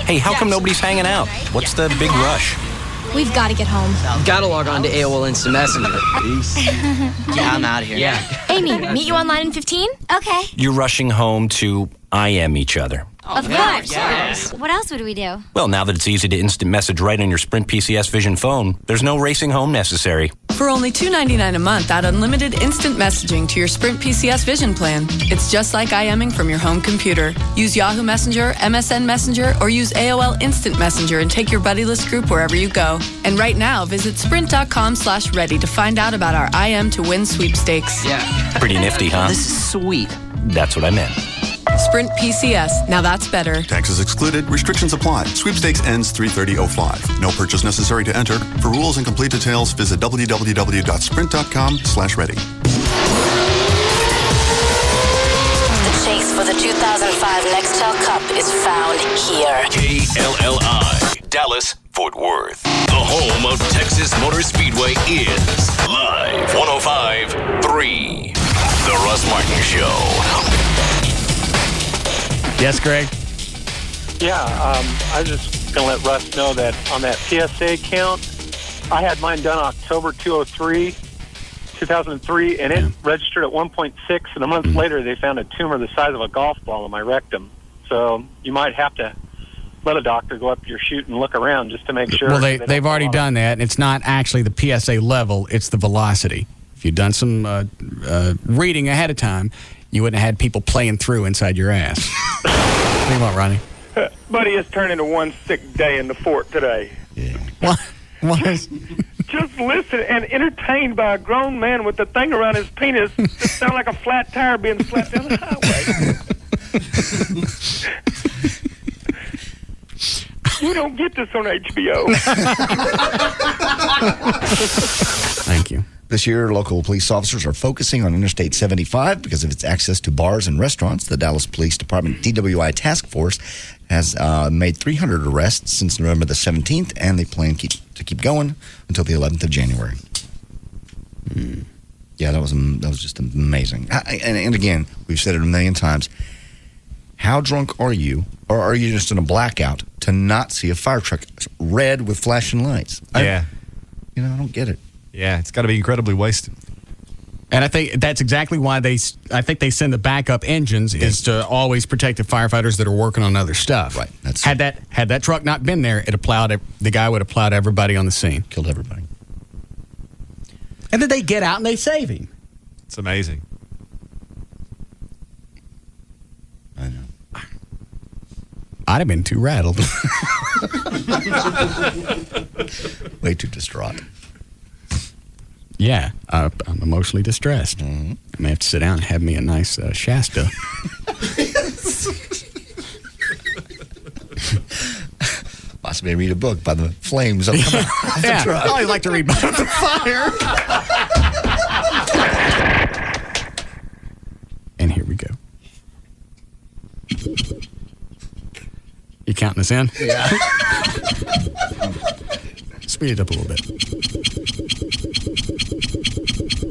Hey, how come nobody's hanging out? What's the big rush? We've got to get home. Gotta log on to AOL Instant Messenger. Yeah, I'm out of here. Yeah. Amy, meet you online in 15? Okay. You're rushing home to IM each other. Of course. Yes. What else would we do? Well, now that it's easy to instant message right on your Sprint PCS Vision phone, there's no racing home necessary. For only $2.99 a month, add unlimited instant messaging to your Sprint PCS Vision plan. It's just like IMing from your home computer. Use Yahoo Messenger, MSN Messenger, or use AOL Instant Messenger and take your buddy list group wherever you go. And right now, visit sprint.com/ready to find out about our IM to win sweepstakes. Yeah. Pretty nifty, huh? This is sweet. That's what I meant. Sprint PCS. Now that's better. Taxes excluded. Restrictions apply. Sweepstakes ends 3/30/05. No purchase necessary to enter. For rules and complete details, visit www.sprint.com/ready. The chase for the 2005 Nextel Cup is found here. KLLI, Dallas, Fort Worth. The home of Texas Motor Speedway is live 105.3. The Russ Martin Show. Yes, Greg? Yeah, I was just going to let Russ know that on that PSA count, I had mine done October 2003, and it registered at 1.6, and a month later they found a tumor the size of a golf ball in my rectum. So you might have to let a doctor go up your chute and look around just to make sure. Well, they've already done that, and it's not actually the PSA level, it's the velocity. If you'd done some reading ahead of time, you wouldn't have had people playing through inside your ass. Think about Ronnie. Buddy is turning to one sick day in the fort today. Yeah. What? Just listen and entertained by a grown man with the thing around his penis that sounds like a flat tire being slapped down the highway. You don't get this on HBO. Thank you. This year, local police officers are focusing on Interstate 75 because of its access to bars and restaurants. The Dallas Police Department DWI Task Force has made 300 arrests since November the 17th, and they plan to keep going until the 11th of January. Yeah, that was just amazing. And again, we've said it a million times. How drunk are you, or are you just in a blackout to not see a fire truck red with flashing lights? Yeah. I don't get it. Yeah, it's got to be incredibly wasted. And I think that's exactly why they send the backup engines is to always protect the firefighters that are working on other stuff. Right. Had that truck not been there, the guy would have plowed everybody on the scene. Killed everybody. And then they get out and they save him. It's amazing. I know. I'd have been too rattled. Way too distraught. Yeah, I'm emotionally distressed. Mm-hmm. I may have to sit down and have me a nice Shasta. Possibly read a book by the flames of the truck. I always like to read by the fire. And here we go. You counting us in? Yeah. Speed it up a little bit.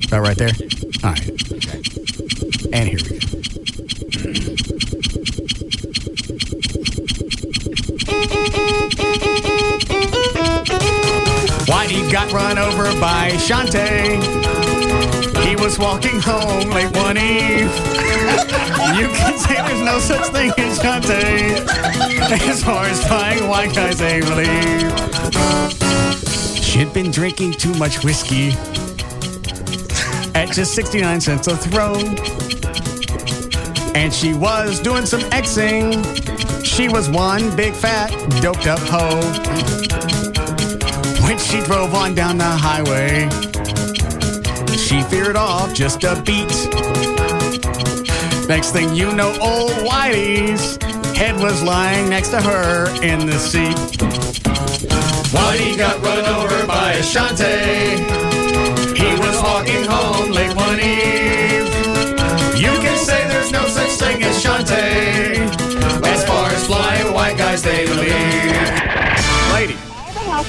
About right there? All right. Okay. And here we go. Whitey got run over by Shantae. He was walking home late one eve. You can say there's no such thing as Shantae as far as flying white guys, they believe. She'd been drinking too much whiskey at just 69 cents a throw. And she was doing some Xing. She was one big fat doped up hoe. When she drove on down the highway, she veered off just a beat. Next thing you know, old Whitey's head was lying next to her in the seat. Whitey got run over by a Shantae. He was walking home late one eve. You can say there's no such thing as Shantae as far as flying white guys, they believe. Lady.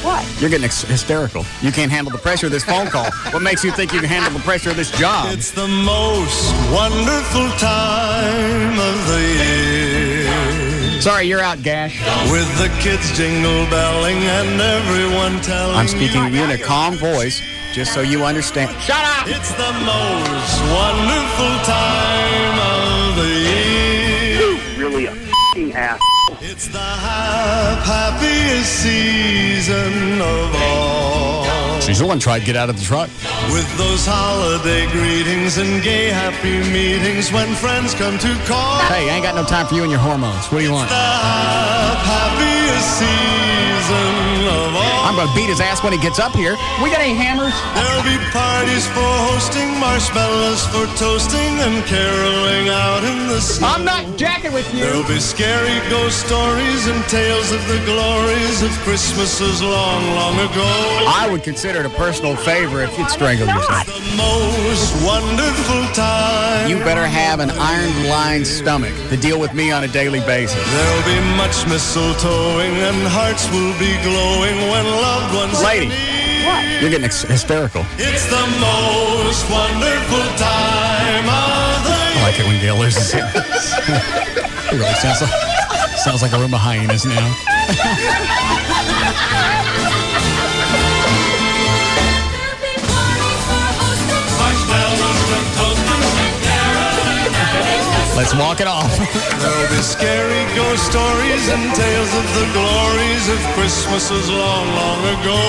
What? You're getting hysterical. You can't handle the pressure of this phone call. What makes you think you can handle the pressure of this job? It's the most wonderful time of the year. Sorry, you're out, Gash. With the kids jingle belling and everyone telling I'm speaking to you in a calm voice, just so you understand. Shut up! It's the most wonderful time of the year. You're really a f***ing ass. It's the happiest season of all. She's the one tried to get out of the truck. With those holiday greetings and gay happy meetings when friends come to call. Hey, I ain't got no time for you and your hormones. What do you want? The happiest season of all. I'm going to beat his ass when he gets up here. We got any hammers? There'll be parties for hosting, marshmallows for toasting, and caroling out in the snow. I'm not jacking with you. There'll be scary ghost stories and tales of the glories of Christmases long, long ago. I would consider it a personal favor if you'd strangle yourself. The most wonderful time. You better have an iron-lined stomach to deal with me on a daily basis. There'll be much mistletoeing and hearts will be glowing when loved ones. Lady, what? You're getting hysterical. It's the most wonderful time of the year. I like it when Gail loses it. It really sounds like a room of hyenas now. Let's walk it off. There'll be scary ghost stories and tales of the glories of Christmases long, long ago.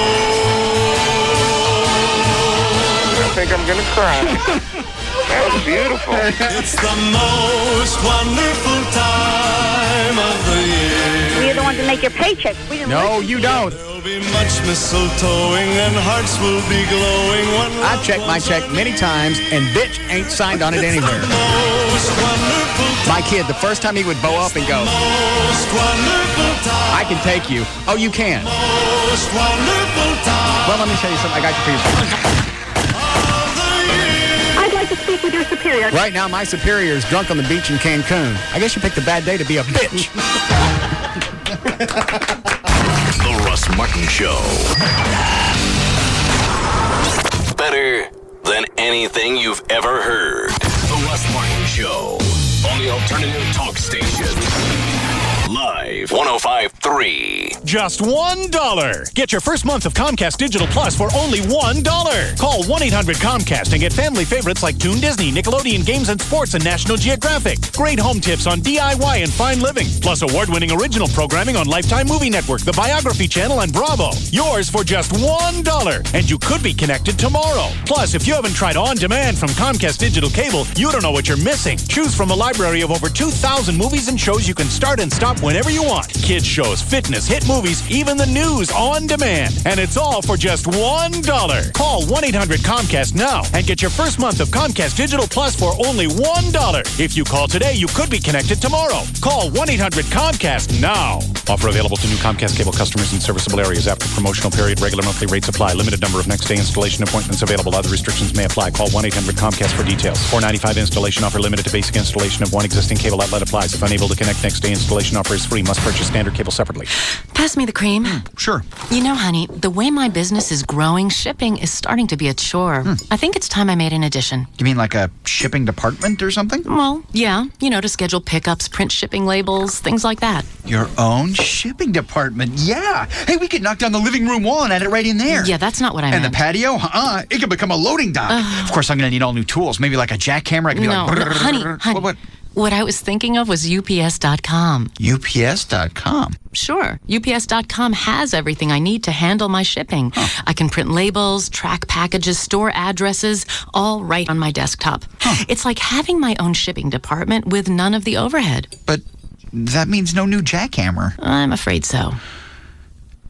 I think I'm gonna cry. That was beautiful. It's the most wonderful time of the year. We're the ones that make your paychecks. We didn't No, you don't. There'll be much mistletoeing and hearts will be glowing when I've checked my check many times, and bitch ain't signed on it anywhere. My kid, the first time he would bow up and go, I can take you. Oh, you can. Well, let me tell you something. I got you for your I'd like to speak with your superior. Right now, my superior is drunk on the beach in Cancun. I guess you picked a bad day to be a bitch. The Russ Martin Show. Better than anything you've ever heard. The Russ Martin Show. On the alternative talk station. Live 105.3. Just $1. Get your first month of Comcast Digital Plus for only $1. Call 1-800-COMCAST and get family favorites like Toon Disney, Nickelodeon Games and Sports, and National Geographic. Great home tips on DIY and fine living. Plus award-winning original programming on Lifetime Movie Network, The Biography Channel, and Bravo. Yours for just $1. And you could be connected tomorrow. Plus, if you haven't tried On Demand from Comcast Digital Cable, you don't know what you're missing. Choose from a library of over 2,000 movies and shows you can start and stop whenever you want. Kids shows, fitness, hit movies, even the news on demand. And it's all for just $1. Call 1-800-COMCAST now and get your first month of Comcast Digital Plus for only $1. If you call today, you could be connected tomorrow. Call 1-800-COMCAST now. Offer available to new Comcast cable customers in serviceable areas after promotional period. Regular monthly rates apply. Limited number of next day installation appointments available. Other restrictions may apply. Call 1-800-COMCAST for details. $4.95 installation offer limited to basic installation of one existing cable outlet applies. If unable to connect, next day installation offer is free. Must purchase standard cable separately. Pass me the cream. Sure. You know, honey, the way my business is growing, shipping is starting to be a chore. I think it's time I made an addition. You mean like a shipping department or something? Well, yeah. You know, to schedule pickups, print shipping labels, things like that. Your own shipping department? Yeah. Hey, we could knock down the living room wall and add it right in there. Yeah, that's not what I meant. And the patio? It could become a loading dock. Of course, I'm going to need all new tools. Maybe like a jackhammer. I could be no, like... honey. What I was thinking of was UPS.com. UPS.com? Sure. UPS.com has everything I need to handle my shipping. I can print labels, track packages, store addresses, all right on my desktop. It's like having my own shipping department with none of the overhead. But that means no new jackhammer. I'm afraid so.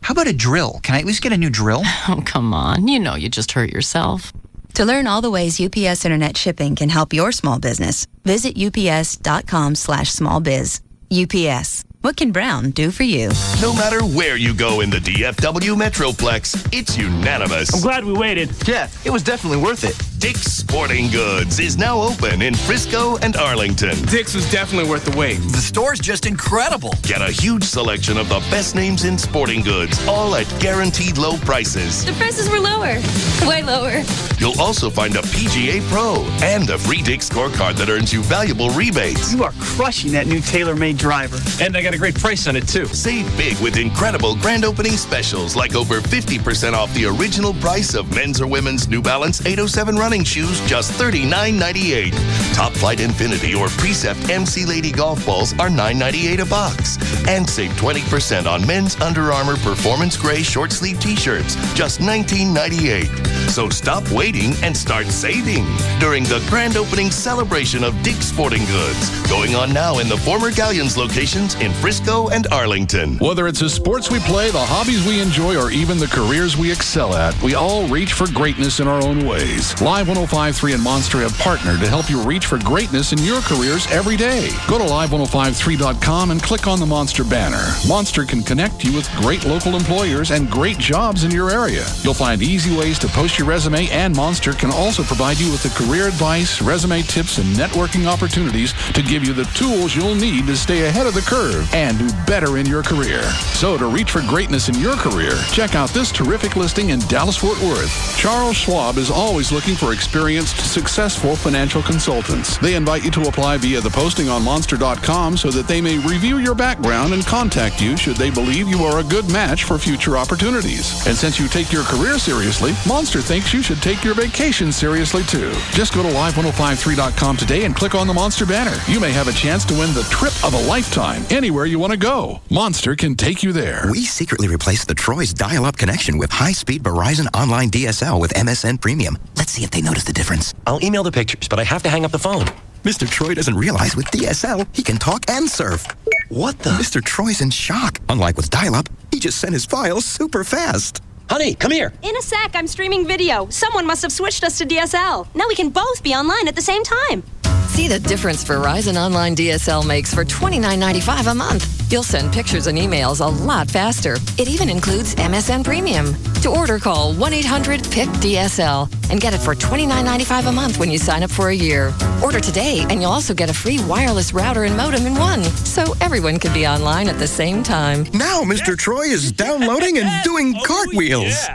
How about a drill? Can I at least get a new drill? Oh, come on. You know you just hurt yourself. To learn all the ways UPS Internet Shipping can help your small business, visit ups.com/smallbiz. UPS. What can Brown do for you? No matter where you go in the DFW Metroplex, it's unanimous. I'm glad we waited. Yeah, it was definitely worth it. Dick's Sporting Goods is now open in Frisco and Arlington. Dick's was definitely worth the wait. The store's just incredible. Get a huge selection of the best names in sporting goods, all at guaranteed low prices. The prices were lower. Way lower. You'll also find a PGA Pro and a free Dick's scorecard that earns you valuable rebates. You are crushing that new TaylorMade driver. And I got a great price on it, too. Save big with incredible grand opening specials, like over 50% off the original price of men's or women's New Balance 807 running shoes, just $39.98. Top Flight Infinity or Precept MC Lady golf balls are $9.98 a box. And save 20% on men's Under Armour Performance Gray short sleeve t-shirts, just $19.98. So stop waiting and start saving during the grand opening celebration of Dick's Sporting Goods, going on now in the former Galleons locations in Frisco and Arlington. Whether it's the sports we play, the hobbies we enjoy, or even the careers we excel at, we all reach for greatness in our own ways. Live 105.3 and Monster have partnered to help you reach for greatness in your careers every day. Go to live1053.com and click on the Monster banner. Monster can connect you with great local employers and great jobs in your area. You'll find easy ways to post your resume, and Monster can also provide you with the career advice, resume tips, and networking opportunities to give you the tools you'll need to stay ahead of the curve and do better in your career. So to reach for greatness in your career, check out this terrific listing in Dallas-Fort Worth. Charles Schwab is always looking for experienced, successful financial consultants. They invite you to apply via the posting on Monster.com so that they may review your background and contact you should they believe you are a good match for future opportunities. And since you take your career seriously, Monster thinks you should take your vacation seriously too. Just go to live1053.com today and click on the Monster banner. You may have a chance to win the trip of a lifetime anywhere you want to go. Monster can take you there. We secretly replaced the Troy's dial-up connection with high-speed Verizon online DSL with MSN Premium. Let's see if they notice the difference. I'll email the pictures, but I have to hang up the phone. Mr. Troy doesn't realize with DSL, he can talk and surf. What the? Mr. Troy's in shock. Unlike with dial-up, he just sent his files super fast. Honey, come here. In a sec, I'm streaming video. Someone must have switched us to DSL. Now we can both be online at the same time. See the difference Verizon Online DSL makes for $29.95 a month. You'll send pictures and emails a lot faster. It even includes MSN Premium. To order, call 1-800-PIC-DSL and get it for $29.95 a month when you sign up for a year. Order today, and you'll also get a free wireless router and modem in one, so everyone can be online at the same time. Now Mr. Troy is downloading and doing cartwheels.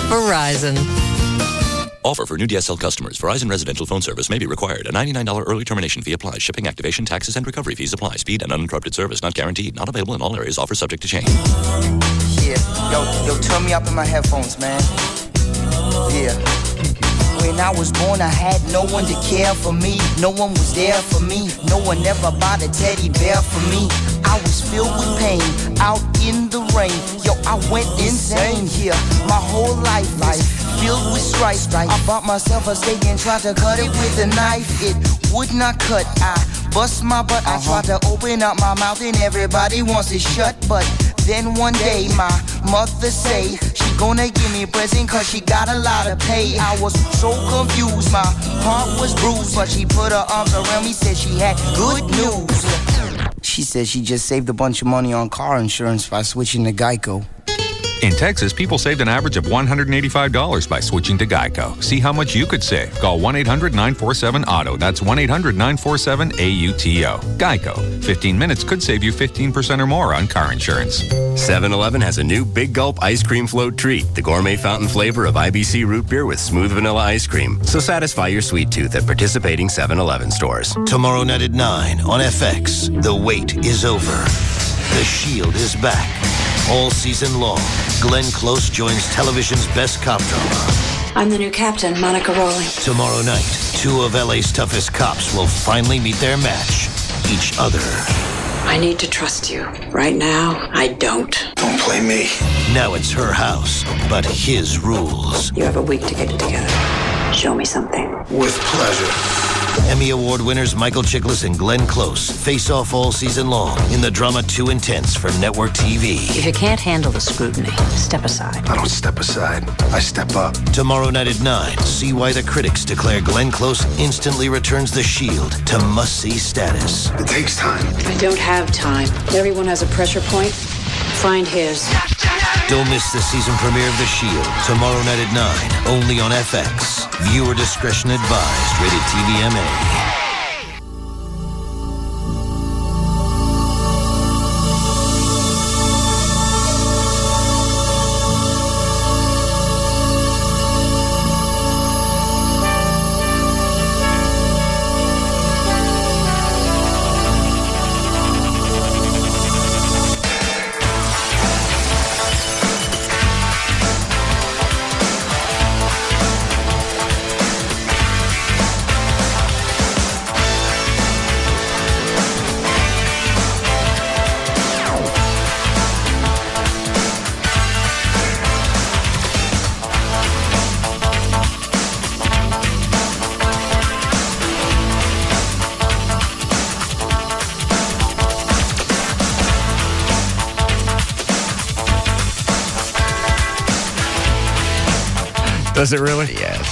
Verizon. Offer for new DSL customers. Verizon residential phone service may be required. A $99 early termination fee applies. Shipping, activation, taxes, and recovery fees apply. Speed and uninterrupted service not guaranteed. Not available in all areas. Offer subject to change. Yeah. Yo, turn me up in my headphones, man. Yeah. When I was born, I had no one to care for me. No one was there for me. No one ever bought a teddy bear for me. I was filled with pain, out in the rain. Yo, I went insane here. My whole life is filled with strife. I bought myself a steak and tried to cut it with a knife. It would not cut. I bust my butt. I tried to open up my mouth and everybody wants it shut. But then one day my mother say she gonna give me a present cause she got a lot of pay. I was so confused, my heart was bruised, but she put her arms around me, said she had good news. She said she just saved a bunch of money on car insurance by switching to Geico. In Texas, people saved an average of $185 by switching to Geico. See how much you could save. Call 1-800-947-AUTO. That's 1-800-947-AUTO. Geico. 15 minutes could save you 15% or more on car insurance. 7-Eleven has a new Big Gulp Ice Cream Float treat, the gourmet fountain flavor of IBC root beer with smooth vanilla ice cream. So satisfy your sweet tooth at participating 7-Eleven stores. Tomorrow night at 9 on FX, the wait is over. The Shield is back. All season long, Glenn Close joins television's best cop drama. I'm the new captain, Monica Rowling. Tomorrow night, two of LA's toughest cops will finally meet their match, each other. I need to trust you. Right now, I don't. Don't play me. Now it's her house, but his rules. You have a week to get it together. Show me something. With pleasure. Emmy Award winners Michael Chiklis and Glenn Close face off all season long in the drama Too Intense for network TV. If you can't handle the scrutiny, step aside. I don't step aside. I step up. Tomorrow night at 9, see why the critics declare Glenn Close instantly returns the Shield to must-see status. It takes time. I don't have time. Everyone has a pressure point. Find his. Don't miss the season premiere of The Shield, tomorrow night at 9, only on FX. Viewer discretion advised. Rated TVMA. Does it really? Yes.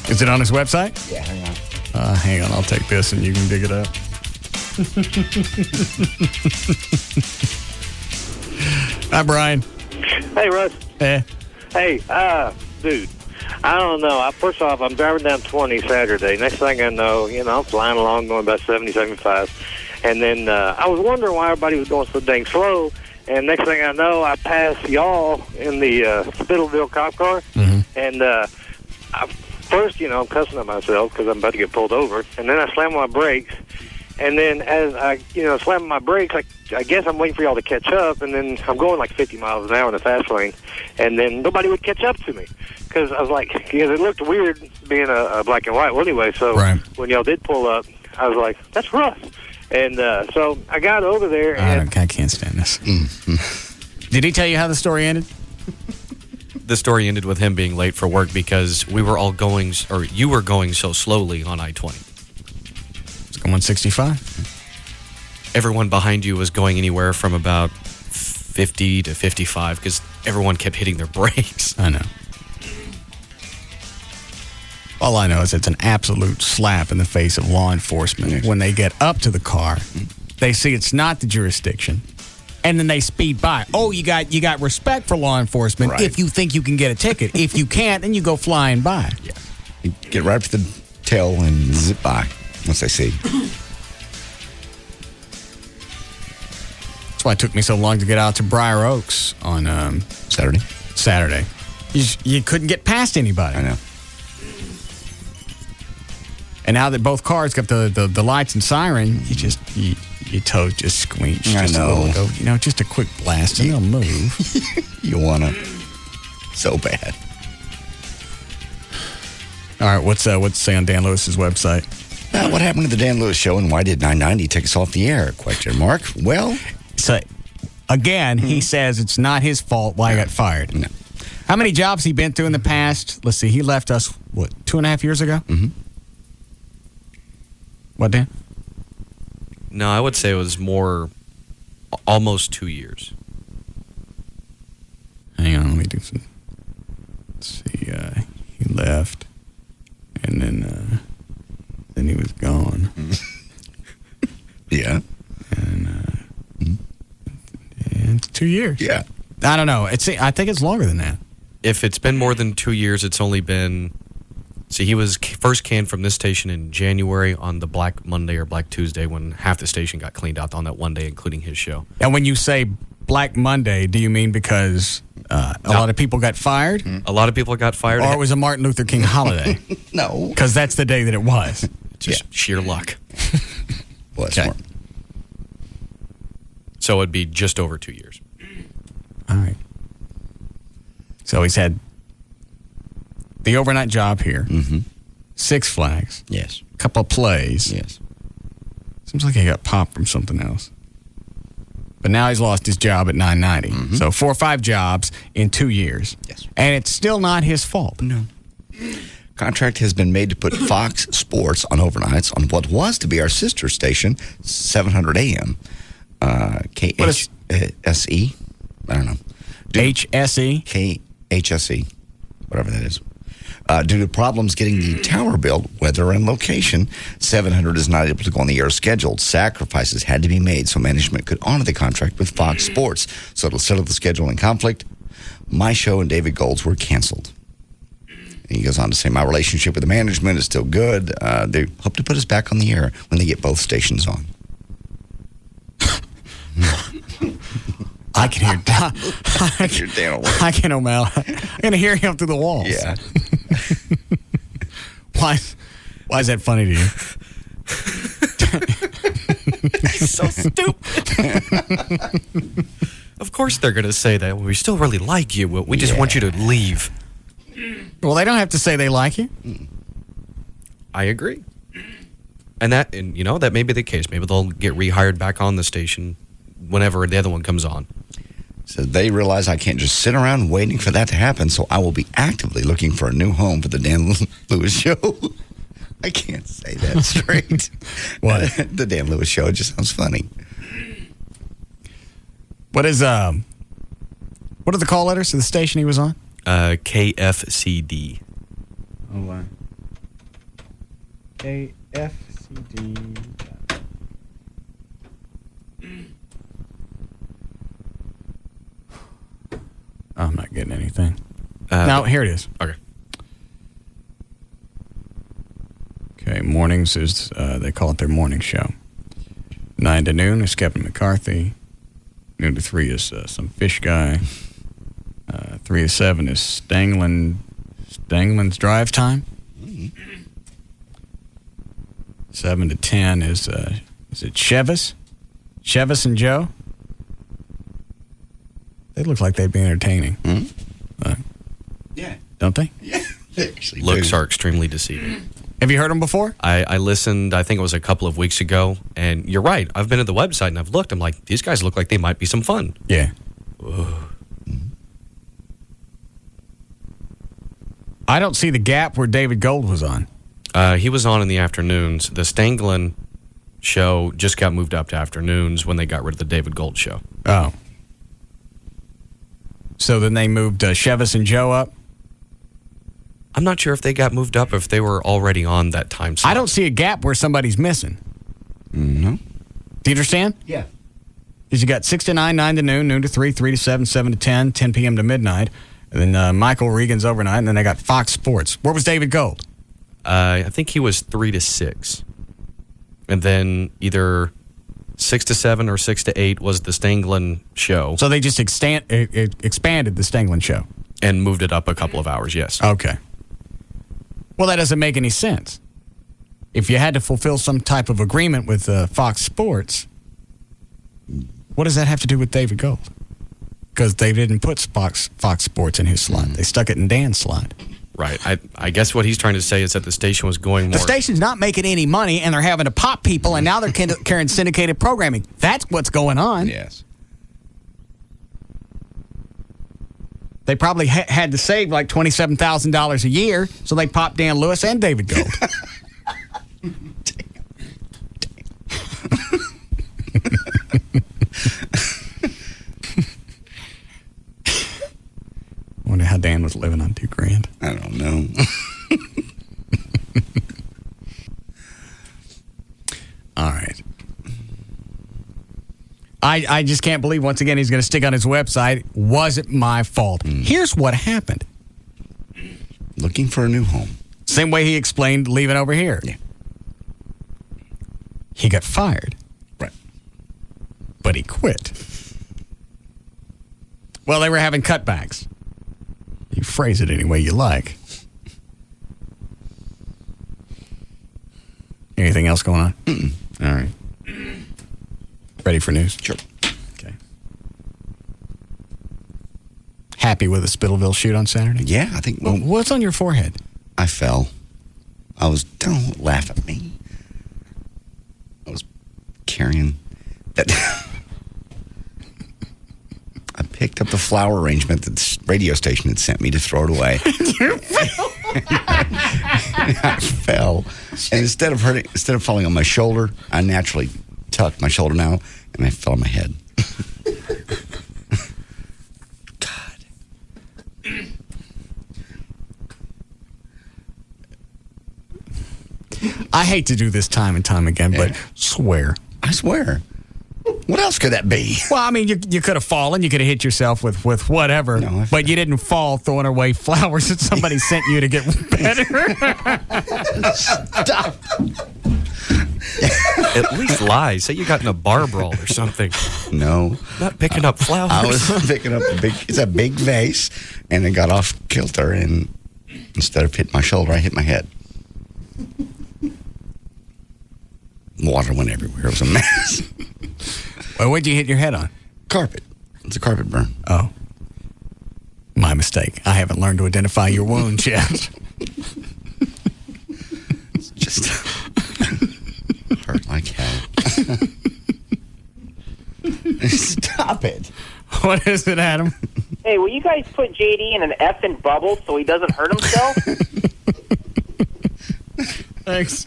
Is it on his website? Yeah, hang on. Hang on, I'll take this and you can dig it up. Hi, Brian. Hey, Russ. Hey. Hey, dude, I don't know. First off, I'm driving down 20 Saturday. Next thing I know, I'm flying along going about 70, 75. And then I was wondering why everybody was going so dang slow. And next thing I know, I pass y'all in the Spittleville cop car. Mm-hmm. And first, I'm cussing at myself because I'm about to get pulled over. And then I slam my brakes. And then as I, slam my brakes, I guess I'm waiting for y'all to catch up. And then I'm going like 50 miles an hour in the fast lane. And then nobody would catch up to me. Because I was like, because it looked weird being a black and white. Well, anyway, so when y'all did pull up, I was like, that's Russ. And so I got over there. I can't stand this. Did he tell you how the story ended? The story ended with him being late for work because we were all going, or you were going so slowly on I-20. It's going 65. Everyone behind you was going anywhere from about 50 to 55 because everyone kept hitting their brakes. I know. All I know is it's an absolute slap in the face of law enforcement. When they get up to the car, they see it's not the jurisdiction, and then they speed by. Oh, you got respect for law enforcement if you think you can get a ticket. If you can't, then you go flying by. Yeah. You get right up to the tail and zip by once they see. That's why it took me so long to get out to Briar Oaks on Saturday. You couldn't get past anybody. I know. And now that both cars got the lights and siren, your toes just squeak. I know. Just a quick blast and they'll move. You want to so bad. All right, what's it say on Dan Lewis's website? What happened to the Dan Lewis show and why did 990 take us off the air? Question mark. Well, so again, he says it's not his fault why he got fired. No. How many jobs he been through in the past? Let's see. He left us 2.5 years ago. Mm-hmm. What, Dan? No, I would say it was more, almost 2 years. Hang on, let me do some. Let's see. He left, and then he was gone. Yeah. And it's 2 years. Yeah. I don't know. I think it's longer than that. If it's been more than 2 years, it's only been. See, he was first canned from this station in January on the Black Monday or Black Tuesday when half the station got cleaned out on that one day, including his show. And when you say Black Monday, do you mean because a lot of people got fired? A lot of people got fired. Or it was a Martin Luther King holiday? No. Because that's the day that it was. Just sheer luck. Well, that's Okay. more. So it'd be just over 2 years. All right. So he's had the overnight job here, Six Flags, Yes. a couple of plays. Yes. Seems like he got popped from something else. But now he's lost his job at 990. So 4 or 5 jobs in 2 years. Yes. And it's still not his fault. No. Contract has been made to put Fox Sports on overnights on what was to be our sister station, 700 AM. KHSE? I don't know. HSE? KHSE, whatever that is. Due to problems getting the tower built, weather, and location, 700 is not able to go on the air as scheduled. Sacrifices had to be made so management could honor the contract with Fox Sports. So to settle the scheduling conflict, my show and David Gold's were canceled. And he goes on to say, my relationship with the management is still good. They hope to put us back on the air when they get both stations on. I can hear Dan. I can, O'Malley. I'm going to hear him through the walls. Yeah. Why is that funny to you? He's so stupid. Of course they're going to say that. We still really like you. We just want you to leave. Well, they don't have to say they like you. I agree. And that may be the case. Maybe they'll get rehired back on the station whenever the other one comes on. So they realize I can't just sit around waiting for that to happen, so I will be actively looking for a new home for the Dan Lewis Show. I can't say that straight. What? The Dan Lewis Show, it just sounds funny. What are the call letters to the station he was on? KFCD. Oh, wow. KFCD. I'm not getting anything. No, here it is. Okay. Okay, mornings is, they call it their morning show. 9 to noon is Kevin McCarthy. Noon to 3 is some fish guy. 3 to 7 is Stanglin's drive time. 7 to 10 is it Chevis? Chevis and Joe? They look like they'd be entertaining. Yeah. Don't they? Yeah. Looks are extremely deceiving. Have you heard them before? I listened, I think it was a couple of weeks ago, and you're right. I've been to the website and I've looked. I'm like, these guys look like they might be some fun. Yeah. I don't see the gap where David Gold was on. He was on in the afternoons. The Stanglin show just got moved up to afternoons when they got rid of the David Gold show. Oh. So then they moved Chevis and Joe up? I'm not sure if they got moved up or if they were already on that time slot. I don't see a gap where somebody's missing. No. Do you understand? Yeah. Because you got 6 to 9, 9 to noon, noon to 3, 3 to 7, 7 to 10, 10 p.m. to midnight. And then Michael Regan's overnight, and then they got Fox Sports. Where was David Gold? I think he was 3 to 6. And then either 6 to 7 or 6 to 8 was the Stanglin show. So they just expanded the Stanglin show. And moved it up a couple of hours, yes. Okay. Well, that doesn't make any sense. If you had to fulfill some type of agreement with Fox Sports, what does that have to do with David Gold? Because they didn't put Fox Sports in his slot. They stuck it in Dan's slot. Right. I guess what he's trying to say is that the station was going more... The station's not making any money, and they're having to pop people, and now they're carrying syndicated programming. That's what's going on. Yes. They probably had to save like $27,000 a year, so they popped Dan Lewis and David Gold. I wonder how Dan was living on $2,000. I don't know. All right. I just can't believe, once again, he's going to stick on his website, wasn't my fault. Here's what happened. Looking for a new home. Same way he explained leaving over here. Yeah. He got fired. Right. But he quit. Well, they were having cutbacks. You phrase it any way you like. Anything else going on? All right. Ready for news? Sure. Okay. Happy with the Spittleville shoot on Saturday? Yeah, I think... Well, what's on your forehead? I fell. Don't laugh at me. I was carrying that... I picked up the flower arrangement that the radio station had sent me to throw it away. I fell. And instead of falling on my shoulder, I naturally tucked my shoulder now, and I fell on my head. God. I hate to do this time and time again, but swear. I swear. What else could that be? Well, I mean, you could have fallen. You could have hit yourself with whatever. No, but you didn't fall throwing away flowers that somebody sent you to get better. Stop. At least lie. Say you got in a bar brawl or something. No. Not picking up flowers. I was picking up it's a big vase, and it got off kilter, and instead of hitting my shoulder, I hit my head. Water went everywhere. It was a mess. Well, what'd you hit your head on? Carpet. It's a carpet burn. Oh. My mistake. I haven't learned to identify your wounds yet. It's just hurt like hell. Stop it. What is it, Adam? Hey, will you guys put JD in an effing bubble so he doesn't hurt himself? Thanks.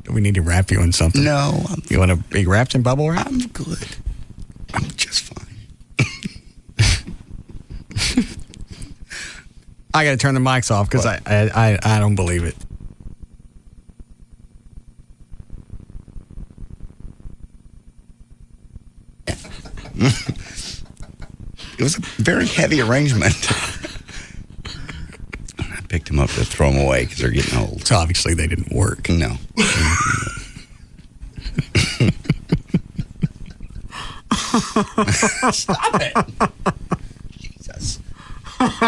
Do we need to wrap you in something? No. You want to be wrapped in bubble wrap? I'm good. I'm just fine. I got to turn the mics off because I don't believe it. It was a very heavy arrangement. I picked them up to throw them away because they're getting old. So obviously they didn't work. No. Stop it. Jesus. Not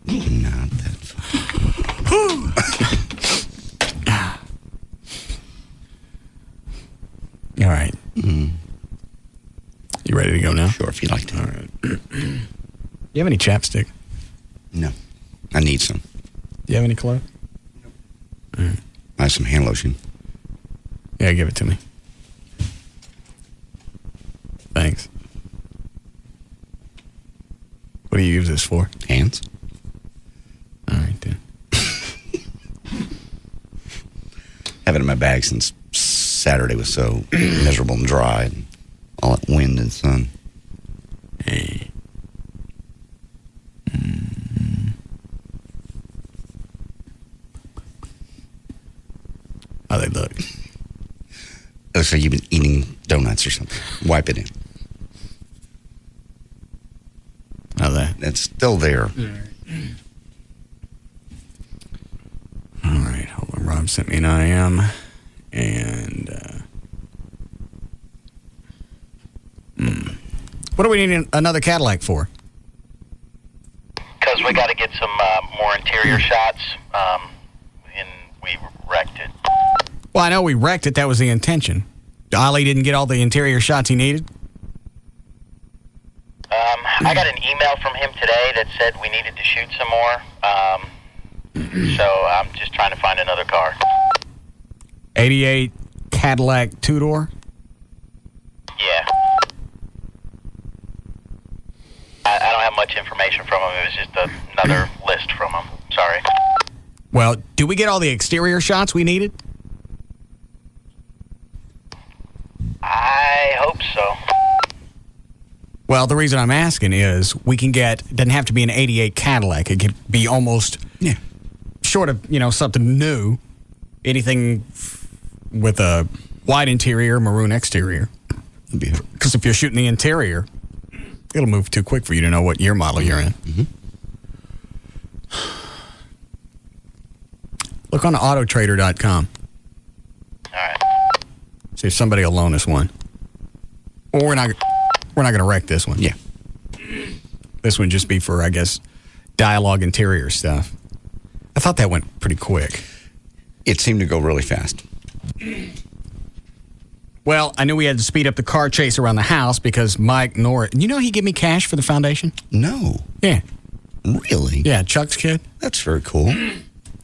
that fun. All right. Mm-hmm. You ready to go now? Sure, if you'd like to. All right. You have any chapstick? No. I need some. Do you have any clothes? No. Right. I have some hand lotion. Yeah, give it to me. Thanks. What do you use this for? Hands. All right, then. Have it in my bag since Saturday was so miserable and dry. And all that wind and sun. Hey. How they look? Oh, so you've been eating donuts or something. Wipe it in. How that? It's still there. All right, hold on. Rob sent me an IM. And, what do we need another Cadillac for? Because we got to get some more interior shots, and we wrecked it. Well, I know we wrecked it. That was the intention. Ollie didn't get all the interior shots he needed? I got an email from him today that said we needed to shoot some more. So I'm just trying to find another car. 88 Cadillac two-door? Yeah. I don't have much information from him. It was just another list from him. Sorry. Well, did we get all the exterior shots we needed? I hope so. Well, the reason I'm asking is we can get, it doesn't have to be an 88 Cadillac. It could be almost short of, something new. Anything with a white interior, maroon exterior. Because if you're shooting the interior, it'll move too quick for you to know what year model you're in. Mm-hmm. Look on autotrader.com. All right. See if somebody will loan us one. Or we're not going to wreck this one. Yeah. This would just be for, I guess, dialogue interior stuff. I thought that went pretty quick. It seemed to go really fast. Well, I knew we had to speed up the car chase around the house because Mike Norris... You know he gave me cash for the foundation? No. Yeah. Really? Yeah, Chuck's kid. That's very cool.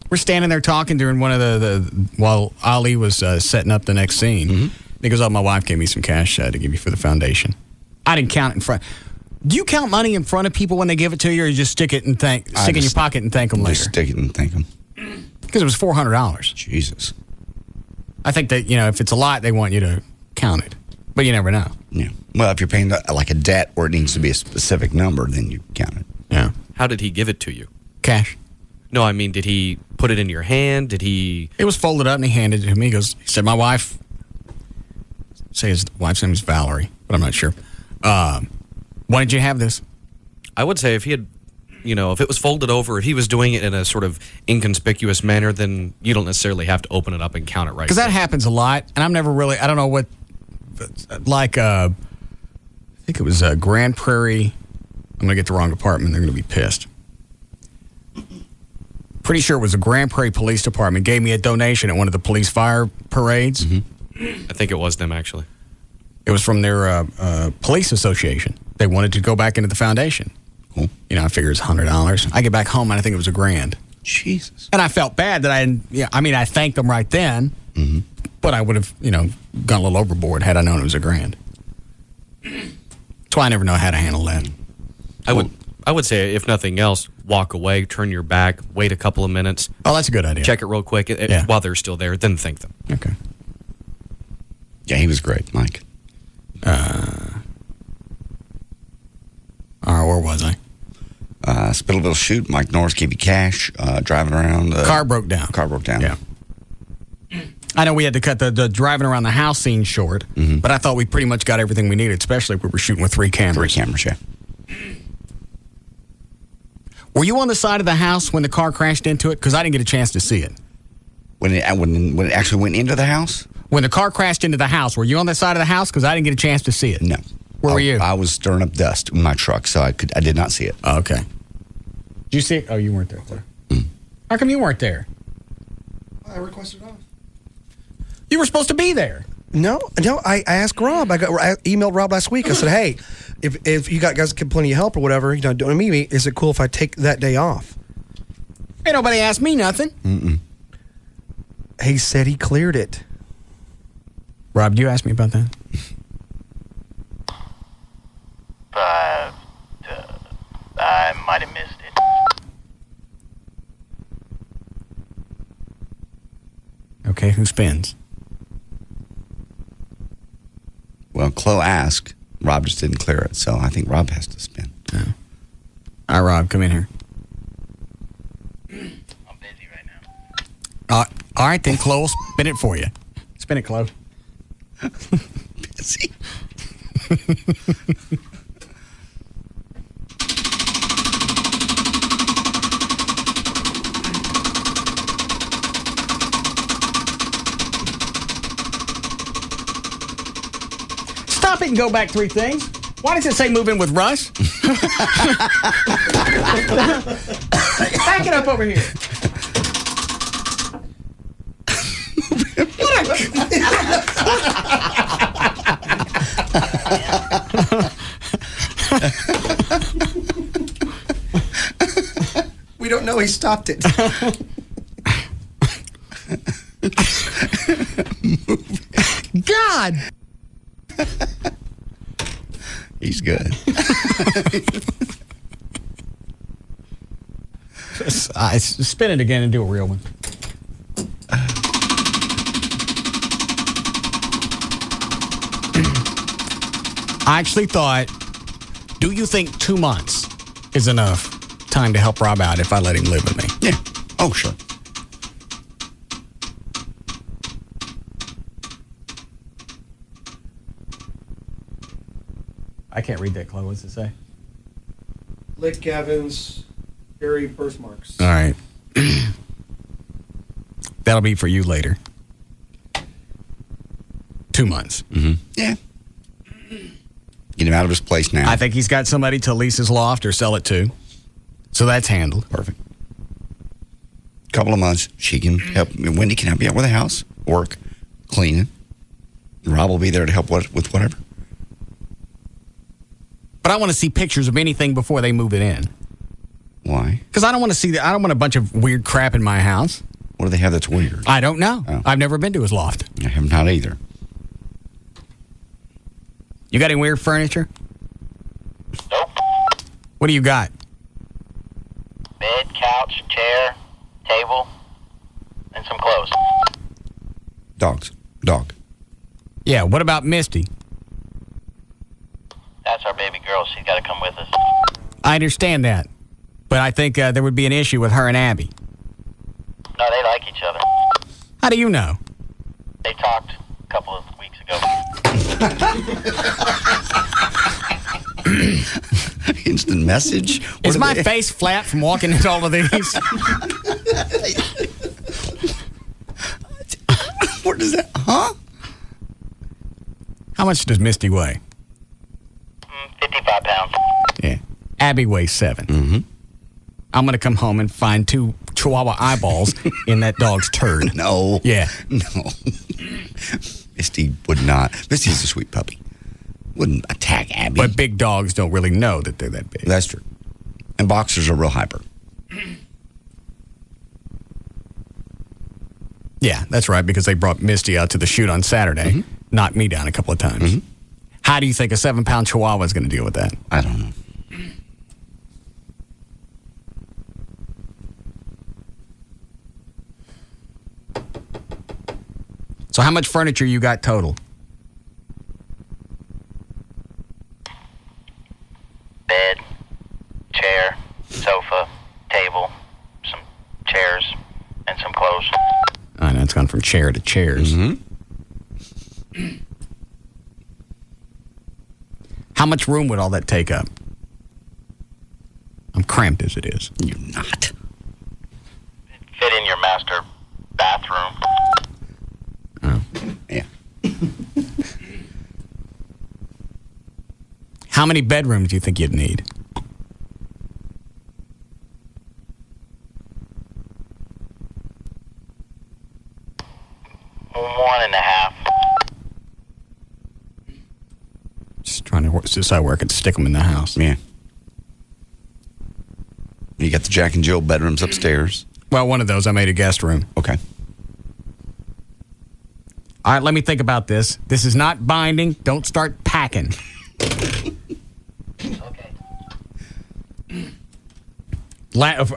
We're standing there talking during one of the while Ali was setting up the next scene. Mm-hmm. He goes, my wife gave me some cash to give you for the foundation. I didn't count it in front. Do you count money in front of people when they give it to you, or you just stick it and stick it in your pocket and thank them later? Just stick it and thank them. Because it was $400. Jesus. I think that, if it's a lot, they want you to count it. But you never know. Yeah. Well, if you're paying like a debt where it needs to be a specific number, then you count it. Yeah. How did he give it to you? Cash. No, I mean, did he put it in your hand? Did he? It was folded up and he handed it to me. He said, my wife, say his wife's name is Valerie, but I'm not sure. Why did you have this? I would say if he had, if it was folded over, if he was doing it in a sort of inconspicuous manner, then you don't necessarily have to open it up and count it right. Because that happens a lot, and I'm never really, I don't know what, like, I think it was Grand Prairie. I'm going to get the wrong department. They're going to be pissed. Pretty sure it was the Grand Prairie Police Department gave me a donation at one of the police fire parades. Mm-hmm. I think it was them, actually. It was from their police association. They wanted to go back into the foundation. Cool. I figure it's $100. I get back home and I think it was $1,000. Jesus. And I felt bad that I thanked them right then, but I would have, gone a little overboard had I known it was $1,000. That's why I never know how to handle that. I would say, if nothing else, walk away, turn your back, wait a couple of minutes. Oh, that's a good idea. Check it real quick while they're still there, then thank them. Okay. Yeah, he was great, Mike. All right, where was I? Spittleville shoot. Mike Norris gave you cash. Driving around. Car broke down. Yeah. I know we had to cut the driving around the house scene short, but I thought we pretty much got everything we needed, especially if we were shooting with 3 cameras. 3 cameras, yeah. Were you on the side of the house when the car crashed into it? Because I didn't get a chance to see it. When it actually went into the house? When the car crashed into the house, were you on the side of the house? Because I didn't get a chance to see it. No. Where were you? I was stirring up dust in my truck, so I did not see it. Oh, okay. Did you see it? Oh, you weren't there. How come you weren't there? I requested off. You were supposed to be there. No. I asked Rob. I emailed Rob last week. I said, hey, if you guys get plenty of help or whatever, don't meet me. Is it cool if I take that day off? Ain't nobody asked me nothing. Mm-mm. He said he cleared it. Rob, did you ask me about that? I might have missed it. Okay, who spins? Well, Chloe asked. Rob just didn't clear it, so I think Rob has to spin. Yeah. All right, Rob, come in here. I'm busy right now. All right, then Chloe will spin it for you. Spin it, Chloe. Busy. Stop it and go back 3 things. Why does it say move in with Russ? Back it up over here. We don't know he stopped it. God. He's good. Spin it again and do a real one. I actually thought, do you think 2 months is enough time to help Rob out if I let him live with me? Yeah. Oh, sure. I can't read that, Chloe. What's it say? Lick Gavin's Harry birthmarks. All right. That'll be for you later. 2 months. Mm-hmm. Yeah. Get him out of his place now. I think he's got somebody to lease his loft or sell it to. So that's handled. Perfect. Couple of months, she can help. Wendy can help you out with the house, work, cleaning. Rob will be there to help with whatever. But I want to see pictures of anything before they move it in. Why? Because I don't want to see that. I don't want a bunch of weird crap in my house. What do they have that's weird? I don't know. Oh. I've never been to his loft. I have not either. You got any weird furniture? Nope. What do you got? Bed, couch, chair, table, and some clothes. Dog. Yeah, what about Misty? That's our baby girl. She's got to come with us. I understand that. But I think there would be an issue with her and Abby. No, they like each other. How do you know? They talked a couple of weeks ago. Instant message? Is my face flat from walking into all of these? What is that? Huh? How much does Misty weigh? 55 pounds. Yeah. Abby weighs 7. Mm-hmm. I'm going to come home and find 2 Chihuahua eyeballs in that dog's turd. No. Yeah. No. Misty would not. Misty's a sweet puppy. Wouldn't attack Abby. But big dogs don't really know that they're that big. That's true. And boxers are real hyper. Yeah, that's right, because they brought Misty out to the shoot on Saturday. Knocked me down a couple of times. How do you think a 7-pound Chihuahua is going to deal with that? I don't know. So how much furniture you got total? Bed, chair, sofa, table, some chairs, and some clothes. I know it's gone from chair to chairs. How much room would all that take up? I'm cramped as it is. You're not. Fit in your master bathroom. Oh. Yeah. How many bedrooms do you think you'd need? One and a half. Just trying to decide where I could stick them in the house. Yeah. You got the Jack and Jill bedrooms upstairs. Well, one of those I made a guest room. Okay. All right, let me think about this. This is not binding. Don't start packing.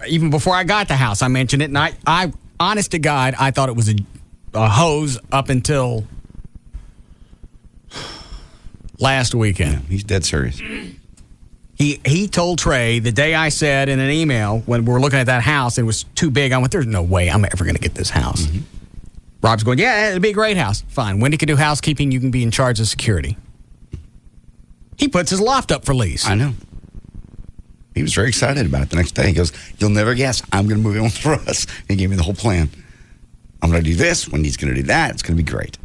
Even before I got the house, I mentioned it, and I honest to God, I thought it was a hose up until last weekend. Yeah, he's dead serious. He told Trey the day I said in an email when we were looking at that house, it was too big. I went, there's no way I'm ever going to get this house. Rob's going, yeah, it'll be a great house. Fine. Wendy can do housekeeping. You can be in charge of security. He puts his loft up for lease. I know. He was very excited about it the next day. He goes, you'll never guess. I'm going to move in with Russ. He gave me the whole plan. I'm going to do this. Wendy's going to do that. It's going to be great.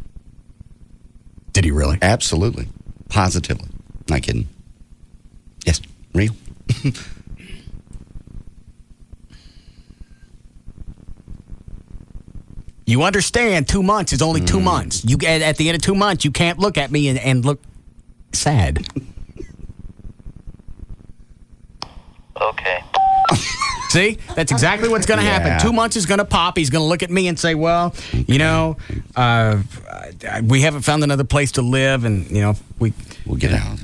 Did he really? Absolutely. Positively. Not kidding. Yes. Real. You understand 2 months is only 2 months. You at the end of 2 months, you can't look at me and look sad. Okay. See? That's exactly what's going to happen. 2 months is going to pop. He's going to look at me and say, well, you know, we haven't found another place to live, and, you know, we'll get out.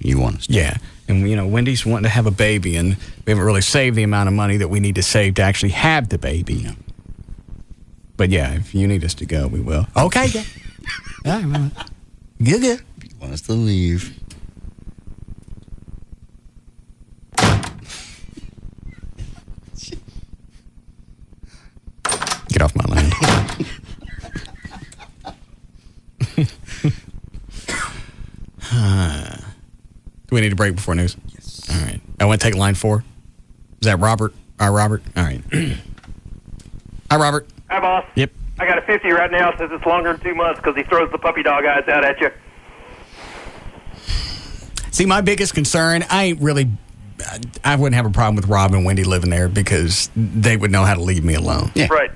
You want us to. Yeah. And, you know, Wendy's wanting to have a baby, and we haven't really saved the amount of money that we need to save to actually have the baby. Yeah. But, yeah, if you need us to go, we will. Okay. Yeah. All right, well, good. You want us to leave. Get off my land. Do we need a break before news? Yes. All right. I want to take line 4. Is that Robert? Robert? All right. Hi, Robert. Hi, boss. Yep. I got a 50 right now. Says it's longer than 2 months because he throws the puppy dog eyes out at you. See, my biggest concern, I wouldn't have a problem with Rob and Wendy living there because they would know how to leave me alone. Yeah. Right.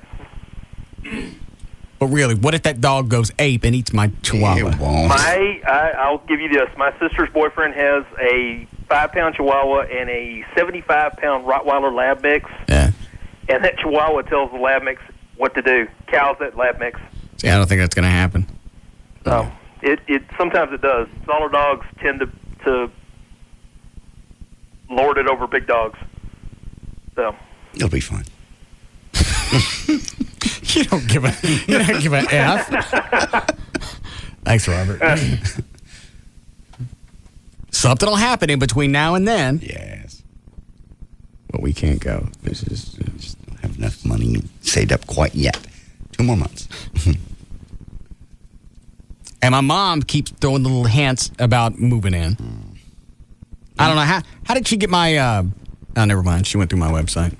But really, what if that dog goes ape and eats my chihuahua? It won't. I'll give you this. My sister's boyfriend has a 5-pound chihuahua and a 75-pound Rottweiler lab mix. Yeah. And that chihuahua tells the lab mix what to do. Cows that lab mix. See, I don't think that's going to happen. It sometimes it does. Smaller dogs tend to lord it over big dogs. So it'll be fine. You don't give an F. Thanks, Robert. Something will happen in between now and then. Yes. but we can't go. This is Just don't have enough money saved up quite yet. 2 more months. And my mom keeps throwing little hints about moving in. I don't know how did she get my oh, never mind. She went through my website.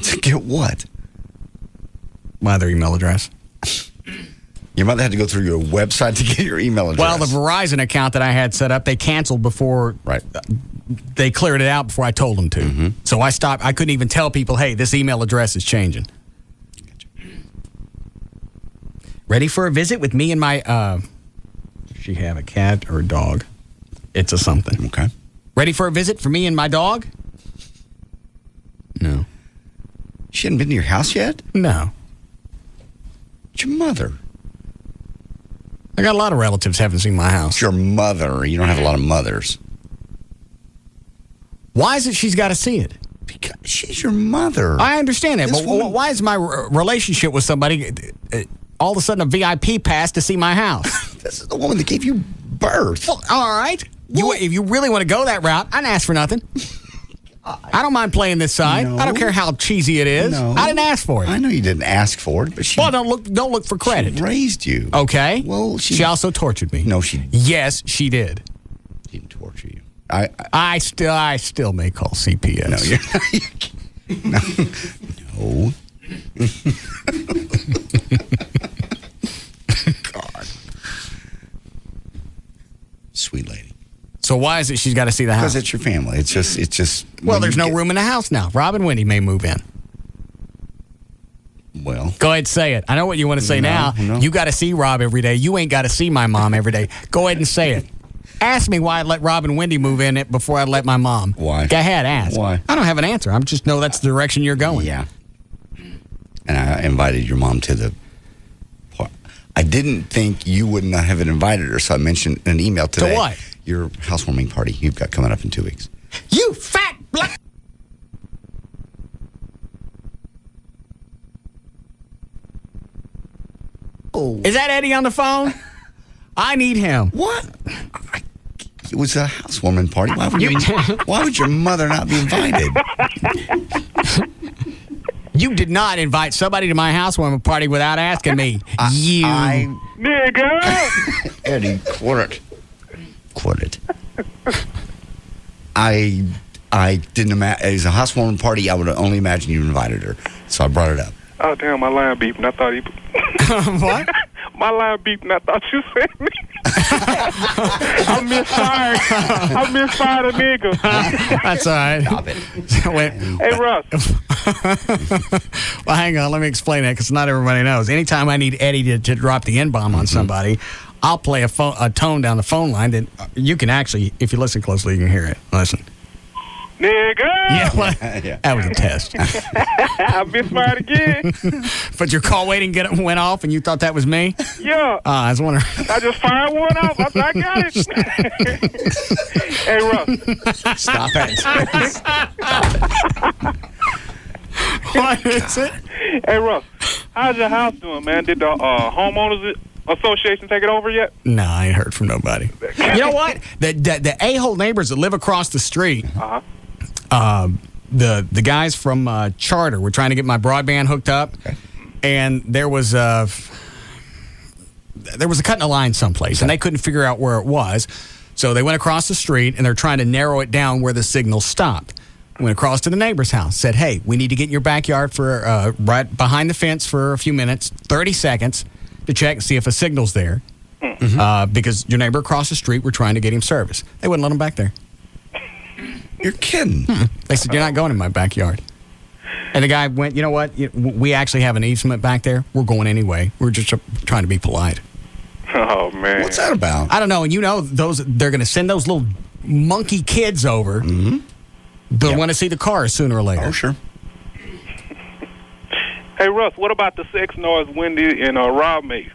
To get what? My other email address. Your mother had to go through your website to get your email address. Well, the Verizon account that I had set up, they canceled before. Right. They cleared it out before I told them to. So I stopped. I couldn't even tell people, hey, this email address is changing. Ready for a visit with me and my, does she have a cat or a dog? It's a something. Okay. Ready for a visit for me and my dog? No. She hadn't been to your house yet? No. It's your mother. I got a lot of relatives haven't seen my house. It's your mother. You don't have a lot of mothers. Why is it she's got to see it? Because she's your mother. I understand that, This but woman- why is my relationship with somebody all of a sudden a VIP pass to see my house? This is the woman that gave you birth. Well, all right. If you really want to go that route, I didn't ask for nothing. I don't mind playing this side. No. I don't care how cheesy it is. No. I didn't ask for it. I know you didn't ask for it, but she Well, don't look for credit. She raised you. Okay. Well, she also tortured me. No, she Yes, she did. She didn't torture you. I still may call CPS. No. God. Sweet lady. So why is it she's got to see the house? Because it's your family. It's just. Well, there's no room in the house now. Rob and Wendy may move in. Well. Go ahead and say it. I know what you want to say now. No. You got to see Rob every day. You ain't got to see my mom every day. Go ahead and say it. Ask me why I'd let Rob and Wendy move in it before I'd let my mom. Why? Go ahead, ask. Why? I don't have an answer. I just know that's the direction you're going. Yeah. And I invited your mom to the. I didn't think you would not have invited her, so I mentioned in an email today. To what? Your housewarming party you've got coming up in 2 weeks. You fat black. Oh. Is that Eddie on the phone? I need him. What? It was a housewarming party. Why would your mother not be invited? You did not invite somebody to my housewarming party without asking me. Nigga! Eddie, quit it. I didn't imagine. It was a housewarming party. I would only imagine you invited her. So I brought it up. Oh, damn, my line beeping. I thought he... What? My line beeping. I thought you said me. I misfired. I misfired a nigga. That's all right. Stop it. Wait. Hey, Russ. Well, hang on. Let me explain that because not everybody knows. Anytime I need Eddie to drop the N-bomb on somebody, I'll play a tone down the phone line that you can actually, if you listen closely, you can hear it. Listen. Nigga! Yeah, well, that was a test. I misfired again. But your call waiting went off and you thought that was me? Yeah. I was wondering. I just fired one off. I got it. Hey, Russ. Stop it. What is it? Hey, Russ. How's your house doing, man? Did the homeowners association take it over yet? No, I ain't heard from nobody. You know what? The a-hole neighbors that live across the street, the guys from Charter were trying to get my broadband hooked up, and there was a cut in the line someplace, and they couldn't figure out where it was. So they went across the street, and they're trying to narrow it down where the signal stopped. Went across to the neighbor's house, said, hey, we need to get in your backyard for right behind the fence for a few minutes, 30 seconds, to check and see if a signal's there. Because your neighbor across the street, we're trying to get him service. They wouldn't let him back there. You're kidding. They said, you're not going in my backyard. And the guy went, you know what? We actually have an easement back there. We're going anyway. We're just trying to be polite. Oh, man. What's that about? I don't know. And you know, they're going to send those little monkey kids over. They'll want to see the cars sooner or later. Oh, sure. Hey, Russ, what about the sex noise Wendy and Rob made?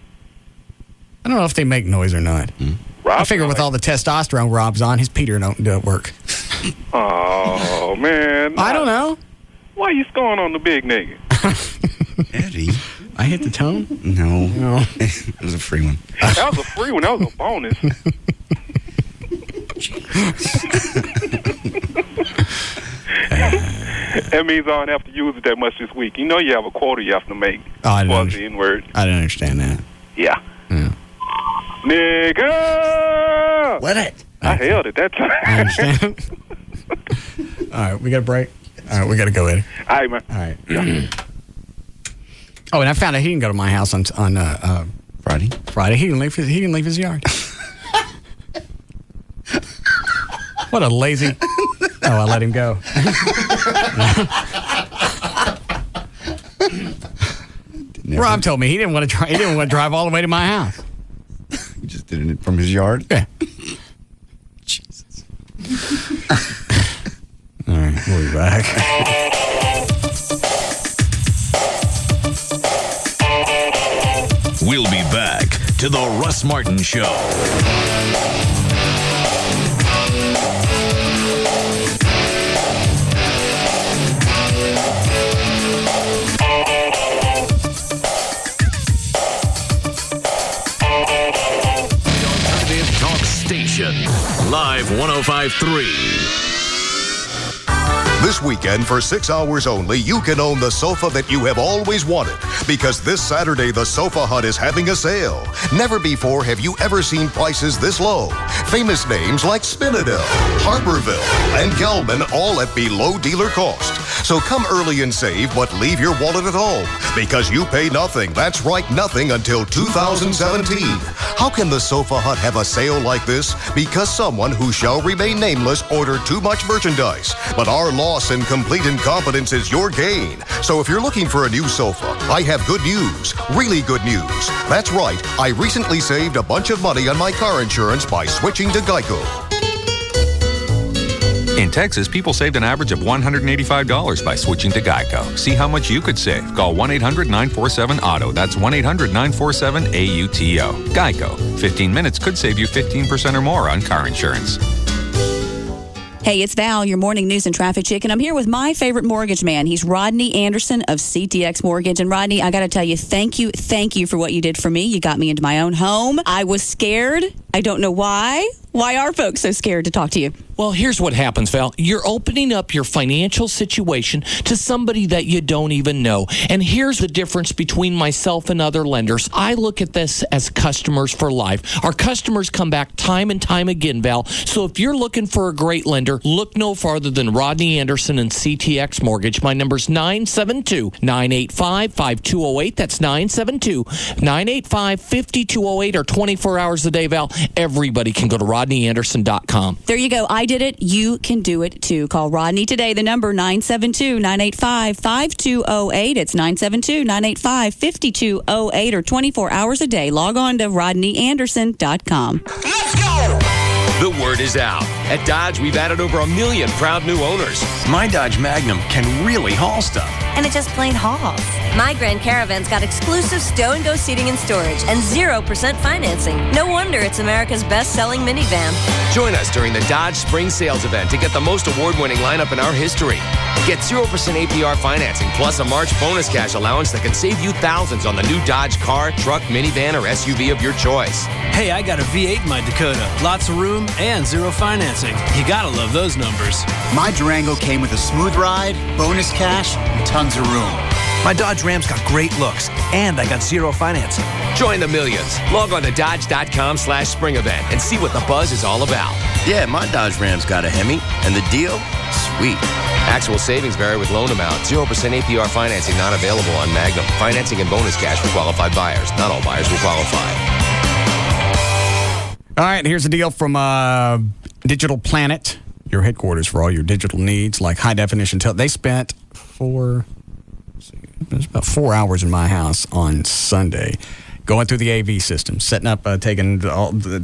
I don't know if they make noise or not. I figure with all the testosterone Rob's on, his Peter don't work. Oh, man. I don't know. Why you scoring on the big nigga? Eddie. I hit the tone? No. It was a free one. That was a free one. That was a bonus. That means I don't have to use it that much this week. You know you have a quota you have to make. Oh, I for the N-word. didn't understand that. Yeah. Yeah. Nigga! What it? I held it that time. I understand. All right, we got a break. All right, we got to go, Eddie. All right, man. All right. Oh, and I found out he didn't go to my house on Friday. Friday, he didn't leave his yard. What a lazy. Oh, I let him go. Rob told me he didn't want to drive all the way to my house. He just did it from his yard. Yeah. Jesus. All right, we'll be back. We'll be back to the Russ Martin Show. Talk Station. Live 105.3. This weekend, for 6 hours only, you can own the sofa that you have always wanted. Because this Saturday, the Sofa Hut is having a sale. Never before have you ever seen prices this low. Famous names like Spinadel, Harborville, and Gelman, all at below dealer cost. So come early and save, but leave your wallet at home. Because you pay nothing, that's right, nothing until 2017. How can the Sofa Hut have a sale like this? Because someone who shall remain nameless ordered too much merchandise. But our loss and complete incompetence is your gain. So if you're looking for a new sofa, I have good news. Really good news. That's right, I recently saved a bunch of money on my car insurance by switching to Geico. In Texas, people saved an average of $185 by switching to Geico. See how much you could save. Call 1-800-947-AUTO. That's 1-800-947-AUTO. Geico. 15 minutes could save you 15% or more on car insurance. Hey, it's Val, your morning news and traffic chick, and I'm here with my favorite mortgage man. He's Rodney Anderson of CTX Mortgage. And Rodney, I got to tell you, thank you for what you did for me. You got me into my own home. I was scared. I don't know why. Why are folks so scared to talk to you? Well, here's what happens, Val. You're opening up your financial situation to somebody that you don't even know. And here's the difference between myself and other lenders. I look at this as customers for life. Our customers come back time and time again, Val. So if you're looking for a great lender, look no farther than Rodney Anderson and CTX Mortgage. My number's 972-985-5208. That's 972-985-5208, or 24 hours a day, Val. Everybody can go to RodneyAnderson.com. There you go. I did it. You can do it too. Call Rodney today. The number 972-985-5208. It's 972-985-5208, or 24 hours a day. Log on to RodneyAnderson.com. Let's go! The word is out. At Dodge, we've added over 1 million proud new owners. My Dodge Magnum can really haul stuff. And it just plain hauls. My Grand Caravan's got exclusive stow-and-go seating and storage and 0% financing. No wonder it's America's best-selling minivan. Join us during the Dodge Spring Sales Event to get the most award-winning lineup in our history. Get 0% APR financing plus a March bonus cash allowance that can save you thousands on the new Dodge car, truck, minivan, or SUV of your choice. Hey, I got a V8 in my Dakota. Lots of room and 0 financing. You gotta love those numbers. My Durango came with a smooth ride, bonus cash, and tons of room. My Dodge Ram's got great looks, and I got 0 financing. Join the millions. Log on to Dodge.com/spring event and see what the buzz is all about. Yeah, my Dodge Ram's got a Hemi, and the deal? Sweet. Actual savings vary with loan amount. 0% APR financing not available on Magnum. Financing and bonus cash for qualified buyers. Not all buyers will qualify. All right, here's a deal from Digital Planet, your headquarters for all your digital needs, like high-definition They spent about 4 hours in my house on Sunday going through the AV system, setting up, they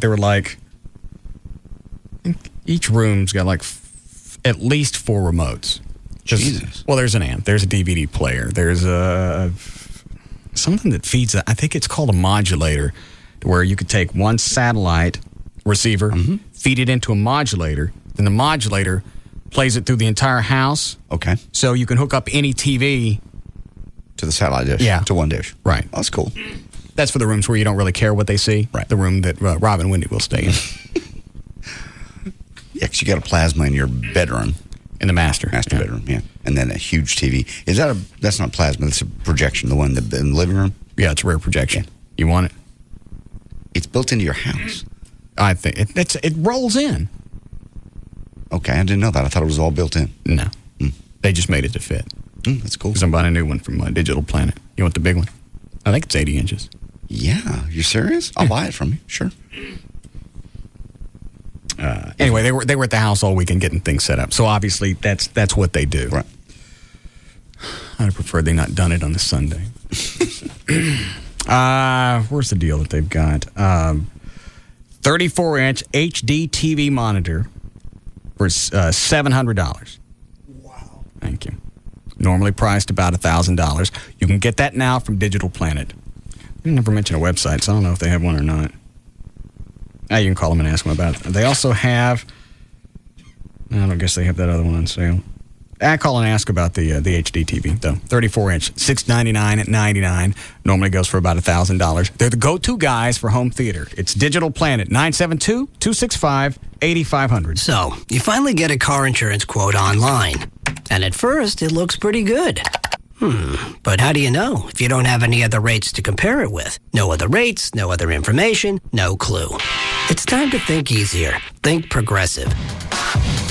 were like, I think each room's got like at least 4 remotes. Jesus. Well, there's an amp, there's a DVD player, there's something that feeds, I think it's called a modulator, where you could take one satellite receiver, feed it into a modulator, then the modulator plays it through the entire house. Okay. So you can hook up any TV to the satellite dish. Yeah. To one dish. Right. Oh, that's cool. That's for the rooms where you don't really care what they see. Right. The room that Rob and Wendy will stay in. Yeah, because you got a plasma in your bedroom. In the master bedroom, yeah. And then a huge TV. That's not plasma, that's a projection, the one in the living room? Yeah, it's a rear projection. You want it? It's built into your house. I think it rolls in. Okay, I didn't know that. I thought it was all built in. No. They just made it to fit. That's cool. Because I'm buying a new one from Digital Planet. You want the big one? I think it's 80 inches. Yeah, you serious? I'll buy it from you, sure. Anyway, they were at the house all weekend getting things set up. So obviously that's what they do. Right. I'd prefer they not done it on the Sunday. Where's the deal that they've got? 34-inch HD TV monitor for $700. Wow. Thank you. Normally priced about $1,000. You can get that now from Digital Planet. They never mention a website, so I don't know if they have one or not. You can call them and ask them about it. They also have, I don't guess they have that other one on sale. I call and ask about the HD TV, though. 34-inch, $699 at $99. Normally goes for about $1,000. They're the go-to guys for home theater. It's Digital Planet, 972-265-8500. So, you finally get a car insurance quote online. And at first, it looks pretty good. But how do you know if you don't have any other rates to compare it with? No other rates, no other information, no clue. It's time to think easier. Think Progressive.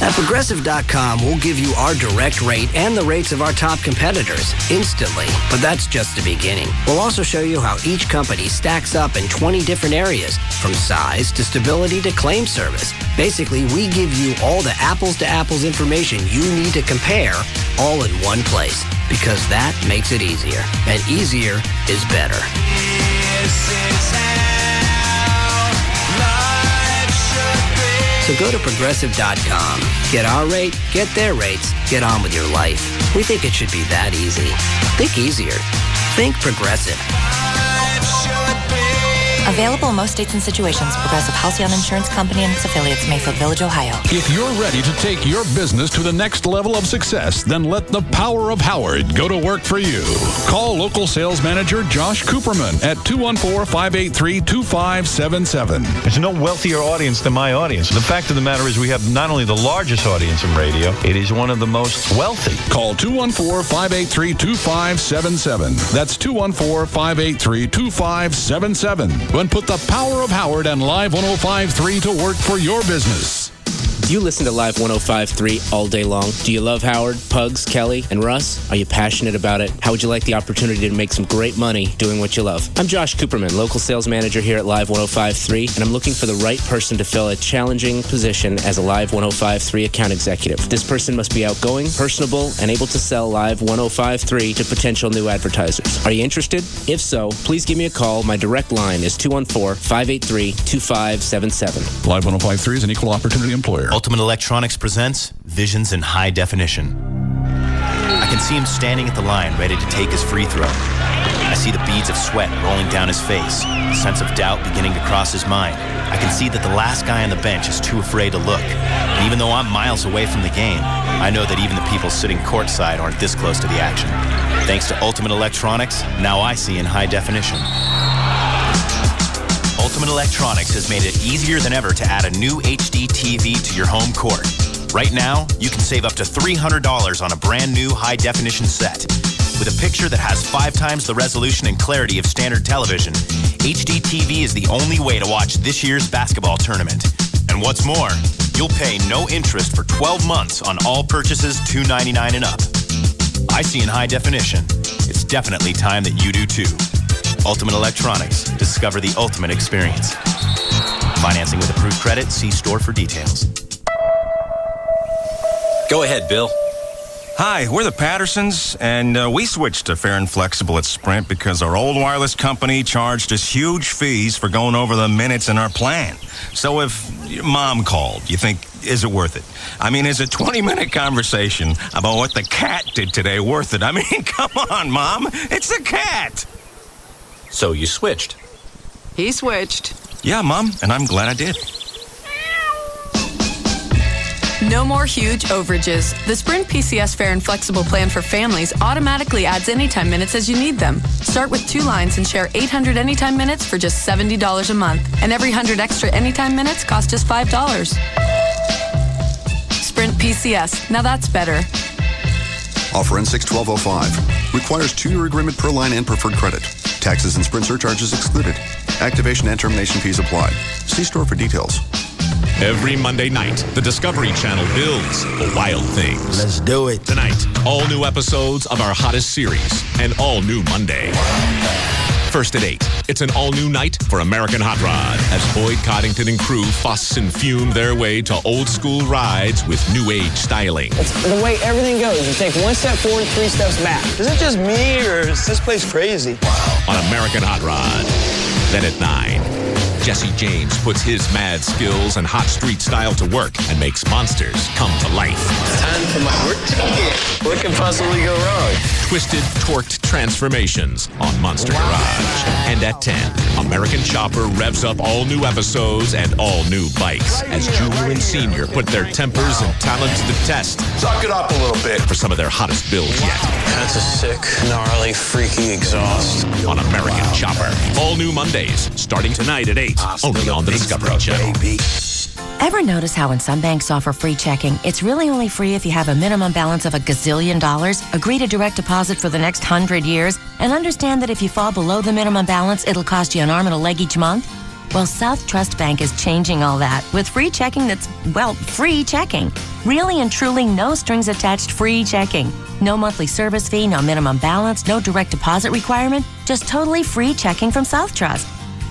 At Progressive.com, we'll give you our direct rate and the rates of our top competitors instantly. But that's just the beginning. We'll also show you how each company stacks up in 20 different areas, from size to stability to claim service. Basically, we give you all the apples-to-apples information you need to compare all in one place. Because that makes it easier. And easier is better. So go to Progressive.com. Get our rate, get their rates, get on with your life. We think it should be that easy. Think easier. Think Progressive. Available in most states and situations. Progressive Halcyon Insurance Company and its affiliates, Mayfield Village, Ohio. If you're ready to take your business to the next level of success, then let the power of Howard go to work for you. Call local sales manager Josh Cooperman at 214-583-2577. There's no wealthier audience than my audience. The fact of the matter is we have not only the largest audience in radio, it is one of the most wealthy. Call 214-583-2577. That's 214-583-2577. And put the power of Howard and Live 105.3 to work for your business. Do you listen to Live 105.3 all day long? Do you love Howard, Pugs, Kelly, and Russ? Are you passionate about it? How would you like the opportunity to make some great money doing what you love? I'm Josh Cooperman, local sales manager here at Live 105.3, and I'm looking for the right person to fill a challenging position as a Live 105.3 account executive. This person must be outgoing, personable, and able to sell Live 105.3 to potential new advertisers. Are you interested? If so, please give me a call. My direct line is 214-583-2577. Live 105.3 is an equal opportunity employer. Ultimate Electronics presents Visions in High Definition. I can see him standing at the line ready to take his free throw. I see the beads of sweat rolling down his face, a sense of doubt beginning to cross his mind. I can see that the last guy on the bench is too afraid to look. And even though I'm miles away from the game, I know that even the people sitting courtside aren't this close to the action. Thanks to Ultimate Electronics, now I see in high definition. Ultimate Electronics has made it easier than ever to add a new HD TV to your home court. Right now, you can save up to $300 on a brand new high-definition set. With a picture that has 5 times the resolution and clarity of standard television, HD TV is the only way to watch this year's basketball tournament. And what's more, you'll pay no interest for 12 months on all purchases $299 and up. I see in high definition. It's definitely time that you do too. Ultimate Electronics. Discover the ultimate experience. Financing with approved credit. See store for details. Go ahead, Bill. Hi, we're the Pattersons, and we switched to Fair and Flexible at Sprint because our old wireless company charged us huge fees for going over the minutes in our plan. So if your mom called, you think, is it worth it? I mean, is a 20-minute conversation about what the cat did today worth it? I mean, come on, Mom. It's the cat. So you switched. He switched. Yeah, Mom, and I'm glad I did. No more huge overages. The Sprint PCS Fair and Flexible plan for families automatically adds anytime minutes as you need them. Start with 2 lines and share 800 anytime minutes for just $70 a month. And every 100 extra anytime minutes cost just $5. Sprint PCS. Now that's better. Offer ends 6/12/05. Requires 2-year agreement per line and preferred credit. Taxes and Sprint surcharges excluded. Activation and termination fees apply. See store for details. Every Monday night, the Discovery Channel builds the wild things. Let's do it. Tonight, all new episodes of our hottest series, and all new Monday. First at 8, it's an all-new night for American Hot Rod as Boyd Coddington and crew fuss and fume their way to old-school rides with new-age styling. It's the way everything goes. You take 1 step forward, 3 steps back. Is it just me, or is this place crazy? On American Hot Rod. Then at 9, Jesse James puts his mad skills and hot street style to work and makes monsters come to life. Time for my work to begin. What can possibly go wrong? Twisted, torqued transformations on Monster Garage. And at 10, American Chopper revs up all new episodes and all new bikes as Junior and Senior put their tempers and talent to the test. Suck it up a little bit. For some of their hottest builds yet. That's a sick, gnarly, freaky exhaust. On American Chopper. All new Mondays, starting tonight at 8, only on the Discovery Channel. Ever notice how when some banks offer free checking, it's really only free if you have a minimum balance of $1 gazillion, agree to direct deposit for the next 100 years, and understand that if you fall below the minimum balance, it'll cost you an arm and a leg each month? Well, South Trust Bank is changing all that with free checking that's, well, free checking. Really and truly no strings attached free checking. No monthly service fee, no minimum balance, no direct deposit requirement, just totally free checking from South Trust.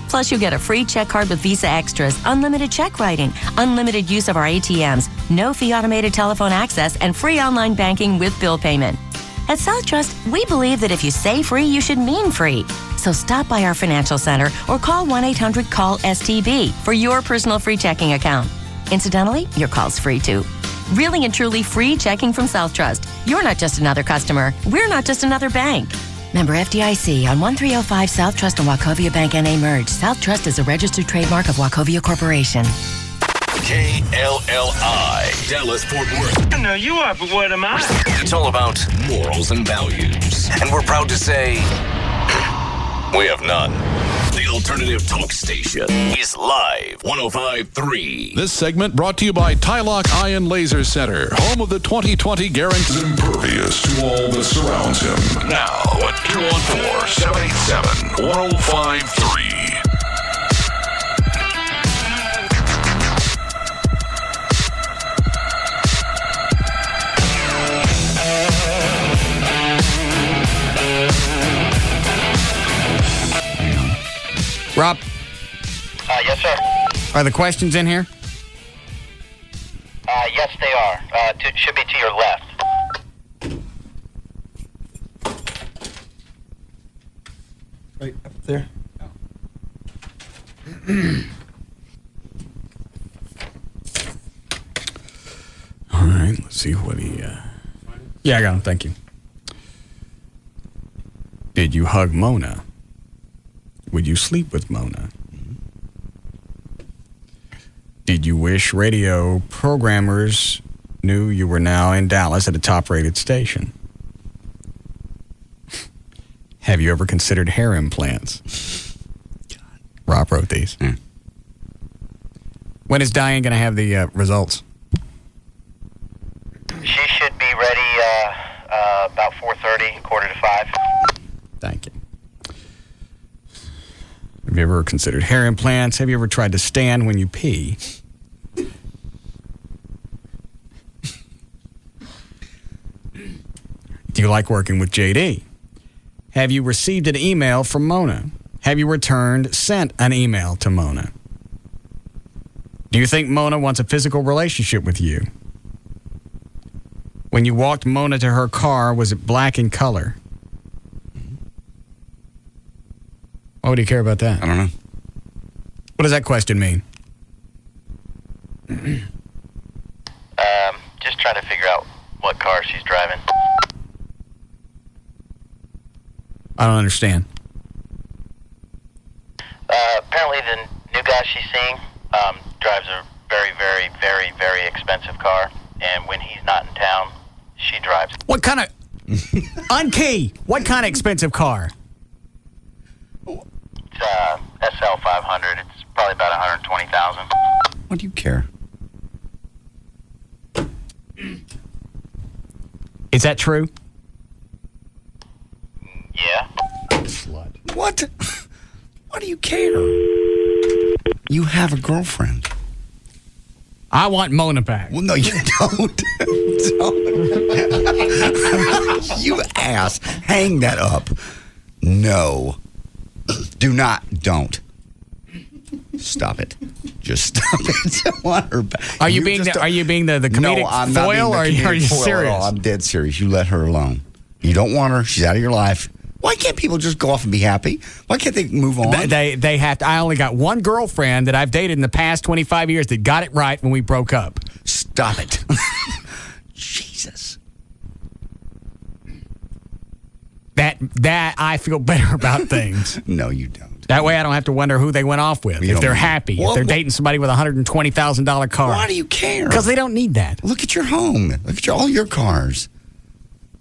Plus, you'll get a free check card with Visa Extras, unlimited check writing, unlimited use of our ATMs, no fee automated telephone access, and free online banking with bill payment. At South Trust, we believe that if you say free, you should mean free. So stop by our financial center or call 1-800-CALL-STB for your personal free checking account. Incidentally, your call's free too. Really and truly free checking from South Trust. You're not just another customer. We're not just another bank. Member FDIC on 1305 South Trust and Wachovia Bank N.A. merged. South Trust is a registered trademark of Wachovia Corporation. KLLI, Dallas-Fort Worth. I know you are, but what am I? It's all about morals and values. And we're proud to say, we have none. The alternative talk station is live 105.3. This segment brought to you by Tylock Ion Laser Center, home of the 2020 guarantee. Impervious to all that surrounds him. Now at 214-787-1053. Rob? Yes, sir. Are the questions in here? Yes, they are. Should be to your left. Right up there. All right, let's see what he... Yeah, I got him. Thank you. Did you hug Mona? Would you sleep with Mona? Did you wish radio programmers knew you were now in Dallas at a top-rated station? Have you ever considered hair implants? Rob wrote these. When is Diane going to have the results? She should be ready about 4:30, 4:45. Thank you. Have you ever considered hair implants? Have you ever tried to stand when you pee? Do you like working with JD? Have you received an email from Mona? Have you sent an email to Mona? Do you think Mona wants a physical relationship with you? When you walked Mona to her car, was it black in color? Why would he care about that? I don't know. What does that question mean? Just trying to figure out what car she's driving. I don't understand. Apparently the new guy she's seeing drives a very, very, very, very expensive car, and when he's not in town, she drives. What kind of... Unkey! What kind of expensive car? It's SL 500. It's probably about $120,000. What do you care? Is that true? Yeah. Slut. What? Why do you care? You have a girlfriend. I want Mona back. Well, no, you don't. You ass. Hang that up. No. Don't. Stop it. Just stop it. I want her back. Are you being the comedic foil, or are you serious? I'm dead serious. You let her alone. You don't want her. She's out of your life. Why can't people just go off and be happy? Why can't they move on? They have to. I only got one girlfriend that I've dated in the past 25 years that got it right when we broke up. Stop it. Jesus. That I feel better about things. No, you don't. That way I don't have to wonder who they went off with. If they're happy. If they're dating somebody with a $120,000 car. Why do you care? Because they don't need that. Look at your home. Look at all your cars.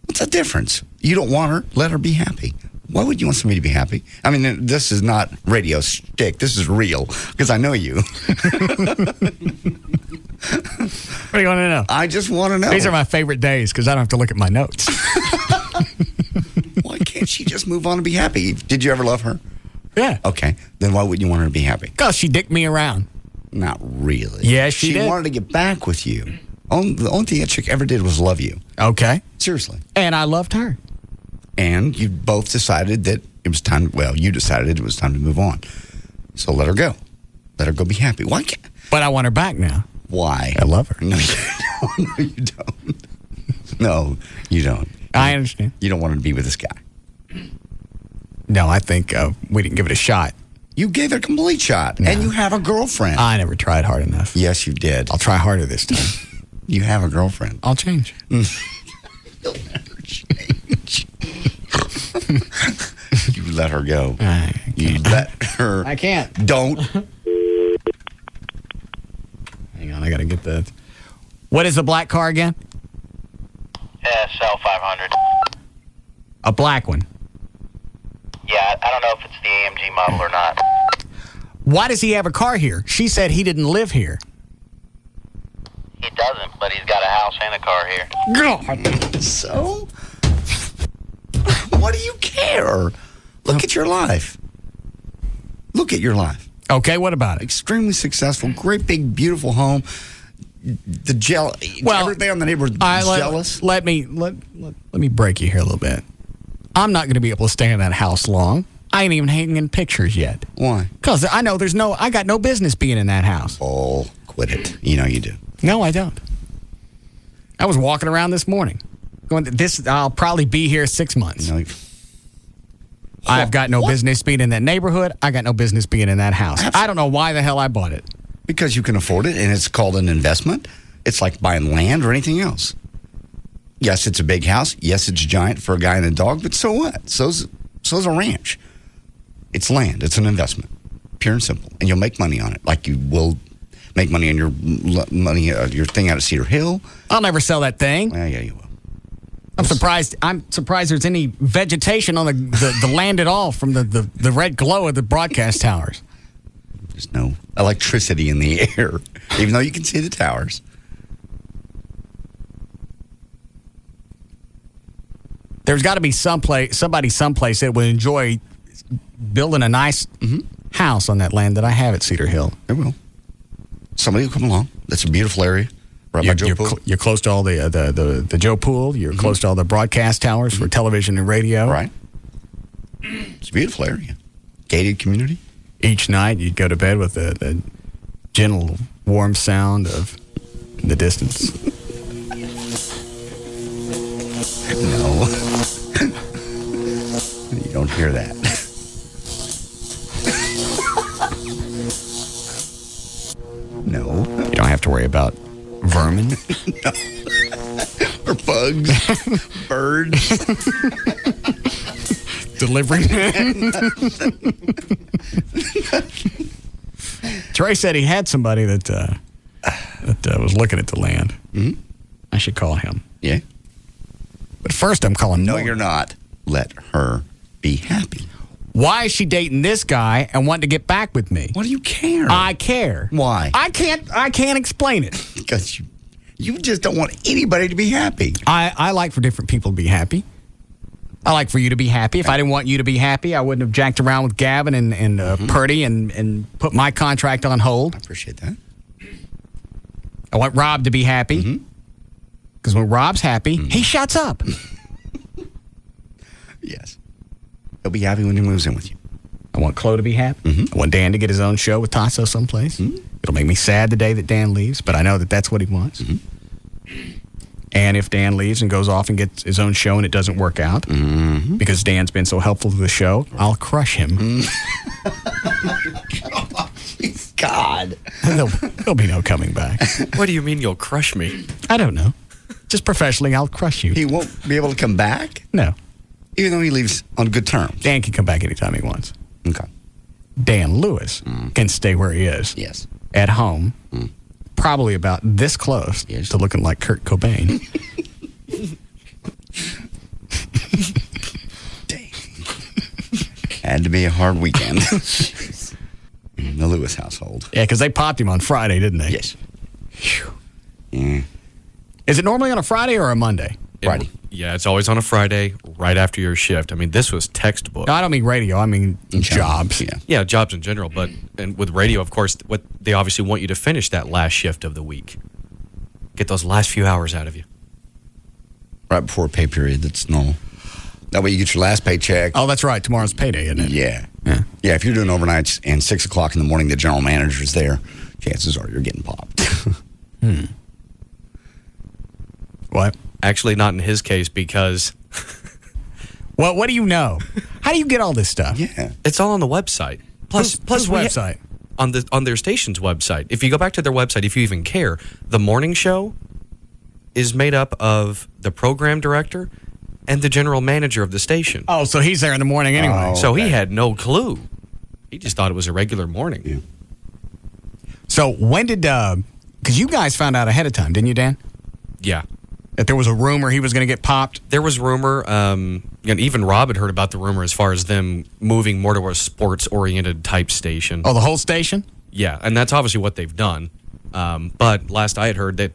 What's the difference? You don't want her. Let her be happy. Why would you want somebody to be happy? I mean, this is not radio shtick. This is real because I know you. What do you want to know? I just want to know. These are my favorite days because I don't have to look at my notes. Why can't she just move on and be happy? Did you ever love her? Yeah. Okay. Then why wouldn't you want her to be happy? Because she dicked me around. Not really. Yeah, she did. She wanted to get back with you. The only thing that chick ever did was love you. Okay. Seriously. And I loved her. And you both decided that it was time. Well, you decided it was time to move on. So let her go. Let her go be happy. Why can't? But I want her back now. Why? I love her. No, you don't. No, you don't. I understand. You don't want her to be with this guy. No, I think we didn't give it a shot. You gave it a complete shot. No. And you have a girlfriend. I never tried hard enough. Yes, you did. I'll try harder this time. You have a girlfriend. I'll change. You'll never change. You let her go. You let her. I can't. Don't. Hang on, I got to get the... What is the black car again? SL 500. A black one. Yeah, I don't know if it's the AMG model or not. Why does he have a car here? She said he didn't live here. He doesn't, but he's got a house and a car here. God. So? What do you care? Look at your life. Look at your life. Okay, what about it? Extremely successful, great big beautiful home. Everybody on the neighborhood is jealous. Let me break you here a little bit. I'm not going to be able to stay in that house long. I ain't even hanging pictures yet. Why? Because I know I got no business being in that house. Oh, quit it. You know you do. No, I don't. I was walking around this morning. I'll probably be here 6 months. No, I've got no business being in that neighborhood. I got no business being in that house. I don't know why the hell I bought it. Because you can afford it, and it's called an investment. It's like buying land or anything else. Yes, it's a big house. Yes, it's giant for a guy and a dog, but so what? So's a ranch. It's land. It's an investment. Pure and simple. And you'll make money on it, like you will make money on your thing out of Cedar Hill. I'll never sell that thing. Well, yeah, you will. I'm surprised there's any vegetation on the land at all from the red glow of the broadcast towers. There's no electricity in the air, even though you can see the towers. There's got to be somebody someplace that would enjoy building a nice house on that land that I have at Cedar Hill. There will. Somebody will come along. That's a beautiful area. Right by Joe Pool. You're close to all the Joe Pool. You're close to all the broadcast towers for television and radio. Right. It's a beautiful area. Gated community. Each night you'd go to bed with the gentle, warm sound of the distance. No. You don't hear that. No. You don't have to worry about vermin. No. Or bugs. Birds. Delivery man. Trey said he had somebody that was looking at the land. Mm-hmm. I should call him. Yeah. But first I'm calling No, Nora. you're not. Let her be happy. Why is she dating this guy and wanting to get back with me? What do you care? I care. Why? I can't explain it. Because You just don't want anybody to be happy. I like for different people to be happy. I like for you to be happy. If I didn't want you to be happy, I wouldn't have jacked around with Gavin and Purdy and put my contract on hold. I appreciate that. I want Rob to be happy. Because when Rob's happy, he shuts up. Yes. He'll be happy when he moves in with you. I want Chloe to be happy. I want Dan to get his own show with Tasso someplace. It'll make me sad the day that Dan leaves, but I know that that's what he wants. And if Dan leaves and goes off and gets his own show and it doesn't work out, because Dan's been so helpful to the show, I'll crush him. God. There'll be no coming back. What do you mean you'll crush me? I don't know. Just professionally, I'll crush you. He won't be able to come back? No. Even though he leaves on good terms? Dan can come back anytime he wants. Okay. Dan Lewis can stay where he is. Yes. At home. Probably about this close to looking like Kurt Cobain. Had to be a hard weekend. In the Lewis household. Yeah, because they popped him on Friday, didn't they? Yes. Yeah. Is it normally on a Friday or a Monday? Friday. Yeah, it's always on a Friday right after your shift. I mean, this was textbook. No, I don't mean radio. I mean jobs. Yeah, jobs in general. But and with radio, of course, what they obviously want you to finish that last shift of the week. Get those last few hours out of you. Right before pay period, that's normal. That way you get your last paycheck. Oh, that's right. Tomorrow's payday, isn't it? Yeah. Yeah, if you're doing overnights and 6 o'clock in the morning, the general manager's there, chances are you're getting popped. What? Actually, not in his case because... Well, what do you know? How do you get all this stuff? Yeah. It's all on the website. Plus website? On their station's website. If you go back to their website, if you even care, the morning show is made up of the program director and the general manager of the station. Oh, so he's there in the morning anyway. So he had no clue. He just thought it was a regular morning. Yeah. So when did... Because you guys found out ahead of time, didn't you, Dan? Yeah. That there was a rumor he was going to get popped? There was rumor, and even Rob had heard about the rumor as far as them moving more to a sports-oriented type station. Oh, the whole station? Yeah, and that's obviously what they've done. But last I had heard that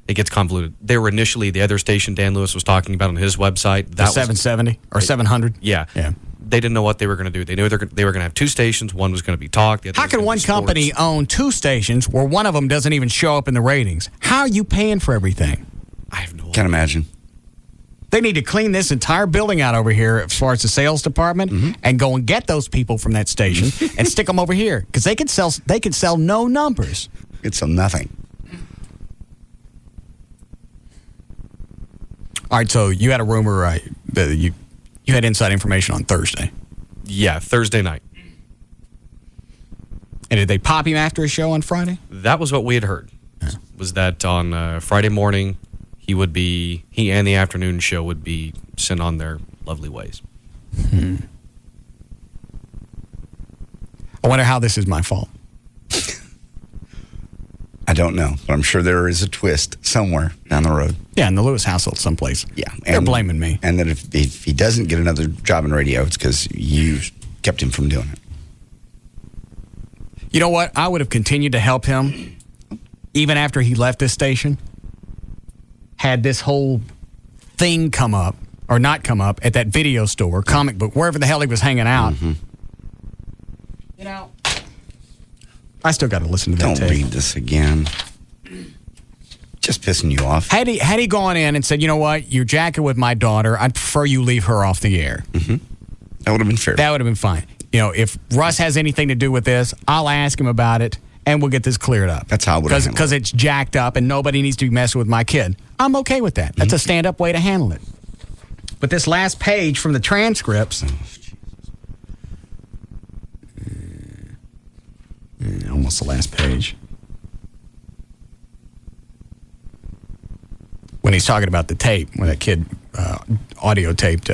it gets convoluted. They were initially the other station Dan Lewis was talking about on his website. That was 770 or 700? Yeah. They didn't know what they were going to do. They knew they were going to have two stations. One was going to be talk. The other How can one company own two stations where one of them doesn't even show up in the ratings? How are you paying for everything? I have no idea. Can't imagine. They need to clean this entire building out over here as far as the sales department and go and get those people from that station and stick them over here because they could sell no numbers. It's a nothing. All right, so you had a rumor that you had inside information on Thursday. Yeah, Thursday night. And did they pop him after his show on Friday? That was what we had heard. Yeah. Was that on Friday morning he and the afternoon show would be sent on their lovely ways. I wonder how this is my fault. I don't know, but I'm sure there is a twist somewhere down the road. Yeah, in the Lewis household someplace. Yeah. They're blaming me. And that if he doesn't get another job in radio, it's because you kept him from doing it. You know what? I would have continued to help him even after he left this station. Had this whole thing come up, or not come up, at that video store, comic book, wherever the hell he was hanging out. You know, I still got to listen to that tape. Don't read this again. Just pissing you off. Had he gone in and said, you know what, you're jacking with my daughter, I'd prefer you leave her off the air. That would have been fair. That would have been fine. You know, if Russ has anything to do with this, I'll ask him about it, and we'll get this cleared up. That's how I would have Because it's jacked up, and nobody needs to be messing with my kid. I'm okay with that. That's a stand-up way to handle it. But this last page from the transcripts... almost the last page. When he's talking about the tape, when that kid audio taped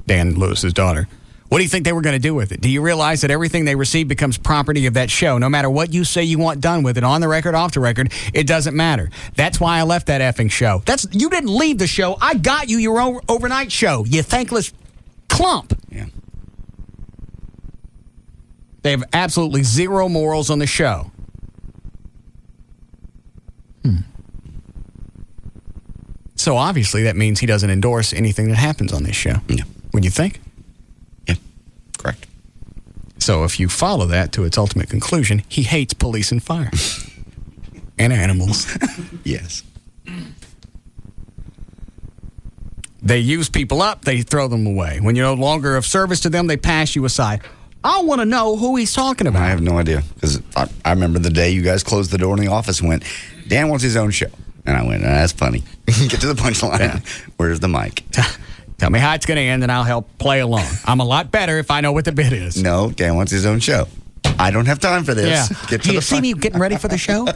Dan Lewis's daughter. What do you think they were going to do with it? Do you realize that everything they receive becomes property of that show? No matter what you say you want done with it, on the record, off the record, it doesn't matter. That's why I left that effing show. You didn't leave the show. I got you your own overnight show, you thankless clump. Yeah. They have absolutely zero morals on the show. So obviously that means he doesn't endorse anything that happens on this show. No. Would you think? Yeah, correct. So if you follow that to its ultimate conclusion, he hates police and fire. And animals. Yes. They use people up, they throw them away. When you're no longer of service to them, they pass you aside. I want to know who he's talking about. I have no idea, because I remember the day you guys closed the door in the office and went, Dan wants his own show. And I went, that's funny. Get to the punchline. Yeah. Where's the mic? Tell me how it's going to end, and I'll help play along. I'm a lot better if I know what the bid is. No, Dan wants his own show. I don't have time for this. Yeah. Get to Do you see me getting ready for the show?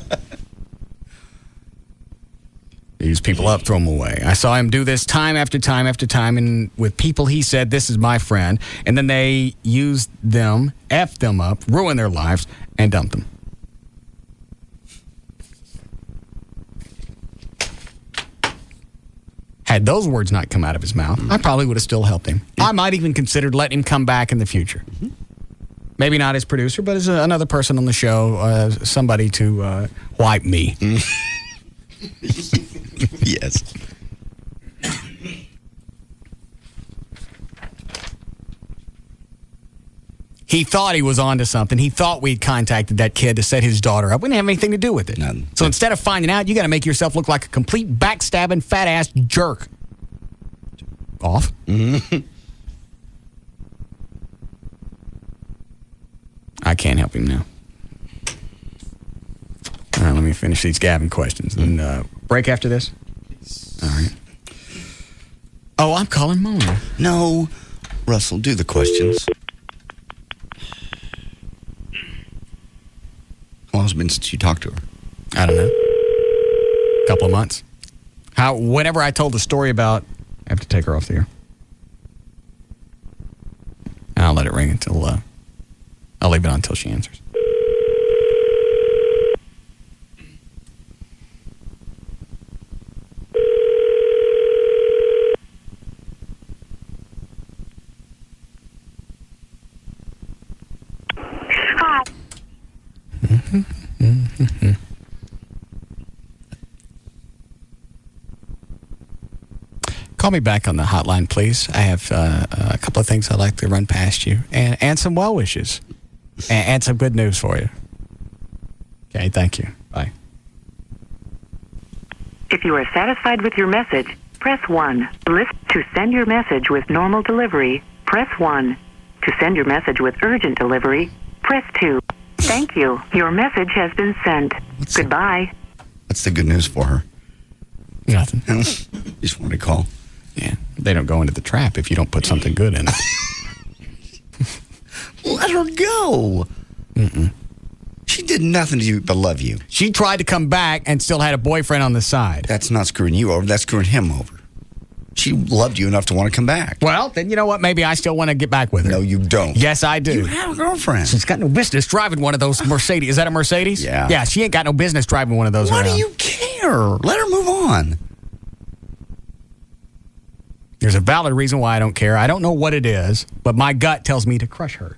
Use people up, throw them away. I saw him do this time after time after time, and with people he said, this is my friend, and then they used them, F them up, ruin their lives, and dump them. Had those words not come out of his mouth, I probably would have still helped him. I might even considered letting him come back in the future. Maybe not as producer, but as another person on the show, somebody to wipe me. Yes. He thought he was onto something. He thought we'd contacted that kid to set his daughter up. We didn't have anything to do with it. None. So instead of finding out, you got to make yourself look like a complete backstabbing, fat-ass jerk. Off. Mm-hmm. I can't help him now. All right, let me finish these Gavin questions. And break after this? All right. Oh, I'm calling Mona. No. Russell, do the questions. How long has it been since you talked to her? I don't know. A couple of months. Whenever I told the story about... I have to take her off the air. And I'll let it ring until... I'll leave it on until she answers. Hi. Call me back on the hotline, please. I have a couple of things I'd like to run past you, and some well wishes, and some good news for you. Okay, thank you. Bye. If you are satisfied with your message, press 1. To send your message with normal delivery, press 1. To send your message with urgent delivery, press 2. Thank you. Your message has been sent. Goodbye. What's the good news for her? Nothing. Just wanted to call. Yeah, they don't go into the trap if you don't put something good in it. Let her go. Mm-mm. She did nothing to you but love you. She tried to come back and still had a boyfriend on the side. That's not screwing you over. That's screwing him over. She loved you enough to want to come back. Well, then you know what? Maybe I still want to get back with her. No, you don't. Yes, I do. You have a girlfriend. She's got no business driving one of those Mercedes. Is that a Mercedes? Yeah. Yeah, she ain't got no business driving one of those Why around. do you care? Let her move on. There's a valid reason why I don't care. I don't know what it is, but my gut tells me to crush her.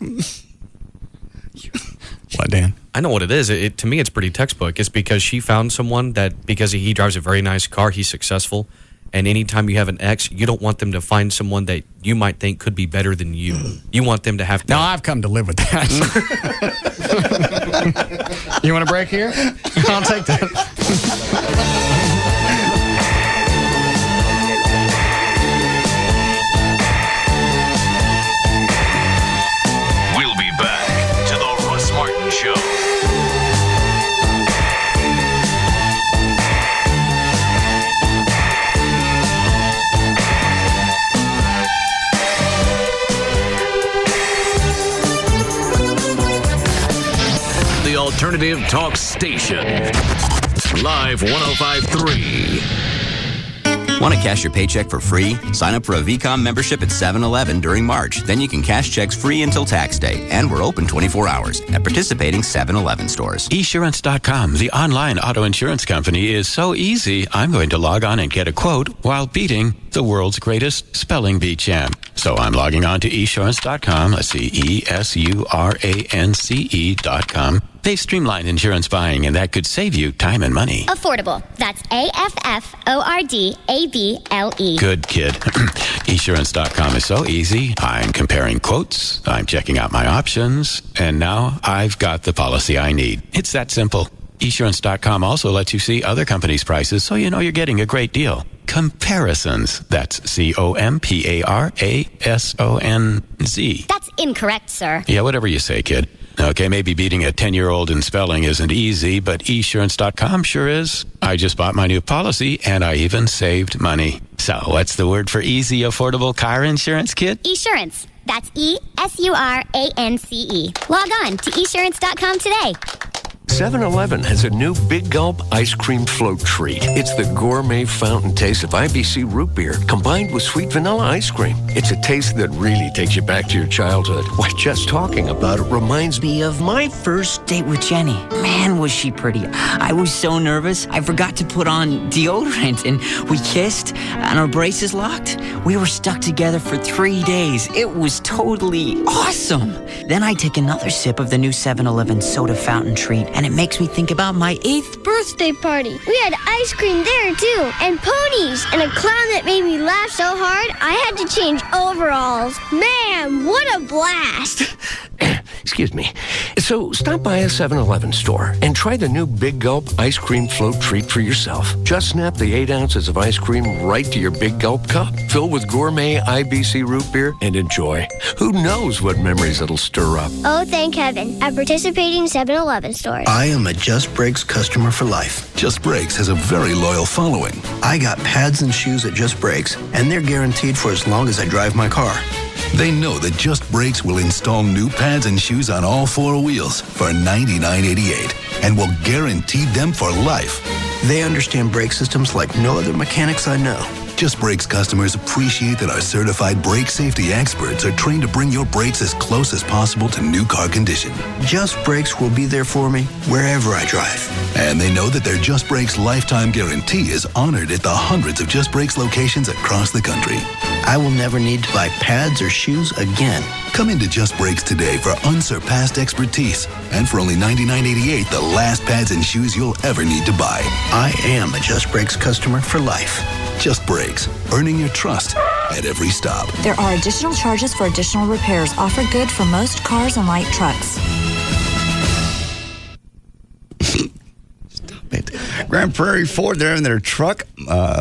What, Dan? I know what it is. To me, it's pretty textbook. It's because she found someone that, because he drives a very nice car, he's successful. And anytime you have an ex, you don't want them to find someone that you might think could be better than you. You want them to have to... Now, I've come to live with that. You want a break here? I'll take that. We'll be back to the Russ Martin Show. The Alternative Talk Station. Live 105.3. Want to cash your paycheck for free? Sign up for a VCOM membership at 7-Eleven during March. Then you can cash checks free until tax day. And we're open 24 hours at participating 7-Eleven stores. Esurance.com, the online auto insurance company, is so easy, I'm going to log on and get a quote while beating the world's greatest spelling bee champ. So I'm logging on to esurance.com. Let's see, ESURANCE.com. They've streamlined insurance buying, and that could save you time and money. Affordable. That's AFFORDABLE. Good kid. Esurance.com is so easy. I'm comparing quotes, I'm checking out my options, and now I've got the policy I need. It's that simple. Esurance.com also lets you see other companies' prices so you know you're getting a great deal. Comparisons. That's COMPARASONZ. That's incorrect, sir. Yeah, whatever you say, kid. Okay, maybe beating a 10-year-old in spelling isn't easy, but Esurance.com sure is. I just bought my new policy, and I even saved money. So what's the word for easy, affordable car insurance, kid? Esurance. That's ESURANCE. Log on to esurance.com today. 7-Eleven has a new Big Gulp ice cream float treat. It's the gourmet fountain taste of IBC root beer combined with sweet vanilla ice cream. It's a taste that really takes you back to your childhood. Why, just talking about it reminds me of My first date with Jenny. Man, was she pretty. I was so nervous, I forgot to put on deodorant, and we kissed, and our braces locked. We were stuck together for 3 days. It was totally awesome. Then I take another sip of the new 7-Eleven soda fountain treat, and it makes me think about my 8th birthday party. We had ice cream there, too, and ponies, and a clown that made me laugh so hard, I had to change overalls. Man, what a blast. Excuse me. So stop by a 7-Eleven store and try the new Big Gulp ice cream float treat for yourself. Just snap the 8 ounces of ice cream right to your Big Gulp cup. Fill with gourmet IBC root beer and enjoy. Who knows what memories it'll stir up. Oh, thank heaven. At participating 7-Eleven stores. I am a Just Brakes customer for life. Just Brakes has a very loyal following. I got pads and shoes at Just Brakes, and they're guaranteed for as long as I drive my car. They know that Just Brakes will install new pads and shoes on all 4 wheels for $99.88 and will guarantee them for life. They understand brake systems like no other mechanics I know. Just Brakes customers appreciate that our certified brake safety experts are trained to bring your brakes as close as possible to new car condition. Just Brakes will be there for me wherever I drive. And they know that their Just Brakes lifetime guarantee is honored at the hundreds of Just Brakes locations across the country. I will never need to buy pads or shoes again. Come into Just Brakes today for unsurpassed expertise. And for only $99.88, the last pads and shoes you'll ever need to buy. I am a Just Brakes customer for life. Just Brakes, earning your trust at every stop. There are additional charges for additional repairs. Offer good for most cars and light trucks. Grand Prairie Ford, they're in their truck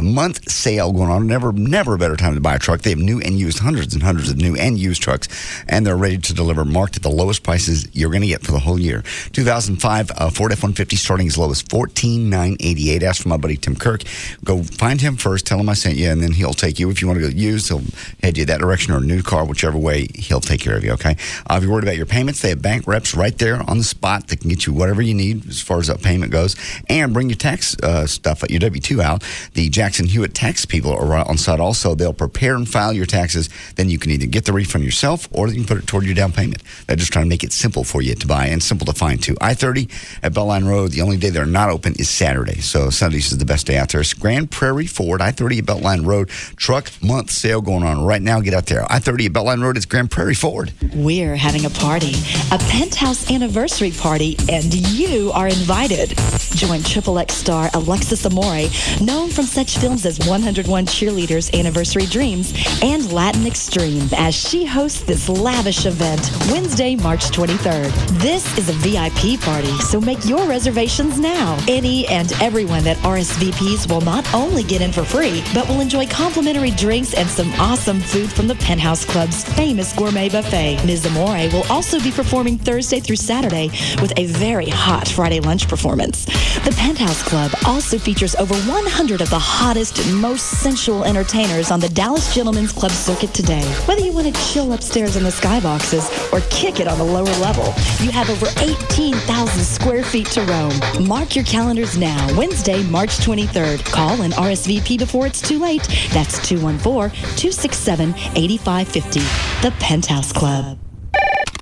month sale going on. Never a better time to buy a truck. They have new and used, hundreds and hundreds of new and used trucks, and they're ready to deliver, marked at the lowest prices you're going to get for the whole year. 2005 Ford F-150 starting as low as $14,988. Ask for my buddy Tim Kirk. Go find him first, tell him I sent you, and then he'll take you. If you want to go used, he'll head you that direction, or a new car, whichever way, he'll take care of you, okay? If you're worried about your payments, they have bank reps right there on the spot that can get you whatever you need as far as that payment goes, and bring your tax stuff, your W-2 out. The Jackson Hewitt tax people are right on site also. They'll prepare and file your taxes. Then you can either get the refund yourself or you can put it toward your down payment. They're just trying to make it simple for you to buy and simple to find too. I-30 at Beltline Road, the only day they're not open is Saturday. So Sundays is the best day out there. It's Grand Prairie Ford, I-30 at Beltline Road. Truck month sale going on right now. Get out there. I-30 at Beltline Road, it's Grand Prairie Ford. We're having a party, a penthouse anniversary party, and you are invited. Join XXX star Alexis Amore, known from such films as 101 Cheerleaders, Anniversary Dreams, and Latin Extreme, as she hosts this lavish event Wednesday, March 23rd. This is a VIP party, so make your reservations now. Any and everyone that RSVPs will not only get in for free, but will enjoy complimentary drinks and some awesome food from the Penthouse Club's famous gourmet buffet. Ms. Amore will also be performing Thursday through Saturday with a very hot Friday lunch performance. The Penthouse Club also features over 100 of the hottest and most sensual entertainers on the Dallas Gentlemen's Club circuit today. Whether you want to chill upstairs in the skyboxes or kick it on the lower level, you have over 18,000 square feet to roam. Mark your calendars now, Wednesday, March 23rd. Call and RSVP before it's too late. That's 214-267-8550. The Penthouse Club.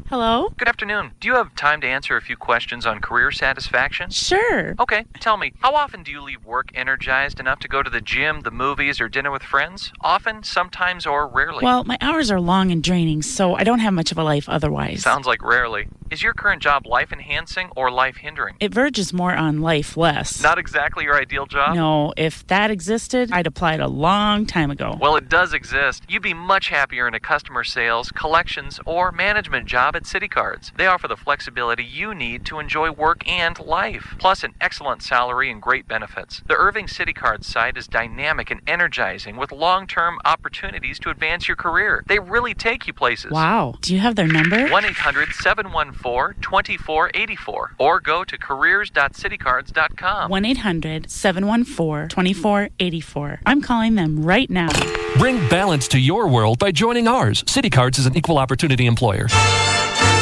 Hello? Good afternoon. Do you have time to answer a few questions on career satisfaction? Sure. Okay, tell me, how often do you leave work energized enough to go to the gym, the movies, or dinner with friends? Often, sometimes, or rarely? Well, my hours are long and draining, so I don't have much of a life otherwise. Sounds like rarely. Is your current job life-enhancing or life-hindering? It verges more on life less. Not exactly your ideal job? No, if that existed, I'd applied a long time ago. Well, it does exist. You'd be much happier in a customer sales, collections, or management job at City Cards. They offer the flexibility you need to enjoy work and life, plus an excellent salary and great benefits. The Irving City Cards site is dynamic and energizing with long-term opportunities to advance your career. They really take you places. Wow. Do you have their number? 1-800-714-2484 or go to careers.citycards.com. 1-800-714-2484. I'm calling them right now. Bring balance to your world by joining ours. City Cards is an equal opportunity employer.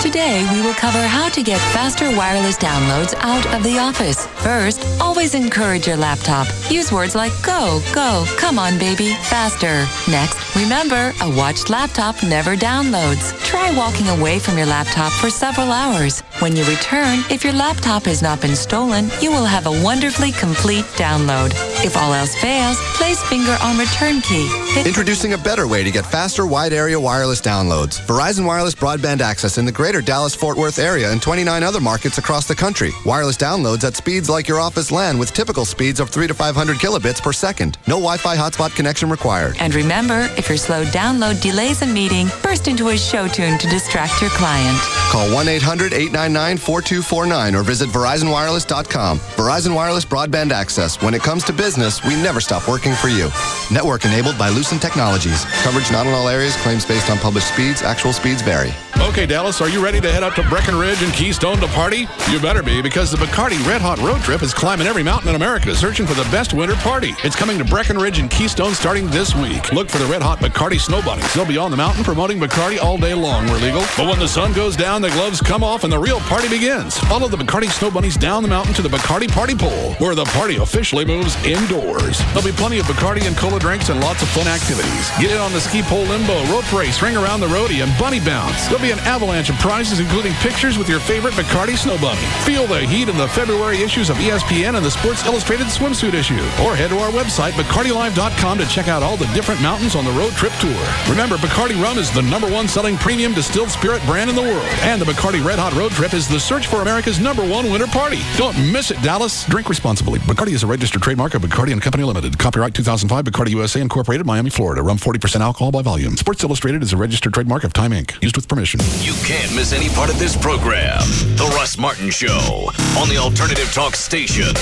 Today, we will cover how to get faster wireless downloads out of the office. First, always encourage your laptop. Use words like go, go, come on, baby, faster. Next, remember, a watched laptop never downloads. Try walking away from your laptop for several hours. When you return, if your laptop has not been stolen, you will have a wonderfully complete download. If all else fails, place finger on return key. Introducing a better way to get faster wide area wireless downloads. Verizon Wireless Broadband Access in the greater Dallas-Fort Worth area and 29 other markets across the country. Wireless downloads at speeds like your office LAN with typical speeds of 300 to 500 kilobits per second. No Wi-Fi hotspot connection required. And remember, if your slow download delays a meeting, burst into a show tune to distract your client. Call 1-800-899-4249 or visit VerizonWireless.com. Verizon Wireless Broadband Access. When it comes to business, we never stop working for you. Network enabled by Lucent Technologies. Coverage not in all areas. Claims based on published speeds. Actual speeds vary. Okay, Dallas, are you ready to head up to Breckenridge and Keystone to party? You better be, because the Bacardi Red Hot Road Trip is climbing every mountain in America, searching for the best winter party. It's coming to Breckenridge and Keystone starting this week. Look for the Red Hot Bacardi Snow Bunnies. They'll be on the mountain promoting Bacardi all day long. We're legal. But when the sun goes down, the gloves come off and the real party begins. Follow the Bacardi Snow Bunnies down the mountain to the Bacardi Party Pool, where the party officially moves indoors. There'll be plenty of Bacardi and cola drinks and lots of fun activities. Get in on the ski pole limbo, rope race, ring around the roadie, and bunny bounce. There'll be an avalanche of prizes, including pictures with your favorite Bacardi Snow Bunny. Feel the heat in the February issues of ESPN and the Sports Illustrated swimsuit issue. Or head to our website, BacardiLive.com, to check out all the different mountains on the road trip tour. Remember, Bacardi Rum is the #1 selling premium distilled spirit brand in the world. And the Bacardi Red Hot Road Trip is the search for America's #1 winter party. Don't miss it, Dallas. Drink responsibly. Bacardi is a registered trademark of Bacardi and Company Limited. Copyright 2005, Bacardi USA Incorporated, Miami, Florida. Rum 40% alcohol by volume. Sports Illustrated is a registered trademark of Time Inc. Used with permission. You can't miss any part of this program. The Russ Martin Show on the Alternative Talk Station.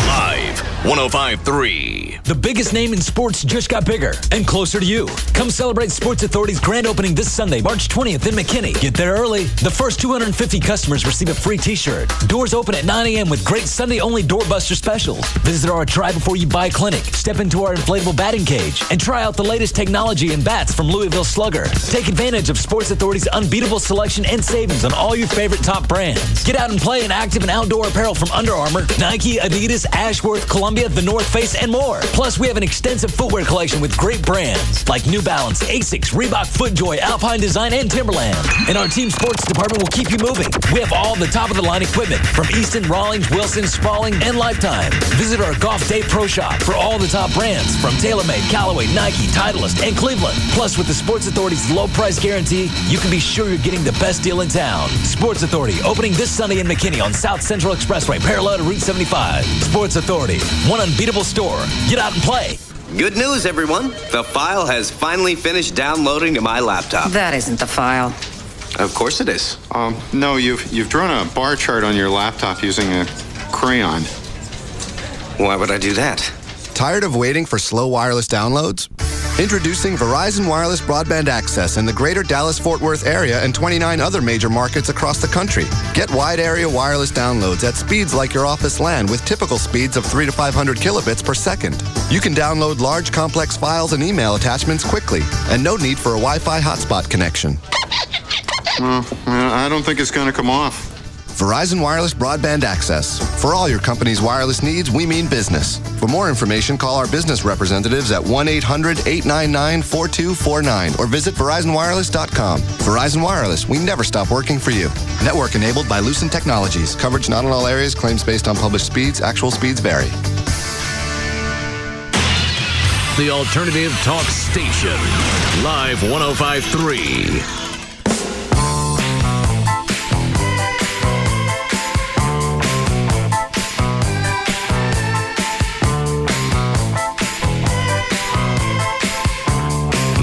Live 105.3. The biggest name in sports just got bigger and closer to you. Come celebrate Sports Authority's grand opening this Sunday, March 20th in McKinney. Get there early. The first 250 customers receive a free t-shirt. Doors open at 9 a.m. with great Sunday-only doorbuster specials. Visit our Try Before You Buy clinic. Step into our inflatable batting cage and try out the latest technology in bats from Louisville Slugger. Take advantage of Sports Authority's unbeatable selection and savings on all your favorite top brands. Get out and play in active and outdoor apparel from Under Armour, Nike, Adidas, Ashworth, Columbia, The North Face, and more. Plus, we have an extensive footwear collection with great brands like New Balance, Asics, Reebok, FootJoy, Alpine Design, and Timberland. And our team sports department will keep you moving. We have all the top-of-the-line equipment from Easton, Rawlings, Wilson, Spalding, and Lifetime. Visit our Golf Day Pro Shop for all the top brands from TaylorMade, Callaway, Nike, Titleist, and Cleveland. Plus, with the Sports Authority's low price guarantee, you can be sure you're getting the best deal in town. Sports Authority, opening this Sunday in McKinney on South Central Expressway, parallel to Route 75. Sports Authority, one unbeatable store. Get out and play. Good news, everyone. The file has finally finished downloading to my laptop. That isn't the file. Of course it is. No, you've drawn a bar chart on your laptop using a crayon. Why would I do that? Tired of waiting for slow wireless downloads? Introducing Verizon Wireless Broadband Access in the greater Dallas-Fort Worth area and 29 other major markets across the country. Get wide area wireless downloads at speeds like your office LAN with typical speeds of 300 to 500 kilobits per second. You can download large complex files and email attachments quickly, and no need for a Wi-Fi hotspot connection. Well, I don't think it's going to come off. Verizon Wireless Broadband Access. For all your company's wireless needs, we mean business. For more information, call our business representatives at 1-800-899-4249 or visit VerizonWireless.com. Verizon Wireless, we never stop working for you. Network enabled by Lucent Technologies. Coverage not in all areas. Claims based on published speeds. Actual speeds vary. The Alternative Talk Station. Live 105.3.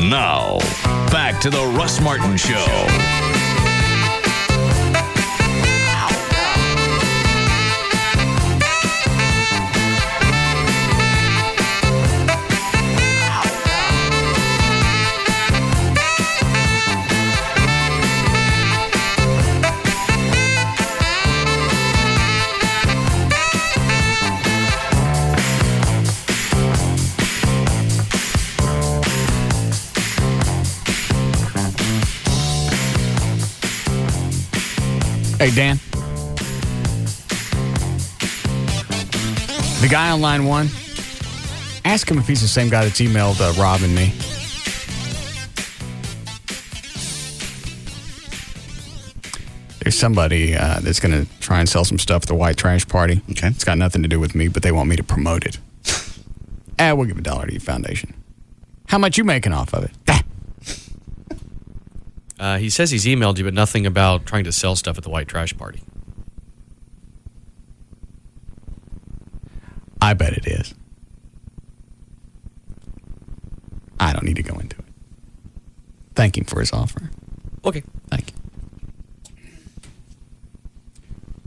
Now, back to the Russ Martin Show. Hey, Dan. The guy on line one, ask him if he's the same guy that's emailed Rob and me. There's somebody that's going to try and sell some stuff at the white trash party. Okay. It's got nothing to do with me, but they want me to promote it. We'll give $1 to your foundation. How much you making off of it? He says he's emailed you, but nothing about trying to sell stuff at the white trash party. I bet it is. I don't need to go into it. Thank him for his offer. Okay. Thank you.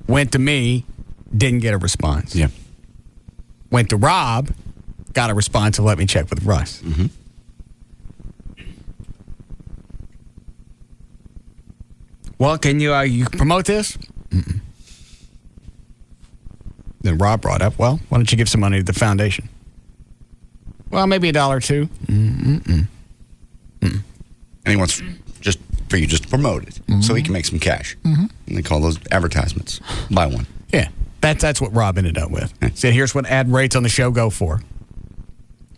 Went to me, didn't get a response. Yeah. Went to Rob, got a response and let me check with Russ. Mm-hmm. Well, can you promote this? Mm-mm. Then Rob brought up, well, why don't you give some money to the foundation? Well, maybe $1 or $2. Mm-mm. And he wants just for you just to promote it so he can make some cash. Mm-hmm. And they call those advertisements. Buy one. Yeah, that's what Rob ended up with. Said, here's what ad rates on the show go for.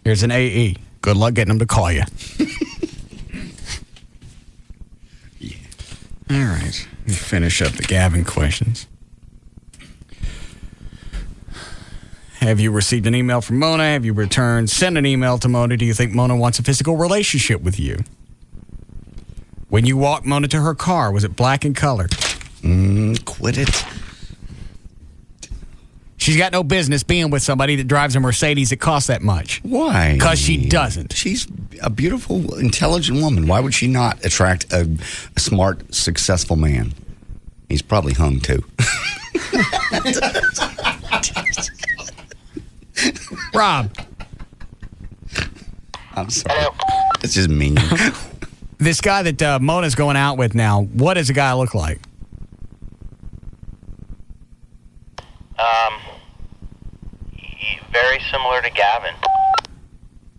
Here's an AE. Good luck getting them to call you. All right. Let me finish up the Gavin questions. Have you received an email from Mona? Have you sent an email to Mona? Do you think Mona wants a physical relationship with you? When you walked Mona to her car, was it black in color? Quit it. She's got no business being with somebody that drives a Mercedes that costs that much. Why? Because she doesn't. She's a beautiful, intelligent woman. Why would she not attract a smart, successful man? He's probably hung, too. Rob. I'm sorry. It's just mean. This guy that Mona's going out with now, what does the guy look like? Very similar to Gavin.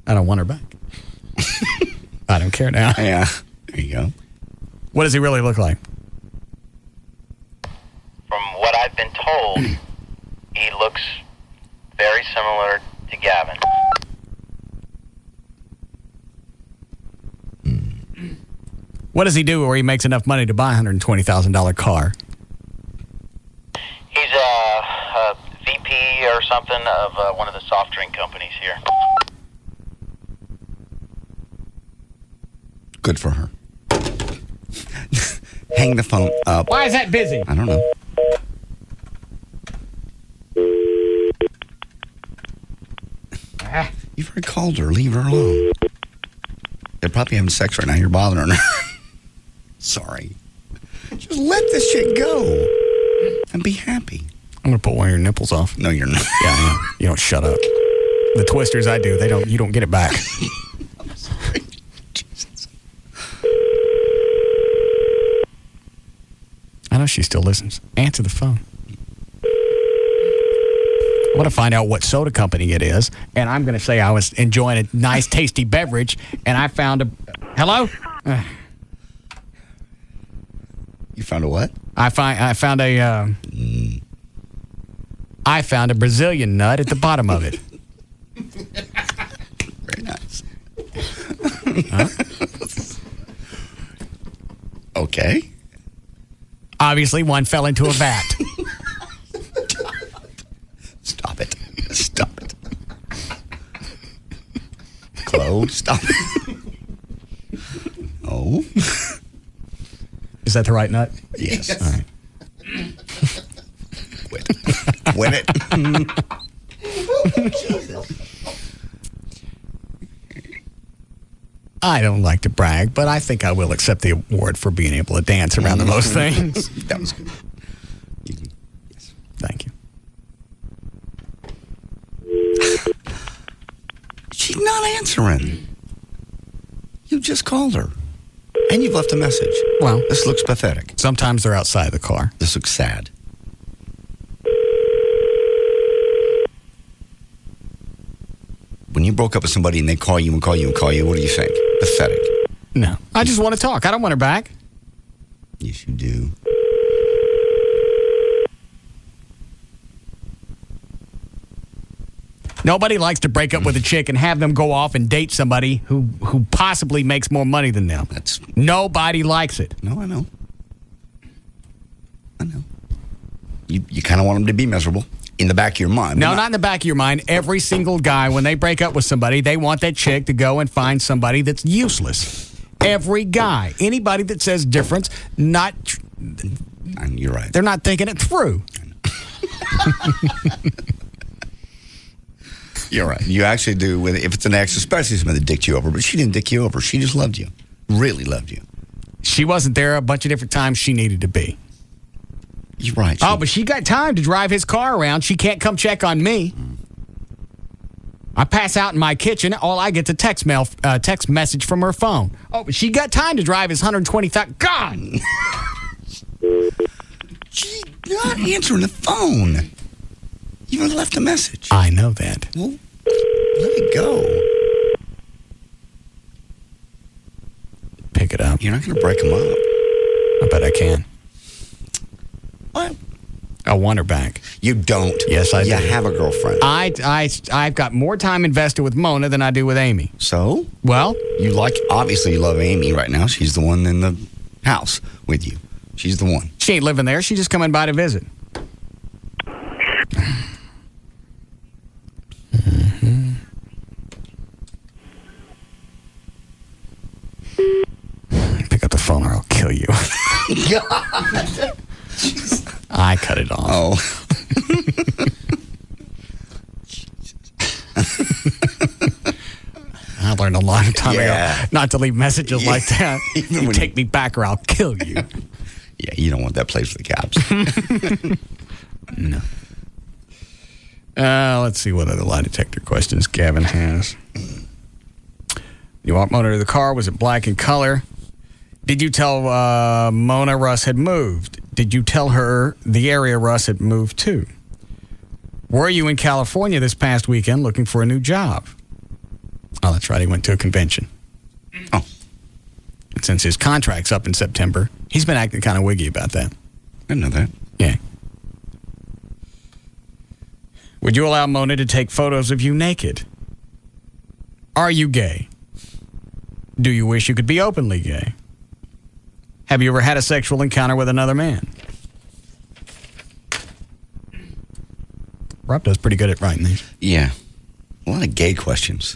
I don't want her back. I don't care now. Yeah, there you go. What does he really look like? From what I've been told, he looks very similar to Gavin. What does he do where he makes enough money to buy a $120,000 car? He's a VP or something of one of the soft drink companies here. Good for her. Hang the phone up. Why is that busy? I don't know. You've already called her. Leave her alone. They're probably having sex right now. You're bothering her. Sorry. Just let this shit go and be happy. I'm going to put one of your nipples off. No, you're not. Yeah, I know. You don't shut up. The twisters I do, you don't get it back. I'm sorry. Jesus. I know she still listens. Answer the phone. I want to find out what soda company it is, and I'm going to say I was enjoying a nice, tasty beverage, and I found a... Hello? You found a what? I found a Brazilian nut at the bottom of it. Very nice. Huh? Okay. Obviously, one fell into a vat. Stop it. Stop it. Chloe, stop it. Oh. Is that the right nut? Yes. All right. Win it. I don't like to brag, but I think I will accept the award for being able to dance around the most things. That was good. Yes. Thank you. She's not answering. You just called her. And you've left a message. Well, this looks pathetic. Sometimes they're outside the car. This looks sad. When you broke up with somebody and they call you and call you and call you, what do you think? Pathetic. No. I just want to talk. I don't want her back. Yes, you do. Nobody likes to break up with a chick and have them go off and date somebody who possibly makes more money than them. Nobody likes it. No, I know. You kind of want them to be miserable in the back of your mind. No, not in the back of your mind. Every single guy, when they break up with somebody, they want that chick to go and find somebody that's useless. Every guy. Anybody that says different, not... You're right. They're not thinking it through. You're right. You actually do, if it's an ex, especially somebody that dicked you over. But she didn't dick you over. She just loved you. Really loved you. She wasn't there a bunch of different times she needed to be. You're right. Oh, but she got time to drive his car around. She can't come check on me. I pass out in my kitchen. All I get's a text message from her phone. Oh, but she got time to drive his 120,000. God! She's not answering the phone. You even left a message. I know that. Well, let it go. Pick it up. You're not going to break them up. I bet I can. What? I want her back. You don't. Yes, I do. You have a girlfriend. I've got more time invested with Mona than I do with Amy. So? Well? Obviously you love Amy right now. She's the one in the house with you. She's the one. She ain't living there. She's just coming by to visit. Mm-hmm. Pick up the phone or I'll kill you. God. I cut it off. Oh. I learned a long time ago not to leave messages like that. You take me back or I'll kill you. Yeah, you don't want that place for the cops. No. Let's see what other lie detector questions Gavin has. You walked Mona to the car. Was it black in color? Did you tell Mona Russ had moved? Did you tell her the area Russ had moved to? Were you in California this past weekend looking for a new job? Oh, that's right. He went to a convention. Oh. And since his contract's up in September, he's been acting kind of wiggy about that. I didn't know that. Yeah. Would you allow Mona to take photos of you naked? Are you gay? Do you wish you could be openly gay? Have you ever had a sexual encounter with another man? Rob does pretty good at writing these. Yeah. A lot of gay questions.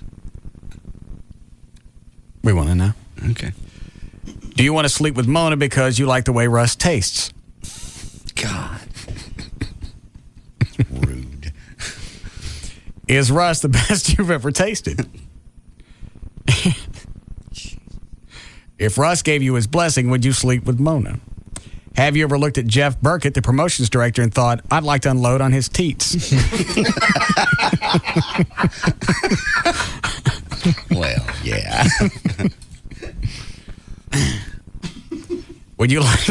We want to know. Okay. Do you want to sleep with Mona because you like the way Russ tastes? God. Rude. Is Russ the best you've ever tasted? If Russ gave you his blessing, would you sleep with Mona? Have you ever looked at Jeff Burkett, the promotions director, and thought, I'd like to unload on his teats? Well, yeah. Would you like...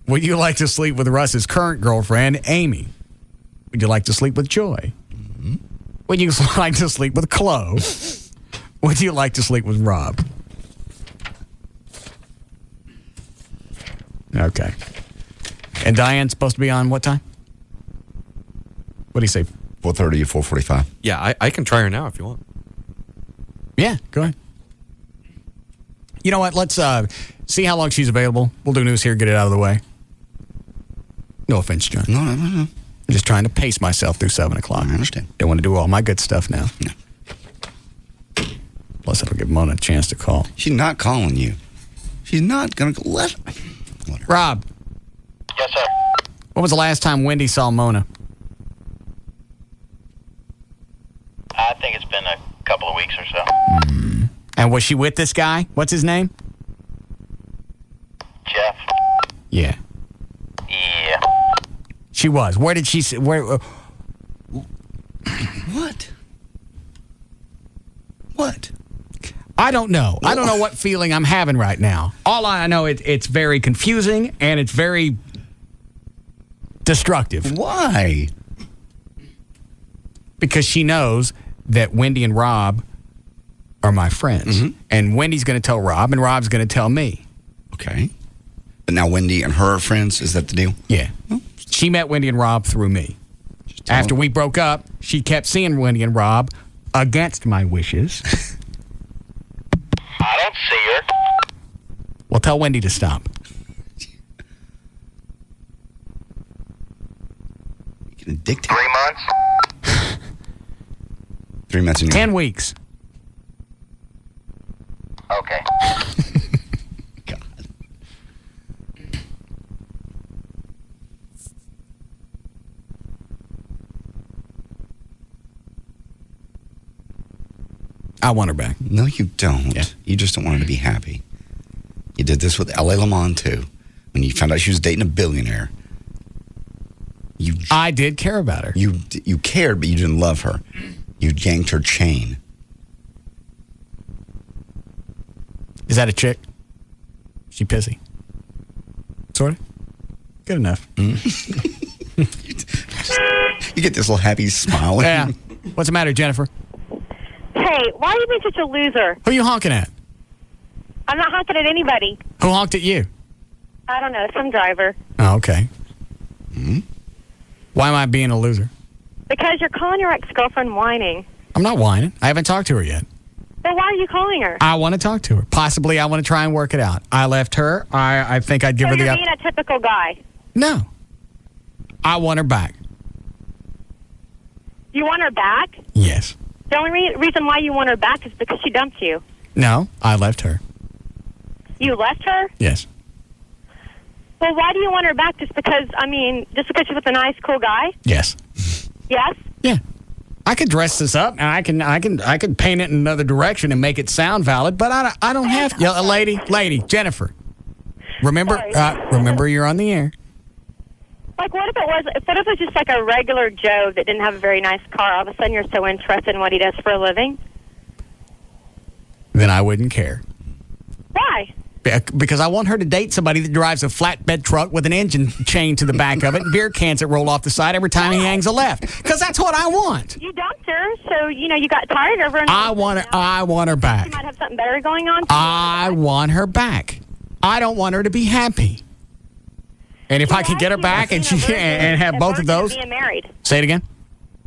Would you like to sleep with Russ's current girlfriend, Amy? Would you like to sleep with Joy? Mm-hmm. Would you like to sleep with Chloe? Would you like to sleep with Rob? Okay. And Diane's supposed to be on what time? What do you say? 4:30 or 4:45. Yeah, I can try her now if you want. Yeah, go ahead. You know what? Let's see how long she's available. We'll do news here, get it out of the way. No offense, John. No. I'm just trying to pace myself through 7 o'clock. I understand. Don't want to do all my good stuff now. No. Plus, it'll give Mona a chance to call. She's not calling you. She's not going to let... Rob. Yes, sir. When was the last time Wendy saw Mona? I think it's been a couple of weeks or so. And was she with this guy? What's his name? Jeff? Yeah. Yeah. She was. Where did she... Where? What? I don't know. I don't know what feeling I'm having right now. All I know, it's very confusing and it's very destructive. Why? Because she knows that Wendy and Rob are my friends. Mm-hmm. And Wendy's going to tell Rob and Rob's going to tell me. Okay. But now Wendy and her are friends? Is that the deal? Yeah. She met Wendy and Rob through me. After we broke up, she kept seeing Wendy and Rob against my wishes. I don't see her. Well, tell Wendy to stop. You can dictate. 3 months? 3 months in 10 weeks. Okay. God. I want her back. No, you don't. Yeah. You just don't want her to be happy. You did this with L.A. Lamont, too. When you found out she was dating a billionaire. I did care about her. You cared, but you didn't love her. You yanked her chain. Is that a chick? She pissy? Sort of? Good enough. You get this little happy smile. Yeah. What's the matter, Jennifer? Hey, why are you being such a loser? Who are you honking at? I'm not honking at anybody. Who honked at you? I don't know, some driver. Oh, okay. Why am I being a loser? Because you're calling your ex-girlfriend whining. I'm not whining. I haven't talked to her yet. Then why are you calling her? I want to talk to her. Possibly I want to try and work it out. I left her. I think I'd give her the... You're being a typical guy. No. I want her back. You want her back? Yes. The only reason why you want her back is because she dumped you. No, I left her. You left her? Yes. Well, why do you want her back? Just because she's with a nice, cool guy? Yes. Yes? Yeah. I could dress this up and I can paint it in another direction and make it sound valid, but I don't have to. Yeah, lady, Jennifer. Remember you're on the air. Like, what if it was just like a regular Joe that didn't have a very nice car? All of a sudden you're so interested in what he does for a living? Then I wouldn't care. Why? Because I want her to date somebody that drives a flatbed truck with an engine chained to the back of it and beer cans that roll off the side every time he hangs a left. Because that's what I want. You dumped her, so, you got tired of her. And I want her back. She might have something better going on. I want her back. I don't want her to be happy. And if I can get her back and have both of those. Being married. Say it again.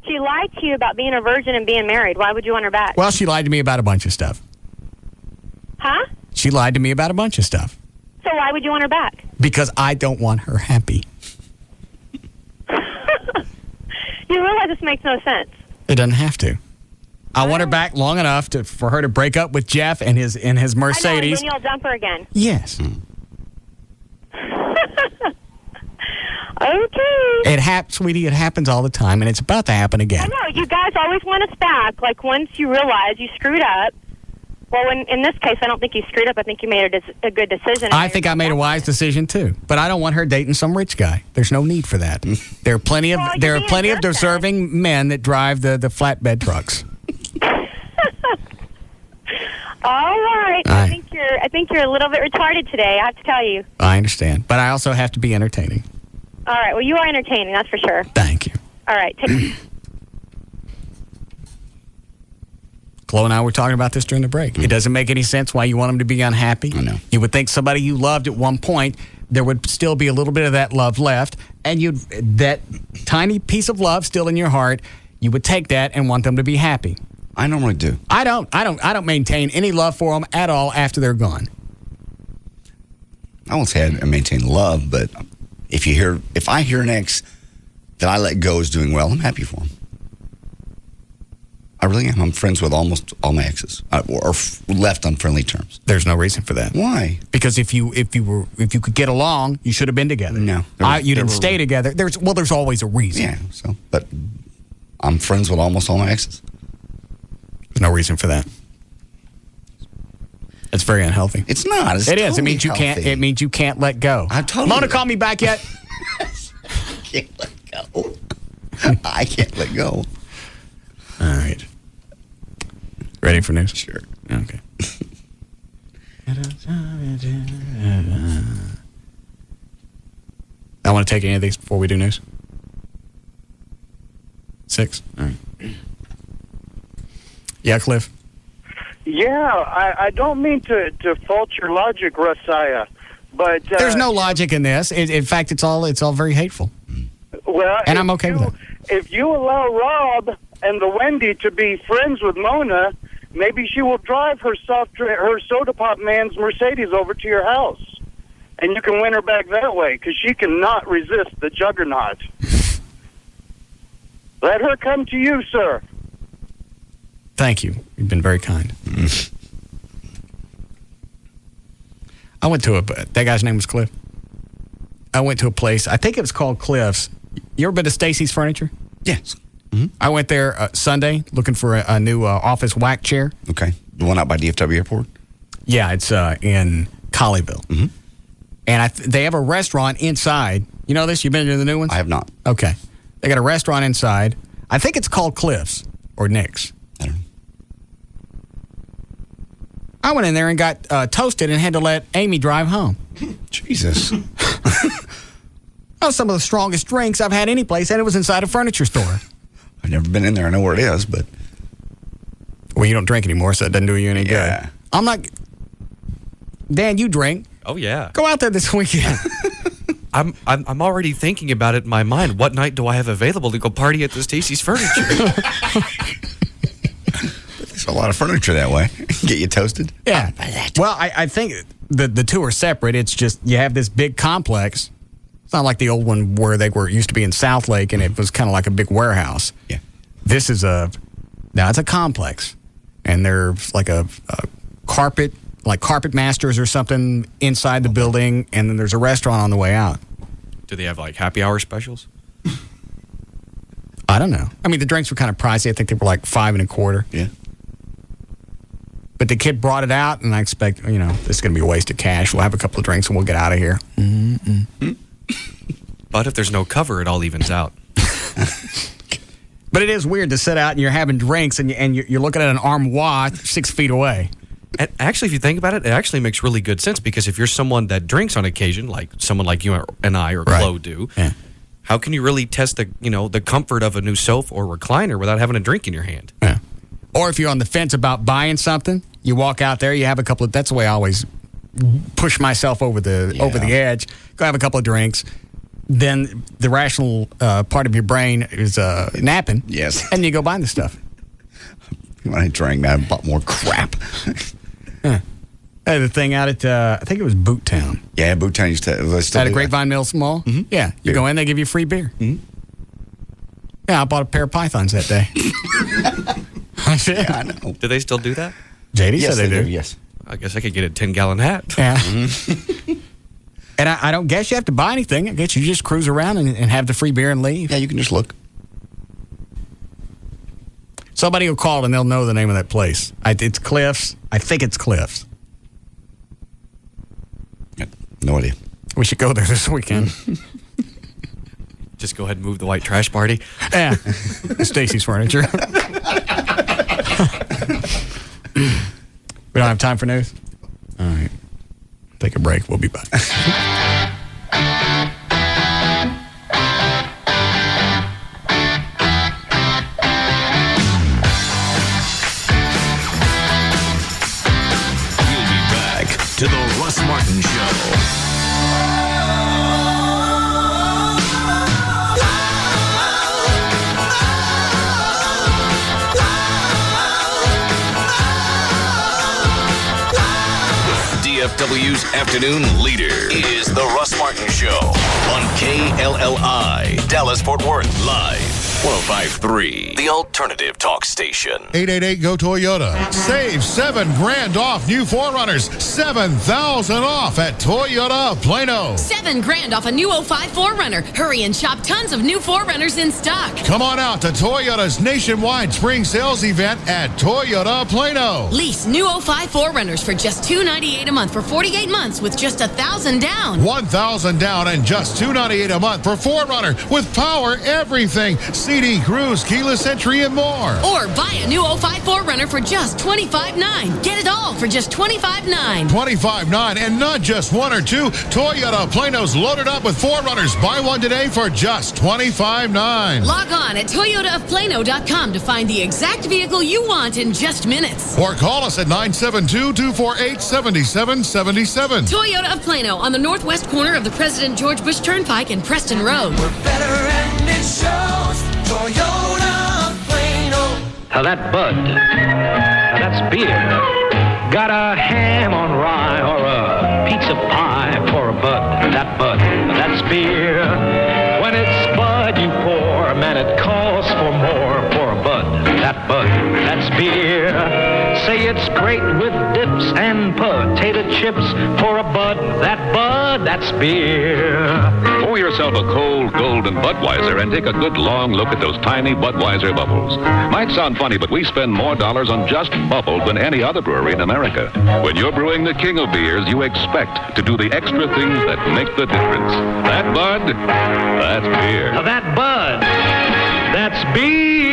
She lied to you about being a virgin and being married. Why would you want her back? Well, she lied to me about a bunch of stuff. Huh? She lied to me about a bunch of stuff. So why would you want her back? Because I don't want her happy. You realize this makes no sense. It doesn't have to. I want her back long enough for her to break up with Jeff and his Mercedes. I know, and then you'll dump her again. Yes. Okay. Sweetie, it happens all the time, and it's about to happen again. I know. You guys always want us back. Like, once you realize you screwed up. Well, in this case, I don't think you screwed up. I think you made a good decision. I think I made a wise decision, too. But I don't want her dating some rich guy. There's no need for that. There are plenty of deserving men that drive the flatbed trucks. All right. I think you're a little bit retarded today, I have to tell you. I understand. But I also have to be entertaining. All right. Well, you are entertaining, that's for sure. Thank you. All right. Chloe and I were talking about this during the break. It doesn't make any sense why you want them to be unhappy. I know. You would think somebody you loved at one point, there would still be a little bit of that love left, and that tiny piece of love still in your heart, you would take that and want them to be happy. I normally do. I don't maintain any love for them at all after they're gone. I won't say I maintain love, but if I hear an ex that I let go is doing well, I'm happy for him. I really am. I'm friends with almost all my exes, or left on friendly terms. There's no reason for that. Why? Because if you could get along, you should have been together. No, you didn't stay together. There's always a reason. Yeah. But I'm friends with almost all my exes. There's no reason for that. It's very unhealthy. It's not. It is. It means you can't. It means you can't let go. Mona, call me back yet? I can't let go. I can't let go. All right. Ready for news? Sure. Okay. I want to take any of these before we do news. 6. All right. Yeah, Cliff. Yeah, I don't mean to fault your logic, Russiah, but there's no logic in this. In fact, it's all very hateful. Well, and I'm okay with it. If you allow Rob and the Wendy to be friends with Mona, maybe she will drive her soda pop man's Mercedes over to your house, and you can win her back that way because she cannot resist the juggernaut. Let her come to you, sir. Thank you. You've been very kind. I went to that guy's name was Cliff. I went to a place, I think it was called Cliff's. You ever been to Stacy's Furniture? Yes. Mm-hmm. I went there Sunday looking for a new office whack chair. Okay. The one out by DFW Airport? Yeah, it's in Colleyville. Mm-hmm. And they have a restaurant inside. You know this? You've been to the new ones? I have not. Okay. They got a restaurant inside. I think it's called Cliff's or Nick's. I don't know. I went in there and got toasted and had to let Amy drive home. Jesus. That was some of the strongest drinks I've had any place, and it was inside a furniture store. I've never been in there. I know where it is, but... Well, you don't drink anymore, so it doesn't do you any good. I'm not... Dan, you drink. Oh, yeah. Go out there this weekend. I'm already thinking about it in my mind. What night do I have available to go party at the Stacy's Furniture? There's a lot of furniture that way. Get you toasted? Yeah. Well, I think the two are separate. It's just you have this big complex. It's not like the old one where they used to be in South Lake, and it was kind of like a big warehouse. Yeah. This is it's a complex, and there's like a carpet, like Carpet Masters or something inside the building, and then there's a restaurant on the way out. Do they have like happy hour specials? I don't know. I mean, the drinks were kind of pricey. I think they were like $5 1/4. Yeah. But the kid brought it out, and I expect, this is going to be a waste of cash. We'll have a couple of drinks, and we'll get out of here. Mm-mm. But if there's no cover, it all evens out. But it is weird to sit out, and you're having drinks, and you're looking at an armoire 6 feet away. And actually, if you think about it, it actually makes really good sense, because if you're someone that drinks on occasion, like someone like you and I or Chloe do, how can you really test the comfort of a new sofa or recliner without having a drink in your hand? Yeah. Or if you're on the fence about buying something, you walk out there, you have a couple of... That's the way I always push myself over the edge. Go have a couple of drinks. Then the rational part of your brain is napping. Yes. And you go buy the stuff. When I drank, I bought more crap. I had the thing out at, I think it was Boot Town. Yeah, Boot Town used to... At a Grapevine Mills Mall? Mm-hmm. Yeah. You go in, they give you free beer. Mm-hmm. Yeah, I bought a pair of Pythons that day. Yeah, I know. Do they still do that? JD said they do. Yes. I guess I could get a 10-gallon hat. Yeah. Mm-hmm. And I don't guess you have to buy anything. I guess you just cruise around and have the free beer and leave. Yeah, you can just look. Somebody will call and they'll know the name of that place. It's Cliff's. I think it's Cliff's. No idea. We should go there this weekend. Just go ahead and move the white trash party. Yeah. Stacy's Furniture. We don't have time for news? All right. Take a break. We'll be back. to the Russ Martin Show. DFW's afternoon leader is the Russ Martin Show on KLLI, Dallas-Fort Worth, live, 105.3, the alternative talk station. 888-GO-TOYOTA. Save $7,000 off new 4Runners. $7,000 off at Toyota of Plano. $7,000 off a new 05 4Runner. Hurry and shop tons of new 4Runners in stock. Come on out to Toyota's nationwide spring sales event at Toyota of Plano. Lease new 05 4Runners for just $298 a month for 48 months with just $1,000 down. $1,000 down and just $298 a month for 4Runner with power everything. CD, cruise, keyless entry, and more. Or buy a new 05 4Runner for just $25,900. Get it all for just $25,900. $25,900 and not just one or two. Toyota of Plano's loaded up with 4Runners. Buy one today for just $25,900. Log on at toyotaofplano.com to find the exact vehicle you want in just minutes. Or call us at 972-248-7777. Toyota of Plano on the northwest corner of the President George Bush Turnpike and Preston Road. We're better and it shows. Toyota of Plano. Now that Bud, now that's beer. Got a ham on rye or a pizza pie for a Bud. That Bud, that's beer. When it's Bud you pour, man, it calls for more for a Bud. That Bud, that's beer. Say it's great with dips and potato chips for a Bud. That Bud, that's beer. Pour yourself a cold golden Budweiser and take a good long look at those tiny Budweiser bubbles. Might sound funny, but we spend more dollars on just bubbles than any other brewery in America. When you're brewing the king of beers, you expect to do the extra things that make the difference. That Bud, that's beer. Now that Bud, that's beer.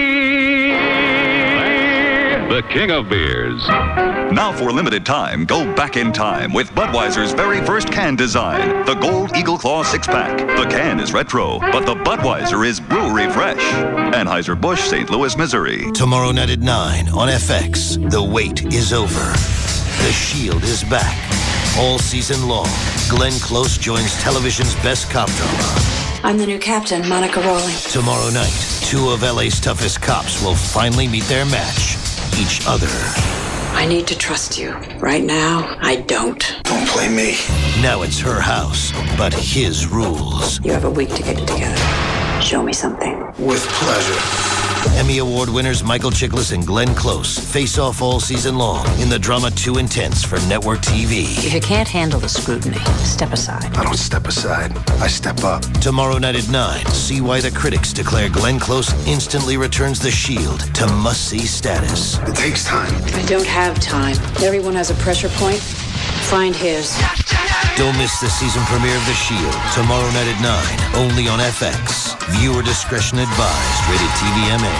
The king of beers. Now for a limited time, go back in time with Budweiser's very first can design, the Gold Eagle Claw 6-pack. The can is retro, but the Budweiser is brewery fresh. Anheuser-Busch, St. Louis, Missouri. Tomorrow night at 9 on FX, the wait is over. The Shield is back. All season long, Glenn Close joins television's best cop drama. I'm the new captain, Monica Rowley. Tomorrow night, two of LA's toughest cops will finally meet their match, each other. I need to trust you. Right now, I don't. Don't play me. Now it's her house, but his rules. You have a week to get it together. Show me something. With pleasure. Emmy Award winners Michael Chiklis and Glenn Close face off all season long in the drama Too Intense for network TV. If you can't handle the scrutiny, step aside. I don't step aside. I step up. Tomorrow night at 9, see why the critics declare Glenn Close instantly returns the Shield to must-see status. It takes time. I don't have time. Everyone has a pressure point. Find his. Don't miss the season premiere of The Shield tomorrow night at 9, only on FX. Viewer discretion advised. Rated TVMA.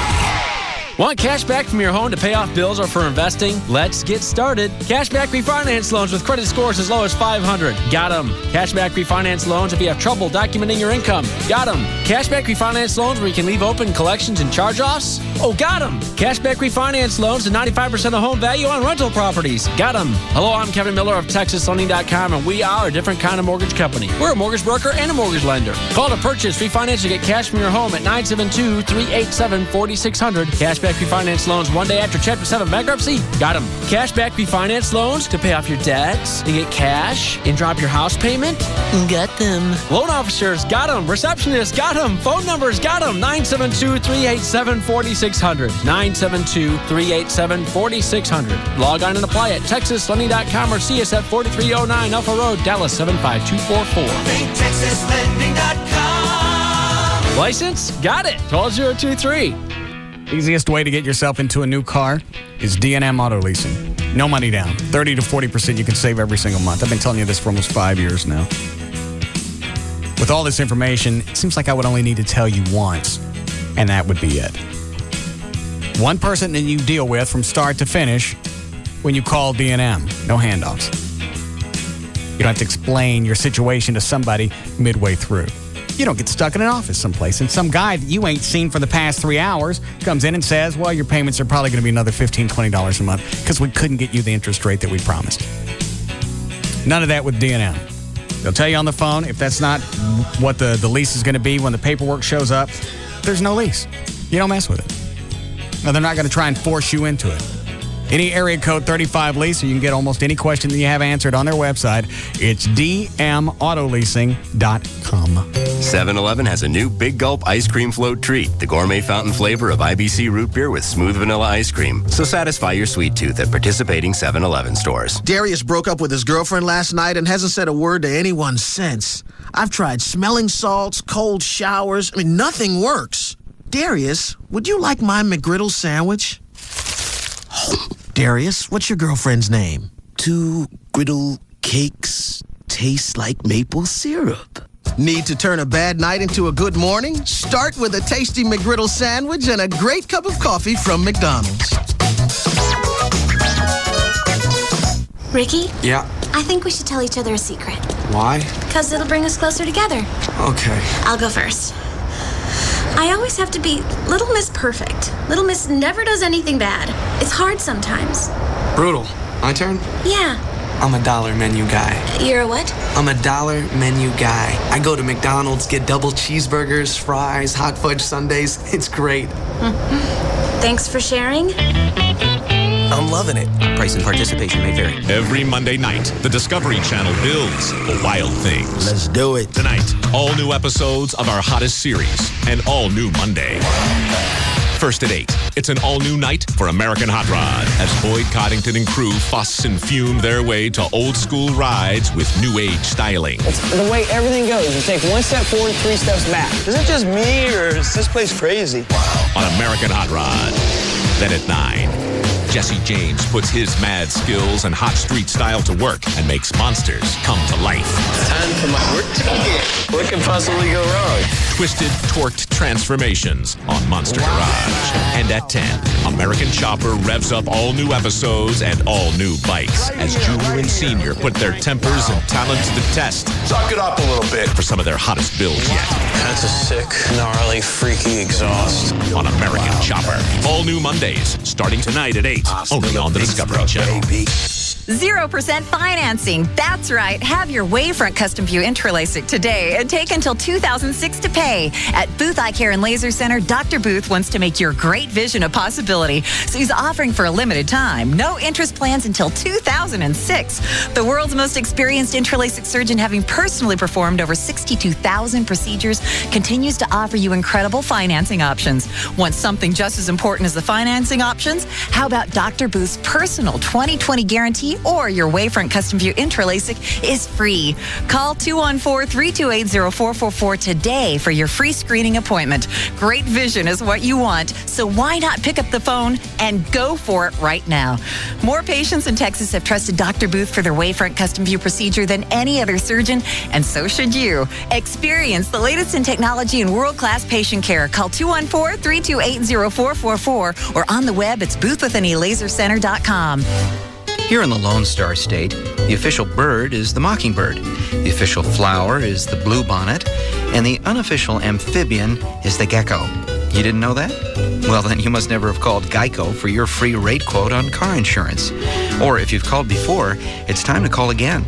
Want cash back from your home to pay off bills or for investing? Let's get started. Cashback refinance loans with credit scores as low as 500. Got them. Cashback refinance loans if you have trouble documenting your income. Got them. Cashback refinance loans where you can leave open collections and charge-offs. Oh, got them. Cashback refinance loans to 95% of home value on rental properties. Got them. Hello, I'm Kevin Miller of TexasLending.com, and we are a different kind of mortgage company. We're a mortgage broker and a mortgage lender. Call to purchase, refinance, or get cash from your home at 972-387-4600. Cashback refinance loans one day after Chapter 7 bankruptcy. Got them. Cashback refinance loans to pay off your debts and get cash and drop your house payment. Got them. Loan officers. Got them. Receptionists. Got them. Phone numbers. Got them. 972-387-4600. 972-387-4600. Log on and apply at TexasLending.com or see us at 4309 Alpha Road, Dallas 75244. TexasLending.com. License? Got it. 12023. Easiest way to get yourself into a new car is D&M Auto Leasing. No money down. 30 to 40% you can save every single month. I've been telling you this for almost 5 years now. With all this information, it seems like I would only need to tell you once, and that would be it. One person that you deal with from start to finish when you call D&M. No handoffs. You don't have to explain your situation to somebody midway through. You don't get stuck in an office someplace and some guy that you ain't seen for the past 3 hours comes in and says, well, your payments are probably going to be another $15, $20 a month because we couldn't get you the interest rate that we promised. None of that with D&M. They'll tell you on the phone if that's not what the lease is going to be when the paperwork shows up. There's no lease. You don't mess with it. No, they're not going to try and force you into it. Any area code 35 lease, so you can get almost any question that you have answered on their website. It's dmautoleasing.com. 7-Eleven has a new Big Gulp ice cream float treat, the gourmet fountain flavor of IBC root beer with smooth vanilla ice cream. So satisfy your sweet tooth at participating 7-Eleven stores. Darius broke up with his girlfriend last night and hasn't said a word to anyone since. I've tried smelling salts, cold showers. Nothing works. Darius, would you like my McGriddle sandwich? Darius, what's your girlfriend's name? 2 griddle cakes taste like maple syrup. Need to turn a bad night into a good morning? Start with a tasty McGriddle sandwich and a great cup of coffee from McDonald's. Ricky? Yeah? I think we should tell each other a secret. Why? Because it'll bring us closer together. Okay. I'll go first. I always have to be Little Miss Perfect. Little Miss never does anything bad. It's hard sometimes. Brutal. My turn? Yeah. I'm a dollar menu guy. You're a what? I'm a dollar menu guy. I go to McDonald's, get double cheeseburgers, fries, hot fudge sundaes. It's great. Thanks for sharing. I'm loving it. Price and participation may vary. Every Monday night, the Discovery Channel builds the wild things. Let's do it. Tonight, all new episodes of our hottest series, and all new Monday. First at 8, it's an all-new night for American Hot Rod as Boyd Coddington and crew fuss and fume their way to old-school rides with new-age styling. It's the way everything goes. You take 1 step forward, 3 steps back. Is it just me, or is this place crazy? On American Hot Rod. Then at 9, Jesse James puts his mad skills and hot street style to work and makes monsters come to life. Time for my work to begin. What could possibly go wrong? Twisted, torqued transformations on Monster Garage. And at 10, American Chopper revs up all new episodes and all new bikes as Junior and Senior put their tempers and talents to the test. Suck it up a little bit. For some of their hottest builds yet. That's a sick, gnarly, freaky exhaust. On American Chopper. All new Mondays, starting tonight at 8. Only on the Discovery Channel. 0% financing. That's right. Have your Wavefront Custom View Intralasic today and take until 2006 to pay. At Booth Eye Care and Laser Center, Dr. Booth wants to make your great vision a possibility. So he's offering for a limited time. No interest plans until 2006. The world's most experienced intralasic surgeon, having personally performed over 62,000 procedures, continues to offer you incredible financing options. Want something just as important as the financing options? How about Dr. Booth's personal 20/20 guarantee? Or your Wavefront Custom View Intralasic is free. Call 214-328-0444 today for your free screening appointment. Great vision is what you want, so why not pick up the phone and go for it right now? More patients in Texas have trusted Dr. Booth for their Wavefront Custom View procedure than any other surgeon, and so should you. Experience the latest in technology and world-class patient care. Call 214-328-0444 or on the web, it's boothwithanelasercenter.com. Here in the Lone Star State, the official bird is the mockingbird, the official flower is the bluebonnet, and the unofficial amphibian is the gecko. You didn't know that? Well, then you must never have called Geico for your free rate quote on car insurance. Or if you've called before, it's time to call again.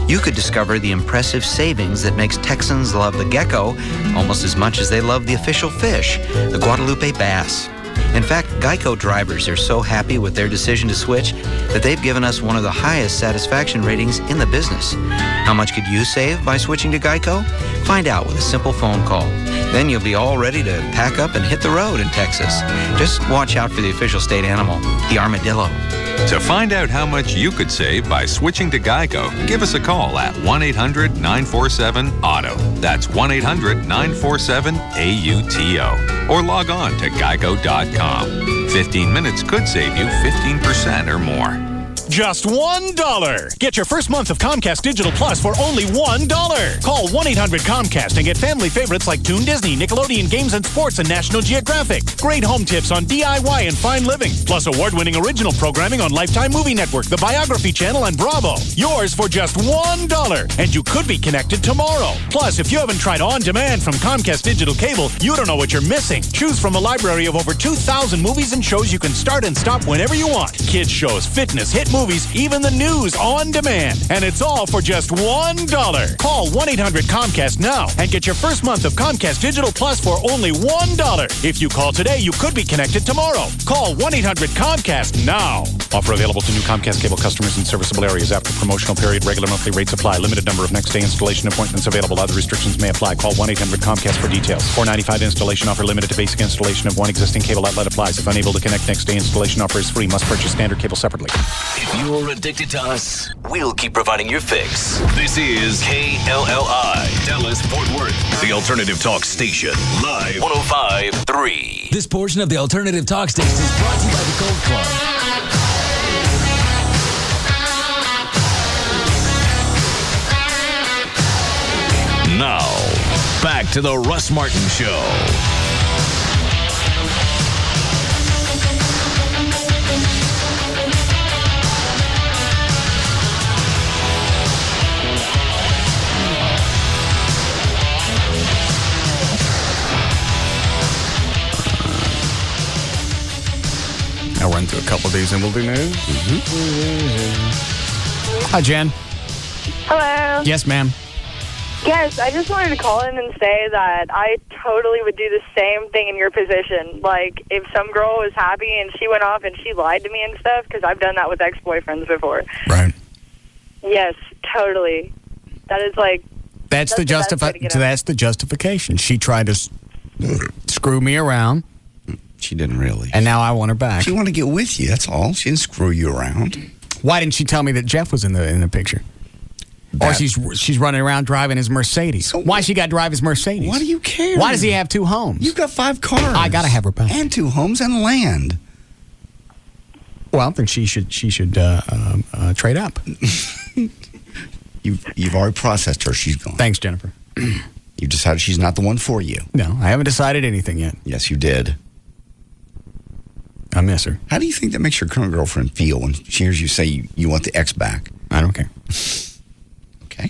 You could discover the impressive savings that makes Texans love the gecko almost as much as they love the official fish, the Guadalupe bass. In fact, Geico drivers are so happy with their decision to switch that they've given us one of the highest satisfaction ratings in the business. How much could you save by switching to Geico? Find out with a simple phone call. Then you'll be all ready to pack up and hit the road in Texas. Just watch out for the official state animal, the armadillo. To find out how much you could save by switching to Geico, give us a call at 1-800-947-AUTO. That's 1-800-947-AUTO. Or log on to geico.com. 15 minutes could save you 15% or more. Just $1. Get your first month of Comcast Digital Plus for only $1. Call 1-800-COMCAST and get family favorites like Toon Disney, Nickelodeon Games and Sports, and National Geographic. Great home tips on DIY and fine living. Plus award-winning original programming on Lifetime Movie Network, The Biography Channel, and Bravo. Yours for just $1. And you could be connected tomorrow. Plus, if you haven't tried On Demand from Comcast Digital Cable, you don't know what you're missing. Choose from a library of over 2,000 movies and shows you can start and stop whenever you want. Kids shows, fitness, hit movies, movies, even the news on demand. And it's all for just $1. Call 1-800-COMCAST now and get your first month of Comcast Digital Plus for only $1. If you call today, you could be connected tomorrow. Call 1-800-COMCAST now. Offer available to new Comcast cable customers in serviceable areas after promotional period. Regular monthly rates apply. Limited number of next day installation appointments available. Other restrictions may apply. Call 1-800-COMCAST for details. $4.95 installation offer limited to basic installation of one existing cable outlet applies. If unable to connect, next day installation offer is free. Must purchase standard cable separately. If you're addicted to us, we'll keep providing your fix. This is KLLI, Dallas, Fort Worth, the alternative talk station, live 105.3. This portion of the alternative talk station is brought to you by the Cold Club. Now, back to the Russ Martin Show. I'll run through a couple of these and we'll do news. Hi, Jen. Hello. Yes, ma'am. Yes, I just wanted to call in and say that I totally would do the same thing in your position. Like, if some girl was happy and she went off and she lied to me and stuff, because I've done that with ex-boyfriends before. Right. Yes, totally. That is like... That's the justification. She tried to screw me around. She didn't really. And now I want her back. She wanted to get with you, that's all. She didn't screw you around. Why didn't she tell me that Jeff was in the picture? Or she's running around driving his Mercedes. So why she got to drive his Mercedes? Why do you care? Why does he have 2 homes? You've got 5 cars. I got to have her back. And 2 homes and land. Well, then she should trade up. You've already processed her. She's gone. Thanks, Jennifer. You decided she's not the one for you. No, I haven't decided anything yet. Yes, you did. I miss her. How do you think that makes your current girlfriend feel when she hears you say you want the ex back? I don't care. Okay.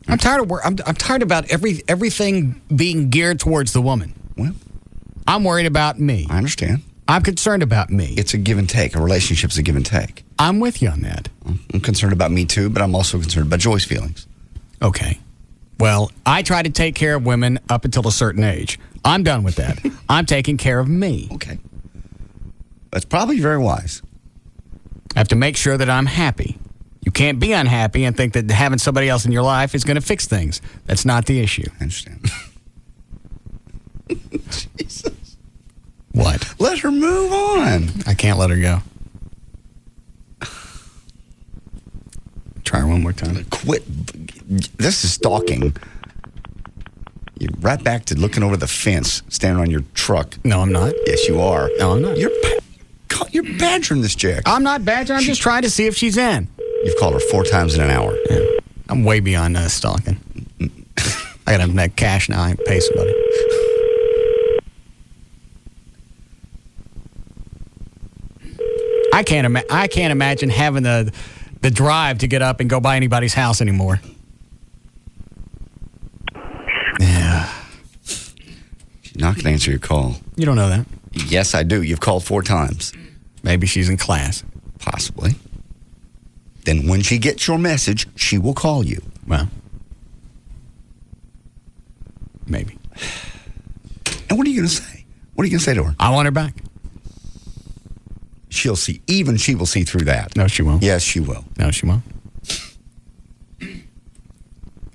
I'm tired of work. I'm tired about everything being geared towards the woman. Well, I'm worried about me. I understand. I'm concerned about me. It's a give and take. A relationship's a give and take. I'm with you on that. I'm concerned about me too, but I'm also concerned about Joy's feelings. Okay. Well, I try to take care of women up until a certain age. I'm done with that. I'm taking care of me. Okay. That's probably very wise. I have to make sure that I'm happy. You can't be unhappy and think that having somebody else in your life is going to fix things. That's not the issue. I understand. Jesus. What? Let her move on. I can't let her go. Try her one more time. Quit. This is stalking. You're right back to looking over the fence, standing on your truck. No, I'm not. Yes, you are. No, I'm not. You're badgering this chick. I'm not badgering. I'm just trying to see if she's in. You've called her 4 times in an hour. Yeah. I'm way beyond stalking. I got to have cash now. I can pay somebody. I can't imagine having the drive to get up and go by anybody's house anymore. Yeah. She's not going to answer your call. You don't know that. Yes, I do. You've called 4 times. Maybe she's in class. Possibly. Then when she gets your message, she will call you. Well, maybe. And what are you going to say? What are you going to say to her? I want her back. She'll see. Even she will see through that. No, she won't. Yes, she will. No, she won't.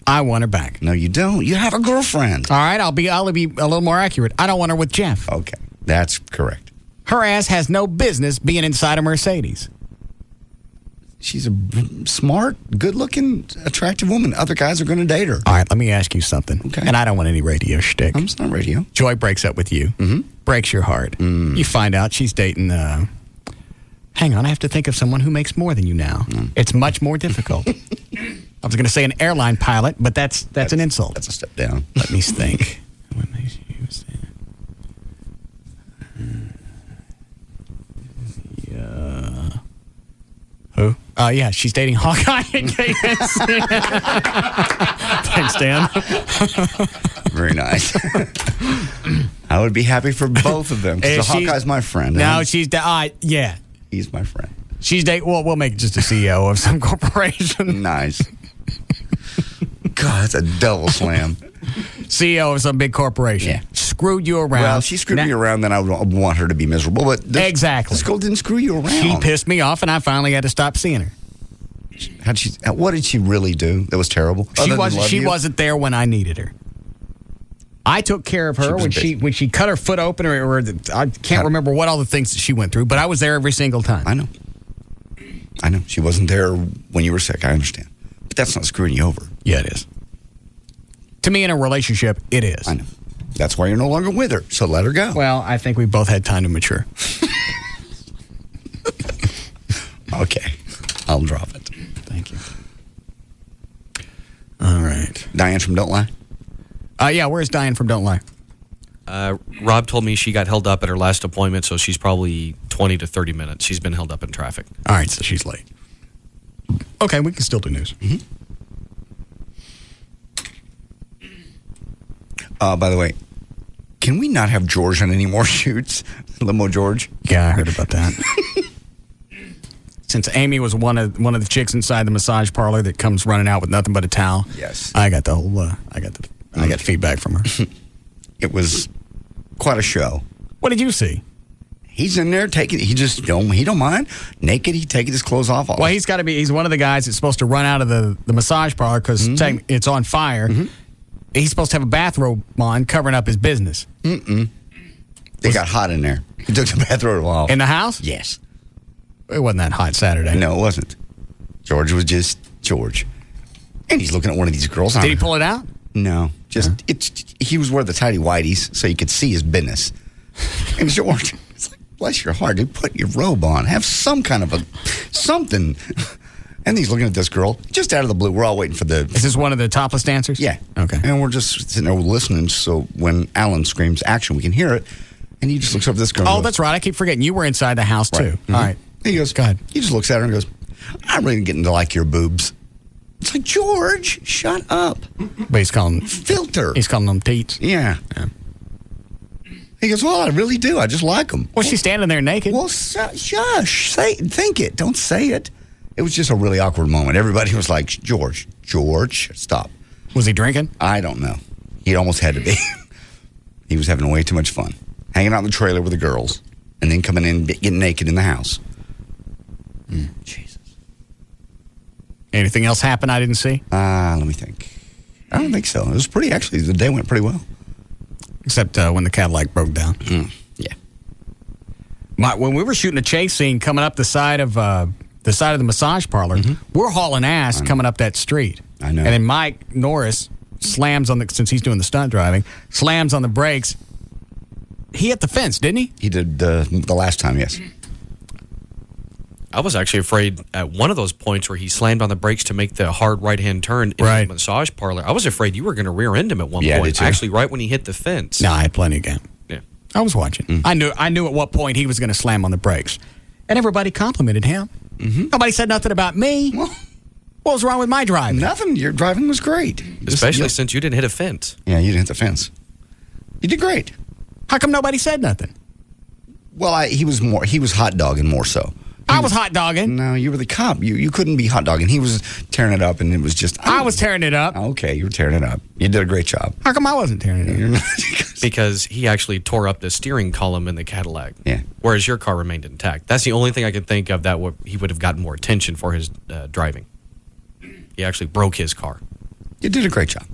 I want her back. No, you don't. You have a girlfriend. All right, I'll be a little more accurate. I don't want her with Jeff. Okay, that's correct. Her ass has no business being inside a Mercedes. She's a smart, good-looking, attractive woman. Other guys are going to date her. All right, let me ask you something. Okay. And I don't want any radio shtick. It's not radio. Joy breaks up with you. Mm-hmm. Breaks your heart. You find out she's dating... hang on, I have to think of someone who makes more than you now. It's much more difficult. I was going to say an airline pilot, but that's an insult. That's a step down. Let me think. What makes you who? Yeah, she's dating Hawkeye and Thanks, Dan. Very nice. I would be happy for both of them. Because Hawkeye's my friend. No, she's... yeah. He's my friend. She's dating. Well, we'll make it just a CEO of some corporation. Nice. God, that's a double slam. CEO of some big corporation. Yeah. Screwed you around. Well, if she screwed me around, then I would want her to be miserable. But exactly. This girl didn't screw you around. She pissed me off, and I finally had to stop seeing her. What did she really do that was terrible? She wasn't there when I needed her. I took care of her when she cut her foot open, or I can't remember what all the things that she went through, but I was there every single time. I know. She wasn't there when you were sick. I understand. But that's not screwing you over. Yeah, it is. To me, in a relationship, it is. I know. That's why you're no longer with her, so let her go. Well, I think we both had time to mature. Okay. I'll drop it. Thank you. All right. Diane from Don't Lie? Yeah, where's Diane from Don't Lie? Rob told me she got held up at her last appointment, so she's probably 20 to 30 minutes. She's been held up in traffic. All right, so she's late. Okay, we can still do news. Mm-hmm. By the way, can we not have George on any more shoots? Limo George? Yeah, I heard about that. Since Amy was one of the chicks inside the massage parlor that comes running out with nothing but a towel. Yes. I got the whole I got feedback from her. It was quite a show. What did you see? He's in there taking. He don't mind naked. He taking his clothes off. Well, he's got to be. He's one of the guys that's supposed to run out of the massage parlor because it's on fire. Mm-hmm. He's supposed to have a bathrobe on, covering up his business. It got hot in there. He took the bathrobe off. In the house? Yes. It wasn't that hot Saturday. No, it wasn't. George was just George, and he's looking at one of these girls. Did he pull it out? No, just he was wearing the tidy whities so you could see his business. And George, it's like, bless your heart, dude, put your robe on, have some kind of something. And he's looking at this girl just out of the blue. We're all waiting for the. Is this one of the topless dancers? Yeah. Okay. And we're just sitting there listening, so when Alan screams action, we can hear it. And he just looks over at this girl. Oh, that's right. I keep forgetting you were inside the house too. Mm-hmm. All right. He goes, go ahead. He just looks at her and goes, I'm really getting to like your boobs. It's like, George, shut up. But he's calling filter. He's calling them teats. Yeah. He goes, well, I really do. I just like them. Well, she's standing there naked. Well, shush. Think it. Don't say it. It was just a really awkward moment. Everybody was like, George, stop. Was he drinking? I don't know. He almost had to be. He was having way too much fun. Hanging out in the trailer with the girls and then coming in getting naked in the house. Jesus. Anything else happen I didn't see? Let me think. I don't think so. It was pretty, actually, the day went pretty well. Except when the Cadillac broke down. Yeah. When we were shooting a chase scene coming up the side of the massage parlor, we're hauling ass coming up that street. I know. And then Mike Norris slams on since he's doing the stunt driving, slams on the brakes. He hit the fence, didn't he? He did the last time, yes. I was actually afraid at one of those points where he slammed on the brakes to make the hard right-hand turn in the massage parlor. I was afraid you were going to rear end him at one point. I did too. Actually, right when he hit the fence. No, I had plenty of game. Yeah. I was watching. I knew at what point he was going to slam on the brakes. And everybody complimented him. Nobody said nothing about me. Well, what was wrong with my driving? Nothing. Your driving was great. Especially since you didn't hit a fence. Yeah, you didn't hit the fence. You did great. How come nobody said nothing? Well, he was hot dogging more so. I was hot dogging. No, you were the cop. You couldn't be hot dogging. He was tearing it up, and it was just. I was tearing it up. Okay, you were tearing it up. You did a great job. How come I wasn't tearing it up? Because he actually tore up the steering column in the Cadillac. Yeah. Whereas your car remained intact. That's the only thing I could think of that he would have gotten more attention for his driving. He actually broke his car. You did a great job.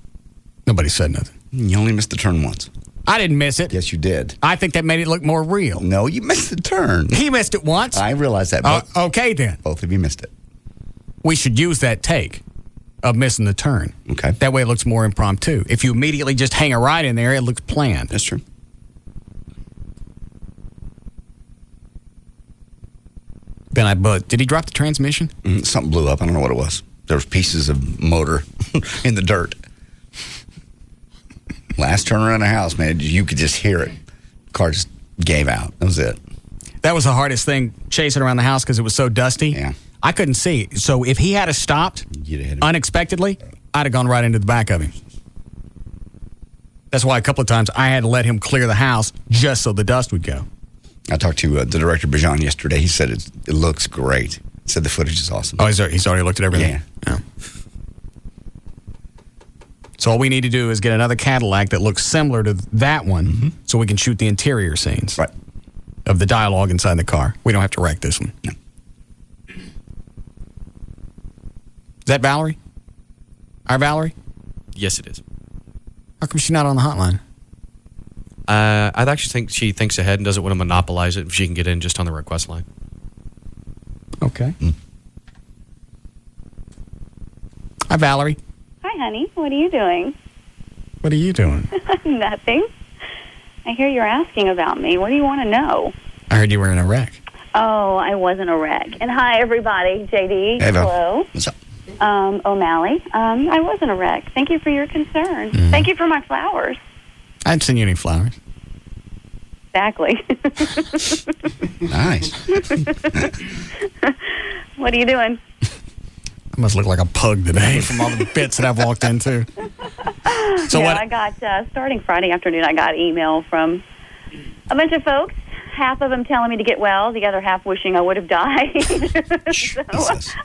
Nobody said nothing. You only missed the turn once. I didn't miss it. Yes, you did. I think that made it look more real. No, you missed the turn. He missed it once. I realize that. Okay, then. Both of you missed it. We should use that take of missing the turn. Okay. That way it looks more impromptu. If you immediately just hang a right in there, it looks planned. That's true. Then did he drop the transmission? Something blew up. I don't know what it was. There was pieces of motor in the dirt. Last turn around the house, man, you could just hear it. Car just gave out. That was it. That was the hardest thing, chasing around the house because it was so dusty. Yeah. I couldn't see. So if he had stopped unexpectedly, I'd have gone right into the back of him. That's why a couple of times I had to let him clear the house just so the dust would go. I talked to the director, Bajan, yesterday. He said it looks great. He said the footage is awesome. Oh, he's already looked at everything? Yeah. So all we need to do is get another Cadillac that looks similar to that one so we can shoot the interior scenes of the dialogue inside the car. We don't have to wreck this one. No. Is that Valerie? Our Valerie? Yes, it is. How come she's not on the hotline? I actually think she thinks ahead and doesn't want to monopolize it if she can get in just on the request line. Okay. Hi, Valerie. Hi, honey. What are you doing? What are you doing? Nothing. I hear you're asking about me. What do you want to know? I heard you were in a wreck. Oh, I wasn't a wreck. And hi, everybody. JD. Hey, Val. Hello. What's up? O'Malley. I wasn't a wreck. Thank you for your concern. Thank you for my flowers. I hadn't seen you any flowers. Exactly. Nice. What are you doing? I must look like a pug today from all the bits that I've walked into. So yeah, what? I got, starting Friday afternoon, I got email from a bunch of folks. Half of them telling me to get well, the other half wishing I would have died. So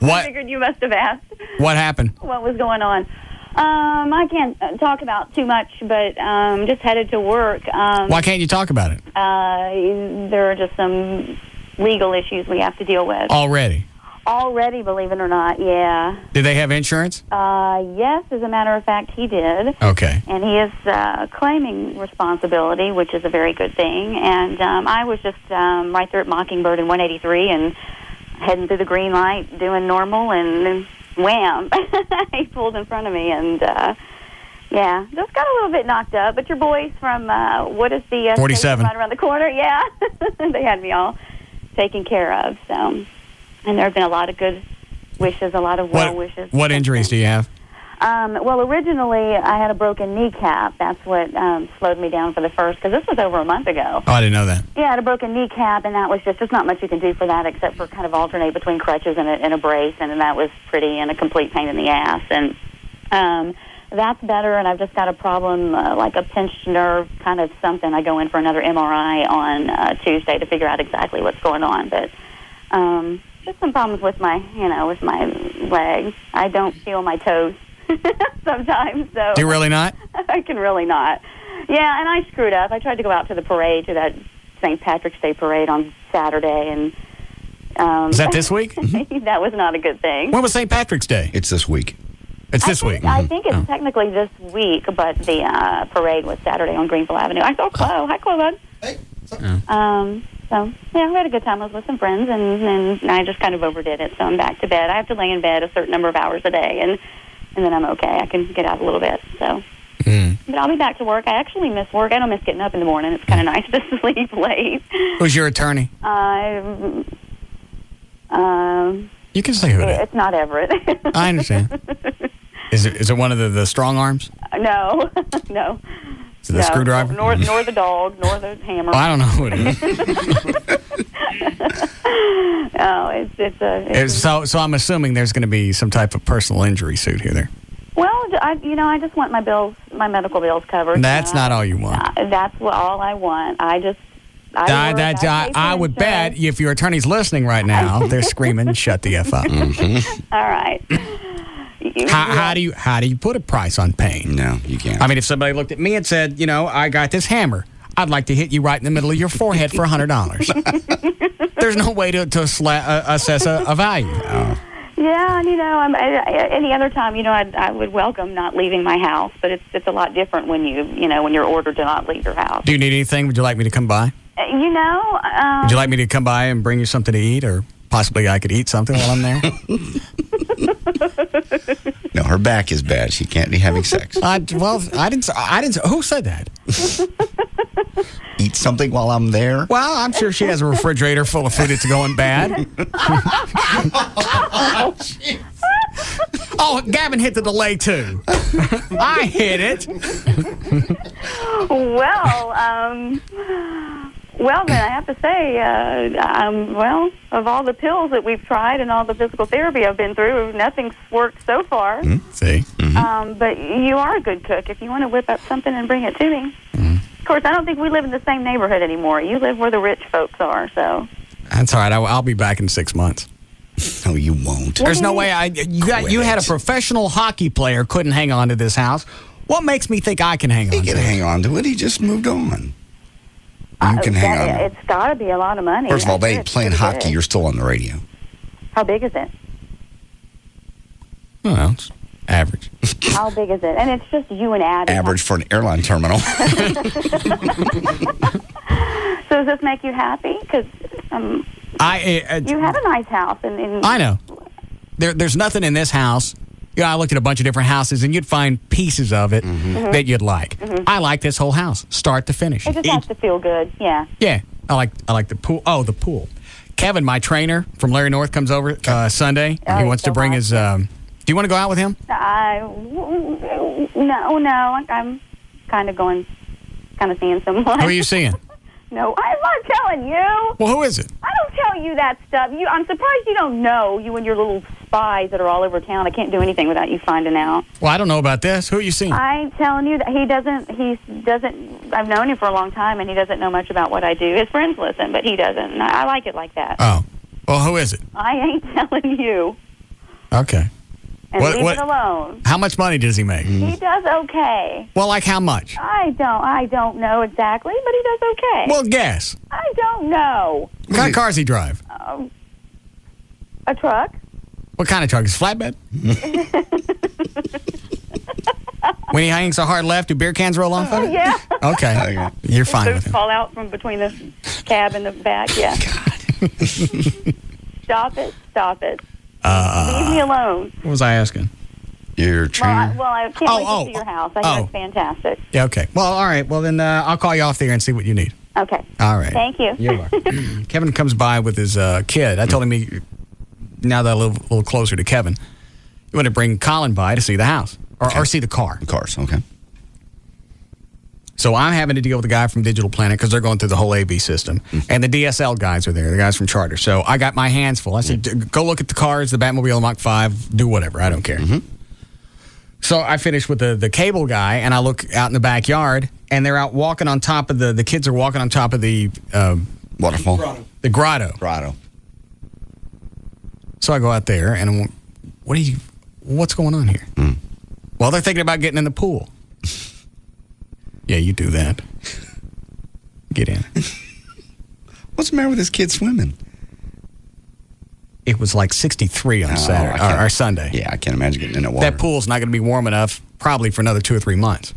I figured you must have asked. What happened? What was going on? I can't talk about too much, but just headed to work. Why can't you talk about it? There are just some legal issues we have to deal with. Already, believe it or not, yeah. Did they have insurance? Yes, as a matter of fact, he did. Okay. And he is claiming responsibility, which is a very good thing. And I was just right there at Mockingbird in 183 and heading through the green light, doing normal, and wham, he pulled in front of me. And, yeah, just got a little bit knocked up. But your boys from, what is the... 47. Right around the corner, yeah. They had me all taken care of, so... And there have been a lot of good wishes, a lot of well wishes. What injuries do you have? Well, originally I had a broken kneecap. That's what slowed me down for the first, because this was over a month ago. Oh, I didn't know that. Yeah, I had a broken kneecap, and that was just, there's not much you can do for that except for kind of alternate between crutches and a brace, and that was pretty and a complete pain in the ass. And that's better, and I've just got a problem, like a pinched nerve, kind of something. I go in for another MRI on Tuesday to figure out exactly what's going on, but... just some problems with my, with my leg. I don't feel my toes sometimes. So do you really not? I can really not. Yeah, and I screwed up. I tried to go out to the parade, to that St. Patrick's Day parade on Saturday, and is that this week? That was not a good thing. When was St. Patrick's Day? It's this week. It's this week. I think it's technically this week, but the parade was Saturday on Greenville Avenue. I saw Chloe. Hi, Chloe, bud. Hey. So, yeah, we had a good time. I was with some friends, and I just kind of overdid it, so I'm back to bed. I have to lay in bed a certain number of hours a day, and then I'm okay. I can get out a little bit, so. But I'll be back to work. I actually miss work. I don't miss getting up in the morning. It's kind of nice to sleep late. Who's your attorney? You can say who it is. It's not Everett. I understand. Is it one of the strong arms? No, no. Is it the screwdriver? Nor the dog, nor the hammer. I don't know who it is. No, So I'm assuming there's going to be some type of personal injury suit here. There. Well, I just want my medical bills covered. That's not all you want. That's all I want. I would bet if your attorney's listening right now, they're screaming, "Shut the F up." All right. How do you put a price on pain? No, you can't. I mean, if somebody looked at me and said, I got this hammer, I'd like to hit you right in the middle of your forehead for $100. There's no way to assess a value. Yeah, any other time, I would welcome not leaving my house, but it's a lot different when when you're ordered to not leave your house. Do you need anything? Would you like me to come by? Would you like me to come by and bring you something to eat, or possibly I could eat something while I'm there? No, her back is bad. She can't be having sex. I didn't. Who said that? Eat something while I'm there? Well, I'm sure she has a refrigerator full of food that's going bad. Oh, Gavin hit the delay too. I hit it. Well, then I have to say, of all the pills that we've tried and all the physical therapy I've been through, nothing's worked so far. See? But you are a good cook. If you want to whip up something and bring it to me, course, I don't think we live in the same neighborhood anymore. You live where the rich folks are, so. That's all right. I'll be back in 6 months. No, you won't. There's no way you had a professional hockey player couldn't hang on to this house. What makes me think I can hang on to it? He can hang on to it. He just moved on. You can hang on. It's got to be a lot of money. First of all, they ain't playing hockey. You're still on the radio. How big is it? Well, it's average. How big is it? And it's just you and Abby. Average for an airline terminal. So does this make you happy? Because you have a nice house. And I know. There's nothing in this house. You know, I looked at a bunch of different houses, and you'd find pieces of it that you'd like. I like this whole house, start to finish. It just has to feel good, yeah. Yeah, I like the pool. Oh, the pool. Kevin, my trainer from Larry North, comes over Sunday. He wants to bring his... do you want to go out with him? No. I'm kind of seeing someone. Who are you seeing? No, I'm not telling you. Well, who is it? I don't tell you that stuff. I'm surprised you don't know, you and your little spies that are all over town. I can't do anything without you finding out. Well, I don't know about this. Who are you seeing? I'm telling you that he doesn't, I've known him for a long time, and he doesn't know much about what I do. His friends listen, but he doesn't. And I like it like that. Oh. Well, who is it? I ain't telling you. Okay. And leave it alone. How much money does he make? He does okay. Well, like how much? I don't know exactly, but he does okay. Well, guess. I don't know. What kind of cars he drive? A truck. What kind of truck? Is it flatbed? When he hangs a hard left, do beer cans roll off of it? Yeah. Okay. You're fine with him. Fall out from between the cab and the back, yeah. God. Stop it. Leave me alone. What was I asking? Your trainer? Well, I can't wait to see your house. I think it's fantastic. Yeah, okay. Well, all right. Well, then I'll call you off there and see what you need. Okay. All right. Thank you. You're welcome. Kevin comes by with his kid. I told him now that I live a little closer to Kevin, you want to bring Colin by to see the house or see the car. The cars, okay. So I'm having to deal with the guy from Digital Planet because they're going through the whole AV system. And the DSL guys are there, the guys from Charter. So I got my hands full. I said, go look at the cars, the Batmobile Mach 5, do whatever. I don't care. So I finished with the cable guy, and I look out in the backyard, and they're out walking on top of the kids are walking on top of the... waterfall? The grotto. So I go out there, and I'm, what's going on here? Well, they're thinking about getting in the pool. Yeah, you do that. Get in. What's the matter with this kid swimming? It was like 63 on Saturday or Sunday. Yeah, I can't imagine getting in that water. That pool's not going to be warm enough probably for another 2 or 3 months.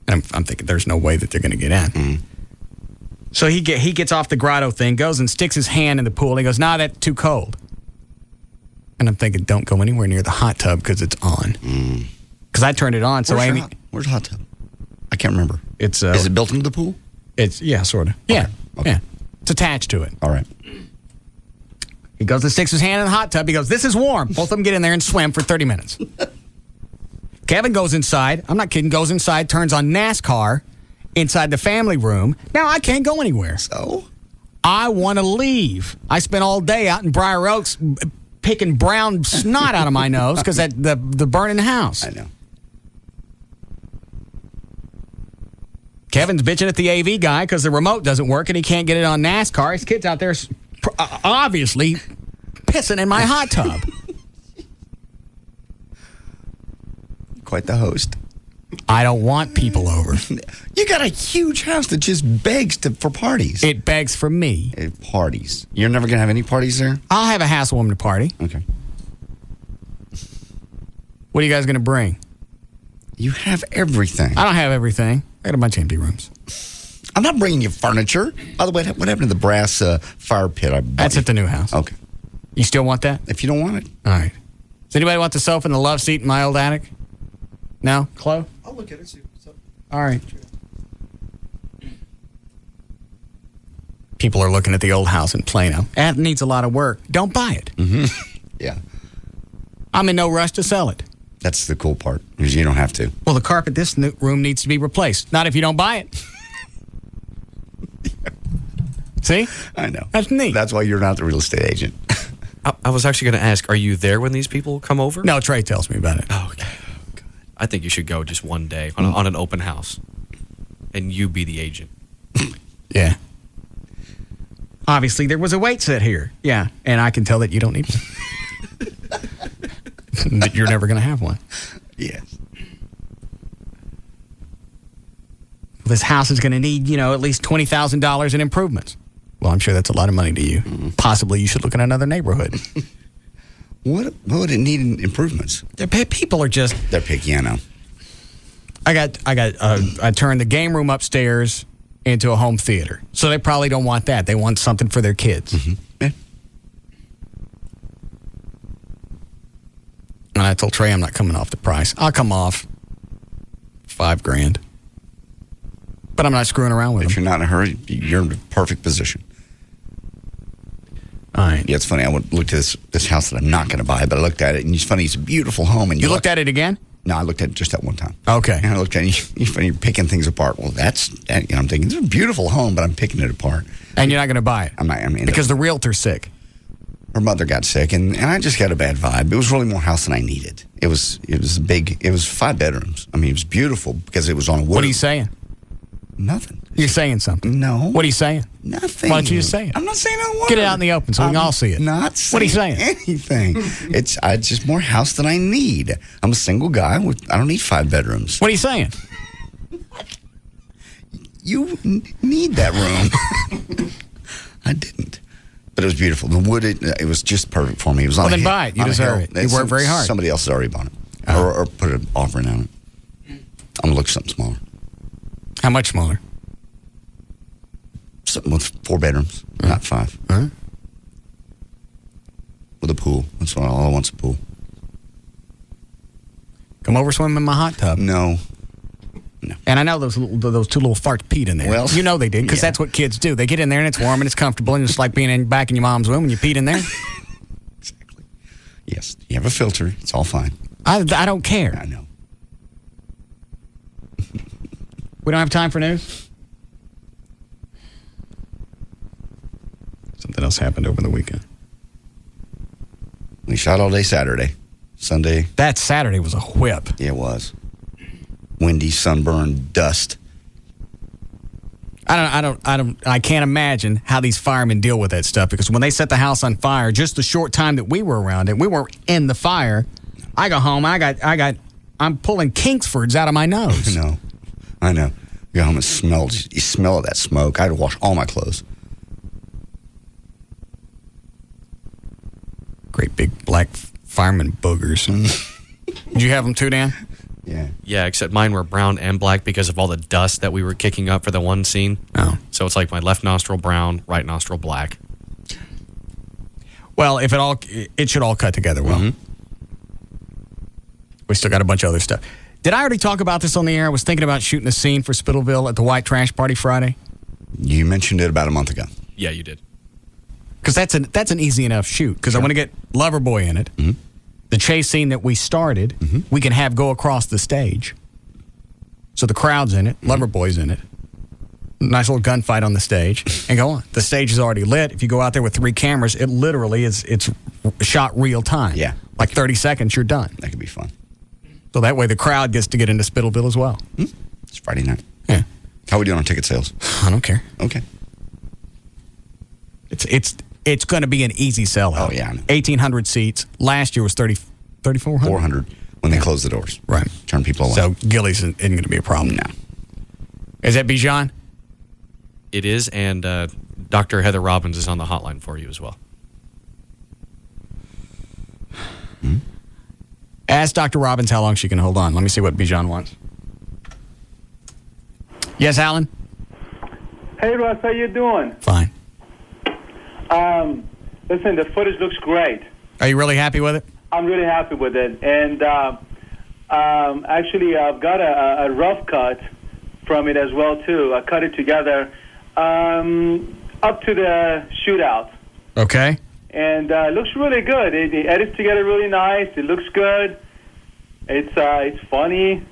And I'm thinking there's no way that they're going to get in. So he gets off the grotto thing, goes and sticks his hand in the pool. He goes, "Nah, that's too cold." And I'm thinking, don't go anywhere near the hot tub because it's on. Because I turned it on. So Amy, where's the hot tub? I can't remember. It's is it built into the pool? It's sort of. Yeah, yeah. It's attached to it. All right. He goes and sticks his hand in the hot tub. He goes, "This is warm." Both of them get in there and swim for 30 minutes. Kevin goes inside. I'm not kidding. Goes inside, turns on NASCAR inside the family room. Now I can't go anywhere. So I want to leave. I spent all day out in Briar Oaks picking brown snot out of my nose because the burning house. I know. Kevin's bitching at the AV guy because the remote doesn't work and he can't get it on NASCAR. His kid's out there obviously pissing in my hot tub. Quite the host. I don't want people over. You got a huge house that just begs for parties. It begs for me. Parties. You're never going to have any parties there? I'll have a housewarming party. Okay. What are you guys going to bring? You have everything. I don't have everything. I got a bunch of empty rooms. I'm not bringing you furniture. By the way, what happened to the brass fire pit? That's at the new house. Okay. You still want that? If you don't want it. All right. Does anybody want the sofa and the love seat in my old attic? No? Chloe? I'll look at it, see what's up. All right. People are looking at the old house in Plano. It needs a lot of work. Don't buy it. Yeah. I'm in no rush to sell it. That's the cool part, because you don't have to. Well, the carpet this room needs to be replaced. Not if you don't buy it. See? I know. That's neat. That's why you're not the real estate agent. I was actually going to ask, are you there when these people come over? No, Trey tells me about it. Oh, okay. I think you should go just one day on an open house. and you be the agent. Yeah. Obviously, there was a weight set here. Yeah, and I can tell that you don't need one. That you're never going to have one. Yes. This house is going to need, at least $20,000 in improvements. Well, I'm sure that's a lot of money to you. Mm-hmm. Possibly you should look in another neighborhood. What would it need in improvements? People are just... They're picky, I know. I turned the game room upstairs into a home theater. So they probably don't want that. They want something for their kids. Mm-hmm. Yeah. And I told Trey I'm not coming off the price. I'll come off $5,000. But I'm not screwing around with If them. you're not in a hurry, you're in the perfect position. All right. Yeah, it's funny. I looked at this house that I'm not going to buy, but I looked at it, and it's funny. It's a beautiful home. And you looked at it again? No, I looked at it just that one time. Okay. And I looked at it, and you're picking things apart. Well, I'm thinking, it's a beautiful home, but I'm picking it apart. And you're not going to buy it? Because the realtor's sick. Her mother got sick, and I just got a bad vibe. It was really more house than I needed. It was big. It was 5 bedrooms. I mean, it was beautiful because it was on a wood. What are you saying? Nothing. You're saying something. No. What are you saying? Nothing. Why don't you just say it? I'm not saying a word. Get it out in the open so we can all see it. Not saying what are you saying? Anything. It's just more house than I need. I'm a single guy. I don't need 5 bedrooms. What are you saying? You need that room. I didn't. But it was beautiful. The wood, it was just perfect for me. It was on then buy it. You deserve it. You worked very hard. Somebody else has already bought it. Or put an offering on it. I'm going to look for something smaller. How much smaller? Something with 4 bedrooms, not 5. With a pool. That's all I want's a pool. Come over, swim in my hot tub. No. And I know those 2 little farts peed in there. Well, you know they did, because that's what kids do. They get in there and it's warm and it's comfortable, and it's like being back in your mom's womb when you peed in there. Exactly. Yes. You have a filter. It's all fine. I don't care. I know. We don't have time for news? Something else happened over the weekend. We shot all day Saturday. Sunday. That Saturday was a whip. Yeah, it was. Windy, sunburned, dust. I can't imagine how these firemen deal with that stuff, because when they set the house on fire, just the short time that we were around it, we weren't in the fire. I go home, I'm pulling Kingsfords out of my nose. I know. You go home and you smell that smoke. I had to wash all my clothes. Great big black fireman boogers. Did you have them too, Dan? Yeah. Yeah, except mine were brown and black because of all the dust that we were kicking up for the one scene. Oh. So it's like my left nostril brown, right nostril black. Well, it should all cut together well. Mm-hmm. We still got a bunch of other stuff. Did I already talk about this on the air? I was thinking about shooting a scene for Spittleville at the White Trash Party Friday. You mentioned it about a month ago. Yeah, you did. Because that's an easy enough shoot. Because I want to get Loverboy in it. Mm-hmm. The chase scene that we started, we can have go across the stage. So the crowd's in it, Loverboy's in it. Nice little gunfight on the stage, and go on. The stage is already lit. If you go out there with 3 cameras, it literally it's shot real time. Yeah. Like 30 seconds, you're done. That could be fun. So that way the crowd gets to get into Spittleville as well. It's Friday night. Yeah. How are we doing on ticket sales? I don't care. Okay. It's going to be an easy sellout. Oh, yeah, I know. 1,800 seats. Last year was 3,400. 400 when they close the doors. Right. Turn people away. So Gillies isn't going to be a problem. No. Is that Bijan? It is, and Dr. Heather Robbins is on the hotline for you as well. Ask Dr. Robbins how long she can hold on. Let me see what Bijan wants. Yes, Alan? Hey, Russ, how you doing? Fine. Listen, the footage looks great. Are you really happy with it? I'm really happy with it. And actually, I've got a rough cut from it as well, too. I cut it together up to the shootout. Okay. And it looks really good. It edits together really nice. It looks good. It's funny.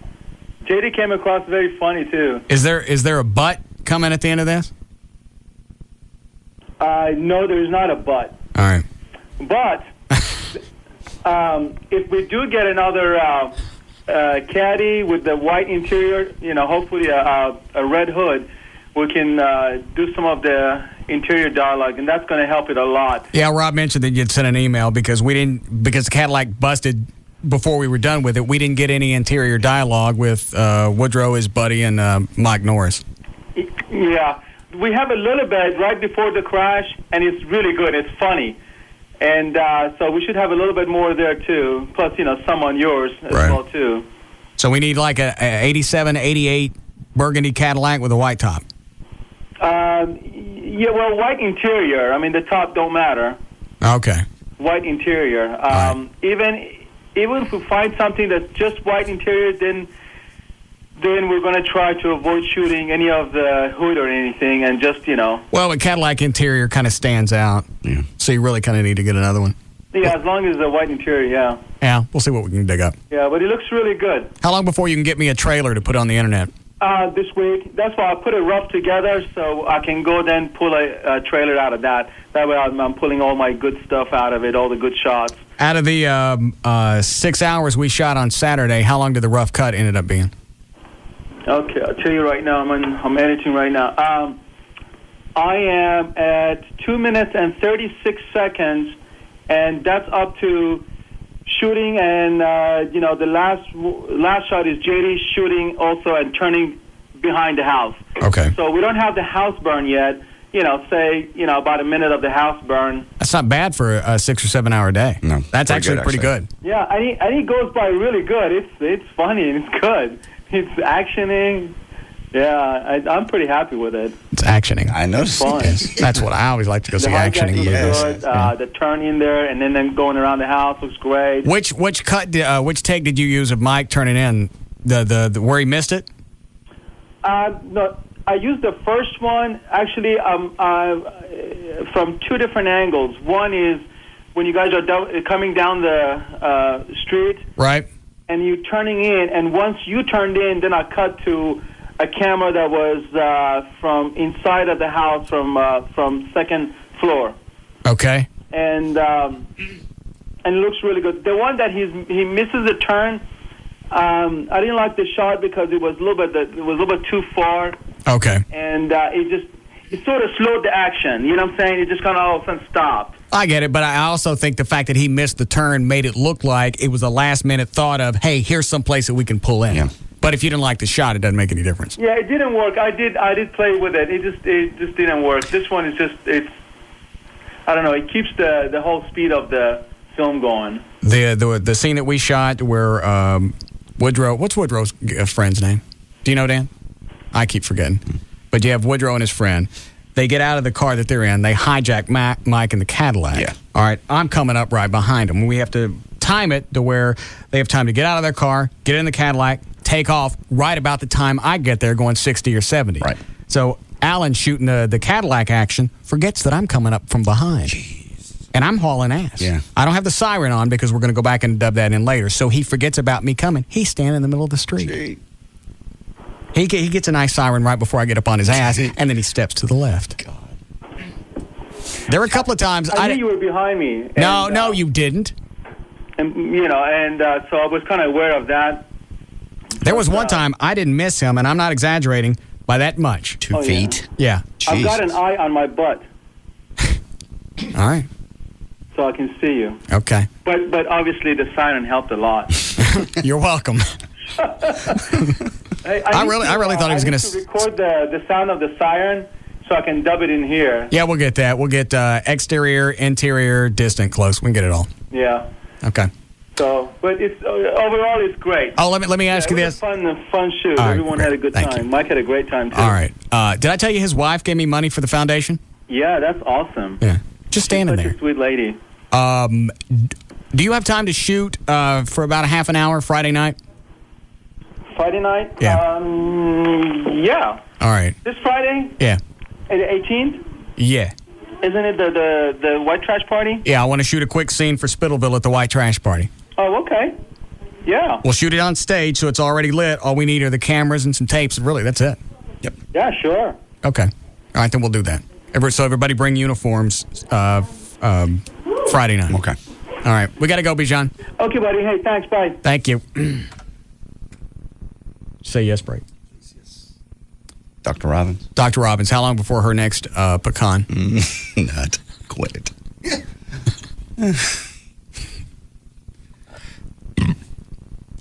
JD came across very funny, too. Is there a butt coming at the end of this? No, there's not a but. All right. But if we do get another Caddy with the white interior, hopefully a red hood, we can do some of the interior dialogue, and that's going to help it a lot. Yeah, Rob mentioned that you'd sent an email because the Cadillac busted before we were done with it. We didn't get any interior dialogue with Woodrow, his buddy, and Mike Norris. Yeah, we have a little bit right before the crash, and it's really good. It's funny. And so we should have a little bit more there, too. Plus, some on yours as well, too. So we need like a 87, 88 burgundy Cadillac with a white top. Yeah, well, white interior. I mean, the top don't matter. Okay. White interior. Even if we find something that's just white interior, then we're going to try to avoid shooting any of the hood or anything, and just Well, the Cadillac interior kind of stands out, so you really kind of need to get another one. Yeah, as long as the white interior, yeah. Yeah, we'll see what we can dig up. Yeah, but it looks really good. How long before you can get me a trailer to put on the internet? This week. That's why I put it rough together so I can go then pull a trailer out of that. That way I'm pulling all my good stuff out of it, all the good shots. Out of the 6 hours we shot on Saturday, how long did the rough cut ended up being? Okay, I'll tell you right now. I'm editing right now. I am at 2 minutes and 36 seconds, and that's up to shooting, and the last shot is JD shooting also and turning behind the house. Okay. So we don't have the house burn yet. Say about a minute of the house burn. That's not bad for a 6 or 7 hour day. No, that's actually pretty good. Yeah, and it goes by really good. It's funny and it's good. It's actioning. Yeah, I'm pretty happy with it. It's actioning. I know. That's what I always like to go see. Actioning. Good. The turn in there and then going around the house looks great. Which take did you use of Mike turning in the where he missed it? No, I used the first one actually from two different angles. One is when you guys are coming down the street, right? And you turning in, and once you turned in, then I cut to a camera that was from inside of the house, from second floor. Okay. And it looks really good. The one that he misses the turn, I didn't like the shot because it was a little bit too far. Okay. And it sort of slowed the action. You know what I'm saying? It just kind of all of a sudden stopped. I get it, but I also think the fact that he missed the turn made it look like it was a last-minute thought of, hey, here's some place that we can pull in. Yeah. But if you didn't like the shot, it doesn't make any difference. Yeah, it didn't work. I did play with it. It just didn't work. This one is it's I don't know. It keeps the whole speed of the film going. The scene that we shot where Woodrow, what's Woodrow's friend's name? Do you know, Dan? I keep forgetting. But you have Woodrow and his friend. They get out of the car that they're in. They hijack Mike in the Cadillac. Yeah. All right, I'm coming up right behind them. We have to time it to where they have time to get out of their car, get in the Cadillac, take off right about the time I get there going 60 or 70. Right. So Alan shooting the Cadillac action forgets that I'm coming up from behind. Jeez. And I'm hauling ass. Yeah. I don't have the siren on because we're going to go back and dub that in later. So he forgets about me coming. He's standing in the middle of the street. Gee. He gets a nice siren right before I get up on his ass, and then he steps to the left. God. There were a couple of times I knew you were behind me. No, you didn't. And so I was kind of aware of that. There was one time I didn't miss him, and I'm not exaggerating by that much. 2 feet. Yeah. I've got an eye on my butt. All right. So I can see you. Okay. But obviously the siren helped a lot. You're welcome. Hey, I really thought he was going to record the sound of the siren so I can dub it in here. Yeah, we'll get that. We'll get exterior, interior, distant, close. We can get it all. Yeah. Okay. So, but it's overall it's great. Oh, let me ask you this. It was a fun shoot. Right, everyone had a good time. You. Mike had a great time too. All right. Did I tell you his wife gave me money for the foundation? Yeah, that's awesome. Yeah. Just standing She's there. Such a sweet lady. Do you have time to shoot for about a half an hour Friday night? Friday night? Yeah. Yeah. All right. This Friday? Yeah. The 18th? Yeah. Isn't it the white trash party? Yeah, I want to shoot a quick scene for Spittleville at the white trash party. Oh, okay. Yeah. We'll shoot it on stage, so it's already lit. All we need are the cameras and some tapes. Really, that's it. Yep. Yeah, sure. Okay. All right, then we'll do that. So everybody bring uniforms Friday night. Okay. All right. We got to go, Bijan. Okay, buddy. Hey, thanks. Bye. Thank you. Say yes, break. Dr. Robbins. Dr. Robbins, how long before her next pecan? Not quit.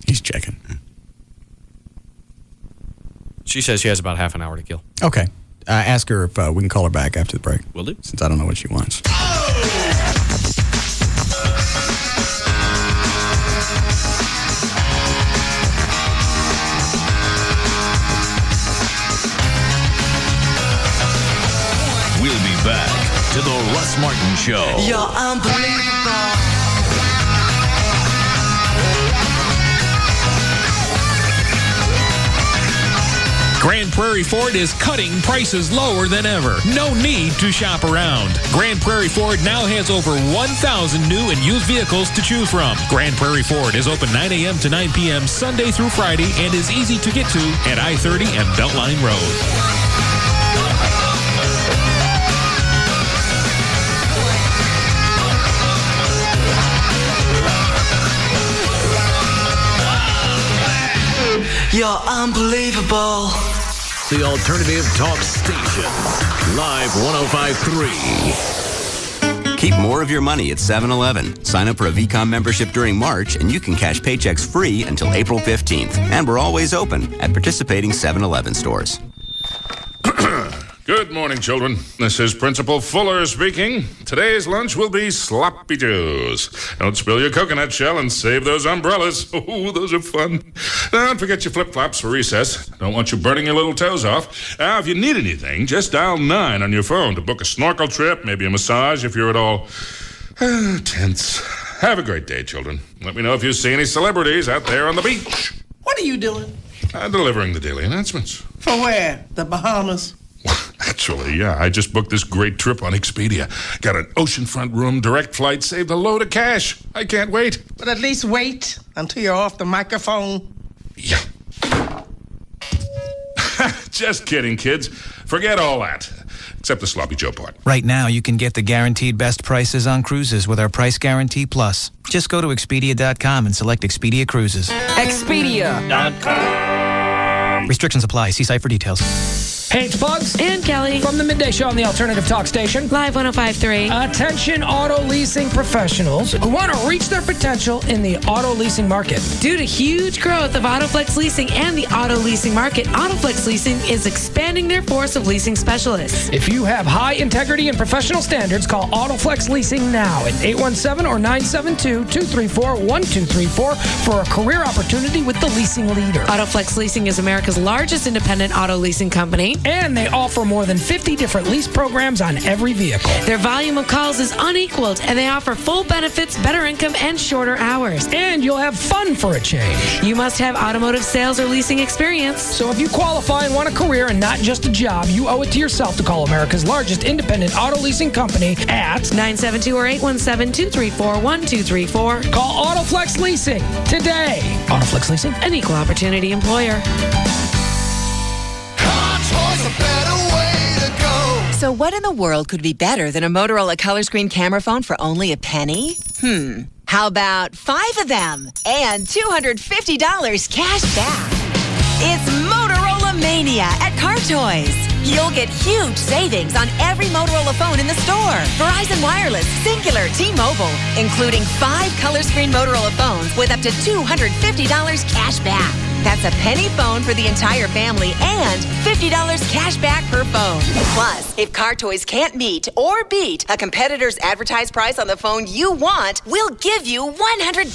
He's checking. She says she has about half an hour to kill. Okay. Ask her if we can call her back after the break. Will do. Since I don't know what she wants. We'll be back to the Russ Martin Show. You're unbelievable. Grand Prairie Ford is cutting prices lower than ever. No need to shop around. Grand Prairie Ford now has over 1,000 new and used vehicles to choose from. Grand Prairie Ford is open 9 a.m. to 9 p.m. Sunday through Friday and is easy to get to at I-30 and Beltline Road. You're unbelievable. The Alternative Talk Station. Live 105.3. Keep more of your money at 7-Eleven. Sign up for a VCOM membership during March and you can cash paychecks free until April 15th. And we're always open at participating 7-Eleven stores. Good morning, children. This is Principal Fuller speaking. Today's lunch will be sloppy joes. Don't spill your coconut shell and save those umbrellas. Oh, those are fun. Don't forget your flip-flops for recess. Don't want you burning your little toes off. If you need anything, just dial 9 on your phone to book a snorkel trip, maybe a massage if you're at all tense. Have a great day, children. Let me know if you see any celebrities out there on the beach. What are you doing? Delivering the daily announcements. For where? The Bahamas? Actually, yeah, I just booked this great trip on Expedia. Got an oceanfront room, direct flight, saved a load of cash. I can't wait. But at least wait until you're off the microphone. Yeah. Just kidding, kids. Forget all that. Except the Sloppy Joe part. Right now, you can get the guaranteed best prices on cruises with our Price Guarantee Plus. Just go to Expedia.com and select Expedia Cruises. Expedia.com. Restrictions apply. See site for details. Hey, it's Bugs. And Kelly. From the Midday Show on the Alternative Talk Station. Live 105.3. Attention auto leasing professionals who want to reach their potential in the auto leasing market. Due to huge growth of AutoFlex Leasing and the auto leasing market, AutoFlex Leasing is expanding their force of leasing specialists. If you have high integrity and professional standards, call AutoFlex Leasing now at 817 or 972-234-1234 for a career opportunity with the leasing leader. AutoFlex Leasing is America's largest independent auto leasing company. And they offer more than 50 different lease programs on every vehicle. Their volume of calls is unequaled, and they offer full benefits, better income, and shorter hours. And you'll have fun for a change. You must have automotive sales or leasing experience. So if you qualify and want a career and not just a job, you owe it to yourself to call America's largest independent auto leasing company at 972 or 817-234-1234. Call AutoFlex Leasing today. AutoFlex Leasing, an equal opportunity employer. So what in the world could be better than a Motorola color screen camera phone for only a penny? How about 5 of them and $250 cash back? It's Motorola Mania at Car Toys. You'll get huge savings on every Motorola phone in the store. Verizon Wireless, Singular, T-Mobile, including 5 color screen Motorola phones with up to $250 cash back. That's a penny phone for the entire family and $50 cash back per phone. Plus, if Car Toys can't meet or beat a competitor's advertised price on the phone you want, we'll give you $100.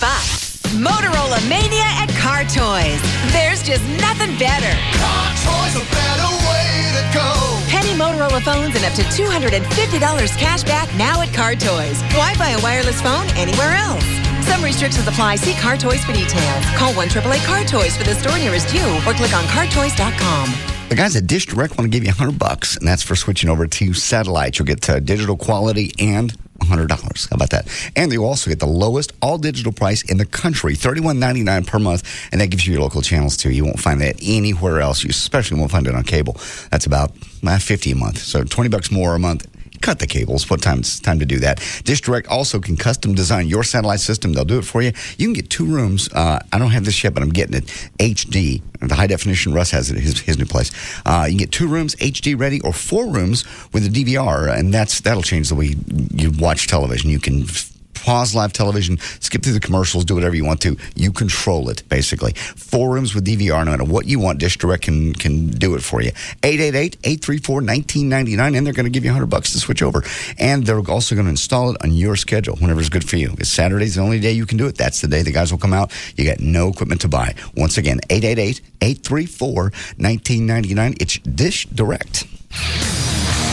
Motorola Mania at Car Toys. There's just nothing better. Car Toys, a better way to go. Penny Motorola phones and up to $250 cash back now at Car Toys. Why buy a wireless phone anywhere else? Some restrictions apply. See Car Toys for details. Call 1-888-CAR Toys for the store nearest you or click on cartoys.com. The guys at Dish Direct want to give you $100, and that's for switching over to satellite. You'll get digital quality and $100. How about that? And you'll also get the lowest all-digital price in the country, $31.99 per month, and that gives you your local channels, too. You won't find that anywhere else. You especially won't find it on cable. That's about $50 a month, so $20 more a month. cut the cables. It's time to do that. Dish Direct also can custom design your satellite system. They'll do it for you. You can get 2 rooms. I don't have this yet, but I'm getting it. HD, the high definition. Russ has it at his new place. You can get 2 rooms HD ready, or 4 rooms with a DVR, and that'll change the way you watch television. You can pause live television, skip through the commercials, do whatever you want to. You control it, basically. 4 rooms with DVR, no matter what you want, Dish Direct can do it for you. 888-834-1999, and they're going to give you $100 to switch over. And they're also going to install it on your schedule, whenever it's good for you. It's Saturday's the only day you can do it. That's the day the guys will come out. You got no equipment to buy. Once again, 888-834-1999. It's Dish Direct.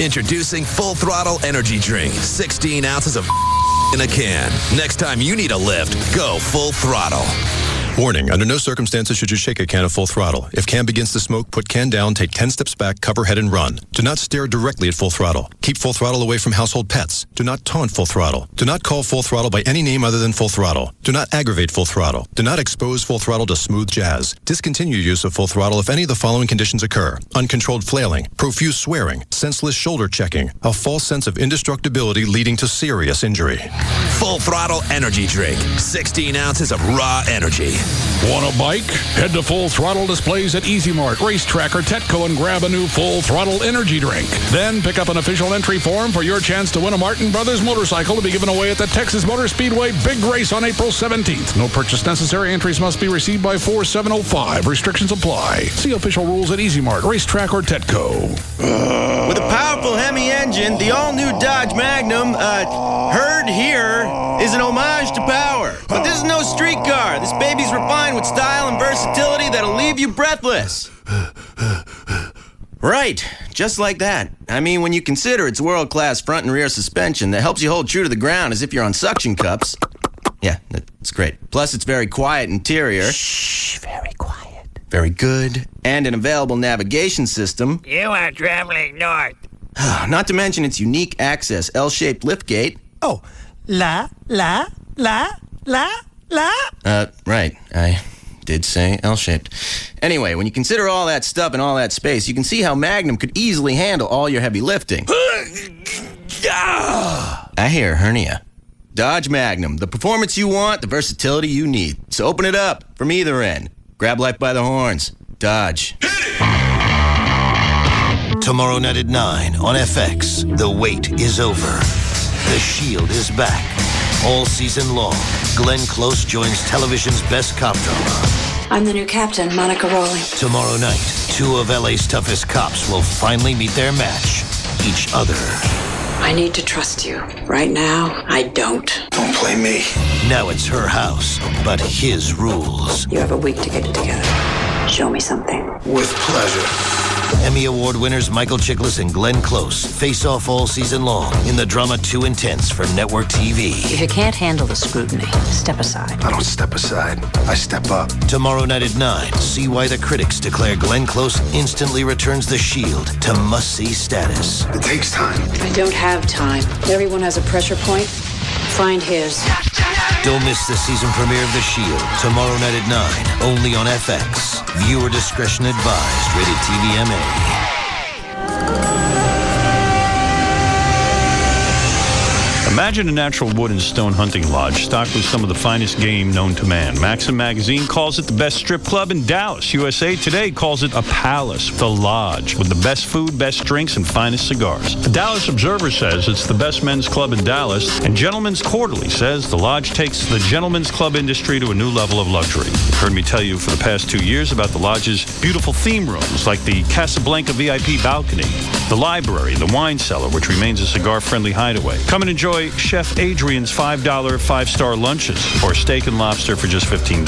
Introducing Full Throttle Energy Drink. 16 ounces of in a can. Next time you need a lift, go Full Throttle. Warning, under no circumstances should you shake a can of Full Throttle. If can begins to smoke, put can down, take 10 steps back, cover head and run. Do not stare directly at Full Throttle. Keep Full Throttle away from household pets. Do not taunt Full Throttle. Do not call Full Throttle by any name other than Full Throttle. Do not aggravate Full Throttle. Do not expose Full Throttle to smooth jazz. Discontinue use of Full Throttle if any of the following conditions occur: uncontrolled flailing, profuse swearing, senseless shoulder checking, a false sense of indestructibility leading to serious injury. Full Throttle Energy Drink. 16 ounces of raw energy. Want a bike? Head to Full Throttle displays at Easy Mart, Racetrack, or Tetco and grab a new Full Throttle Energy Drink. Then pick up an official entry form for your chance to win a Martin Brothers motorcycle to be given away at the Texas Motor Speedway Big Race on April 17th. No purchase necessary. Entries must be received by 4705. Restrictions apply. See official rules at Easy Mart, Racetrack, or Tetco. With a powerful Hemi engine, the all-new Dodge Magnum, heard here, is an homage to power. But this is no street car. This baby's refined with style and versatility that'll leave you breathless. Right, just like that. I mean, when you consider its world-class front and rear suspension that helps you hold true to the ground as if you're on suction cups. Yeah, that's great. Plus, it's very quiet interior. Shh, very quiet. Very good. And an available navigation system. You are traveling north. Not to mention its unique access L-shaped liftgate. Oh, la. Right. I did say L-shaped. Anyway, when you consider all that stuff and all that space, you can see how Magnum could easily handle all your heavy lifting. I hear hernia. Dodge Magnum, the performance you want, the versatility you need. So open it up from either end. Grab life by the horns. Dodge. Tomorrow night at 9 on FX, the wait is over. The Shield is back. All season long, Glenn Close joins television's best cop drama. I'm the new captain, Monica Rowley. Tomorrow night, 2 of LA's toughest cops will finally meet their match, each other. I need to trust you. Right now, I don't. Don't play me. Now it's her house, but his rules. You have a week to get it together. Show me something. With pleasure. Emmy Award winners Michael Chiklis and Glenn Close face off all season long in the drama Too Intense for network TV. If you can't handle the scrutiny, step aside. I don't step aside. I step up. Tomorrow night at 9, see why the critics declare Glenn Close instantly returns the Shield to must-see status. It takes time. I don't have time. Everyone has a pressure point. Find his. Don't miss the season premiere of The Shield tomorrow night at 9, only on FX. Viewer discretion advised. Rated TVMA. Imagine a natural wood and stone hunting lodge stocked with some of the finest game known to man. Maxim Magazine calls it the best strip club in Dallas. USA Today calls it a palace, the lodge, with the best food, best drinks, and finest cigars. The Dallas Observer says it's the best men's club in Dallas, and Gentleman's Quarterly says the lodge takes the gentlemen's club industry to a new level of luxury. You've heard me tell you for the past 2 years about the lodge's beautiful theme rooms, like the Casablanca VIP balcony, the library, the wine cellar, which remains a cigar-friendly hideaway. Come and enjoy Chef Adrian's $5 five-star lunches or steak and lobster for just $15.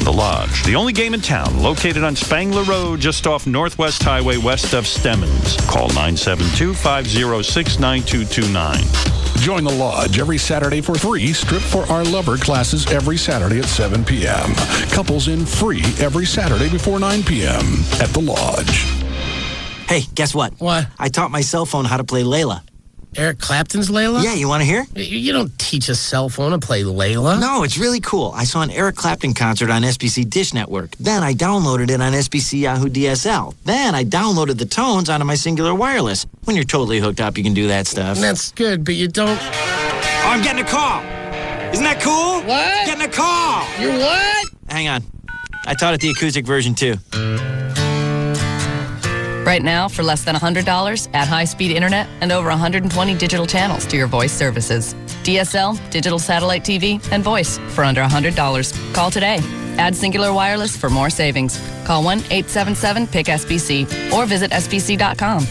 The Lodge, the only game in town, located on Spangler Road, just off Northwest Highway west of Stemmons. Call 972-506-9229. Join the Lodge every Saturday for 3 Strip for Our Lover classes every Saturday at 7 p.m. Couples in free every Saturday before 9 p.m. at the Lodge. Hey, guess what? What? I taught my cell phone how to play Layla. Eric Clapton's Layla? Yeah, you want to hear? You don't teach a cell phone to play Layla. No, it's really cool. I saw an Eric Clapton concert on SBC Dish Network. Then I downloaded it on SBC Yahoo DSL. Then I downloaded the tones onto my Singular Wireless. When you're totally hooked up, you can do that stuff. That's good, but you don't... Oh, I'm getting a call. Isn't that cool? What? Getting a call. You're what? Hang on. I taught it the acoustic version, too. Right now, for less than $100, add high-speed internet and over 120 digital channels to your voice services. DSL, digital satellite TV, and voice for under $100. Call today. Add Singular Wireless for more savings. Call 1-877-PIC-SBC or visit sbc.com.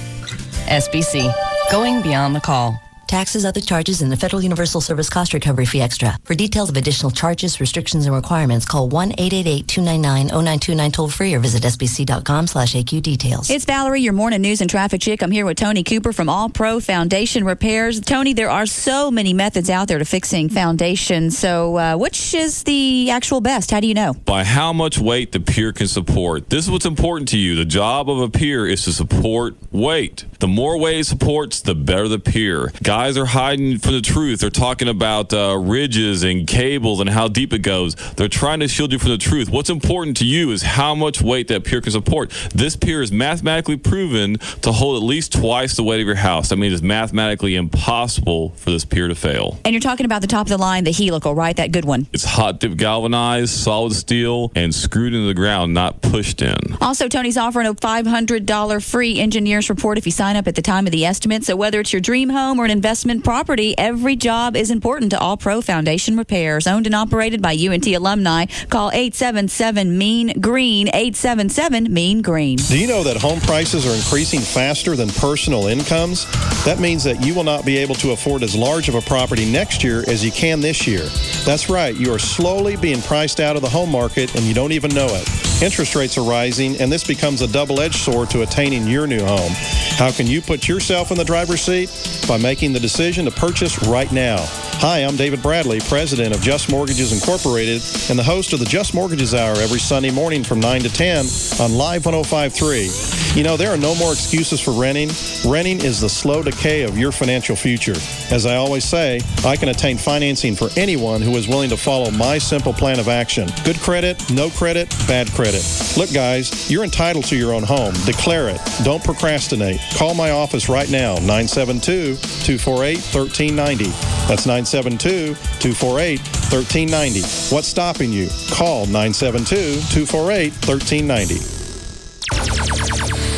SBC, going beyond the call. Taxes, other charges, and the Federal Universal Service Cost Recovery Fee Extra. For details of additional charges, restrictions, and requirements, call 1-888-299-0929 toll-free or visit sbc.com/AQ details. It's Valerie, your morning news and traffic chick. I'm here with Tony Cooper from All Pro Foundation Repairs. Tony, there are so many methods out there to fixing foundations. So which is the actual best? How do you know? By how much weight the pier can support. This is what's important to you. The job of a pier is to support weight. The more weight it supports, the better the pier. Guys are hiding from the truth. They're talking about ridges and cables and how deep it goes. They're trying to shield you from the truth. What's important to you is how much weight that pier can support. This pier is mathematically proven to hold at least twice the weight of your house. That means it's mathematically impossible for this pier to fail. And you're talking about the top of the line, the helical, right? That good one. It's hot dip galvanized, solid steel, and screwed into the ground, not pushed in. Also, Tony's offering a $500 free engineer's report if you sign up at the time of the estimate. So whether it's your dream home or an investment property, every job is important to All Pro Foundation Repairs. Owned and operated by UNT alumni. Call 877-MEAN-GREEN, 877-MEAN-GREEN. Do you know that home prices are increasing faster than personal incomes? That means that you will not be able to afford as large of a property next year as you can this year. That's right, you are slowly being priced out of the home market and you don't even know it. Interest rates are rising, and this becomes a double-edged sword to attaining your new home. How can you put yourself in the driver's seat? By making the decision to purchase right now. Hi, I'm David Bradley, president of Just Mortgages Incorporated, and the host of the Just Mortgages Hour every Sunday morning from 9 to 10 on Live 105.3. You know, there are no more excuses for renting. Renting is the slow decay of your financial future. As I always say, I can attain financing for anyone who is willing to follow my simple plan of action. Good credit, no credit, bad credit. Look, guys, you're entitled to your own home. Declare it. Don't procrastinate. Call my office right now, 972-248-1390. That's 972-248-1390. What's stopping you? Call 972-248-1390.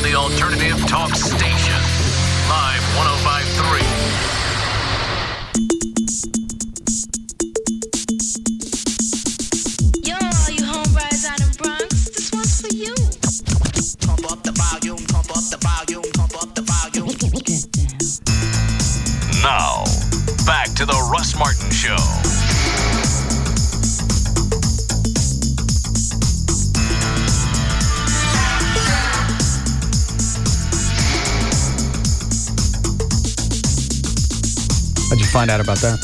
The Alternative Talk Station. Live 105.3. Yo, all you homebrides out in Bronx, this one's for you. Pump up the volume, pump up the volume, pump up the volume. Now, back to the Russ Martin Show. How'd you find out about that?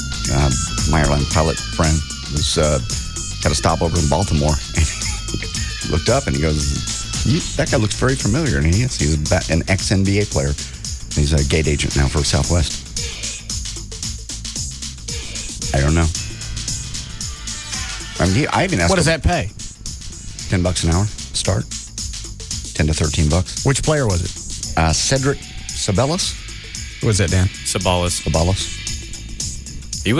My airline pilot friend was had a stopover in Baltimore. He looked up and he goes, "That guy looks very familiar." And he is. He's an ex-NBA player. He's a gate agent now for Southwest. I don't know. I mean, I even asked. What does that pay? $10 an hour start. $10 to $13. Which player was it? Cedric Sabalas. What was that, Dan? Sabalas. He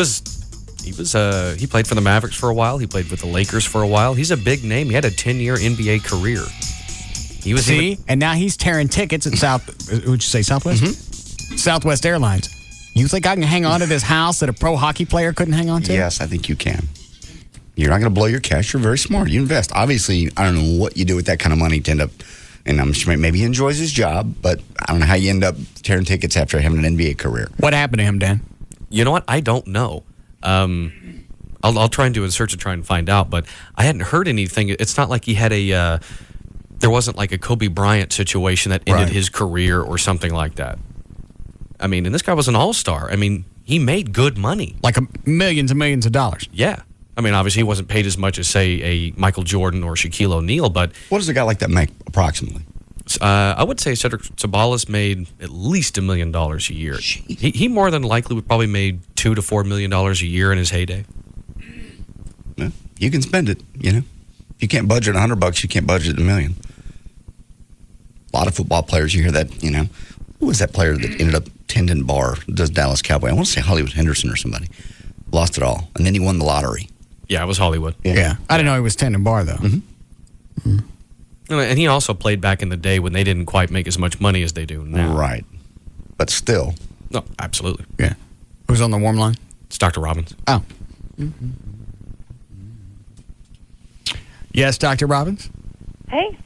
played for the Mavericks for a while. He played with the Lakers for a while. He's a big name. He had a 10-year NBA career. He was and now he's tearing tickets at would you say Southwest? Mm-hmm. Southwest Airlines. You think I can hang on to this house that a pro hockey player couldn't hang on to? Yes, I think you can. You're not going to blow your cash. You're very smart. You invest. Obviously, I don't know what you do with that kind of money to end up, and I'm sure maybe he enjoys his job, but I don't know how you end up tearing tickets after having an NBA career. What happened to him, Dan? You know what? I don't know. I'll try and do a search and try and find out, but I hadn't heard anything. It's not like he had there wasn't like a Kobe Bryant situation that ended his career or something like that. I mean, and this guy was an all-star. I mean, he made good money. Like millions and millions of dollars. Yeah. I mean, obviously he wasn't paid as much as, say, a Michael Jordan or Shaquille O'Neal, but... What does a guy like that make, approximately? I would say Cedric Sabalas made at least $1 million a year. He more than likely would probably made $2 to $4 million a year in his heyday. Well, you can spend it, you know. If you can't budget $100, you can't budget $1 million. A lot of football players, you hear that, you know. Who was that player that ended up tending bar, does Dallas Cowboy? I want to say Hollywood Henderson or somebody. Lost it all. And then he won the lottery. Yeah, it was Hollywood. Yeah. I didn't know he was tending bar, though. Mm-hmm. And he also played back in the day when they didn't quite make as much money as they do now. Right. But still. No, absolutely. Yeah. Who's on the warm line? It's Dr. Robbins. Oh. Yes, Dr. Robbins? Hey,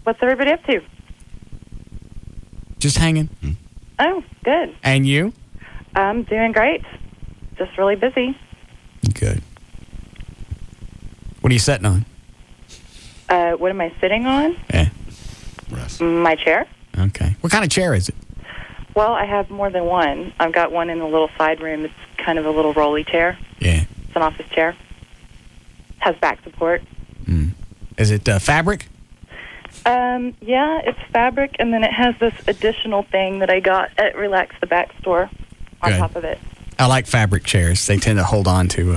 what's everybody up to? Just hanging. Oh, good. And you? I'm doing great. Just really busy. Good. What are you sitting on? What am I sitting on? Yeah. My chair. Okay. What kind of chair is it? Well, I have more than one. I've got one in the little side room. It's kind of a little rolly chair. Yeah. It's an office chair. Has back support. Is it fabric? Yeah, it's fabric, and then it has this additional thing that I got at Relax the Back store on Good. top of it. I like fabric chairs. They tend to hold on to...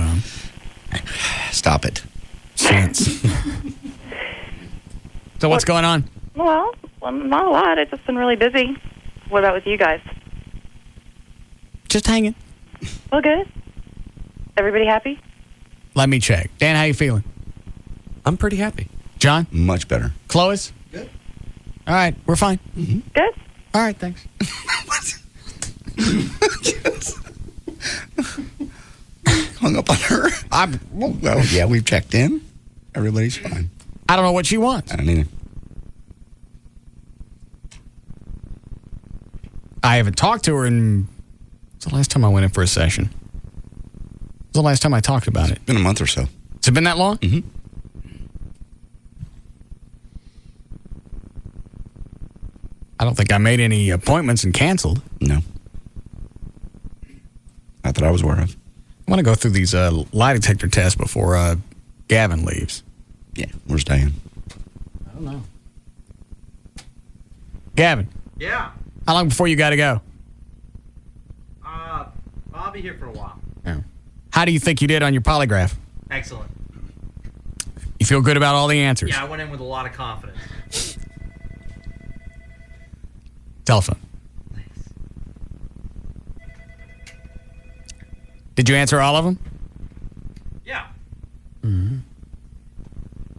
Stop it. Sense. So what's going on? Well, not a lot. I've just been really busy. What about with you guys? Just hanging. Well, good. Everybody happy? Let me check. Dan, how you feeling? I'm pretty happy. John? Much better. Chloe? Good. All right, we're fine. Good. All right, thanks. Hung up on her. Well, yeah, we've checked in. Everybody's fine. I don't know what she wants. I don't either. I haven't talked to her in... What's the last time I went in for a session? What's the last time I talked about it? It's been a month or so. Has it been that long? Mm-hmm. I don't think I made any appointments and canceled. No. Not that I was aware of. I want to go through these lie detector tests before Gavin leaves. Yeah, where's Diane? I don't know. Gavin. Yeah. How long before you got to go? I'll be here for a while. Yeah. How do you think you did on your polygraph? Excellent. You feel good about all the answers? Yeah, I went in with a lot of confidence. Telephone. Did you answer all of them? Yeah. Mm-hmm.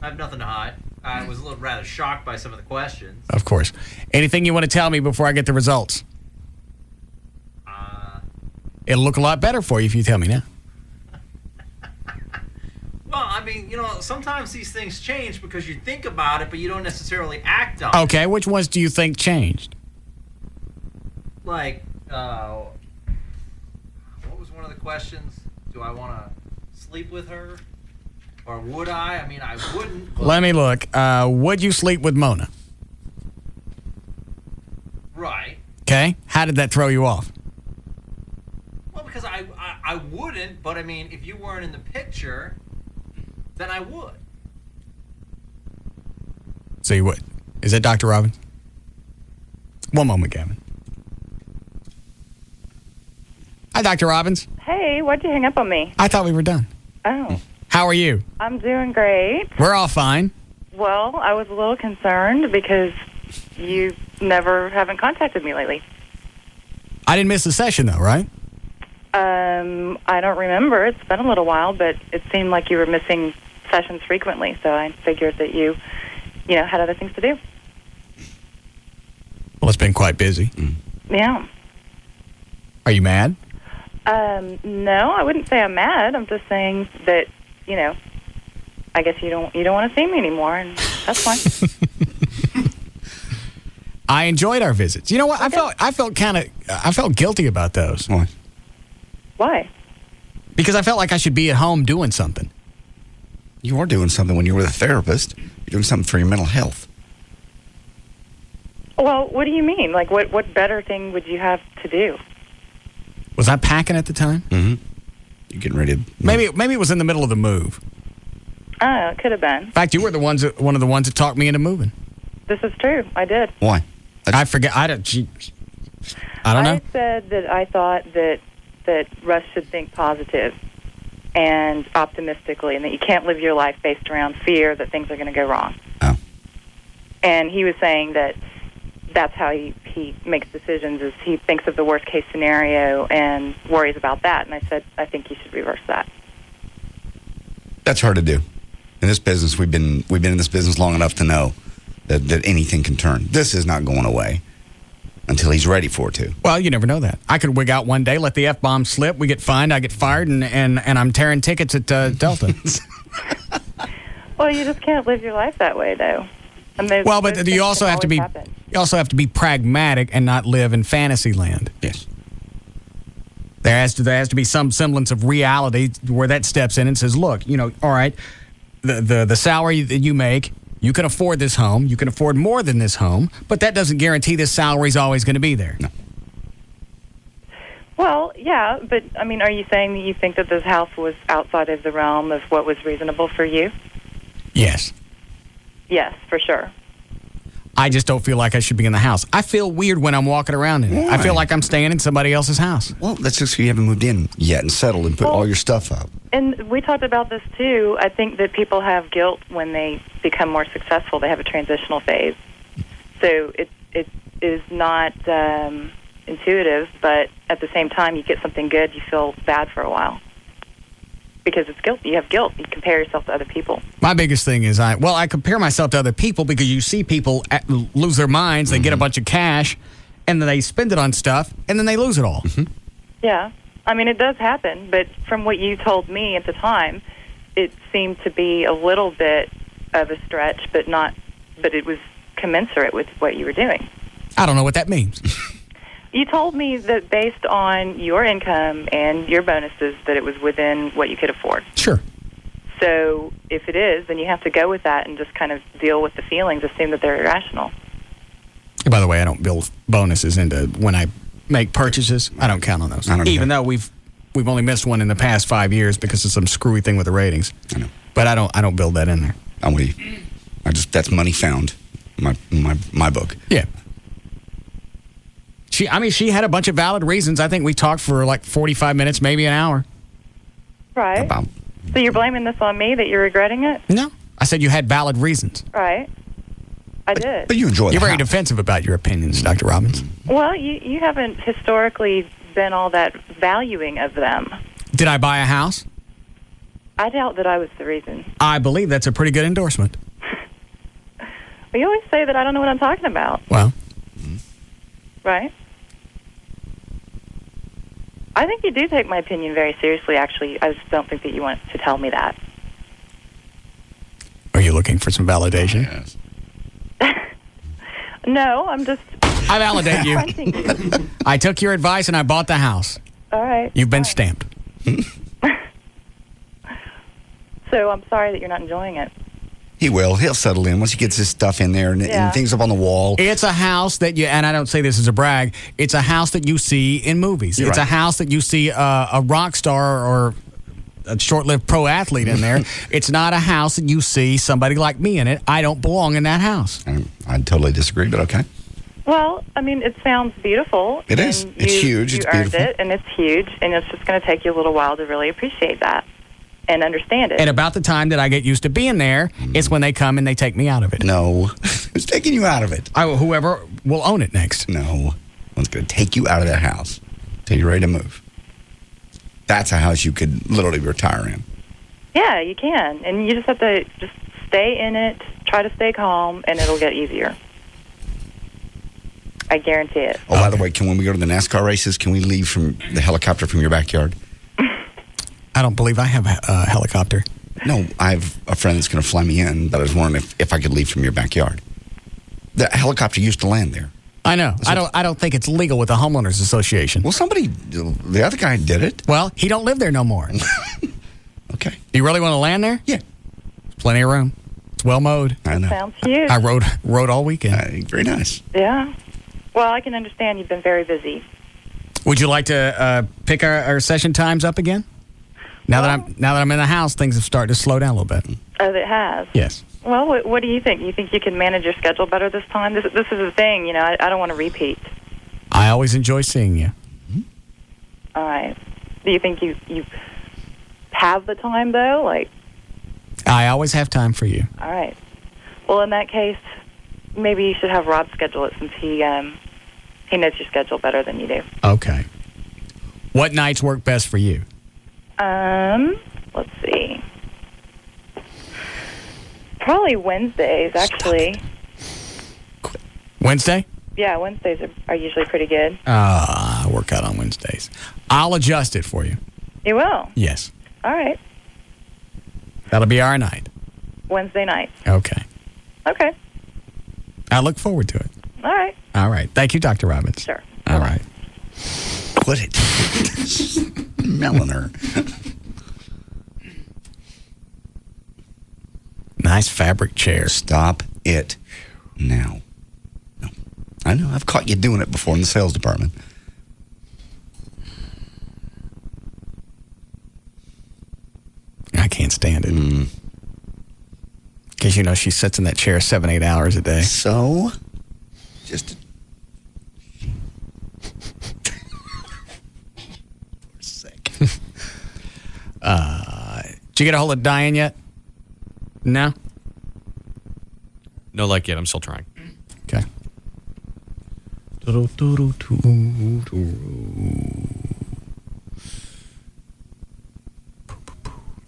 I have nothing to hide. I was a little rather shocked by some of the questions. Of course. Anything you want to tell me before I get the results? It'll look a lot better for you if you tell me now. Well, I mean, you know, sometimes these things change because you think about it, but you don't necessarily act on it. Okay, which ones do you think changed? Like, what was one of the questions? Do I want to sleep with her? Or would I? I mean, I wouldn't. But... Let me look. Would you sleep with Mona? Right. Okay. How did that throw you off? Well, because I wouldn't, but I mean, if you weren't in the picture, then I would. So you would. Is that Dr. Robbins? One moment, Gavin. Hi, Dr. Robbins. Hey, why'd you hang up on me? I thought we were done. Oh. How are you? I'm doing great. We're all fine. Well, I was a little concerned because you haven't contacted me lately. I didn't miss a session, though, right? I don't remember. It's been a little while, but it seemed like you were missing sessions frequently, so I figured that you had other things to do. Well, it's been quite busy. Yeah. Are you mad? No, I wouldn't say I'm mad. I'm just saying that, I guess you don't want to see me anymore, and that's fine. I enjoyed our visits. You know what? Okay. I felt guilty about those. Why? Why? Because I felt like I should be at home doing something. You are doing something when you're with a therapist. You're doing something for your mental health. Well, what do you mean? Like, what better thing would you have to do? Was I packing at the time? Mm-hmm. You're getting ready to move. Maybe it was in the middle of the move. Oh, it could have been. In fact, you were one of the ones that talked me into moving. This is true. I did. Why? I forget. I don't know. I said that I thought that Russ should think positive and optimistically, and that you can't live your life based around fear that things are going to go wrong. Oh. And he was saying that that's how he makes decisions, is he thinks of the worst case scenario and worries about that. And I said, I think you should reverse that. That's hard to do. In this business, we've been in this business long enough to know that anything can turn. This is not going away until he's ready for it to. Well, you never know that. I could wig out one day, let the F-bomb slip, we get fined, I get fired, and I'm tearing tickets at Delta. Well, you just can't live your life that way, though. And but you also have to be pragmatic and not live in fantasy land. Yes. There has to be some semblance of reality where that steps in and says, look, all right, the salary that you make, you can afford this home, you can afford more than this home, but that doesn't guarantee this salary is always going to be there. No. Well, yeah, but, I mean, are you saying that you think that this house was outside of the realm of what was reasonable for you? Yes. Yes, for sure. I just don't feel like I should be in the house. I feel weird when I'm walking around in it. I feel like I'm staying in somebody else's house. Well, that's just you haven't moved in yet and settled and put all your stuff up. And we talked about this, too. I think that people have guilt when they become more successful. They have a transitional phase. So it is not intuitive, but at the same time, you get something good, you feel bad for a while. Because it's guilt. You have guilt. You compare yourself to other people. My biggest thing is I compare myself to other people because you see people lose their minds. They get a bunch of cash, and then they spend it on stuff, and then they lose it all. Mm-hmm. Yeah. I mean, it does happen, but from what you told me at the time, it seemed to be a little bit of a stretch, but it was commensurate with what you were doing. I don't know what that means. You told me that based on your income and your bonuses that it was within what you could afford. Sure. So if it is, then you have to go with that and just kind of deal with the feelings, assume that they're irrational. By the way, I don't build bonuses into when I make purchases. I don't count on those. Even though we've only missed one in the past 5 years because of some screwy thing with the ratings. I know. But I don't build that in there. That's money found in my book. Yeah. She had a bunch of valid reasons. I think we talked for like 45 minutes, maybe an hour. Right. So you're blaming this on me that you're regretting it? No. I said you had valid reasons. Right. I did. But you enjoy You're very defensive about your opinions, Dr. Robbins. Well, you haven't historically been all that valuing of them. Did I buy a house? I doubt that I was the reason. I believe that's a pretty good endorsement. Well, you always say that I don't know what I'm talking about. Well. Right? I think you do take my opinion very seriously, actually. I just don't think that you want to tell me that. Are you looking for some validation? Yes. No, I'm just... I validate you. I took your advice and I bought the house. All right. You've been stamped. So I'm sorry that you're not enjoying it. He will. He'll settle in once he gets his stuff in there and things up on the wall. It's a house that and I don't say this as a brag, it's a house that you see in movies. It's a house that you see a rock star or a short-lived pro athlete in there. It's not a house that you see somebody like me in it. I don't belong in that house. I totally disagree, but okay. Well, I mean, it sounds beautiful. It is. It's huge. You It's earned beautiful. it, and it's huge, and it's just going to take you a little while to really appreciate that and understand it. And about the time that I get used to being there, it's when they come and they take me out of it. No. Who's taking you out of it? Whoever will own it next. No. One's going to take you out of that house till you're ready to move. That's a house you could literally retire in. Yeah, you can. And you just have to just stay in it, try to stay calm, and it'll get easier. I guarantee it. Oh, by the way, when we go to the NASCAR races, can we leave from the helicopter from your backyard? I don't believe I have a helicopter. No, I have a friend that's going to fly me in, but I was wondering if I could leave from your backyard. The helicopter used to land there. I know. I don't think it's legal with the homeowners association. Well, the other guy did it. Well, he don't live there no more. Okay. Do you really want to land there? Yeah. Plenty of room. It's well mowed. I know. Sounds huge. I rode all weekend. Very nice. Yeah. Well, I can understand you've been very busy. Would you like to pick our session times up again? Now that I'm in the house, things have started to slow down a little bit. Oh, it has? Yes. Well, what do you think? You think you can manage your schedule better this time? This is the thing, you know. I don't want to repeat. I always enjoy seeing you. All right. Do you think you have the time though? Like, I always have time for you. all right. Well, in that case, maybe you should have Rob schedule it since he knows your schedule better than you do. Okay. What nights work best for you? Let's see. Probably Wednesdays, actually. Wednesday? Yeah, Wednesdays are usually pretty good. I work out on Wednesdays. I'll adjust it for you. You will? Yes. All right. That'll be our night. Wednesday night. Okay. Okay. I look forward to it. All right. All right. Thank you, Dr. Robbins. Sure. All right. Quit it. Melon Nice fabric chair. Stop it now. No. I know. I've caught you doing it before in the sales department. I can't stand it. Because, you know, she sits in that chair 7-8 hours a day. So? Just... Did you get a hold of Diane yet? No? No luck yet. I'm still trying. Okay.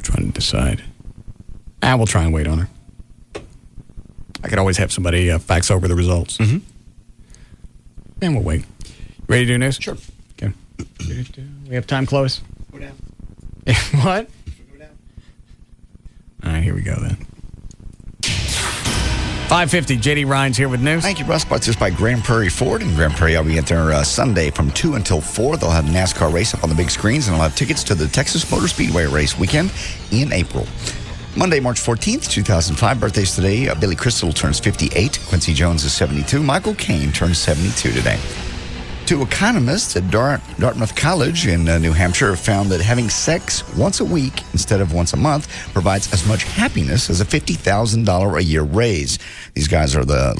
Trying to decide. We'll try and wait on her. I could always have somebody fax over the results. Mm-hmm. And we'll wait. Ready to do news? Sure. Okay. We have time, Clovis? Go down. What? All right, here we go then. 5:50, J.D. Ryan's here with news. Thank you, Russ. Brought to us by Grand Prairie Ford. In Grand Prairie, I'll be at there Sunday from 2 until 4. They'll have a NASCAR race up on the big screens, and I'll have tickets to the Texas Motor Speedway race weekend in April. Monday, March 14th, 2005. Birthdays today. Billy Crystal turns 58. Quincy Jones is 72. Michael Caine turns 72 today. Two economists at Dartmouth College in New Hampshire have found that having sex once a week instead of once a month provides as much happiness as a $50,000 a year raise. These guys are the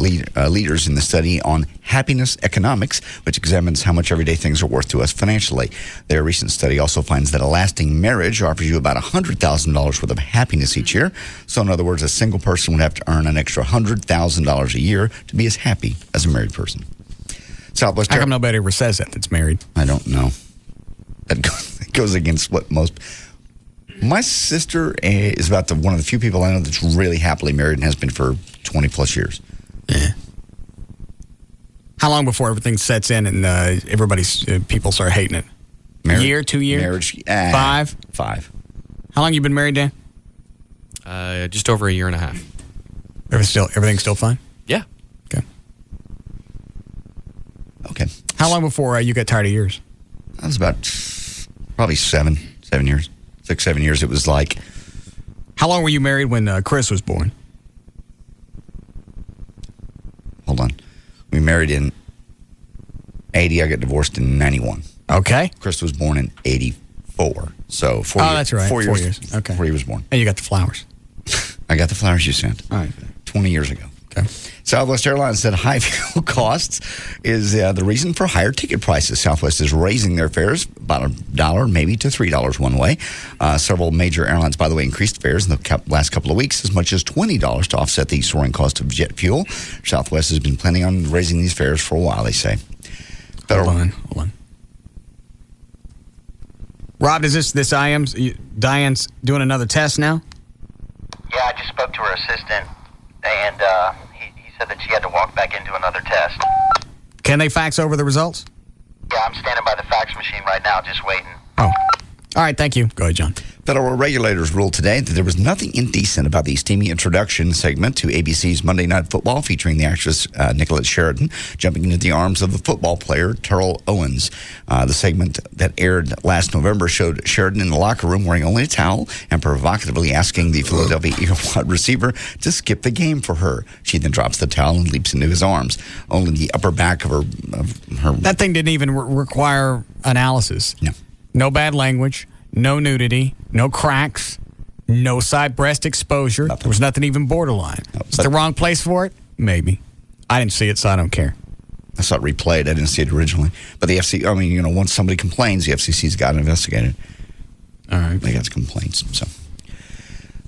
leaders in the study on happiness economics, which examines how much everyday things are worth to us financially. Their recent study also finds that a lasting marriage offers you about $100,000 worth of happiness each year. So in other words, a single person would have to earn an extra $100,000 a year to be as happy as a married person. Southwest. How come nobody ever says that that's married? I don't know. That goes against what most... My sister is about one of the few people I know that's really happily married and has been for 20 plus years. Yeah. How long before everything sets in and people start hating it? Marriage, year, 2 years? Marriage. 5? 5. How long you been married, Dan? Just over a year and a half. Everything's still fine? Yeah. Okay. How long before you got tired of yours? That was about probably 7 years. 6, 7 years. It was like... How long were you married when Chris was born? Hold on. We married in 80. I got divorced in 91. Okay. Chris was born in 84. So 4 years. Oh, that's right. 4 4 years. years. Okay. 4 years was born. And you got the flowers. I got the flowers you sent. All right. 20 years ago. Okay. Southwest Airlines said high fuel costs is the reason for higher ticket prices. Southwest is raising their fares about $1, maybe to $3 one way. Several major airlines, by the way, increased fares in the last couple of weeks as much as $20 to offset the soaring cost of jet fuel. Southwest has been planning on raising these fares for a while, they say. Hold on. Rob, is this Diane's doing another test now? Yeah, I just spoke to her assistant, and he said that she had to walk back into another test. Can they fax over the results? Yeah, I'm standing by the fax machine right now, just waiting. Oh. All right, thank you. Go ahead, John. Federal regulators ruled today that there was nothing indecent about the steamy introduction segment to ABC's Monday Night Football featuring the actress Nicolette Sheridan jumping into the arms of the football player Terrell Owens. The segment that aired last November showed Sheridan in the locker room wearing only a towel and provocatively asking the Philadelphia Eagle wide receiver to skip the game for her. She then drops the towel and leaps into his arms. Only the upper back of her... That thing didn't even require analysis. No. No bad language. No nudity, no cracks, No side breast exposure. There was nothing even borderline. Is it the wrong place for it? Maybe. I didn't see it, so I don't care. I saw it replayed. I didn't see it originally. But the FCC, I mean, you know, once somebody complains, the FCC's got to investigate it. All right. They got complaints, so.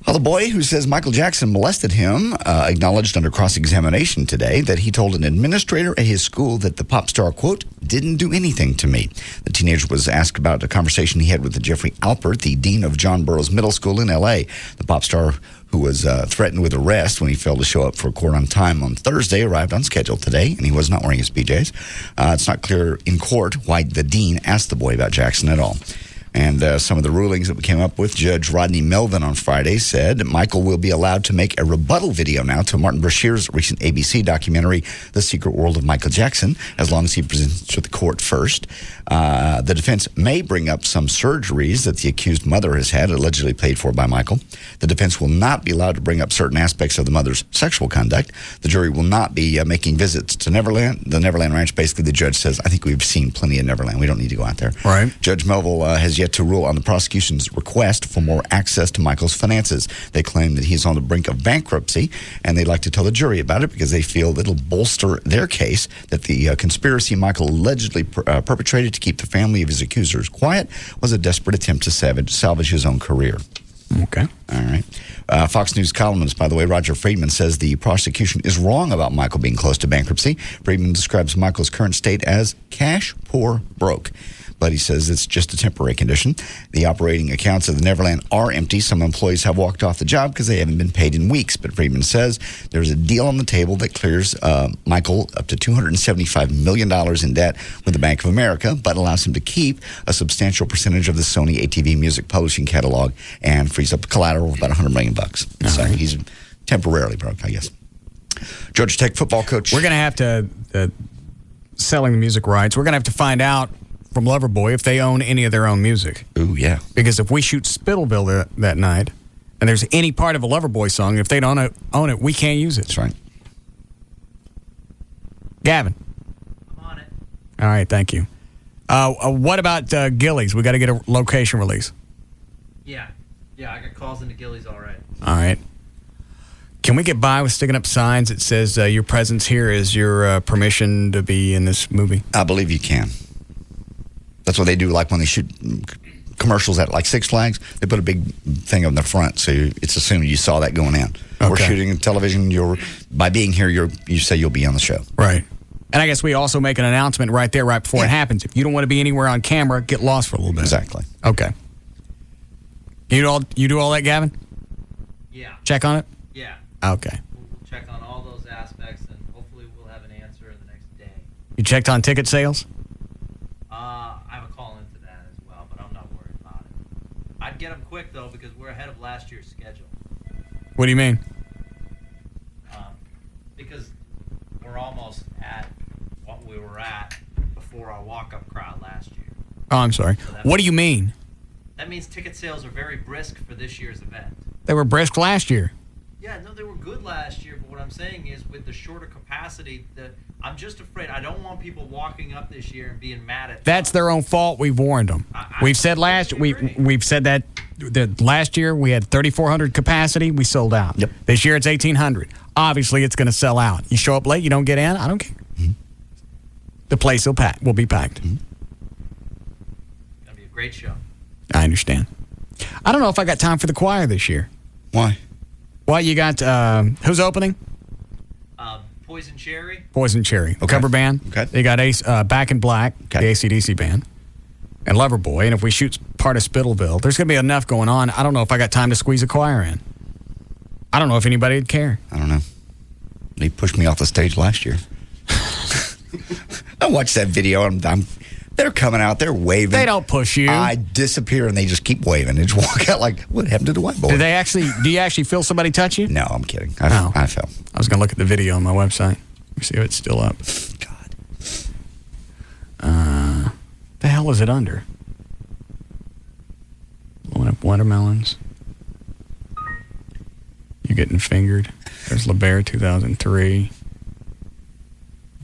Well, the boy who says Michael Jackson molested him acknowledged under cross-examination today that he told an administrator at his school that the pop star, quote, didn't do anything to me. The teenager was asked about a conversation he had with Jeffrey Alpert, the dean of John Burroughs Middle School in L.A. The pop star, who was threatened with arrest when he failed to show up for court on time on Thursday, arrived on schedule today, and he was not wearing his PJs. It's not clear in court why the dean asked the boy about Jackson at all. And some of the rulings that we came up with, Judge Rodney Melvin on Friday said Michael will be allowed to make a rebuttal video now to Martin Bashir's recent ABC documentary, The Secret World of Michael Jackson, as long as he presents to the court first. The defense may bring up some surgeries that the accused mother has had, allegedly paid for by Michael. The defense will not be allowed to bring up certain aspects of the mother's sexual conduct. The jury will not be making visits to Neverland, the Neverland Ranch. Basically, the judge says, I think we've seen plenty of Neverland. We don't need to go out there. Right. Judge Melville has yet to rule on the prosecution's request for more access to Michael's finances. They claim that he's on the brink of bankruptcy, and they'd like to tell the jury about it because they feel that it'll bolster their case that the conspiracy Michael allegedly perpetrated to keep the family of his accusers quiet was a desperate attempt to salvage his own career. Okay. All right. Fox News columnist, by the way, Roger Friedman, says the prosecution is wrong about Michael being close to bankruptcy. Friedman describes Michael's current state as cash poor broke. But he says it's just a temporary condition. The operating accounts of the Neverland are empty. Some employees have walked off the job because they haven't been paid in weeks. But Friedman says there's a deal on the table that clears Michael up to $275 million in debt with the Bank of America, but allows him to keep a substantial percentage of the Sony ATV music publishing catalog and frees up collateral of about $100 million. So he's temporarily broke, I guess. Georgia Tech football coach. We're going to have to, selling the music rights, we're going to have to find out from Loverboy if they own any of their own music. Ooh, yeah. Because if we shoot Spittleville that night, and there's any part of a Loverboy song, if they don't own it, we can't use it. That's right. Gavin. I'm on it. All right, thank you. What about Gillies? We got to get a location release. Yeah, I got calls into Gillies already. All right. Can we get by with sticking up signs that says your presence here is your permission to be in this movie? I believe you can. That's what they do, like when they shoot commercials at like Six Flags. They put a big thing on the front, so it's assumed you saw that going in. Okay. We're shooting television. By being here, you say you'll be on the show. Right. And I guess we also make an announcement right there, right before it happens. If you don't want to be anywhere on camera, get lost for a little bit. Exactly. Okay. You do all that, Gavin? Yeah. Check on it? Yeah. Okay. We'll check on all those aspects, and hopefully we'll have an answer in the next day. You checked on ticket sales? I have a call into that as well, but I'm not worried about it. I'd get them quick, though, because we're ahead of last year's schedule. What do you mean? Because we're almost at what we were at before our walk-up crowd last year. Oh, I'm sorry. So what do you mean? That means ticket sales are very brisk for this year's event. They were brisk last year. Yeah, no, they were good last year, but what I'm saying is with the shorter capacity, I'm just afraid. I don't want people walking up this year and being mad at That's their own fault. We've warned them. We've said we've said that last year we had 3,400 capacity. We sold out. Yep. This year it's 1,800. Obviously, it's going to sell out. You show up late, you don't get in. I don't care. Mm-hmm. The place will be packed. Mm-hmm. It's going to be a great show. I understand. I don't know if I got time for the choir this year. Why? Well, you got who's opening? Poison Cherry. Poison Cherry. Okay. Cover band. Okay. They got Back in Black, the AC/DC band, and Loverboy. And if we shoot part of Spittleville, there's going to be enough going on. I don't know if I got time to squeeze a choir in. I don't know if anybody would care. I don't know. They pushed me off the stage last year. I watched that video. They're coming out. They're waving. They don't push you. I disappear, and they just keep waving. They just walk out like, what happened to the white boy? Do you actually feel somebody touch you? No, I'm kidding. I fell. I was going to look at the video on my website. Let me see if it's still up. God. The hell is it under? Blowing up watermelons. You're getting fingered. There's LeBaire 2003.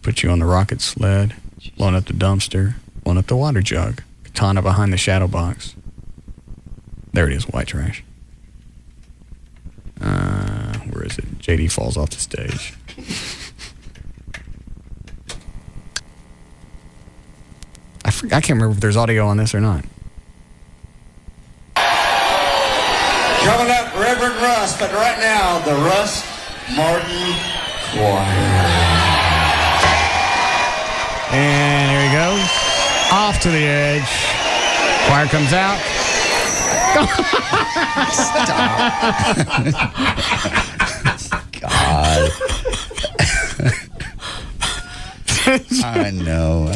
Put you on the rocket sled. Blowing up the dumpster. Blowing up the water jug. Katana behind the shadow box. There it is, white trash. Where is it? JD falls off the stage. I can't remember if there's audio on this or not. Coming up, Reverend Russ, but right now, the Russ Martin Choir. And here he goes. Off to the edge. Choir comes out. God. I know.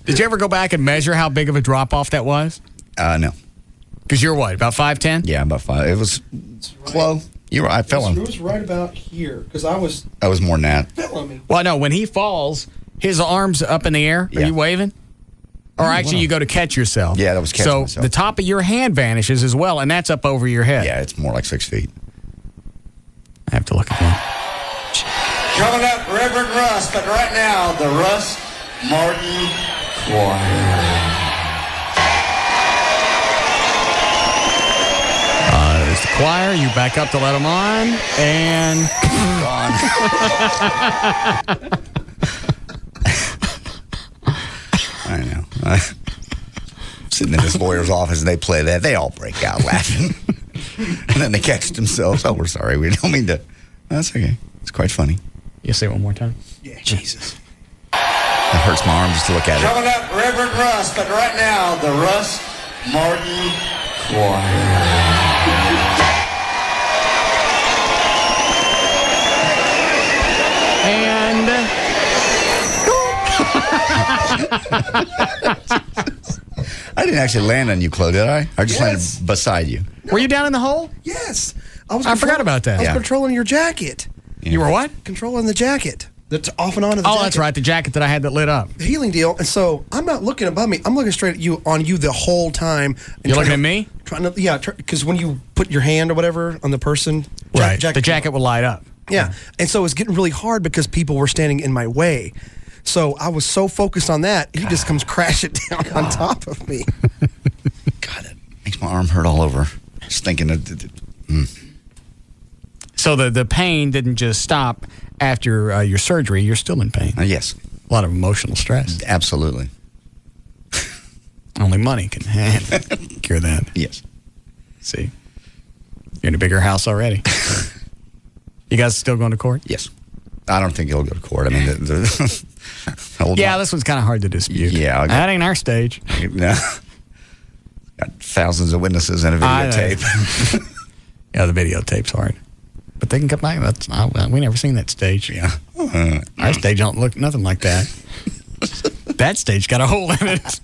Did you ever go back and measure how big of a drop-off that was? No. Because you're what, about 5'10"? Yeah, about 5. It was close. I fell on. It was right about here because I was more than that. fell on me. Well, no, when he falls, his arm's up in the air. Are you waving? Or actually, you go to catch yourself. Yeah, that was catching myself. So the top of your hand vanishes as well, and that's up over your head. Yeah, it's more like 6 feet. I have to look at that. Coming up, Reverend Russ, but right now, the Russ Martin Choir. There's the choir. You back up to let them on, and gone. I know. Sitting in this lawyer's office, and they play that. They all break out laughing, and then they catch themselves. Oh, we're sorry. We don't mean to. That's okay. It's quite funny. You say it one more time. Yeah, Jesus. It hurts my arm just to look at it. Coming up, Reverend Russ, but right now, the Russ Martin Choir. And I didn't actually land on you, Chloe, did I? I just landed beside you. Were you down in the hole? Yes. I forgot about that. I was Yeah. controlling your jacket. You were what? Controlling the jacket. That's off and on of the Oh, jacket. that's right. The jacket that I had that lit up. The healing deal. And so I'm not looking above me. I'm looking straight at you the whole time. You're looking at me? Trying to, because when you put your hand or whatever on the person, Right. The jacket will light up. Yeah. And so it was getting really hard because people were standing in my way. So I was so focused on that, he just comes crashing down on top of me. God, that makes my arm hurt all over. Just thinking of So the pain didn't just stop after your surgery. You're still in pain. Yes. A lot of emotional stress. Absolutely. Only money can cure that. Yes. See, you're in a bigger house already. You guys still going to court? Yes. I don't think he'll go to court. I mean, this one's kind of hard to dispute. Yeah. That ain't our stage. No. Got thousands of witnesses and a videotape. Yeah, the videotape's hard. But they can come back. We never seen that stage. Yeah. Our stage don't look nothing like that. That stage got a hole in it.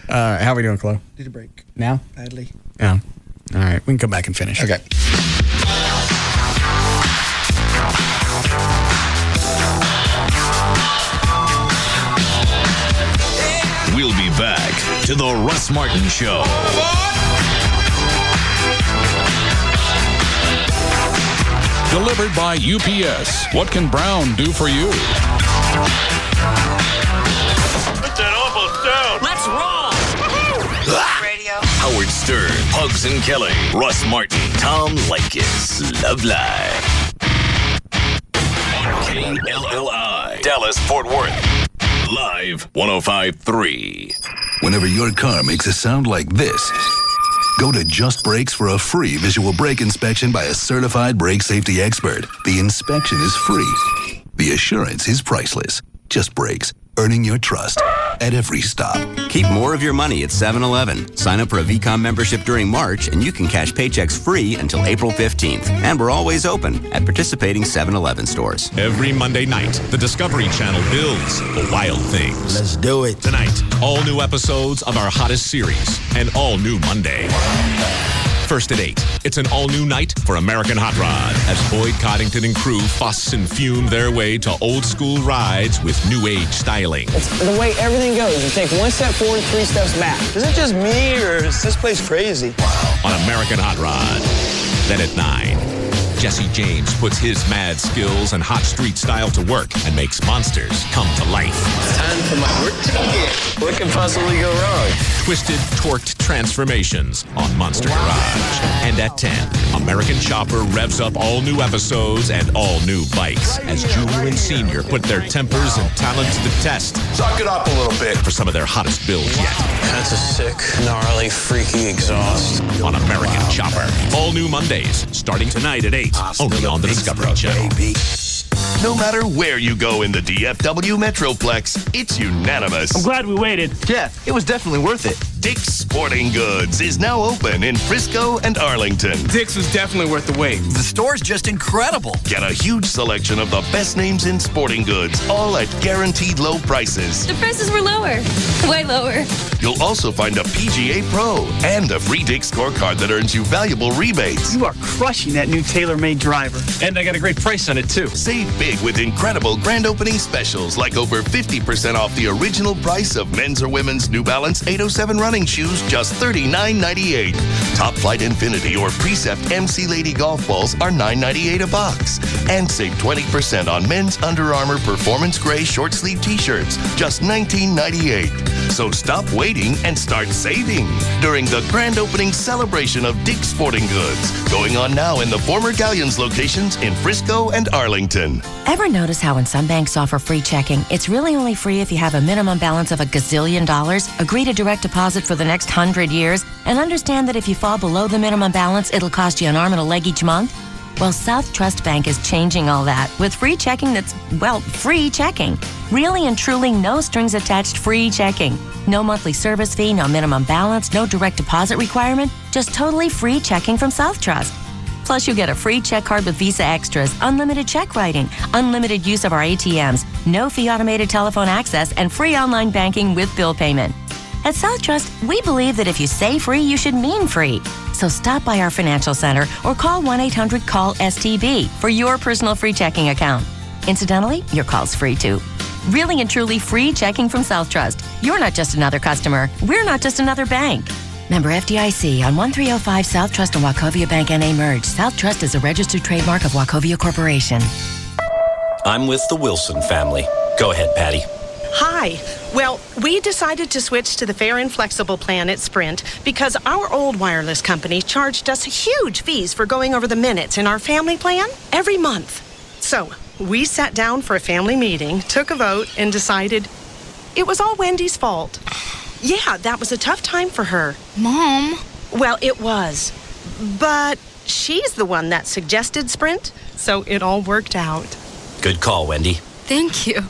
How are we doing, Chloe? Need a break. Now? Badly. Yeah. All right. We can come back and finish. Okay. We'll be back to the Russ Martin Show. Delivered by UPS. What can Brown do for you? Put that almost down. Let's roll. Radio. Howard Stern, Pugs and Kelly, Russ Martin, Tom Leykis, Love Live. On KLLI, Dallas, Fort Worth. Live 105.3. Whenever your car makes a sound like this, go to Just Brakes for a free visual brake inspection by a certified brake safety expert. The inspection is free. The assurance is priceless. Just Brakes, earning your trust at every stop. Keep more of your money at 7-Eleven. Sign up for a VCOM membership during March, and you can cash paychecks free until April 15th. And we're always open at participating 7-Eleven stores. Every Monday night, the Discovery Channel builds the wild things. Let's do it. Tonight, all new episodes of our hottest series, and all new Monday. First at 8, it's an all-new night for American Hot Rod as Boyd Coddington and crew fuss and fume their way to old-school rides with new-age styling. It's the way everything goes. You take one step forward, 3 steps back. Is it just me, or is this place crazy? On American Hot Rod. Then at 9, Jesse James puts his mad skills and hot street style to work and makes monsters come to life. Time for my work ticket. What could possibly go wrong? Twisted, torqued transformations on Monster Garage. And at 10, American Chopper revs up all new episodes and all new bikes as Junior and Senior put their tempers and talent to the test. Suck it up a little bit for some of their hottest builds yet. That's a sick, gnarly, freaky exhaust. On American Chopper. All new Mondays, starting tonight at 8, only on the Discovery Channel. No matter where you go in the DFW Metroplex, it's unanimous. I'm glad we waited. Yeah, it was definitely worth it. Dick's Sporting Goods is now open in Frisco and Arlington. Dick's was definitely worth the wait. The store's just incredible. Get a huge selection of the best names in sporting goods, all at guaranteed low prices. The prices were lower. Way lower. You'll also find a PGA Pro and a free Dick's scorecard that earns you valuable rebates. You are crushing that new tailor-made driver. And I got a great price on it, too. Save big with incredible grand opening specials, like over 50% off the original price of men's or women's New Balance 807 running shoes, just $39.98. Top Flight Infinity or Precept MC Lady golf balls are $9.98 a box. And save 20% on men's Under Armour Performance Gray short sleeve t-shirts, just $19.98. So stop waiting and start saving during the grand opening celebration of Dick's Sporting Goods, going on now in the former Galleons locations in Frisco and Arlington. Ever notice how when some banks offer free checking, it's really only free if you have a minimum balance of $1 gazillion, agree to direct deposit for the next 100 years, and understand that if you fall below the minimum balance, it'll cost you an arm and a leg each month? Well, South Trust Bank is changing all that with free checking that's, well, free checking. Really and truly no strings attached free checking. No monthly service fee, no minimum balance, no direct deposit requirement, just totally free checking from South Trust. Plus, you get a free check card with Visa Extras, unlimited check writing, unlimited use of our ATMs, no fee automated telephone access, and free online banking with bill payment. At South Trust, we believe that if you say free, you should mean free. So stop by our financial center or call 1-800-CALL-STB for your personal free checking account. Incidentally, your call's free too. Really and truly free checking from South Trust. You're not just another customer. We're not just another bank. Member FDIC on 1305 South Trust and Wachovia Bank N.A. merged. South Trust is a registered trademark of Wachovia Corporation. I'm with the Wilson family. Go ahead, Patty. Hi. Well, we decided to switch to the fair and flexible plan at Sprint because our old wireless company charged us huge fees for going over the minutes in our family plan every month. So we sat down for a family meeting, took a vote, and decided it was all Wendy's fault. Yeah, that was a tough time for her. Mom. Well, it was. But she's the one that suggested Sprint, so it all worked out. Good call, Wendy. Thank you.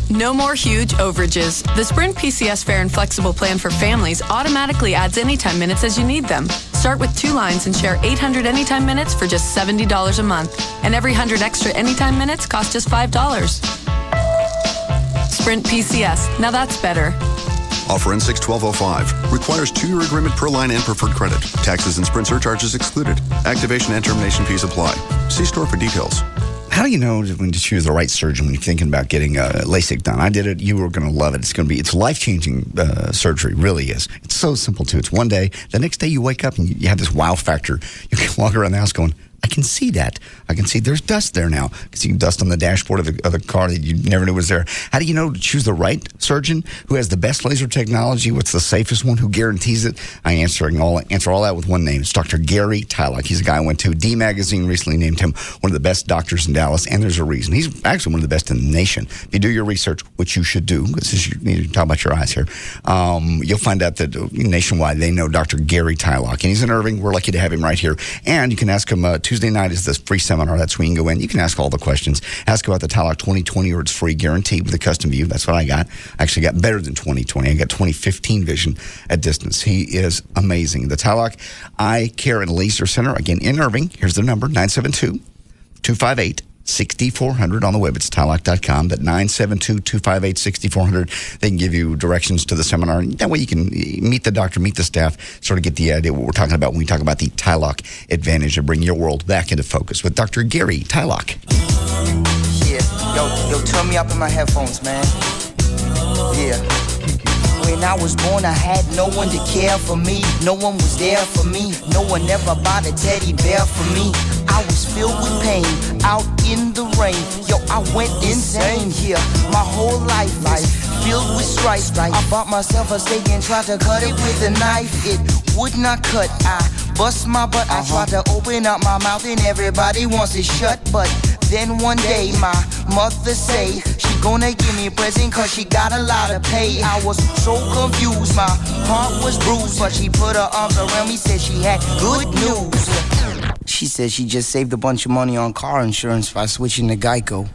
No more huge overages. The Sprint PCS Fair and Flexible Plan for families automatically adds anytime minutes as you need them. Start with 2 lines and share 800 anytime minutes for just $70 a month. And every 100 extra anytime minutes costs just $5. Sprint PCS. Now that's better. Offer ends 6/12/05. Requires 2-year agreement per line and preferred credit. Taxes and Sprint surcharges excluded. Activation and termination fees apply. See store for details. How do you know when to choose the right surgeon when you're thinking about getting LASIK done? I did it. You were going to love it. It's life-changing surgery. Really is. It's so simple too. It's one day. The next day you wake up and you have this wow factor. You can walk around the house going, I can see that. I can see there's dust there now. I can see dust on the dashboard of the car that you never knew was there. How do you know to choose the right surgeon who has the best laser technology? What's the safest one? Who guarantees it? I answer all that with one name. It's Dr. Gary Tylock. He's a guy I went to. D Magazine recently named him one of the best doctors in Dallas, and there's a reason. He's actually one of the best in the nation. If you do your research, which you should do, because you need to talk about your eyes here, you'll find out that nationwide they know Dr. Gary Tylock, and he's in Irving. We're lucky to have him right here. And you can ask him Tuesday night is this free seminar. That's where you can go in. You can ask all the questions. Ask about the Tylock 2020 or it's free, guaranteed with a custom view. That's what I got. I actually got better than 2020. I got 2015 vision at distance. He is amazing. The Tylock Eye Care and Laser Center, again, in Irving. Here's the number, 972-258-6400 on the web. It's Tylock.com. That 972-258-6400. They can give you directions to the seminar. That way you can meet the doctor, meet the staff, sort of get the idea what we're talking about when we talk about the Tylock Advantage and bring your world back into focus with Dr. Gary Tylock. Yeah. Yo, turn me up in my headphones, man. Yeah. We When I was born, I had no one to care for me. No one was there for me. No one ever bought a teddy bear for me. I was filled with pain, out in the rain. Yo, I went insane here. My whole life is filled with strife. I bought myself a steak and tried to cut it with a knife. It would not cut. I bust my butt. I tried to open up my mouth and everybody wants it shut. But then one day my mother say she gonna give me a present cause she got a lot of pay. I was so confused, my heart was bruised, but she put her arms around me, said she had good news. She said she just saved a bunch of money on car insurance by switching to Geico.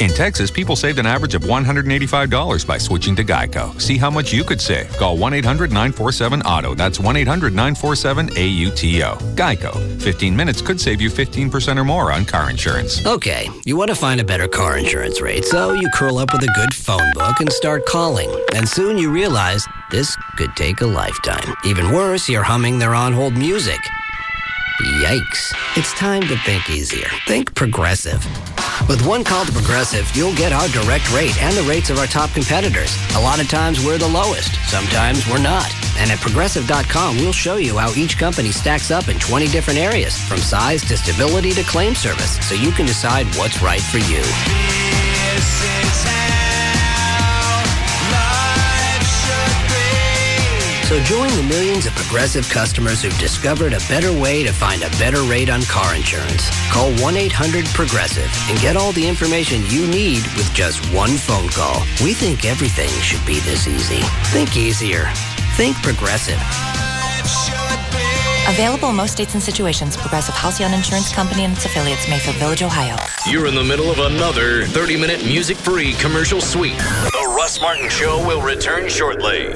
In Texas, people saved an average of $185 by switching to Geico. See how much you could save. Call 1-800-947-AUTO. That's 1-800-947-AUTO. Geico. 15 minutes could save you 15% or more on car insurance. Okay, you want to find a better car insurance rate, so you curl up with a good phone book and start calling. And soon you realize this could take a lifetime. Even worse, you're humming their on-hold music. Yikes. It's time to think easier. Think Progressive. With one call to Progressive, you'll get our direct rate and the rates of our top competitors. A lot of times we're the lowest. Sometimes we're not. And at Progressive.com, we'll show you how each company stacks up in 20 different areas, from size to stability to claim service, so you can decide what's right for you. So join the millions of Progressive customers who've discovered a better way to find a better rate on car insurance. Call 1-800-PROGRESSIVE and get all the information you need with just one phone call. We think everything should be this easy. Think easier. Think Progressive. Available in most states and situations. Progressive Halcyon Insurance Company and its affiliates, Mayfield Village, Ohio. You're in the middle of another 30-minute music-free commercial suite. The Russ Martin Show will return shortly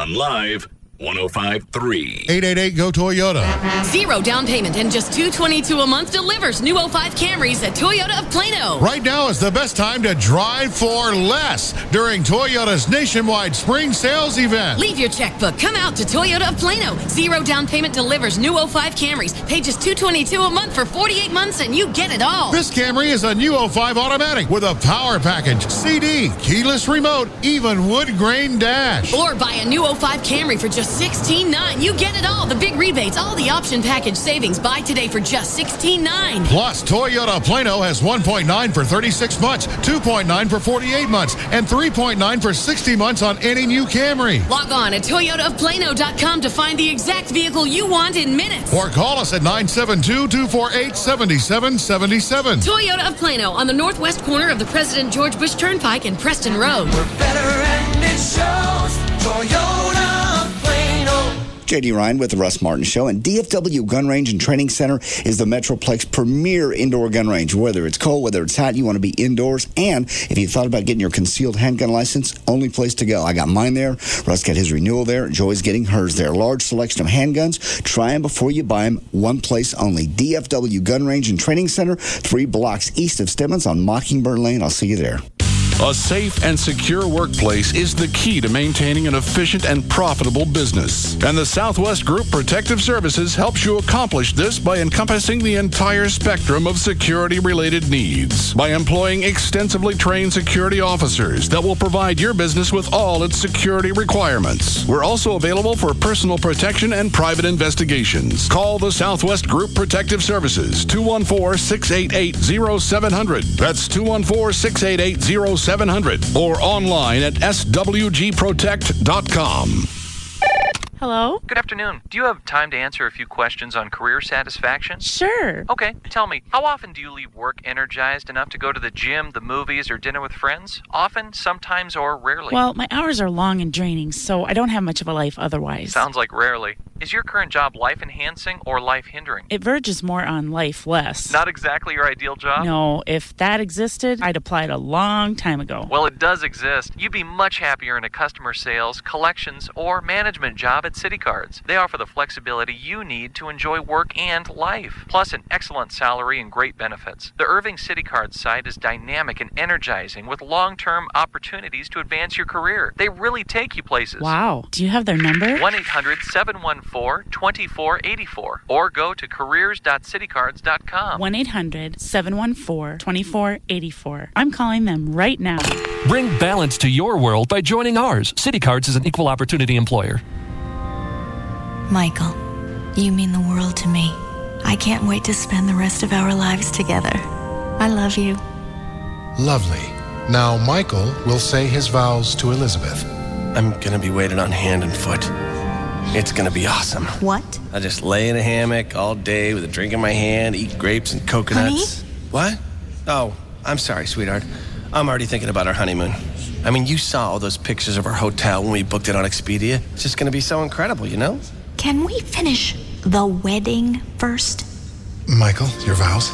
on Live 105.3. 888-GO-TOYOTA. Zero down payment and just $222 a month delivers new 05 Camrys at Toyota of Plano. Right now is the best time to drive for less during Toyota's nationwide spring sales event. Leave your checkbook. Come out to Toyota of Plano. Zero down payment delivers new 05 Camrys. Pay just $222 a month for 48 months and you get it all. This Camry is a new 05 automatic with a power package, CD, keyless remote, even wood grain dash. Or buy a new 05 Camry for just $16,900. You get it all. The big rebates, all the option package savings. Buy today for just $16,900. Plus, Toyota Plano has 1.9 for 36 months, 2.9 for 48 months, and 3.9 for 60 months on any new Camry. Log on at toyotaofplano.com to find the exact vehicle you want in minutes. Or call us at 972-248-7777. Toyota of Plano on the northwest corner of the President George Bush Turnpike and Preston Road. We're better and it shows. Toyota of Plano. JD Ryan with the Russ Martin Show, and DFW Gun Range and Training Center is the Metroplex premier indoor gun range. Whether it's cold, whether it's hot, you want to be indoors. And if you thought about getting your concealed handgun license, only place to go. I got mine there. Russ got his renewal there. Joy's getting hers there. Large selection of handguns. Try them before you buy them. One place only. DFW Gun Range and Training Center, 3 blocks east of Stemmons on Mockingbird Lane. I'll see you there. A safe and secure workplace is the key to maintaining an efficient and profitable business. And the Southwest Group Protective Services helps you accomplish this by encompassing the entire spectrum of security-related needs. By employing extensively trained security officers that will provide your business with all its security requirements. We're also available for personal protection and private investigations. Call the Southwest Group Protective Services, 214-688-0700. That's 214-688-0700. Or online at swgprotect.com. Hello? Good afternoon. Do you have time to answer a few questions on career satisfaction? Sure. Okay, tell me, how often do you leave work energized enough to go to the gym, the movies, or dinner with friends? Often, sometimes, or rarely? Well, my hours are long and draining, so I don't have much of a life otherwise. Sounds like rarely. Is your current job life-enhancing or life-hindering? It verges more on life less. Not exactly your ideal job? No, if that existed, I'd applied a long time ago. Well, it does exist. You'd be much happier in a customer sales, collections, or management job at City Cards. They offer the flexibility you need to enjoy work and life, plus an excellent salary and great benefits. The Irving City Cards site is dynamic and energizing with long-term opportunities to advance your career. They really take you places. Wow. Do you have their number? 1-800-714 1-800-714-2484 or go to careers.citycards.com. 1-800-714-2484. I'm calling them right now. Bring balance to your world by joining ours. CityCards is an equal opportunity employer. Michael, you mean the world to me. I can't wait to spend the rest of our lives together. I love you. Lovely. Now Michael will say his vows to Elizabeth. I'm gonna be waited on hand and foot. It's gonna be awesome. What? I'll just lay in a hammock all day with a drink in my hand, eat grapes and coconuts. Honey? What? Oh, I'm sorry, sweetheart. I'm already thinking about our honeymoon. I mean, you saw all those pictures of our hotel when we booked it on Expedia. It's just gonna be so incredible, you know? Can we finish the wedding first? Michael, your vows?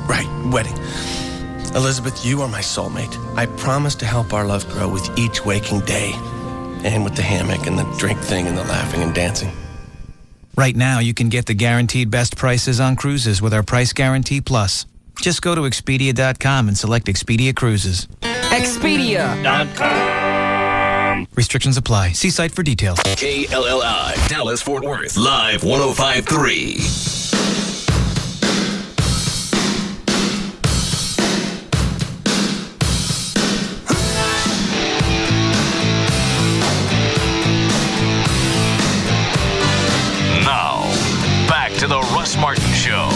Right, wedding. Elizabeth, you are my soulmate. I promise to help our love grow with each waking day. And with the hammock and the drink thing and the laughing and dancing. Right now, you can get the guaranteed best prices on cruises with our Price Guarantee Plus. Just go to Expedia.com and select Expedia Cruises. Expedia.com. Restrictions apply. See site for details. KLLI, Dallas, Fort Worth, Live 105.3. To the Russ Martin Show.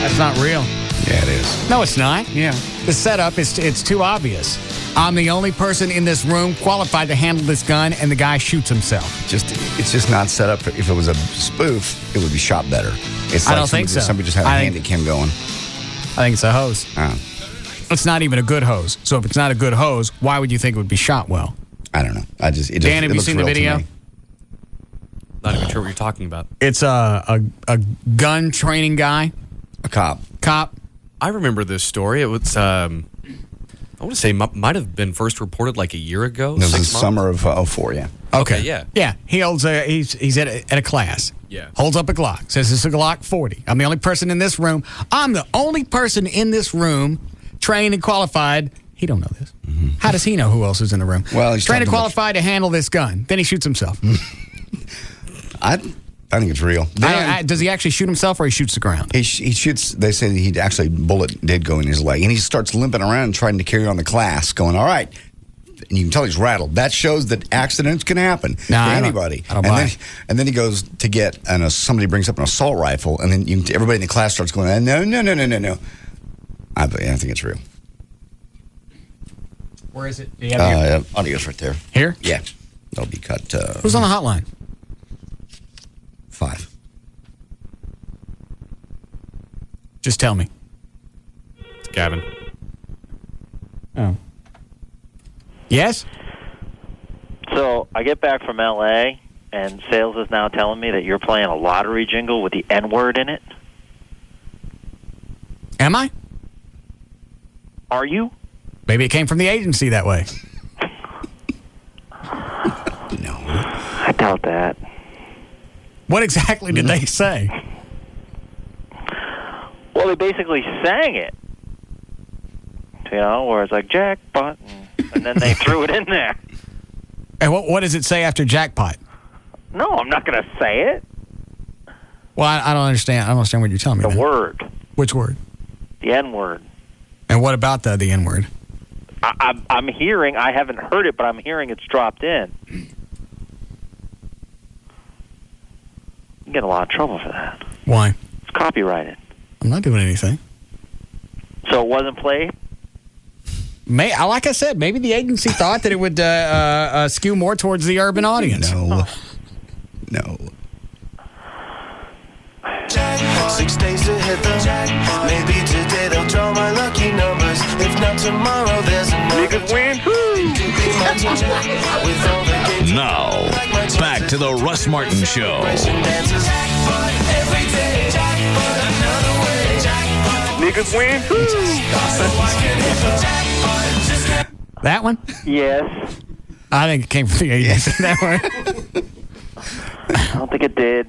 That's not real. Yeah, it is. No, it's not. Yeah. The setup, it's too obvious. I'm the only person in this room qualified to handle this gun, and the guy shoots himself. It's just not set up. If it was a spoof, it would be shot better. It's I like don't think so. Somebody just had a handy cam going. I think it's a hose. Oh. It's not even a good hose. So if it's not a good hose, why would you think it would be shot well? I don't know. Dan, have you seen the video? Not even sure what you're talking about. It's a gun training guy. A cop. I remember this story. It was, I want to say, might have been first reported like a year ago. It was the summer of 04, yeah. Okay, yeah. Yeah, he holds he's at a class. Yeah. Holds up a Glock. Says it's a Glock 40. I'm the only person in this room. I'm the only person in this room trained and qualified. He don't know this. Mm-hmm. How does he know who else is in the room? Well, he's trained and qualified to handle this gun. Then he shoots himself. I think it's real. Does he actually shoot himself or he shoots the ground? He shoots. They say he actually bullet did go in his leg, and he starts limping around trying to carry on the class, going, "All right." And you can tell he's rattled. That shows that accidents can happen to anybody. I don't buy. And then he goes to get, and somebody brings up an assault rifle, and then everybody in the class starts going, "No." I think it's real. Where is it? Audio's right there. Here? Yeah, that'll be cut. Who's on the hotline? 5. Just tell me. It's Gavin. Oh. Yes? So I get back from L.A., and sales is now telling me that you're playing a lottery jingle with the N-word in it. Am I? Are you? Maybe it came from the agency that way. No. I doubt that. What exactly did they say? Well, they basically sang it. You know, where it's like, jackpot, and then they threw it in there. And what does it say after jackpot? No, I'm not going to say it. Well, I don't understand. I don't understand what you're telling me. The word. Which word? The N-word. And what about the N-word? I'm hearing, I haven't heard it, but I'm hearing it's dropped in. You get in a lot of trouble for that. Why? It's copyrighted. I'm not doing anything. So it wasn't played? Like I said, maybe the agency thought that it would skew more towards the urban audience. No. 6 days to hit the jackpot. Maybe today they'll draw my lucky numbers. If not tomorrow, there's another. Niggas win. Now, back to the Russ Martin Show. Niggas win. That one? Yes. I think it came from the 80s. That one. I don't think it did.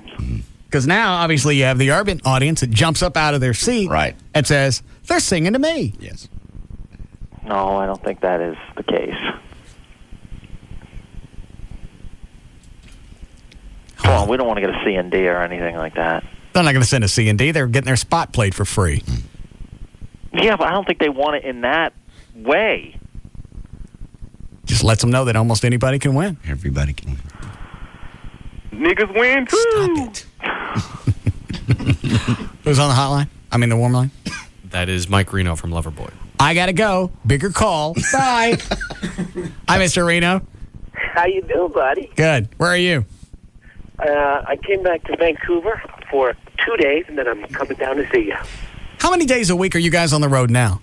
Because now, obviously, you have the urban audience that jumps up out of their seat and says, they're singing to me. Yes. No, I don't think that is the case. Come on, we don't want to get a C&D or anything like that. They're not going to send a C&D. They're getting their spot played for free. Yeah, but I don't think they want it in that way. Just lets them know that almost anybody can win. Everybody can win. Niggas win. Stop it. Who's on the hotline? I mean, the warm line? That is Mike Reno from Loverboy. I got to go. Bigger call. Bye. Hi, Mr. Reno. How you doing, buddy? Good. Where are you? I came back to Vancouver for 2 days, and then I'm coming down to see you. How many days a week are you guys on the road now?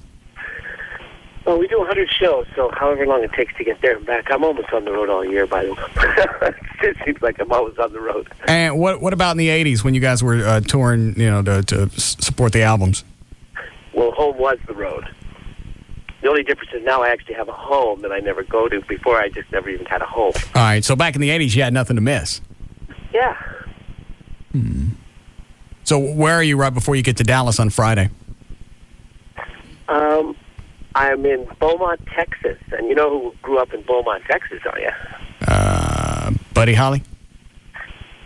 Well, we do 100 shows, so however long it takes to get there and back. I'm almost on the road all year, by the way. It seems like I'm always on the road. And what about in the 80s when you guys were touring, to support the albums? Well, home was the road. The only difference is now I actually have a home that I never go to. Before, I just never even had a home. All right, so back in the 80s, you had nothing to miss. Yeah. So where are you right before you get to Dallas on Friday? I'm in Beaumont, Texas. And you know who grew up in Beaumont, Texas, are you? Buddy Holly?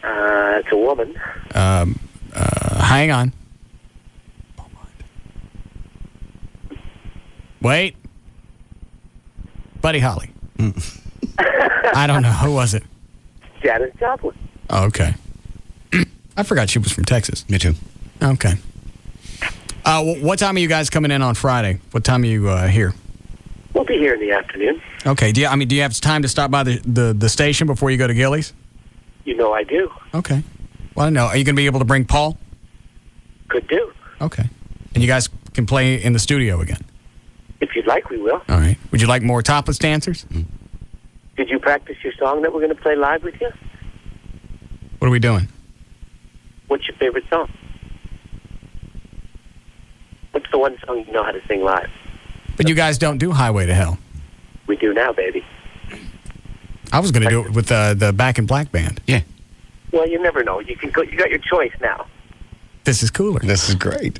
It's a woman. Hang on. Wait. Buddy Holly. I don't know. Who was it? Janis Joplin. Oh, okay. I forgot she was from Texas. Me too. Okay. What time are you guys coming in on Friday? What time are you here? We'll be here in the afternoon. Okay. Do you have time to stop by the station before you go to Gillies? You know I do. Okay. Well, I know. Are you going to be able to bring Paul? Could do. Okay. And you guys can play in the studio again? If you'd like, we will. All right. Would you like more topless dancers? Did you practice your song that we're going to play live with you? What are we doing? What's your favorite song? What's the one song you know how to sing live? But you guys don't do Highway to Hell. We do now, baby. I was going to do it with the Back in Black band. Yeah. Well, you never know. You can go. You got your choice now. This is cooler. This is great.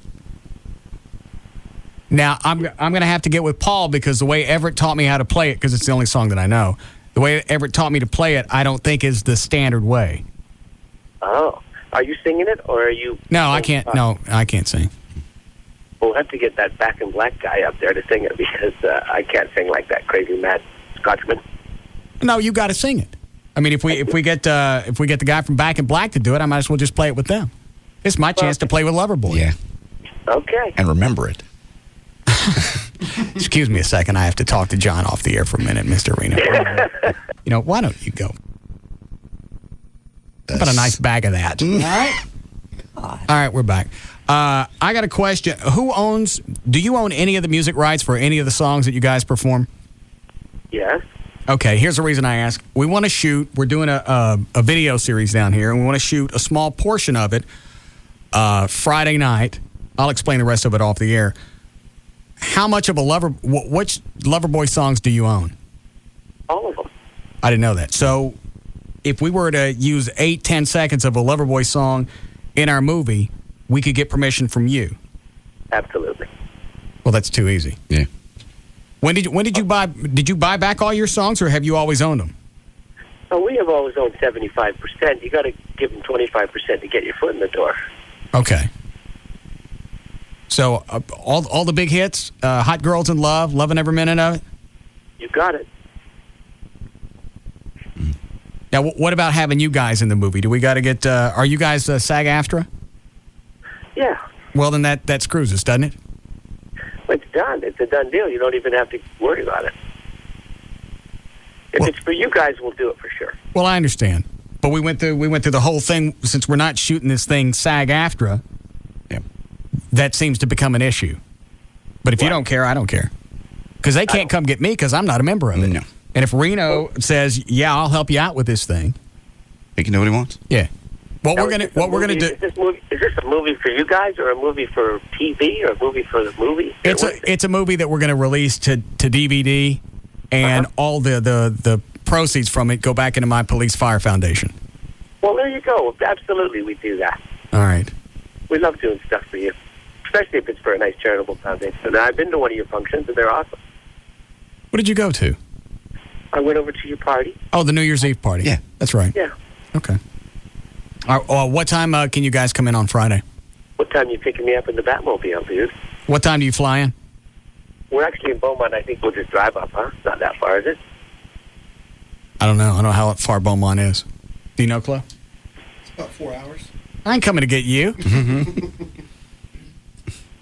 Now, I'm going to have to get with Paul because the way Everett taught me how to play it, because it's the only song that I know, the way Everett taught me to play it, I don't think is the standard way. Oh. Are you singing it, or are you... No, I can't. No, I can't sing. We'll have to get that Back in Black guy up there to sing it because I can't sing like that crazy mad Scotsman. No, you got to sing it. I mean, if we get the guy from Back in Black to do it, I might as well just play it with them. It's my chance to play with Loverboy. Yeah. Okay. And remember it. Excuse me a second. I have to talk to John off the air for a minute, Mr. Reno. Why don't you go? How about a nice bag of that? All right. All right, we're back. I got a question. Do you own any of the music rights for any of the songs that you guys perform? Yes. Okay, here's the reason I ask. We want to shoot, we're doing a video series down here, and we want to shoot a small portion of it Friday night. I'll explain the rest of it off the air. How much of which Loverboy songs do you own? All of them. I didn't know that. So if we were to use 8-10 seconds of a Loverboy song in our movie, we could get permission from you. Absolutely. Well, that's too easy. Yeah. When did you buy back all your songs, or have you always owned them? Oh, we have always owned 75%. You got to give them 25% to get your foot in the door. Okay. So all the big hits, Hot Girls in Love, Loving Every Minute of It? You got it. Now, what about having you guys in the movie? Do we got to get, are you guys SAG-AFTRA? Yeah. Well, then that screws us, doesn't it? It's done. It's a done deal. You don't even have to worry about it. If it's for you guys, we'll do it for sure. Well, I understand. But we went through the whole thing. Since we're not shooting this thing SAG-AFTRA, that seems to become an issue. But if you don't care, I don't care. Because they can't come get me because I'm not a member of it. No. And if Reno says, yeah, I'll help you out with this thing. He can do what he wants. Yeah. What we're gonna do? Is this a movie for you guys, or a movie for TV, or a movie for the movie? It's a movie that we're going to release to DVD, and all the proceeds from it go back into my Police Fire Foundation. Well, there you go. Absolutely, we do that. All right. We love doing stuff for you, especially if it's for a nice charitable foundation. And I've been to one of your functions, and they're awesome. What did you go to? I went over to your party. Oh, the New Year's Eve party. Yeah, that's right. Yeah. Okay. All right, what time can you guys come in on Friday? What time are you picking me up in the Batmobile, dude? What time do you fly in? We're actually in Beaumont. I think we'll just drive up, huh? It's not that far, is it? I don't know. I don't know how far Beaumont is. Do you know, Chloe? It's about 4 hours. I ain't coming to get you.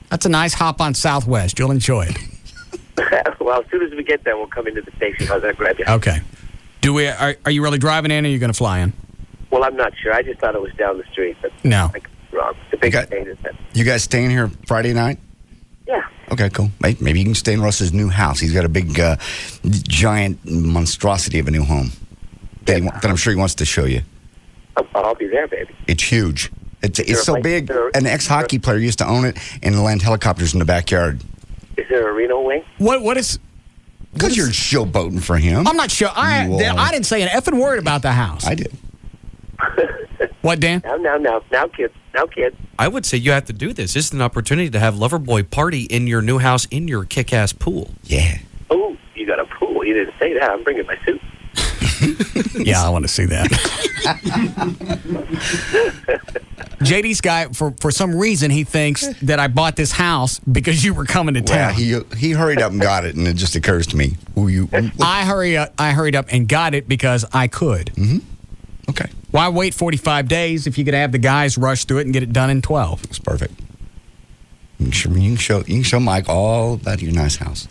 That's a nice hop on Southwest. You'll enjoy it. Well, as soon as we get there, we'll come into the station. How's that grab you? Okay. Are you really driving in, or are you going to fly in? Well, I'm not sure. I just thought it was down the street. But No. I could be wrong. The big thing is that. You guys staying here Friday night? Yeah. Okay, cool. Maybe you can stay in Russ's new house. He's got a big, giant monstrosity of a new home that I'm sure he wants to show you. I'll be there, baby. It's huge. It's so big. An ex-hockey player used to own it and land helicopters in the backyard. Is there a Reno wing? What is... Because you're showboating for him. I'm not sure. I didn't say an effing word about the house. I did. What, Dan? Now, kids. I would say you have to do this. This is an opportunity to have Loverboy party in your new house in your kick-ass pool. Yeah. Oh, you got a pool. You didn't say that. I'm bringing my suit. Yeah, I want to see that. JD's guy, for some reason, he thinks that I bought this house because you were coming to town. Well, he hurried up and got it, and it just occurs to me. I hurried up and got it because I could. Mm-hmm. Okay. Why wait 45 days if you could have the guys rush through it and get it done in 12? It's perfect. You can show Mike all about your nice house.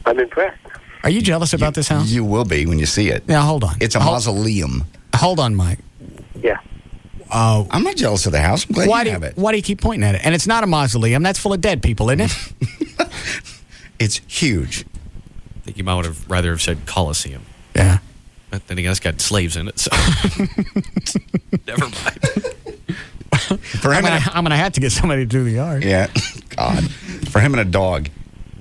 I'm impressed. Are you jealous about this house? You will be when you see it. Now, hold on. It's a mausoleum. Hold on, Mike. Yeah. I'm not jealous of the house. I'm glad you have it. Why do you keep pointing at it? And it's not a mausoleum. That's full of dead people, isn't it? It's huge. I think you might have rather have said Coliseum. Yeah. But then again, it's got slaves in it, so never mind. I'm gonna have to get somebody to do the yard. Yeah. God. For him and a dog.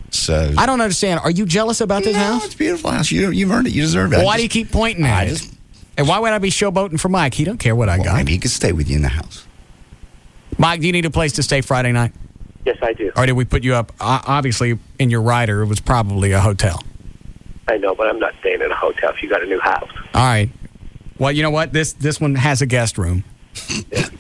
So I don't understand. Are you jealous about this house? It's a beautiful house. You've earned it. You deserve it. Well, why do you keep pointing at it? And why would I be showboating for Mike? He don't care what I got. Maybe he could stay with you in the house. Mike, do you need a place to stay Friday night? Yes, I do. Or did we put you up? Obviously, in your rider, it was probably a hotel. I know, but I'm not staying in a hotel if you got a new house. All right. Well, you know what? This one has a guest room.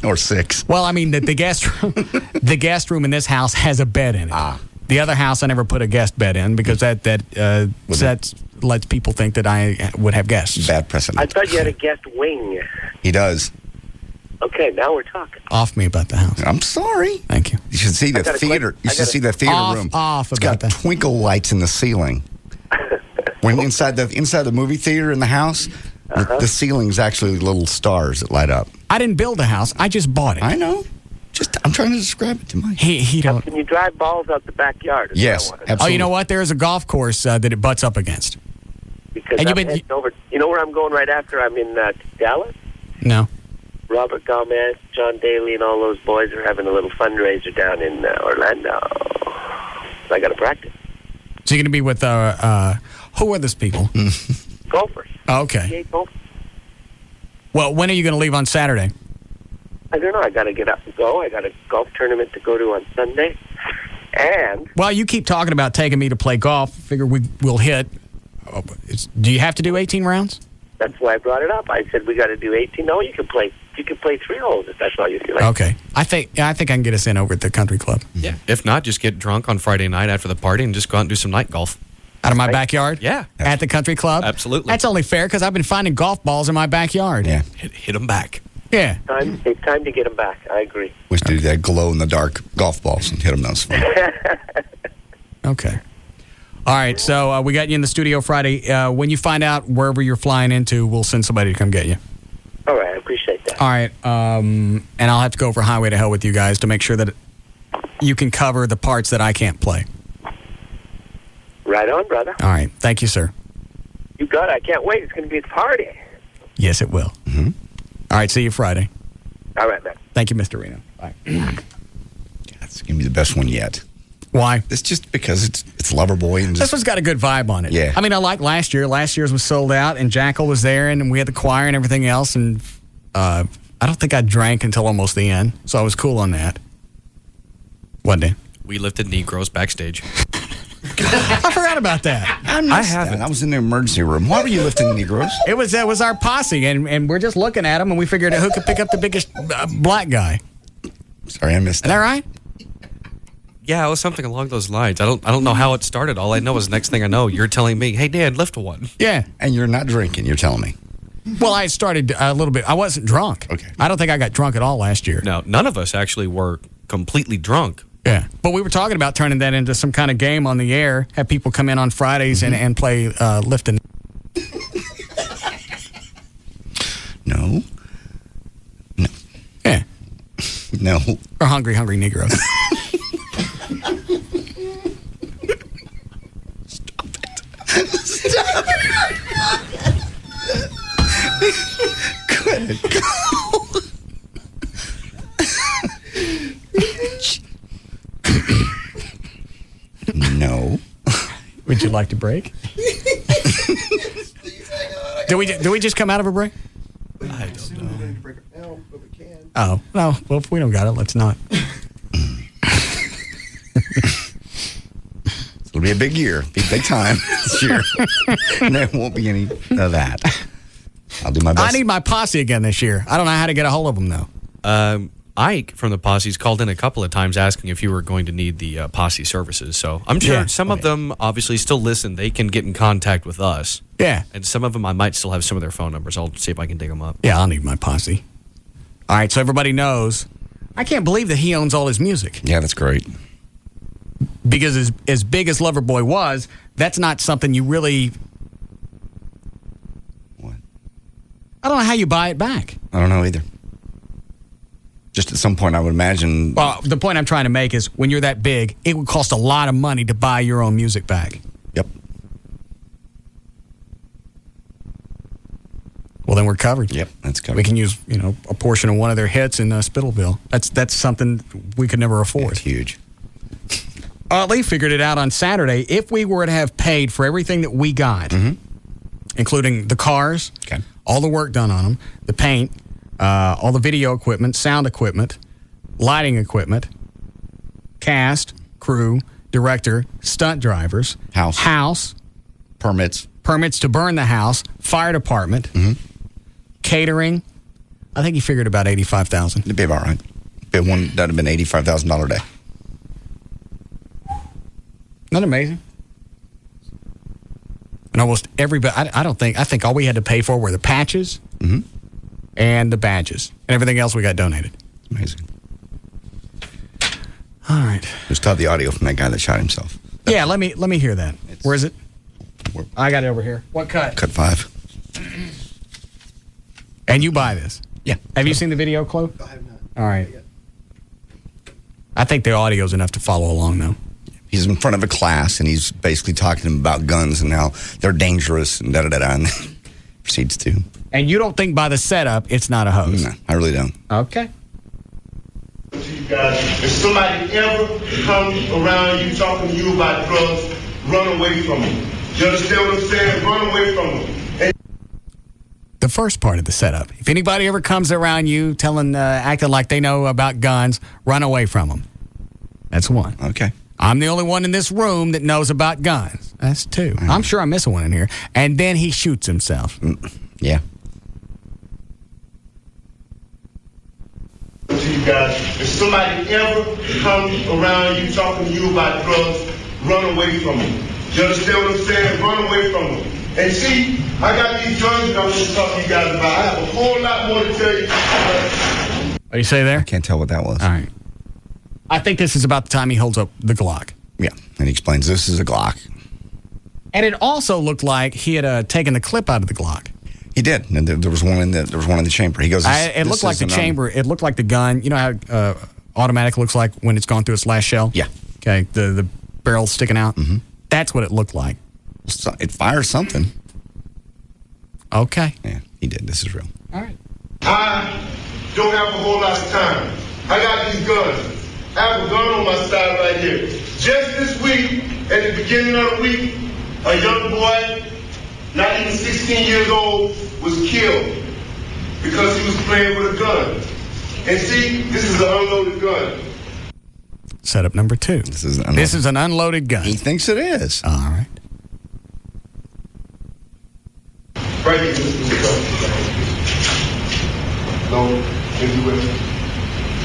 Or 6. Well, I mean, the guest room, the guest room in this house has a bed in it. The other house, I never put a guest bed in because that lets people think that I would have guests. Bad precedent. I thought you had a guest wing. He does. Okay, now we're talking. Off me about the house. I'm sorry. Thank you. You should see the theater. You should see the theater room. Off it's about got twinkle lights in the ceiling. When inside the movie theater in the house, the ceiling's actually little stars that light up. I didn't build a house. I just bought it. I know. I'm trying to describe it to Mike. He don't. Can you drive balls out the backyard? Yes, absolutely. Oh, you know what? There's a golf course that it butts up against. Because I'm heading over. You know where I'm going right after? I'm in Dallas. No. Robert Gomez, John Daly, and all those boys are having a little fundraiser down in Orlando. So I got to practice. So you're going to be with who are those people? Golfers. Oh, okay. Golfers. Well, when are you going to leave on Saturday? I don't know. I got to get up and go. I got a golf tournament to go to on Sunday. And well, you keep talking about taking me to play golf. Figure we'll hit. Do you have to do 18 rounds? That's why I brought it up. I said we got to do 18. No, you can play 3 holes if that's all you feel like. Okay. I think I can get us in over at the country club. Yeah. If not, just get drunk on Friday night after the party and just go out and do some night golf. Out of my backyard? Yeah. At the country club? Absolutely. That's only fair because I've been finding golf balls in my backyard. Yeah. Hit them back. Yeah. It's time to get them back. I agree. We should do that glow-in-the-dark golf balls and hit them. That's fun. Okay. All right, so we got you in the studio Friday. When you find out wherever you're flying into, we'll send somebody to come get you. All right, I appreciate that. All right, and I'll have to go over Highway to Hell with you guys to make sure that you can cover the parts that I can't play. Right on, brother. All right, thank you, sir. You got it. I can't wait. It's going to be a party. Yes, it will. Mm-hmm. All right, see you Friday. All right. Thank you, Mr. Reno. Bye. It's going to be the best one yet. Why? It's just because it's Loverboy. And This one's got a good vibe on it. Yeah. I mean, I like last year. Last year's was sold out, and Jackal was there, and we had the choir and everything else, and I don't think I drank until almost the end, so I was cool on that. What, Dan? We lifted Negroes backstage. I forgot about that. I haven't. I was in the emergency room. Why were you lifting Negroes? It was our posse, and we're just looking at them, and we figured out who could pick up the biggest black guy. Sorry, I missed that. Is that right? Yeah, it was something along those lines. I don't know how it started. All I know is next thing I know, you're telling me, hey, Dan, lift one. Yeah. And you're not drinking, you're telling me. Well, I started a little bit. I wasn't drunk. Okay. I don't think I got drunk at all last year. No, none of us actually were completely drunk. Yeah. But we were talking about turning that into some kind of game on the air, have people come in on Fridays and play lifting. No. Yeah. No. Or Hungry Negroes. Stop it. Good. No. Would you like to break? Did we just come out of a break? I don't know. Oh, no. Well, if we don't got it, let's not. It'll be a big year. Be big time this year. There won't be any of that. I'll do my best. I need my posse again this year. I don't know how to get a hold of them, though. Ike from the Posse's called in a couple of times asking if you were going to need the Posse services. So I'm sure some of them obviously still listen. They can get in contact with us. Yeah. And some of them, I might still have some of their phone numbers. I'll see if I can dig them up. Yeah, I'll need my posse. All right, so everybody knows. I can't believe that he owns all his music. Yeah, that's great. Because as big as Loverboy was, that's not something you really... What? I don't know how you buy it back. I don't know either. Just at some point, I would imagine... Well, the point I'm trying to make is when you're that big, it would cost a lot of money to buy your own music back. Yep. Well, then we're covered. Yep, that's covered. We can use, a portion of one of their hits in Spittleville. That's something we could never afford. It's huge. Lee figured it out on Saturday. If we were to have paid for everything that we got, including the cars, all the work done on them, the paint, all the video equipment, sound equipment, lighting equipment, cast, crew, director, stunt drivers, house, permits to burn the house, fire department, catering. I think he figured about $85,000. It'd be about right. That'd have been $85,000 a day. Isn't that amazing? And almost everybody, I think all we had to pay for were the patches and the badges. And everything else we got donated. Amazing. All right. Just have the audio from that guy that shot himself. Yeah, let me hear that. Where is it? I got it over here. What cut? Cut 5. And you buy this? Yeah. Have you seen the video, Chloe? I have not. All right. I think the audio's enough to follow along, though. He's in front of a class, and he's basically talking to them about guns and how they're dangerous and da-da-da-da, and proceeds to. And you don't think by the setup it's not a hose? No, I really don't. Okay. You guys, if somebody ever comes around you talking to you about drugs, run away from them. You understand what I'm saying? Run away from them. The first part of the setup. If anybody ever comes around you acting like they know about guns, run away from them. That's one. Okay. I'm the only one in this room that knows about guns. That's 2. I'm sure I'm missing one in here. And then he shoots himself. Yeah. To you guys, if somebody ever comes around you talking to you about drugs, run away from them. You understand what I'm saying? Run away from them. And see, I got these guns that I'm going to talk to you guys about. I have a whole lot more to tell you. What do you say there? I can't tell what that was. All right. I think this is about the time he holds up the Glock. Yeah, and he explains this is a Glock. And it also looked like he had taken the clip out of the Glock. He did. And there was one in the chamber. He goes. It looked like the chamber. It looked like the gun. You know how automatic looks like when it's gone through its last shell. Yeah. Okay. The barrel sticking out. Mm-hmm. That's what it looked like. So it fires something. Okay. Yeah, he did. This is real. All right. I don't have a whole lot of time. I got these guns. I have a gun on my side right here. Just this week, at the beginning of the week, a young boy, not even 16 years old, was killed because he was playing with a gun. And see, this is an unloaded gun. Setup number 2. This is an unloaded gun. He thinks it is. All right. Right here, this is the gun. No, empty weapon.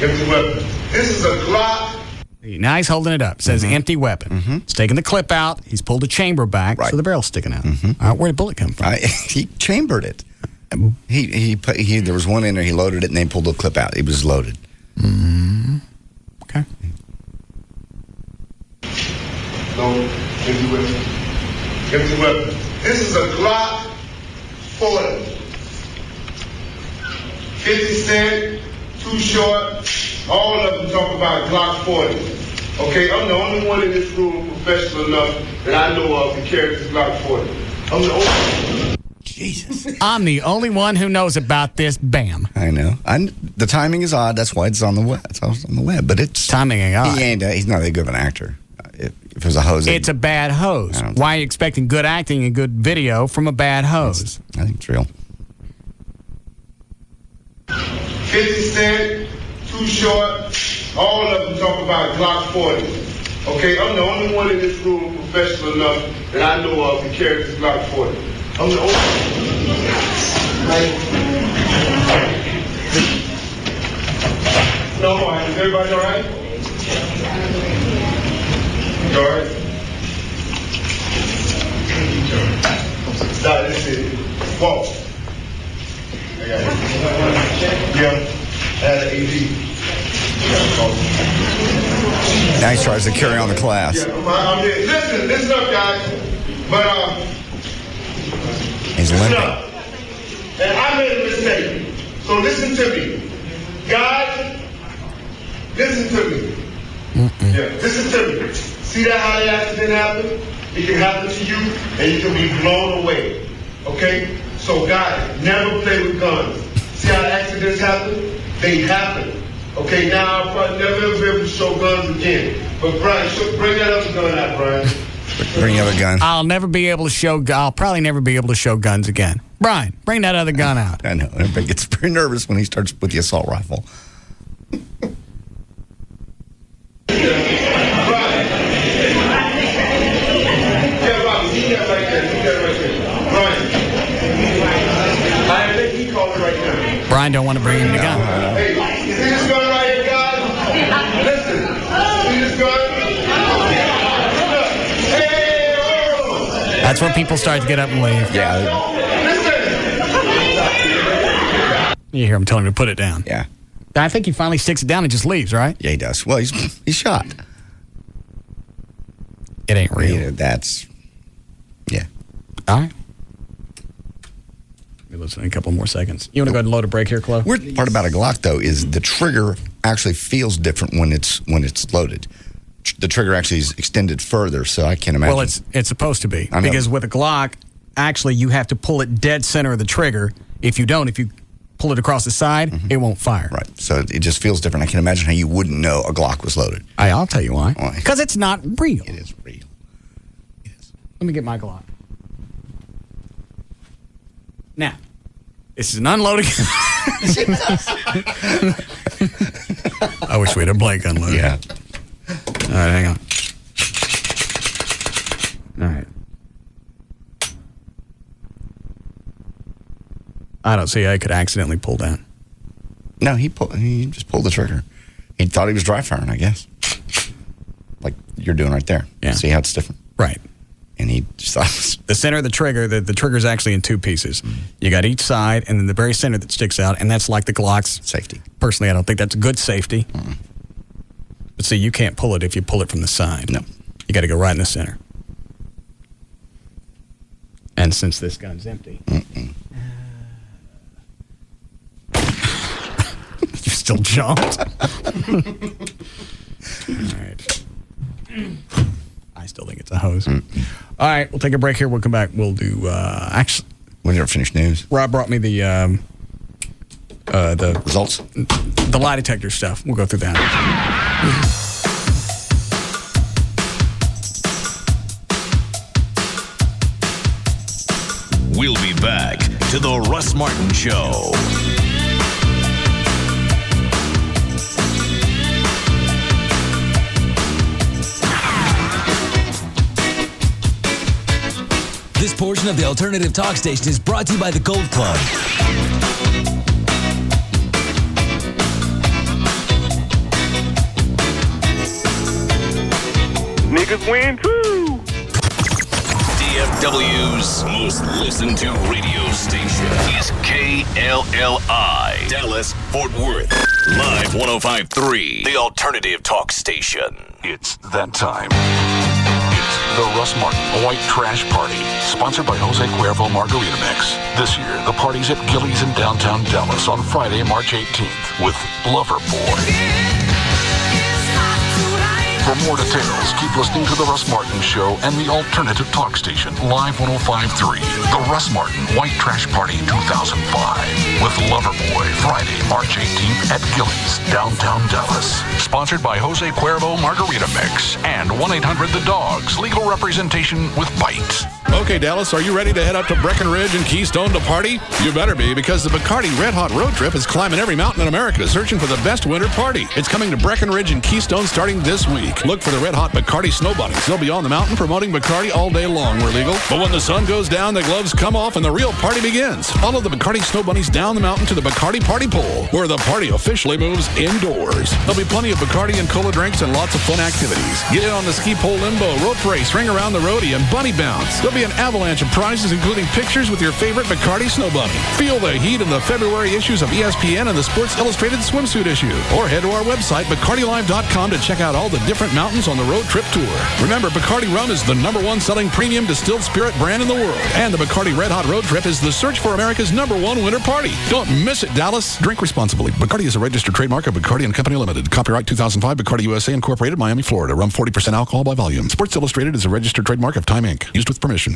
Empty weapon. This is a Glock. Now he's holding it up. It says empty weapon. He's taking the clip out. He's pulled the chamber back, so the barrel's sticking out. All right, where'd the bullet come from? He chambered it. He there was one in there. He loaded it and then pulled the clip out. It was loaded. Okay. No, empty weapon. Empty weapon. This is a Glock 40. 50 Cent, Too Short, all of them talk about Glock 40. Okay, I'm the only one in this room professional enough that I know of to carry this Glock 40. I'm the only one. Jesus. I'm the only one who knows about this. Bam. I know. The timing is odd. That's why it's on the web. It's on the web. But it's timing is odd. He's not that good of an actor. If it was a hose, it's a bad hose. Why are you expecting good acting and good video from a bad hose? I think it's real. 50 Cent, Too Short, all of them talk about Glock 40. Okay, I'm the only one in this room professional enough that I know of to carry this Glock 40. I'm the only one. No, is everybody all right? You all right? Stop, this is false. I got it. Yeah, I had an AD. Now he tries to carry on the class. Yeah, I'm here. Listen up, guys. But, he's limping. And I made a mistake. So listen to me. Guys, listen to me. Yeah, listen to me. See that how the accident happened? It can happen to you, and you can be blown away. Okay? So, guys, never play with guns. See how accidents happen? They happen. Okay, now I'll probably never ever be able to show guns again. But, Brian, bring that other gun out, Brian. Bring out a gun. I'll probably never be able to show guns again. Brian, bring that other gun out. I know. Everybody gets pretty nervous when he starts with the assault rifle. Brian don't want to bring him the gun. Hey, you see this gun right here, guys? Listen. See this gun? That's where people start to get up and leave. Yeah. You hear him telling him to put it down. Yeah. I think he finally sticks it down and just leaves, right? Yeah, he does. Well, he's shot. It ain't real. Yeah, that's... Yeah. All right. We'll listen in a couple more seconds. You want to go ahead and load a break here, Chloe? Weird part about a Glock, though, is the trigger actually feels different when it's loaded. The trigger actually is extended further, so I can't imagine. Well, it's supposed to be. Because with a Glock, actually, you have to pull it dead center of the trigger. If you pull it across the side, it won't fire. Right. So it just feels different. I can imagine how you wouldn't know a Glock was loaded. I'll tell you why. Because it's not real. It is real. It is. Let me get my Glock. Now, this is an unloaded. I wish we had a blank unloaded. Yeah. All right, hang on. All right. I don't see how he could accidentally pull down. No, he just pulled the trigger. He thought he was dry firing, I guess. Like you're doing right there. Yeah. See how it's different? Right. And he just thought it was... The center of the trigger, the trigger's actually in two pieces. You got each side, and then the very center that sticks out, and that's like the Glock's... Safety. Personally, I don't think that's good safety. But see, you can't pull it if you pull it from the side. No. You got to go right in the center. And since this gun's empty... You still jumped? All right. I still think it's a hose. All right, we'll take a break here. We'll come back. We'll do... actually... We never finished news. Rob brought me the the results, the lie detector stuff. We'll go through that. We'll be back to the Russ Martin Show. This portion of the Alternative Talk Station is brought to you by the Gold Club. Niggas win too. DFW's most listened to radio station is KLLI, Dallas, Fort Worth. Live 105.3, the Alternative Talk Station. It's that time. It's the Russ Martin White Trash Party, sponsored by Jose Cuervo Margarita Mix. This year, the party's at Gillies in downtown Dallas on Friday, March 18th with Lover Boy. For more details, keep listening to The Russ Martin Show and the Alternative Talk Station, Live 105.3. The Russ Martin White Trash Party 2005 with Loverboy, Friday, March 18th at Gillies, downtown Dallas. Sponsored by Jose Cuervo Margarita Mix and 1-800-THE-DOGS, legal representation with Bite. Okay, Dallas, are you ready to head up to Breckenridge and Keystone to party? You better be, because the Bacardi Red Hot Road Trip is climbing every mountain in America, searching for the best winter party. It's coming to Breckenridge and Keystone starting this week. Look for the Red Hot Bacardi Snow Bunnies. They'll be on the mountain promoting Bacardi all day long. We're legal. But when the sun goes down, the gloves come off and the real party begins. Follow the Bacardi Snow Bunnies down the mountain to the Bacardi Party Pool, where the party officially moves indoors. There'll be plenty of Bacardi and cola drinks and lots of fun activities. Get in on the ski pole limbo, rope race, ring around the roadie, and bunny bounce. There'll be an avalanche of prizes, including pictures with your favorite Bacardi Snow Bunny. Feel the heat in the February issues of ESPN and the Sports Illustrated swimsuit issue. Or head to our website, BacardiLive.com, to check out all the different mountains on the road trip tour. Remember, Bacardi Rum is the #1 selling premium distilled spirit brand in the world. And the Bacardi Red Hot Road Trip is the search for America's #1 winter party. Don't miss it, Dallas. Drink responsibly. Bacardi is a registered trademark of Bacardi & Company Limited. Copyright 2005, Bacardi USA Incorporated, Miami, Florida. Rum 40% alcohol by volume. Sports Illustrated is a registered trademark of Time Inc. Used with permission.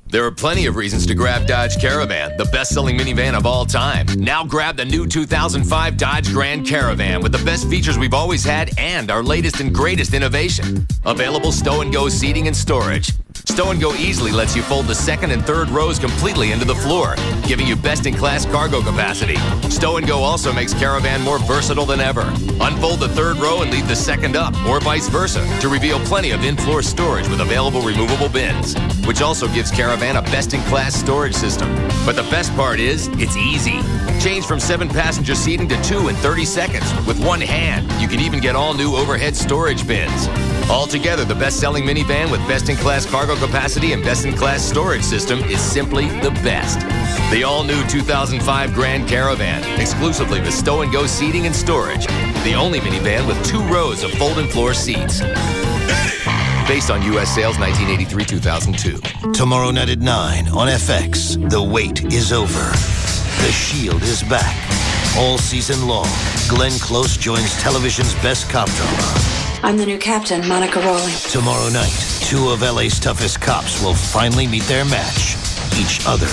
There are plenty of reasons to grab Dodge Caravan, the best-selling minivan of all time. Now grab the new 2005 Dodge Grand Caravan with the best features we've always had and our latest and greatest innovation. Available stow-and-go seating and storage. Stow-and-go easily lets you fold the second and third rows completely into the floor, giving you best-in-class cargo capacity. Stow-and-go also makes Caravan more versatile than ever. Unfold the third row and leave the second up, or vice versa, to reveal plenty of in-floor storage with available removable bins, which also gives Caravan a best-in-class storage system. But the best part is, it's easy. Change from 7-passenger seating to 2 in 30 seconds with one hand. You can even get all new overhead storage bins. Altogether, the best-selling minivan with best-in-class cargo capacity and best-in-class storage system is simply the best. The all-new 2005 Grand Caravan, exclusively with stow-and-go seating and storage. The only minivan with 2 rows of fold-in floor seats. Based on U.S. sales 1983-2002. Tomorrow night at 9 on FX, the wait is over. The Shield is back. All season long, Glenn Close joins television's best cop drama. I'm the new captain, Monica Rowley. Tomorrow night, 2 of LA's toughest cops will finally meet their match, each other.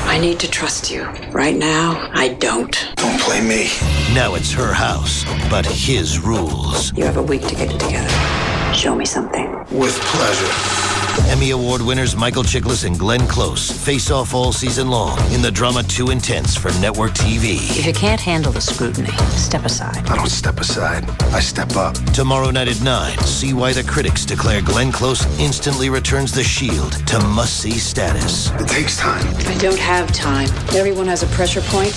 I need to trust you. Right now, I don't. Don't play me. Now it's her house, but his rules. You have a week to get it together. Show me something. With pleasure. Emmy Award winners Michael Chiklis and Glenn Close face off all season long in the drama Too Intense for network TV. If you can't handle the scrutiny, step aside. I don't step aside. I step up. Tomorrow night at 9, see why the critics declare Glenn Close instantly returns the Shield to must-see status. It takes time. I don't have time. Everyone has a pressure point.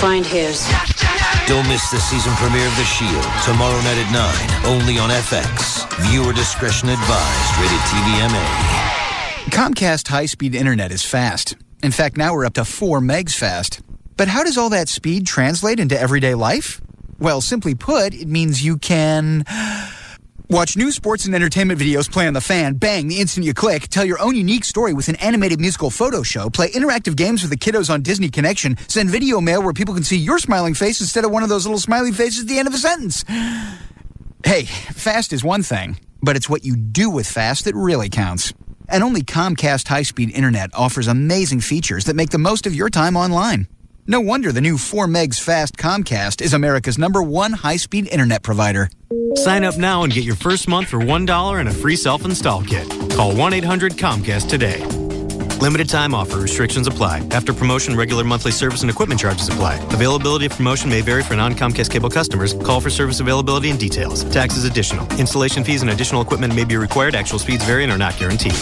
Find his. Don't miss the season premiere of The Shield, tomorrow night at 9, only on FX. Viewer discretion advised, rated TVMA. Comcast high-speed internet is fast. In fact, now we're up to 4 megs fast. But how does all that speed translate into everyday life? Well, simply put, it means you can watch news, sports, and entertainment videos play on the fan, bang, the instant you click, tell your own unique story with an animated musical photo show, play interactive games with the kiddos on Disney Connection, send video mail where people can see your smiling face instead of one of those little smiley faces at the end of a sentence. Hey, fast is one thing, but it's what you do with fast that really counts. And only Comcast high-speed internet offers amazing features that make the most of your time online. No wonder the new 4 megs fast Comcast is America's #1 high-speed internet provider. Sign up now and get your first month for $1 and a free self-install kit. Call 1-800-COMCAST today. Limited time offer. Restrictions apply. After promotion, regular monthly service and equipment charges apply. Availability of promotion may vary for non-Comcast cable customers. Call for service availability and details. Taxes additional. Installation fees and additional equipment may be required. Actual speeds vary and are not guaranteed.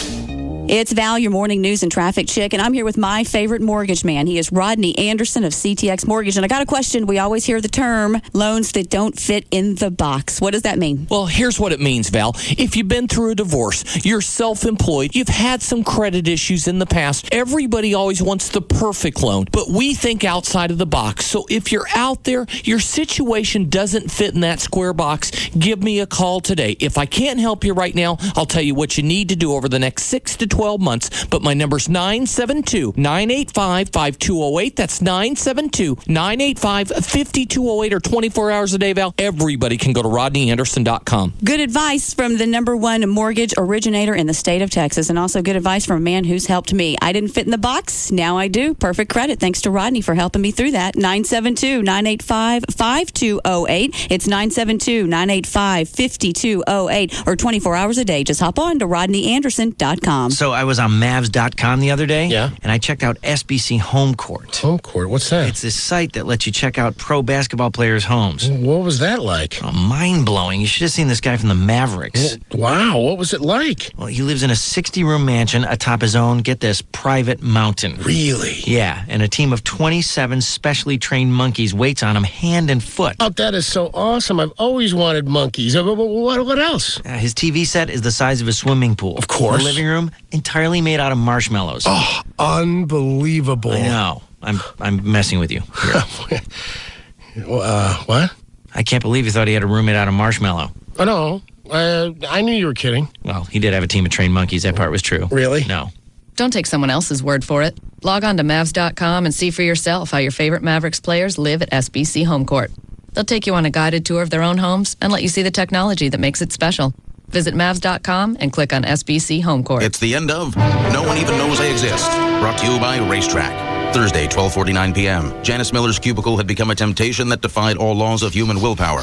It's Val, your morning news and traffic chick, and I'm here with my favorite mortgage man. He is Rodney Anderson of CTX Mortgage. And I got a question. We always hear the term loans that don't fit in the box. What does that mean? Well, here's what it means, Val. If you've been through a divorce, you're self-employed, you've had some credit issues in the past, everybody always wants the perfect loan, but we think outside of the box. So if you're out there, your situation doesn't fit in that square box, give me a call today. If I can't help you right now, I'll tell you what you need to do over the next 6 to 12 months. But my number's 972-985-5208. That's 972-985-5208 or 24 hours a day, Val. Everybody can go to RodneyAnderson.com. Good advice from the #1 mortgage originator in the state of Texas, and also good advice from a man who's helped me. I didn't fit in the box. Now I do. Perfect credit. Thanks to Rodney for helping me through that. 972-985-5208. It's 972-985-5208 or 24 hours a day. Just hop on to RodneyAnderson.com. So I was on Mavs.com the other day, and I checked out SBC Home Court. Home Court? What's that? It's this site that lets you check out pro basketball players' homes. What was that like? Oh, mind-blowing. You should have seen this guy from the Mavericks. Wow, what was it like? Well, he lives in a 60-room mansion atop his own, get this, private mountain. Really? Yeah, and a team of 27 specially trained monkeys waits on him hand and foot. Oh, that is so awesome. I've always wanted monkeys. What else? His TV set is the size of a swimming pool. Of course. The living room, entirely made out of marshmallows. Oh, unbelievable. I know. I'm messing with you. What? I can't believe you thought he had a room made out of marshmallow. Oh, no. I knew you were kidding. Well, he did have a team of trained monkeys. That part was true. Really? No. Don't take someone else's word for it. Log on to Mavs.com and see for yourself how your favorite Mavericks players live at SBC Home Court. They'll take you on a guided tour of their own homes and let you see the technology that makes it special. Visit Mavs.com and click on SBC Home Court. It's the end of No One Even Knows I Exist. Brought to you by Racetrack. Thursday, 12:49 p.m. Janice Miller's cubicle had become a temptation that defied all laws of human willpower.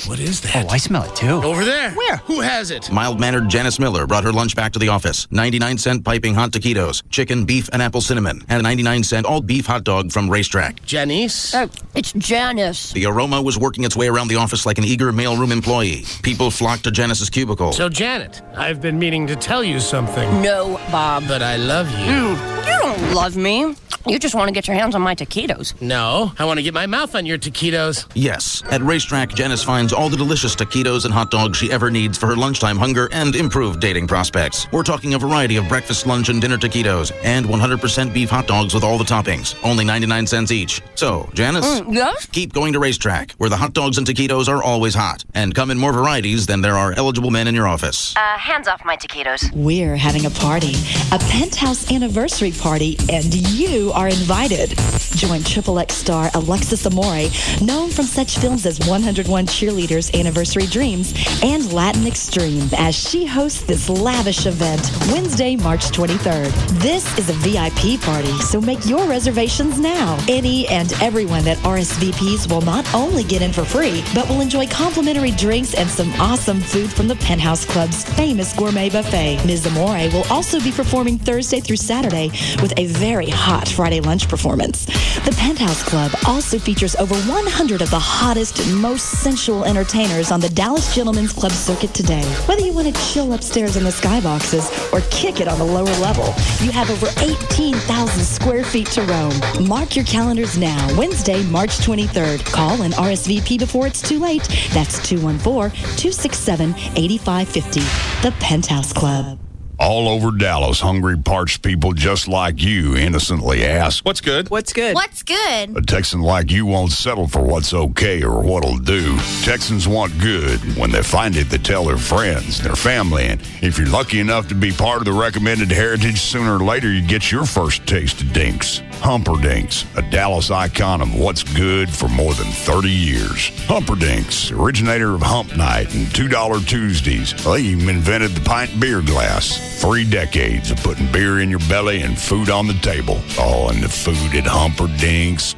What is that? Oh, I smell it too. Over there. Where? Who has it? Mild-mannered Janice Miller brought her lunch back to the office. 99-cent piping hot taquitos, chicken, beef, and apple cinnamon, and a 99-cent all-beef hot dog from Racetrack. Janice? It's Janice. The aroma was working its way around the office like an eager mailroom employee. People flocked to Janice's cubicle. So, Janet, I've been meaning to tell you something. No, Bob. But I love you. You don't love me. You just want to get your hands on my taquitos. No, I want to get my mouth on your taquitos. Yes, at Racetrack, Janice finds all the delicious taquitos and hot dogs she ever needs for her lunchtime hunger and improved dating prospects. We're talking a variety of breakfast, lunch, and dinner taquitos, and 100% beef hot dogs with all the toppings, only 99 cents each. So, Janice? Yes? Keep going to Racetrack, where the hot dogs and taquitos are always hot, and come in more varieties than there are eligible men in your office. Hands off my taquitos. We're having a party, a penthouse anniversary party, and you are invited. Join XXX star Alexis Amore, known from such films as 101 Cheerleaders, Anniversary Dreams, and Latin Extreme, as she hosts this lavish event Wednesday, March 23rd. This is a VIP party, so make your reservations now. Any and everyone that RSVPs will not only get in for free, but will enjoy complimentary drinks and some awesome food from the Penthouse Club's famous gourmet buffet. Ms. Amore will also be performing Thursday through Saturday with a very hot Friday lunch performance. The Penthouse Club also features over 100 of the hottest and most sensual entertainers on the Dallas Gentlemen's Club circuit today. Whether you want to chill upstairs in the skyboxes or kick it on the lower level, you have over 18,000 square feet to roam. Mark your calendars now, Wednesday, March 23rd. Call and RSVP before it's too late. That's 214-267-8550. The Penthouse Club. All over Dallas, hungry, parched people just like you innocently ask, "What's good?" What's good? What's good? A Texan like you won't settle for what's okay or what'll do. Texans want good. When they find it, they tell their friends, their family, and if you're lucky enough to be part of the recommended heritage, sooner or later you get your first taste of Dinks. Humperdinck's, a Dallas icon of what's good for more than 30 years. Humperdinck's, originator of Hump Night and $2 Tuesdays. They even invented the pint beer glass. 3 decades of putting beer in your belly and food on the table. Oh, and the food at Humperdinck's.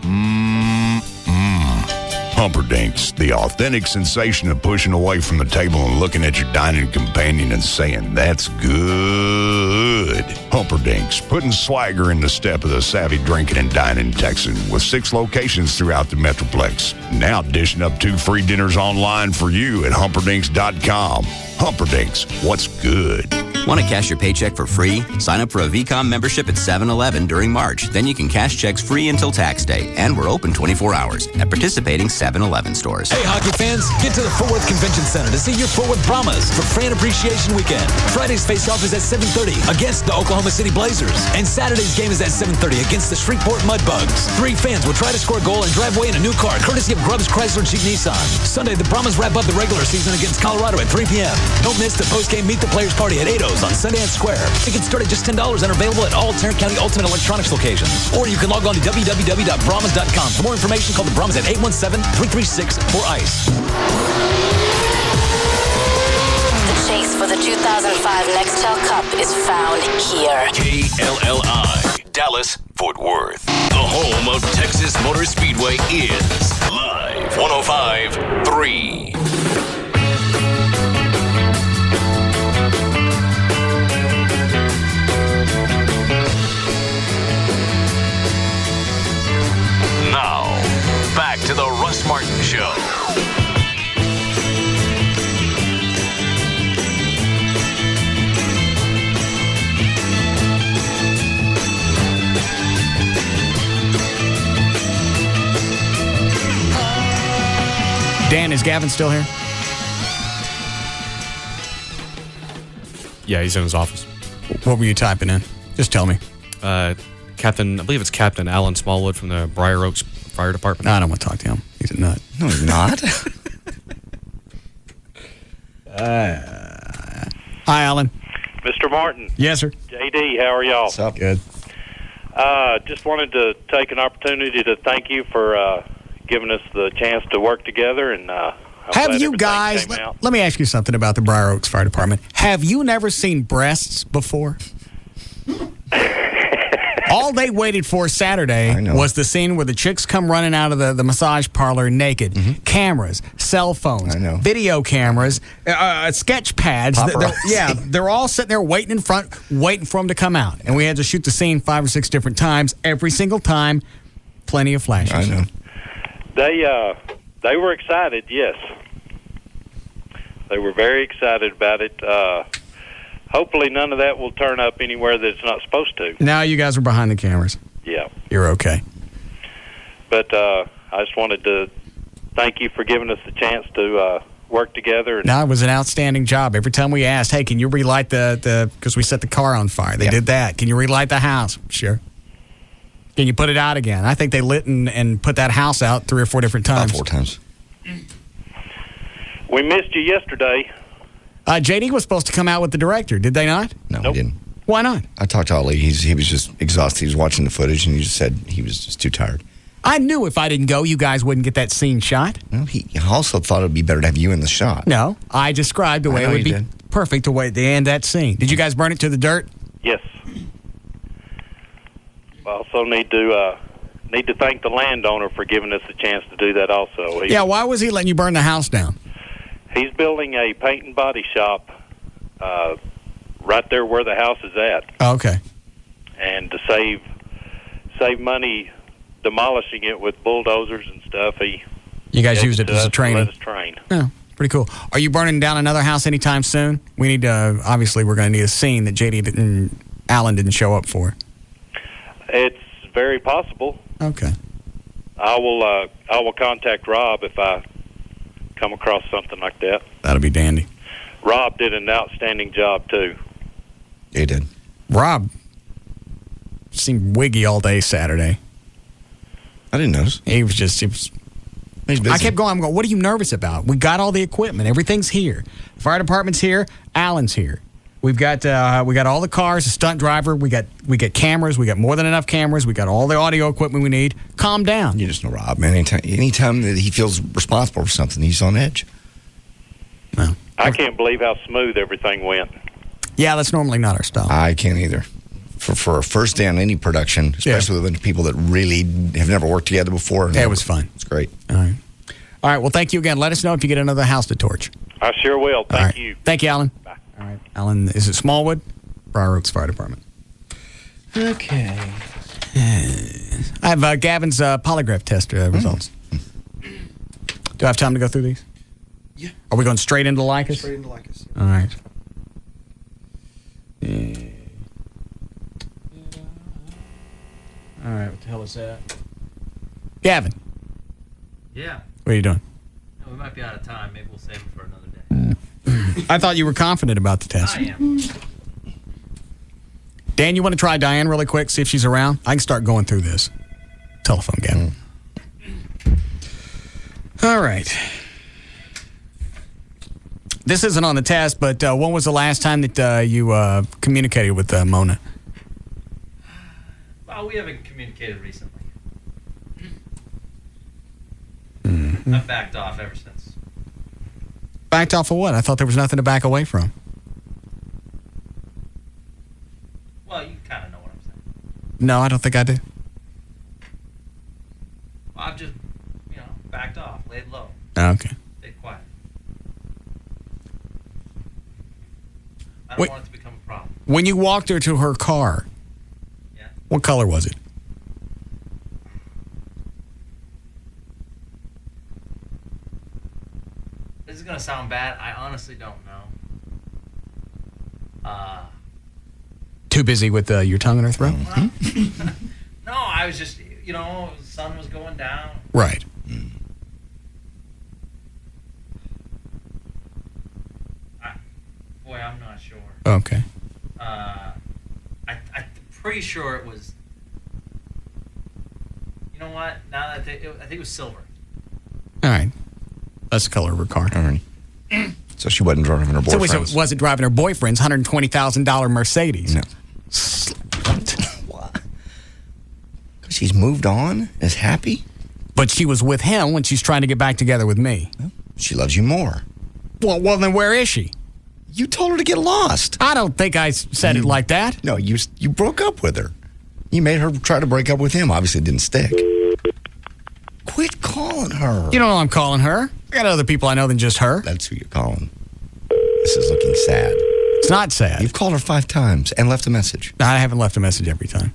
Humperdinck's, the authentic sensation of pushing away from the table and looking at your dining companion and saying, that's good. Humperdinck's, putting swagger in the step of the savvy drinking and dining Texan with 6 locations throughout the Metroplex. Now dishing up 2 free dinners online for you at humperdinks.com. Humperdinck's, what's good? Want to cash your paycheck for free? Sign up for a VCOM membership at 7-Eleven during March. Then you can cash checks free until tax day. And we're open 24 hours at participating 7-Eleven stores. Hey, hockey fans, get to the Fort Worth Convention Center to see your Fort Worth Brahmas for Fan Appreciation Weekend. Friday's face-off is at 7:30 against the Oklahoma City Blazers. And Saturday's game is at 7:30 against the Shreveport Mudbugs. 3 fans will try to score a goal and drive away in a new car, courtesy of Grubbs Chrysler Jeep Nissan. Sunday, the Brahmas wrap up the regular season against Colorado at 3 p.m. Don't miss the post-game Meet the Players party at 8 on Sundance Square. Tickets start at just $10 and are available at all Tarrant County Ultimate Electronics locations. Or you can log on to www.brahmas.com. For more information, call the Brahmas at 817-336-4ICE. The chase for the 2005 Nextel Cup is found here. KLLI, Dallas, Fort Worth. The home of Texas Motor Speedway is Live 105.3. Now, back to the Russ Martin Show. Dan, is Gavin still here? Yeah, he's in his office. What were you typing in? Just tell me. Captain, I believe it's Captain Alan Smallwood from the Briar Oaks Fire Department. No, I don't want to talk to him. He's a nut. No, he's not. Hi, Alan. Mr. Martin. Yes, sir. JD, how are y'all? What's up? Good. Just wanted to take an opportunity to thank you for giving us the chance to work together. And have you guys, let me ask you something about the Briar Oaks Fire Department. Have you never seen breasts before? All they waited for Saturday was the scene where the chicks come running out of the massage parlor naked. Mm-hmm. Cameras, cell phones, video cameras, sketch pads. They're all sitting there waiting in front, waiting for them to come out. And we had to shoot the scene 5 or 6 different times. Every single time, plenty of flashes. I know. They were excited, yes. They were very excited about it. Hopefully none of that will turn up anywhere that it's not supposed to. Now you guys are behind the cameras. Yeah. You're okay. But I just wanted to thank you for giving us the chance to work together. No, it was an outstanding job. Every time we asked, hey, can you relight because we set the car on fire. They did that. Can you relight the house? Sure. Can you put it out again? I think they lit and put that house out 3 or 4 different times. 4 times. We missed you yesterday. JD was supposed to come out with the director. Did they not? No, we didn't. Why not? I talked to Ali. He was just exhausted. He was watching the footage, and he just said he was just too tired. I knew if I didn't go, you guys wouldn't get that scene shot. Well, he also thought it would be better to have you in the shot. No, I described the way it would be perfect the way to end that scene. Did you guys burn it to the dirt? Yes. I also need to thank the landowner for giving us the chance to do that also. Why was he letting you burn the house down? He's building a paint and body shop right there where the house is at. Oh, okay. And to save money demolishing it with bulldozers and stuff, you guys used it as a training. Let us train. Yeah, pretty cool. Are you burning down another house anytime soon? We need to, obviously, we're going to need a scene that JD and Alan didn't show up for. It's very possible. Okay. I will contact Rob if I come across something like that. That'll be dandy. Rob did an outstanding job too. He did. Rob seemed wiggy all day Saturday. I didn't notice. He's busy. I kept going, what are you nervous about? We got all the equipment. Everything's here. The fire department's here. Alan's here. We've got all the cars, a stunt driver. We got cameras. We got more than enough cameras. We got all the audio equipment we need. Calm down. You just know Rob, man. Anytime that he feels responsible for something, he's on edge. No. I can't believe how smooth everything went. Yeah, that's normally not our style. I can't either. For a first day on any production, especially with people that really have never worked together before. Yeah, it was fun. It's great. All right. Well, thank you again. Let us know if you get another house to torch. I sure will. Thank you. Thank you, Alan. Bye. All right. Alan, is it Smallwood? Briar Oaks Fire Department. Okay. I have Gavin's polygraph test results. Do I have time to go through these? Yeah. Are we going straight into Lycus? Straight into Lycus. All right. All right, what the hell is that? Gavin. Yeah. What are you doing? We might be out of time. Maybe we'll save it for another day. I thought you were confident about the test. I am. Dan, you want to try Diane really quick, see if she's around? I can start going through this. Telephone, Gavin. All right. This isn't on the test, but when was the last time that you communicated with Mona? Well, we haven't communicated recently. Mm-hmm. I've backed off ever since. Backed off of what? I thought there was nothing to back away from. Well, you kind of know what I'm saying. No, I don't think I do. Well, I've just, backed off, laid low. Okay. Stayed quiet. I don't want it to become a problem. When you walked her to her car, what color was it? This is going to sound bad. I honestly don't know. Too busy with your tongue in her throat? No, I was just, the sun was going down. Right. I'm not sure. Okay. I'm pretty sure it was. You know what? Now that I think it was silver. All right. That's the color of her car. All right. So she wasn't driving her boyfriend's. So wasn't driving her boyfriend's $120,000 Mercedes. No. What? Because she's moved on, is happy. But she was with him when she's trying to get back together with me. She loves you more. Well, then where is she? You told her to get lost. I don't think I said it like that. No, you broke up with her. You made her try to break up with him. Obviously, it didn't stick. Quit calling her. You don't know I'm calling her. I got other people I know than just her. That's who you're calling. This is looking sad. It's not sad. You've called her 5 times and left a message. I haven't left a message every time.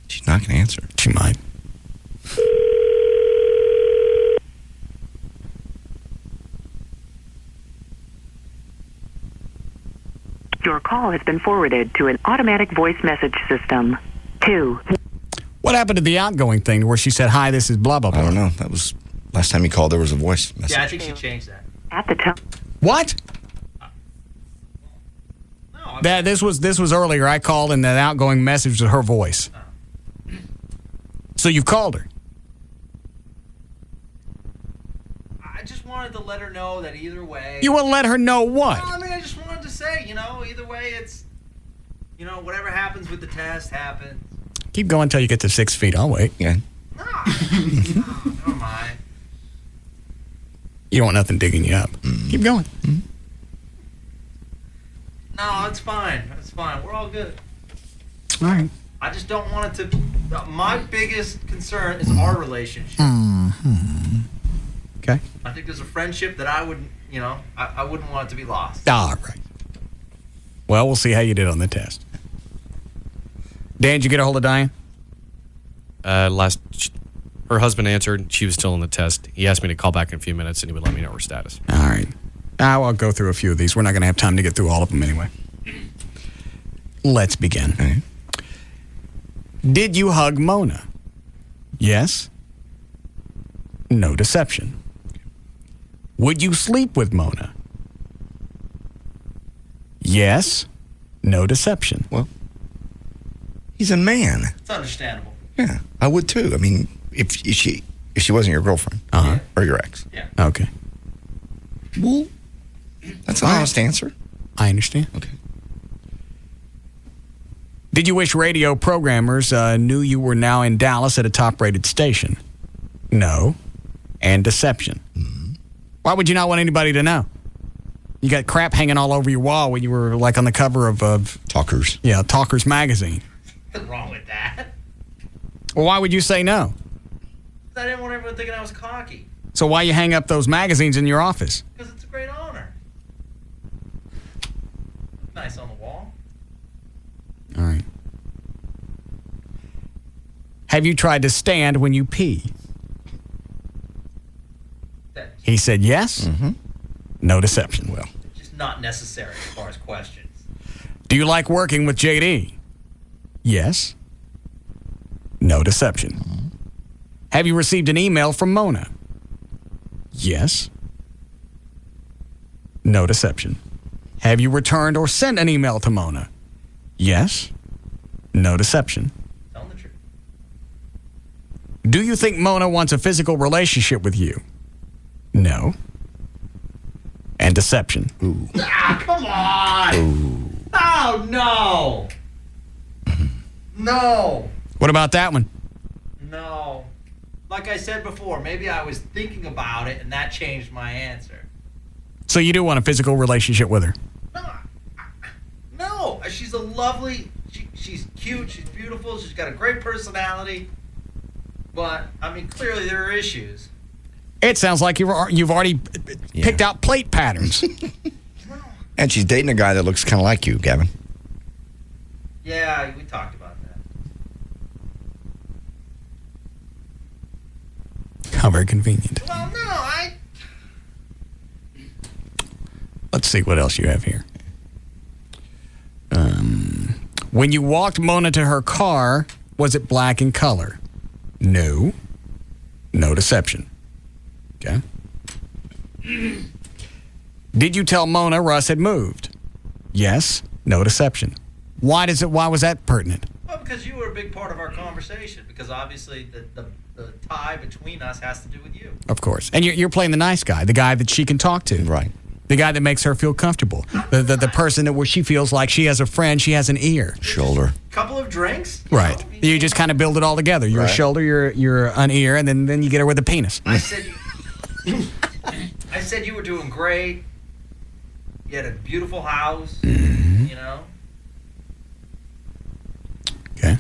She's not going to answer. She might. Your call has been forwarded to an automatic voice message system. 2. What happened to the outgoing thing where she said, "Hi, this is blah, blah, blah"? I don't know. That was last time you called, there was a voice message. Yeah, I think she changed that. At the time. What? This was earlier. I called and that outgoing message was her voice. So you've called her. I just wanted to let her know that either way. You will let her know what? Well, I just wanted to say, either way it's, whatever happens with the test happens. Keep going until you get to 6 feet. I'll wait. Yeah. No, never mind. You don't want nothing digging you up. Keep going. No, it's fine. It's fine. We're all good. All right. I just don't want it to. My biggest concern is our relationship. Okay. I think there's a friendship that I wouldn't, I wouldn't want it to be lost. All right. Well, we'll see how you did on the test. Dan, did you get a hold of Diane? Her husband answered. She was still in the test. He asked me to call back in a few minutes, and he would let me know her status. All right. I'll go through a few of these. We're not going to have time to get through all of them anyway. Let's begin. Okay. Did you hug Mona? Yes. No deception. Would you sleep with Mona? Yes. No deception. Well, he's a man. It's understandable. Yeah, I would too. I mean, if she wasn't your girlfriend or your ex. Yeah. Okay. Well, that's an honest answer. I understand. Okay. Did you wish radio programmers knew you were now in Dallas at a top-rated station? No. And deception. Mm-hmm. Why would you not want anybody to know? You got crap hanging all over your wall when you were like on the cover of Talkers. Yeah, Talkers magazine. Nothing wrong with that. Well, why would you say no? I didn't want everyone thinking I was cocky. So why you hang up those magazines in your office? Because it's a great honor. Nice on the wall. All right. Have you tried to stand when you pee? He said yes. Mm-hmm. No deception. Well, Just not necessary as far as questions. Do you like working with JD? Yes. No deception. Mm-hmm. Have you received an email from Mona? Yes. No deception. Have you returned or sent an email to Mona? Yes. No deception. Tell them the truth. Do you think Mona wants a physical relationship with you? No. And deception. Ooh. Ah, come on! Ooh. Oh, no! No! What about that one? No. Like I said before, maybe I was thinking about it and that changed my answer. So you do want a physical relationship with her? No, she's a lovely, she's cute, she's beautiful, she's got a great personality. But, I mean, clearly there are issues. It sounds like you've already picked out plate patterns. and she's dating a guy that looks kind of like you, Gavin. Yeah, we talked about that. How very convenient. Well, no, Let's see what else you have here. When you walked Mona to her car, was it black in color? No. No deception. Okay. Did you tell Mona Russ had moved? Yes. No deception. Why was that pertinent? Well, because you were a big part of our conversation. Because obviously the tie between us has to do with you. Of course. And you're playing the nice guy, the guy that she can talk to. Right. The guy that makes her feel comfortable. The person that where she feels like she has a friend, she has an ear. Shoulder. Couple of drinks. Right. You just kind of build it all together. You're a shoulder, you're an ear, and then you get her with a penis. I said you were doing great. You had a beautiful house. Mm-hmm. You know. Okay.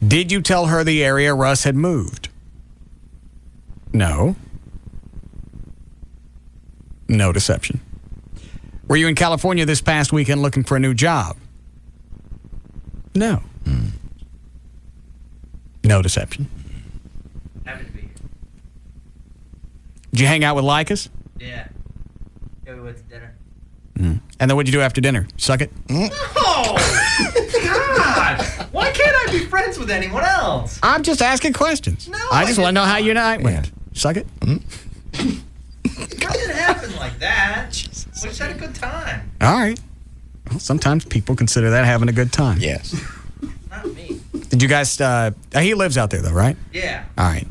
Did you tell her the area Russ had moved? No. No deception. Were you in California this past weekend looking for a new job? No. No deception. Happy to be here. Did you hang out with Lycus? Yeah. Yeah, we went to dinner. And then what'd you do after dinner? Suck it? No! God! Why can't I be friends with anyone else? I'm just asking questions. No, I just want to know how your night went. Suck it? How did it happen like that? We just had a good time. All right. Well, sometimes people consider that having a good time. Yes. Not me. Did you guys, he lives out there though, right? Yeah. All right.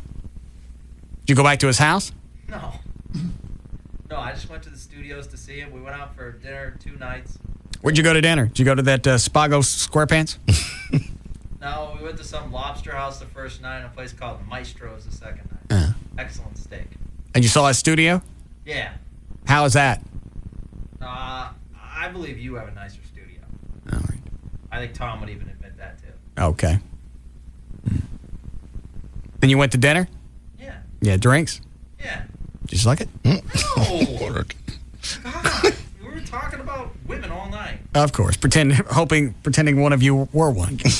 Did you go back to his house? No. No, I just went to the studios to see him. We went out for dinner 2 nights. Where'd you go to dinner? Did you go to that Spago SquarePants? No, we went to some lobster house the first night and a place called Maestro's the second night. Excellent steak. And you saw his studio? Yeah. How is that? I believe you have a nicer studio. All right. I think Tom would even admit that too. Okay. Then you went to dinner? Yeah. Yeah, drinks? Yeah. Just like it? No. God, we were talking about women all night. Of course. Pretending one of you were one. That'd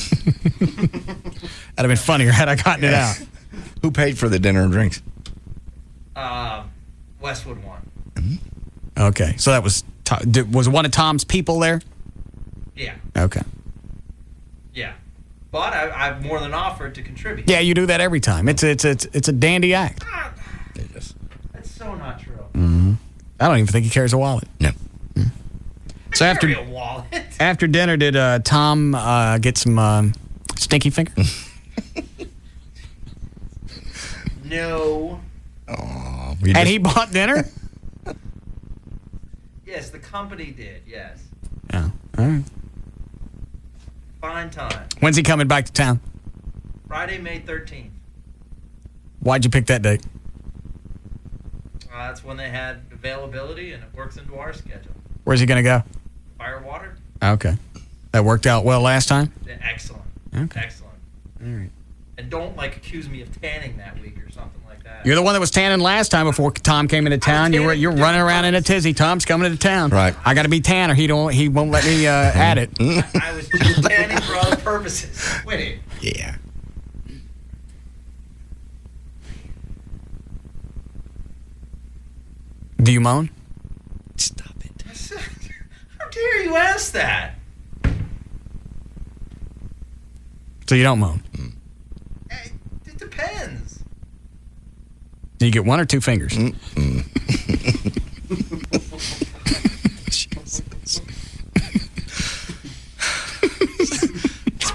have been funnier had I gotten it out. Who paid for the dinner and drinks? Westwood won. Okay. So that was one of Tom's people there? Yeah. Okay. Yeah. But I've more than offered to contribute. Yeah, you do that every time. It's a dandy act. That's so not true. Mm-hmm. I don't even think he carries a wallet. No. So I carry a wallet. After dinner, did Tom get some stinky finger? No. Oh, and he bought dinner? Yes, the company did, yes. Yeah. All right. Fine time. When's he coming back to town? Friday, May 13th. Why'd you pick that date? That's when they had availability, and it works into our schedule. Where's he going to go? Firewater. Okay. That worked out well last time? Yeah, excellent. Okay. Excellent. All right. And don't, accuse me of tanning that week or something like that. You're the one that was tanning last time before Tom came into town. You're running around in a tizzy. Tom's coming into town. Right. I got to be tanner. He won't let me at it. I was just tanning for other purposes. Wait. Yeah. Do you moan? Stop it. How dare you ask that? So you don't moan? It depends. Do you get one or two fingers?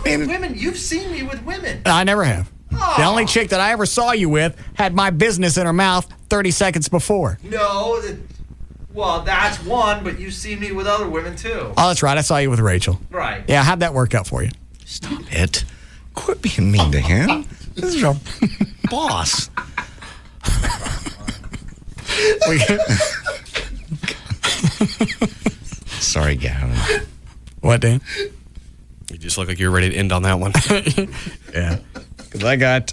Women, you've seen me with women. I never have. Oh. The only chick that I ever saw you with had my business in her mouth 30 seconds before. No, well, that's one, but you've seen me with other women too. Oh, that's right. I saw you with Rachel. Right. Yeah, how'd that work out for you? Stop it. Quit being mean to him. This is your boss. Sorry, Gavin. What, Dan? You just look like you're ready to end on that one. Yeah. Because I got,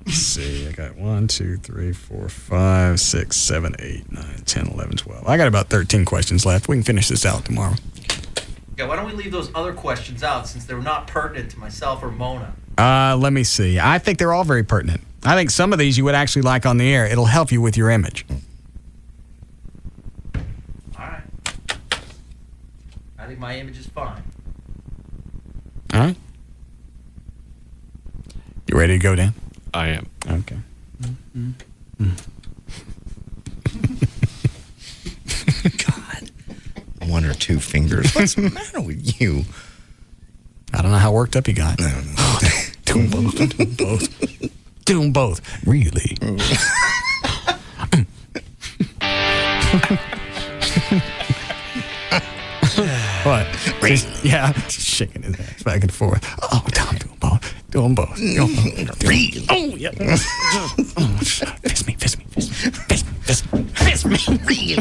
let's see, I got 1, 2, 3, 4, 5, 6, 7, 8, 9, 10, 11, 12. I got about 13 questions left. We can finish this out tomorrow. Yeah, why don't we leave those other questions out since they're not pertinent to myself or Mona? Let me see. I think they're all very pertinent. I think some of these you would actually like on the air. It'll help you with your image. All right. I think my image is fine. All right. You ready to go, Dan? I am. Okay. God. One or two fingers. What's the matter with you? I don't know how worked up you got. No. Do them both. Do them both. Do them both. Really? What? Yeah, just shaking his ass back and forth. Oh, Tom, do them both. Do them both. Really? Oh, yeah. Oh, fist me. Really?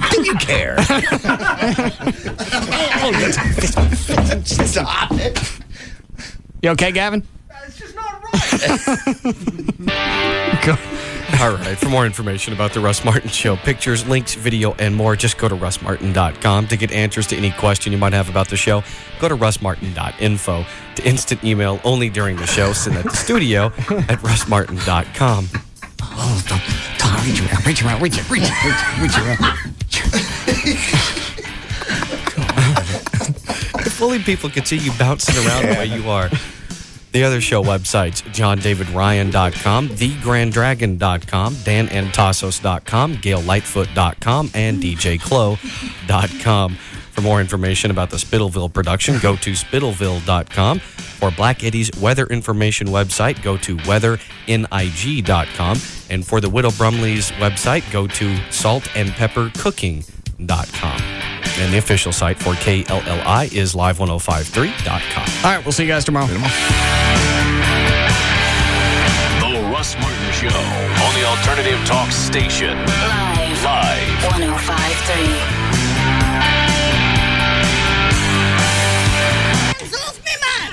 Do you care? Stop it. You okay, Gavin? It's just not right. Go. All right. For more information about the Russ Martin Show, pictures, links, video, and more, just go to russmartin.com. To get answers to any question you might have about the show, go to russmartin.info. To instant email only during the show, send that to studio at russmartin.com. Oh, Tom, reach around. If only people could see you bouncing around the way you are. The other show websites, johndavidryan.com, thegrandragon.com, danantasos.com, gaillightfoot.com, and djclo.com. For more information about the Spittleville production, go to spittleville.com. For Black Eddie's weather information website, go to weathering.com. And for the Widow Brumley's website, go to saltandpeppercooking.com. And the official site for KLLI is live1053.com. All right, we'll see you guys tomorrow. The Russ Martin Show on the Alternative Talk Station. Live. 1053.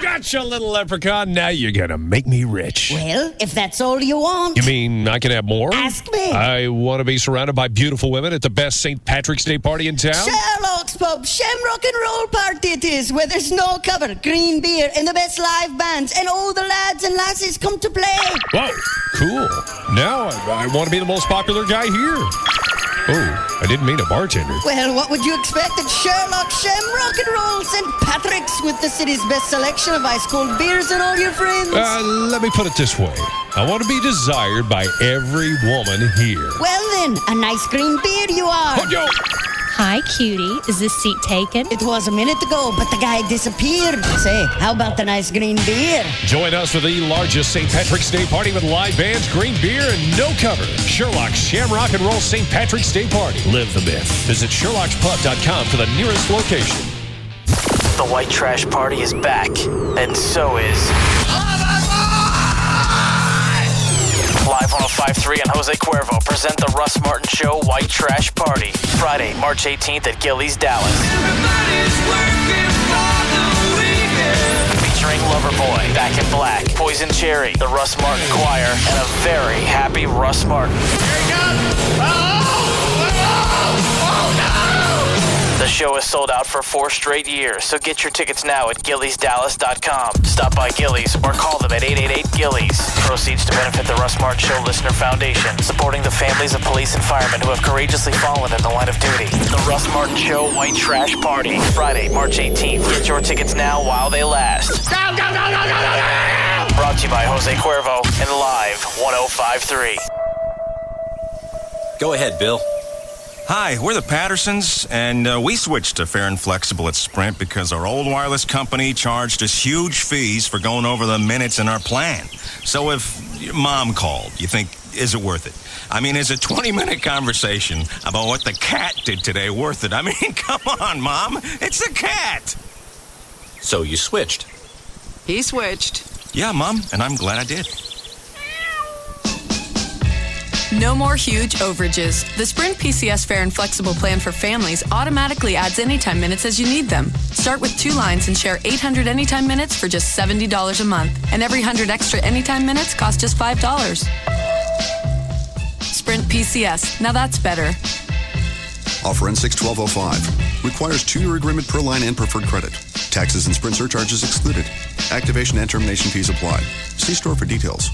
Gotcha, little leprechaun. Now you're going to make me rich. Well, if that's all you want. You mean I can have more? Ask me. I want to be surrounded by beautiful women at the best St. Patrick's Day party in town. Sherlock's Pub, Shamrock and Roll Party it is, where there's no cover, green beer, and the best live bands, and all the lads and lasses come to play. Whoa, cool. Now I want to be the most popular guy here. Oh, I didn't mean a bartender. Well, what would you expect at Sherlock Shamrock and Roll St. Patrick's with the city's best selection of ice-cold beers and all your friends? Let me put it this way. I want to be desired by every woman here. Well then, a nice green beer you are. Hi, cutie. Is this seat taken? It was a minute ago, but the guy disappeared. Say, how about the nice green beer? Join us for the largest St. Patrick's Day party with live bands, green beer, and no cover. Sherlock's Shamrock and Roll St. Patrick's Day party. Live the myth. Visit Sherlock'sPub.com for the nearest location. The White Trash Party is back, and so is Live 105.3 and Jose Cuervo present the Russ Martin Show White Trash Party. Friday, March 18th at Gillies, Dallas. Featuring Loverboy, Back in Black, Poison Cherry, the Russ Martin Choir, and a very happy Russ Martin. The show is sold out for 4 straight years, so get your tickets now at GilliesDallas.com. Stop by Gillies or call them at 888-GILLIES. Proceeds to benefit the Russ Martin Show Listener Foundation, supporting the families of police and firemen who have courageously fallen in the line of duty. The Russ Martin Show White Trash Party, Friday, March 18th. Get your tickets now while they last. Go, go, go, go, go, go, go! Brought to you by Jose Cuervo and Live 105.3. Go ahead, Bill. Hi, we're the Pattersons, and we switched to Fair and Flexible at Sprint because our old wireless company charged us huge fees for going over the minutes in our plan. So if your mom called, you think, is it worth it? I mean, is a 20-minute conversation about what the cat did today worth it? I mean, come on, Mom. It's the cat. So you switched. He switched. Yeah, Mom, and I'm glad I did. No more huge overages. The Sprint PCS Fair and Flexible plan for families automatically adds anytime minutes as you need them. Start with 2 lines and share 800 anytime minutes for just $70 a month. And every 100 extra anytime minutes costs just $5. Sprint PCS. Now that's better. Offer ends 6/12/05. Requires 2-year agreement per line and preferred credit. Taxes and Sprint surcharges excluded. Activation and termination fees apply. See store for details.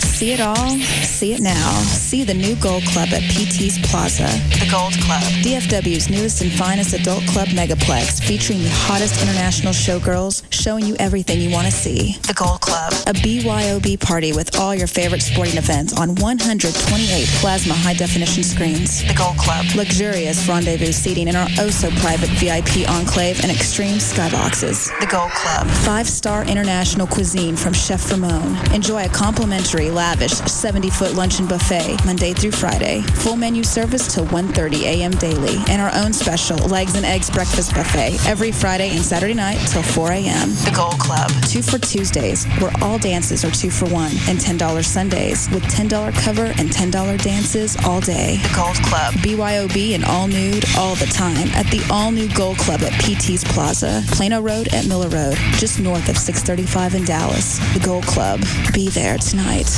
See it all, see it now. See the new Gold Club at PT's Plaza. The Gold Club. DFW's newest and finest adult club megaplex, featuring the hottest international showgirls, showing you everything you want to see. The Gold Club. A BYOB party with all your favorite sporting events on 128 plasma high-definition screens. The Gold Club. Luxurious rendezvous seating in our oh-so-private VIP enclave and extreme skyboxes. The Gold Club. 5-star international cuisine from Chef Ramon. Enjoy a complimentary lavish 70-foot luncheon buffet Monday through Friday. Full menu service till 1:30 a.m. daily. And our own special legs and eggs breakfast buffet every Friday and Saturday night till 4 a.m. The Gold Club. 2 for Tuesdays, where all dances are 2 for $1. And $10 Sundays with $10 cover and $10 dances all day. The Gold Club. BYOB and all nude all the time at the all-new Gold Club at PT's Plaza. Plano Road at Miller Road, just north of 635 in Dallas. The Gold Club. Be there tonight.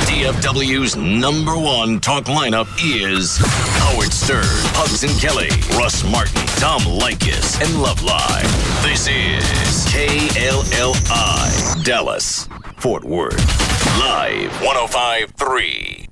DFW's #1 talk lineup is Howard Stern, Hugs and Kelly, Russ Martin, Tom Likas, and Love Live. This is KLLI, Dallas, Fort Worth, Live 105.3.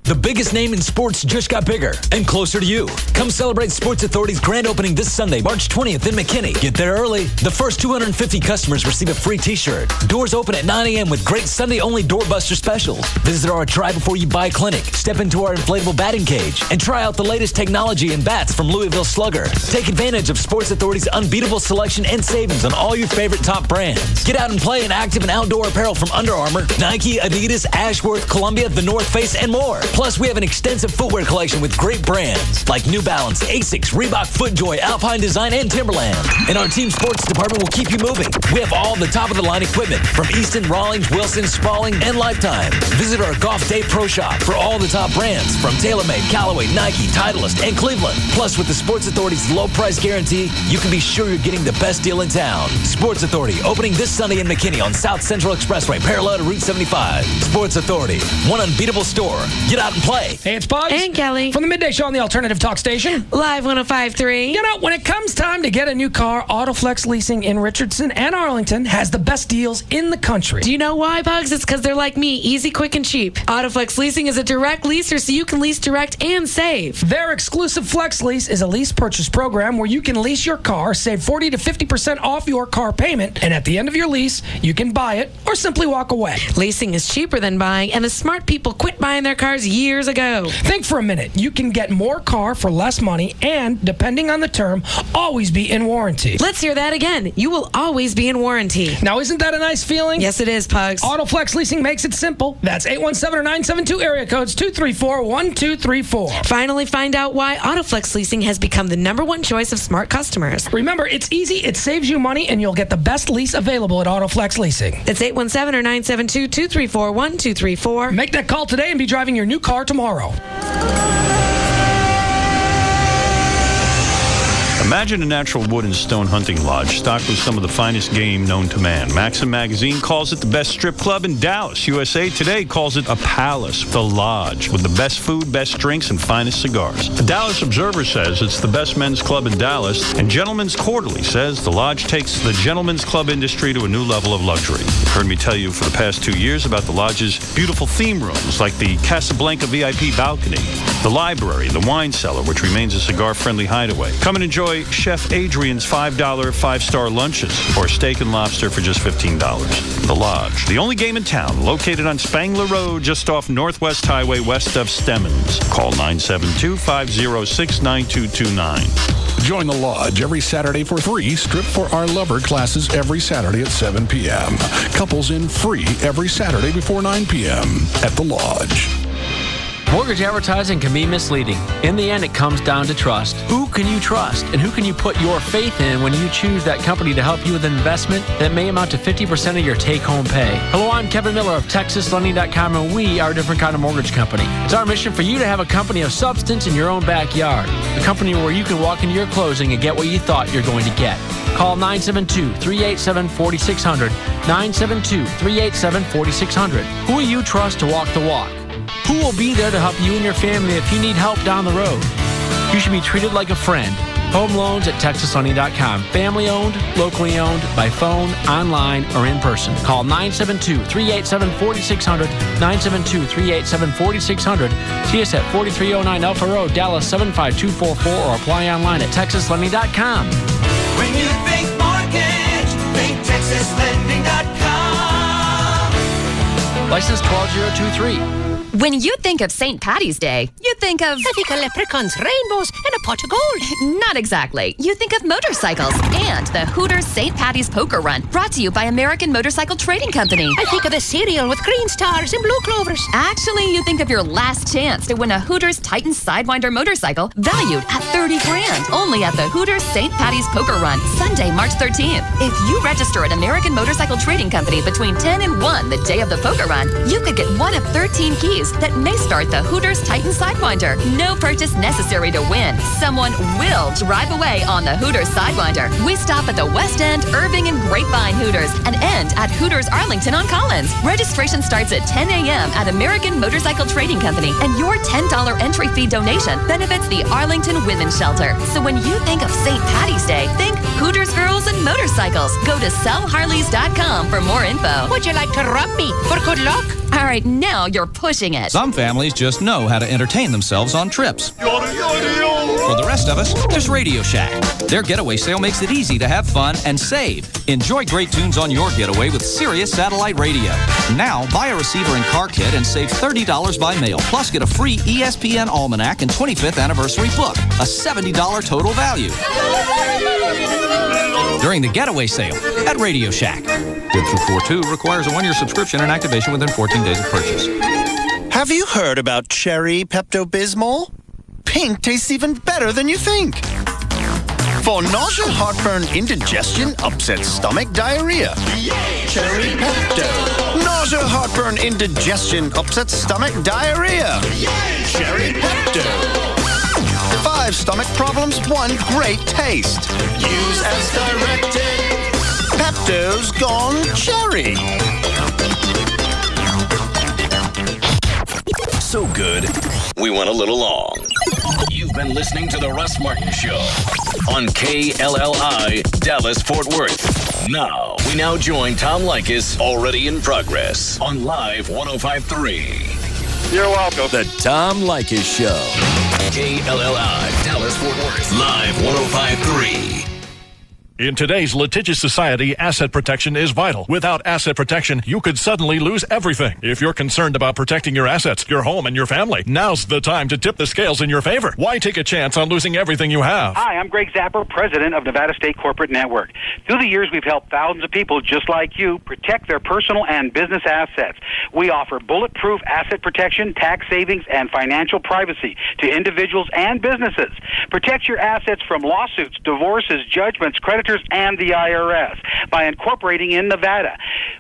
The biggest name in sports just got bigger and closer to you. Come celebrate Sports Authority's grand opening this Sunday, March 20th in McKinney. Get there early. The first 250 customers receive a free t-shirt. Doors open at 9 a.m. with great Sunday-only doorbuster specials. Visit our Try Before You Buy clinic. Step into our inflatable batting cage and try out the latest technology in bats from Louisville Slugger. Take advantage of Sports Authority's unbeatable selection and savings on all your favorite top brands. Get out and play in active and outdoor apparel from Under Armour, Nike, Adidas, Ashworth, Columbia, The North Face, and more. Plus, we have an extensive footwear collection with great brands like New Balance, Asics, Reebok, FootJoy, Alpine Design, and Timberland. And our team sports department will keep you moving. We have all the top-of-the-line equipment from Easton, Rawlings, Wilson, Spalding, and Lifetime. Visit our Golf Day Pro Shop for all the top brands from TaylorMade, Callaway, Nike, Titleist, and Cleveland. Plus, with the Sports Authority's low price guarantee, you can be sure you're getting the best deal in town. Sports Authority, opening this Sunday in McKinney on South Central Expressway, parallel to Route 75. Sports Authority, one unbeatable store. Get out out and play. Hey, it's Bugs. And Kelly. From the Midday Show on the Alternative Talk Station. Live 105.3. You know, when it comes time to get a new car, Autoflex Leasing in Richardson and Arlington has the best deals in the country. Do you know why, Bugs? It's because they're like me, easy, quick, and cheap. Autoflex Leasing is a direct leaser, so you can lease direct and save. Their exclusive Flex Lease is a lease purchase program where you can lease your car, save 40 to 50% off your car payment, and at the end of your lease, you can buy it or simply walk away. Leasing is cheaper than buying, and the smart people quit buying their cars years ago. Think for a minute. You can get more car for less money and, depending on the term, always be in warranty. Let's hear that again. You will always be in warranty. Now, isn't that a nice feeling? Yes, it is, Pugs. Autoflex Leasing makes it simple. That's 817 or 972 area codes 234-1234. Finally find out why Autoflex Leasing has become the #1 choice of smart customers. Remember, it's easy, it saves you money, and you'll get the best lease available at Autoflex Leasing. That's 817 or 972-234-1234. Make that call today and be driving your new car tomorrow. Imagine a natural wood and stone hunting lodge stocked with some of the finest game known to man. Maxim Magazine calls it the best strip club in Dallas. USA Today calls it a palace, the lodge, with the best food, best drinks, and finest cigars. The Dallas Observer says it's the best men's club in Dallas, and Gentleman's Quarterly says the lodge takes the gentlemen's club industry to a new level of luxury. You've heard me tell you for the past 2 years about the lodge's beautiful theme rooms, like the Casablanca VIP balcony, the library, the wine cellar, which remains a cigar-friendly hideaway. Come and enjoy Chef Adrian's $5 five-star lunches or steak and lobster for just $15. The Lodge, the only game in town, located on Spangler Road, just off Northwest Highway west of Stemmons. Call 972-506-9229. Join the Lodge every Saturday for free Strip for Our Lover classes every Saturday at 7 p.m. Couples in free every Saturday before 9 p.m. at the Lodge. Mortgage advertising can be misleading. In the end, it comes down to trust. Who can you trust, and who can you put your faith in when you choose that company to help you with an investment that may amount to 50% of your take-home pay? Hello, I'm Kevin Miller of TexasLending.com, and we are a different kind of mortgage company. It's our mission for you to have a company of substance in your own backyard. A company where you can walk into your closing and get what you thought you're going to get. Call 972-387-4600, 972-387-4600. Who will you trust to walk the walk? Who will be there to help you and your family if you need help down the road? You should be treated like a friend. Home loans at TexasLending.com. Family owned, locally owned, by phone, online, or in person. Call 972-387-4600, 972-387-4600. See us at 4309 Alpha Road, Dallas 75244, or apply online at TexasLending.com. When you think mortgage, think TexasLending.com. License 12023. When you think of St. Patty's Day, you think of... I think of leprechauns, rainbows, and a pot of gold. Not exactly. You think of motorcycles and the Hooters St. Patty's Poker Run, brought to you by American Motorcycle Trading Company. I think of the cereal with green stars and blue clovers. Actually, you think of your last chance to win a Hooters Titan Sidewinder motorcycle valued at $30,000. Only at the Hooters St. Patty's Poker Run, Sunday, March 13th. If you register at American Motorcycle Trading Company between 10 and 1 the day of the Poker Run, you could get one of 13 keys that may start the Hooters Titan Sidewinder. No purchase necessary to win. Someone will drive away on the Hooters Sidewinder. We stop at the West End, Irving, and Grapevine Hooters and end at Hooters Arlington on Collins. Registration starts at 10 a.m. at American Motorcycle Trading Company, and your $10 entry fee donation benefits the Arlington Women's Shelter. So when you think of St. Patty's Day, think Hooters Girls and Motorcycles. Go to sellharleys.com for more info. Would you like to rub me for good luck? All right, now you're pushing it. Some families just know how to entertain themselves on trips. For the rest of us, there's Radio Shack. Their getaway sale makes it easy to have fun and save. Enjoy great tunes on your getaway with Sirius Satellite Radio. Now, buy a receiver and car kit and save $30 by mail. Plus, get a free ESPN Almanac and 25th anniversary book. A $70 total value. During the getaway sale at Radio Shack. Good through 4/2 requires a 1-year subscription and activation within 14 days of purchase. Have you heard about cherry Pepto-Bismol? Pink tastes even better than you think. For nausea, heartburn, indigestion, upset stomach, diarrhea. Yay! Cherry Pepto. Nausea, heartburn, indigestion, upset stomach, diarrhea. Yay! Cherry Pepto. 5 stomach problems, 1 great taste. Use as directed. Pepto's gone cherry. So good, we went a little long. You've been listening to The Russ Martin Show on KLLI, Dallas, Fort Worth. Now, we join Tom Leykis, already in progress, on Live 105.3. You're welcome. The Tom Leykis Show. KLLI, Dallas, Fort Worth, Live 105.3. In today's litigious society, asset protection is vital. Without asset protection, you could suddenly lose everything. If you're concerned about protecting your assets, your home, and your family, now's the time to tip the scales in your favor. Why take a chance on losing everything you have? Hi, I'm Greg Zapper, president of Nevada State Corporate Network. Through the years, we've helped thousands of people just like you protect their personal and business assets. We offer bulletproof asset protection, tax savings, and financial privacy to individuals and businesses. Protect your assets from lawsuits, divorces, judgments, creditors, and the IRS by incorporating in Nevada.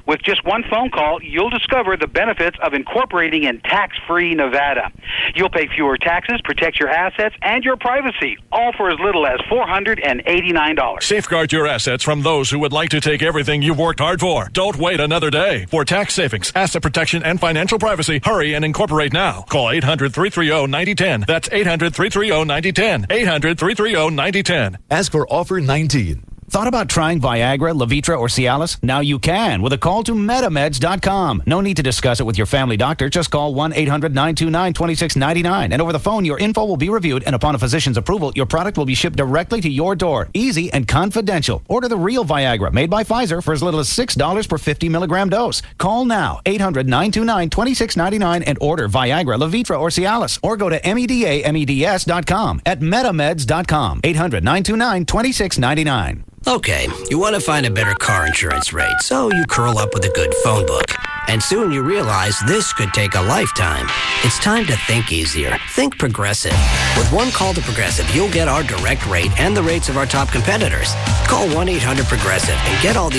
With just one phone call, you'll discover the benefits of incorporating in tax-free Nevada. You'll pay fewer taxes, protect your assets, and your privacy, all for as little as $489. Safeguard your assets from those who would like to take everything you've worked hard for. Don't wait another day. For tax savings, asset protection, and financial privacy, hurry and incorporate now. Call 800-330-9010. That's 800-330-9010. 800-330-9010. Ask for offer 19. Thought about trying Viagra, Levitra, or Cialis? Now you can with a call to metameds.com. No need to discuss it with your family doctor. Just call 1-800-929-2699. And over the phone, your info will be reviewed, and upon a physician's approval, your product will be shipped directly to your door. Easy and confidential. Order the real Viagra, made by Pfizer, for as little as $6 per 50-milligram dose. Call now, 800-929-2699, and order Viagra, Levitra, or Cialis. Or go to medameds.com at metameds.com. 800-929-2699. Okay, you want to find a better car insurance rate, so you curl up with a good phone book. And soon you realize this could take a lifetime. It's time to think easier. Think Progressive. With one call to Progressive, you'll get our direct rate and the rates of our top competitors. Call 1-800-PROGRESSIVE and get all the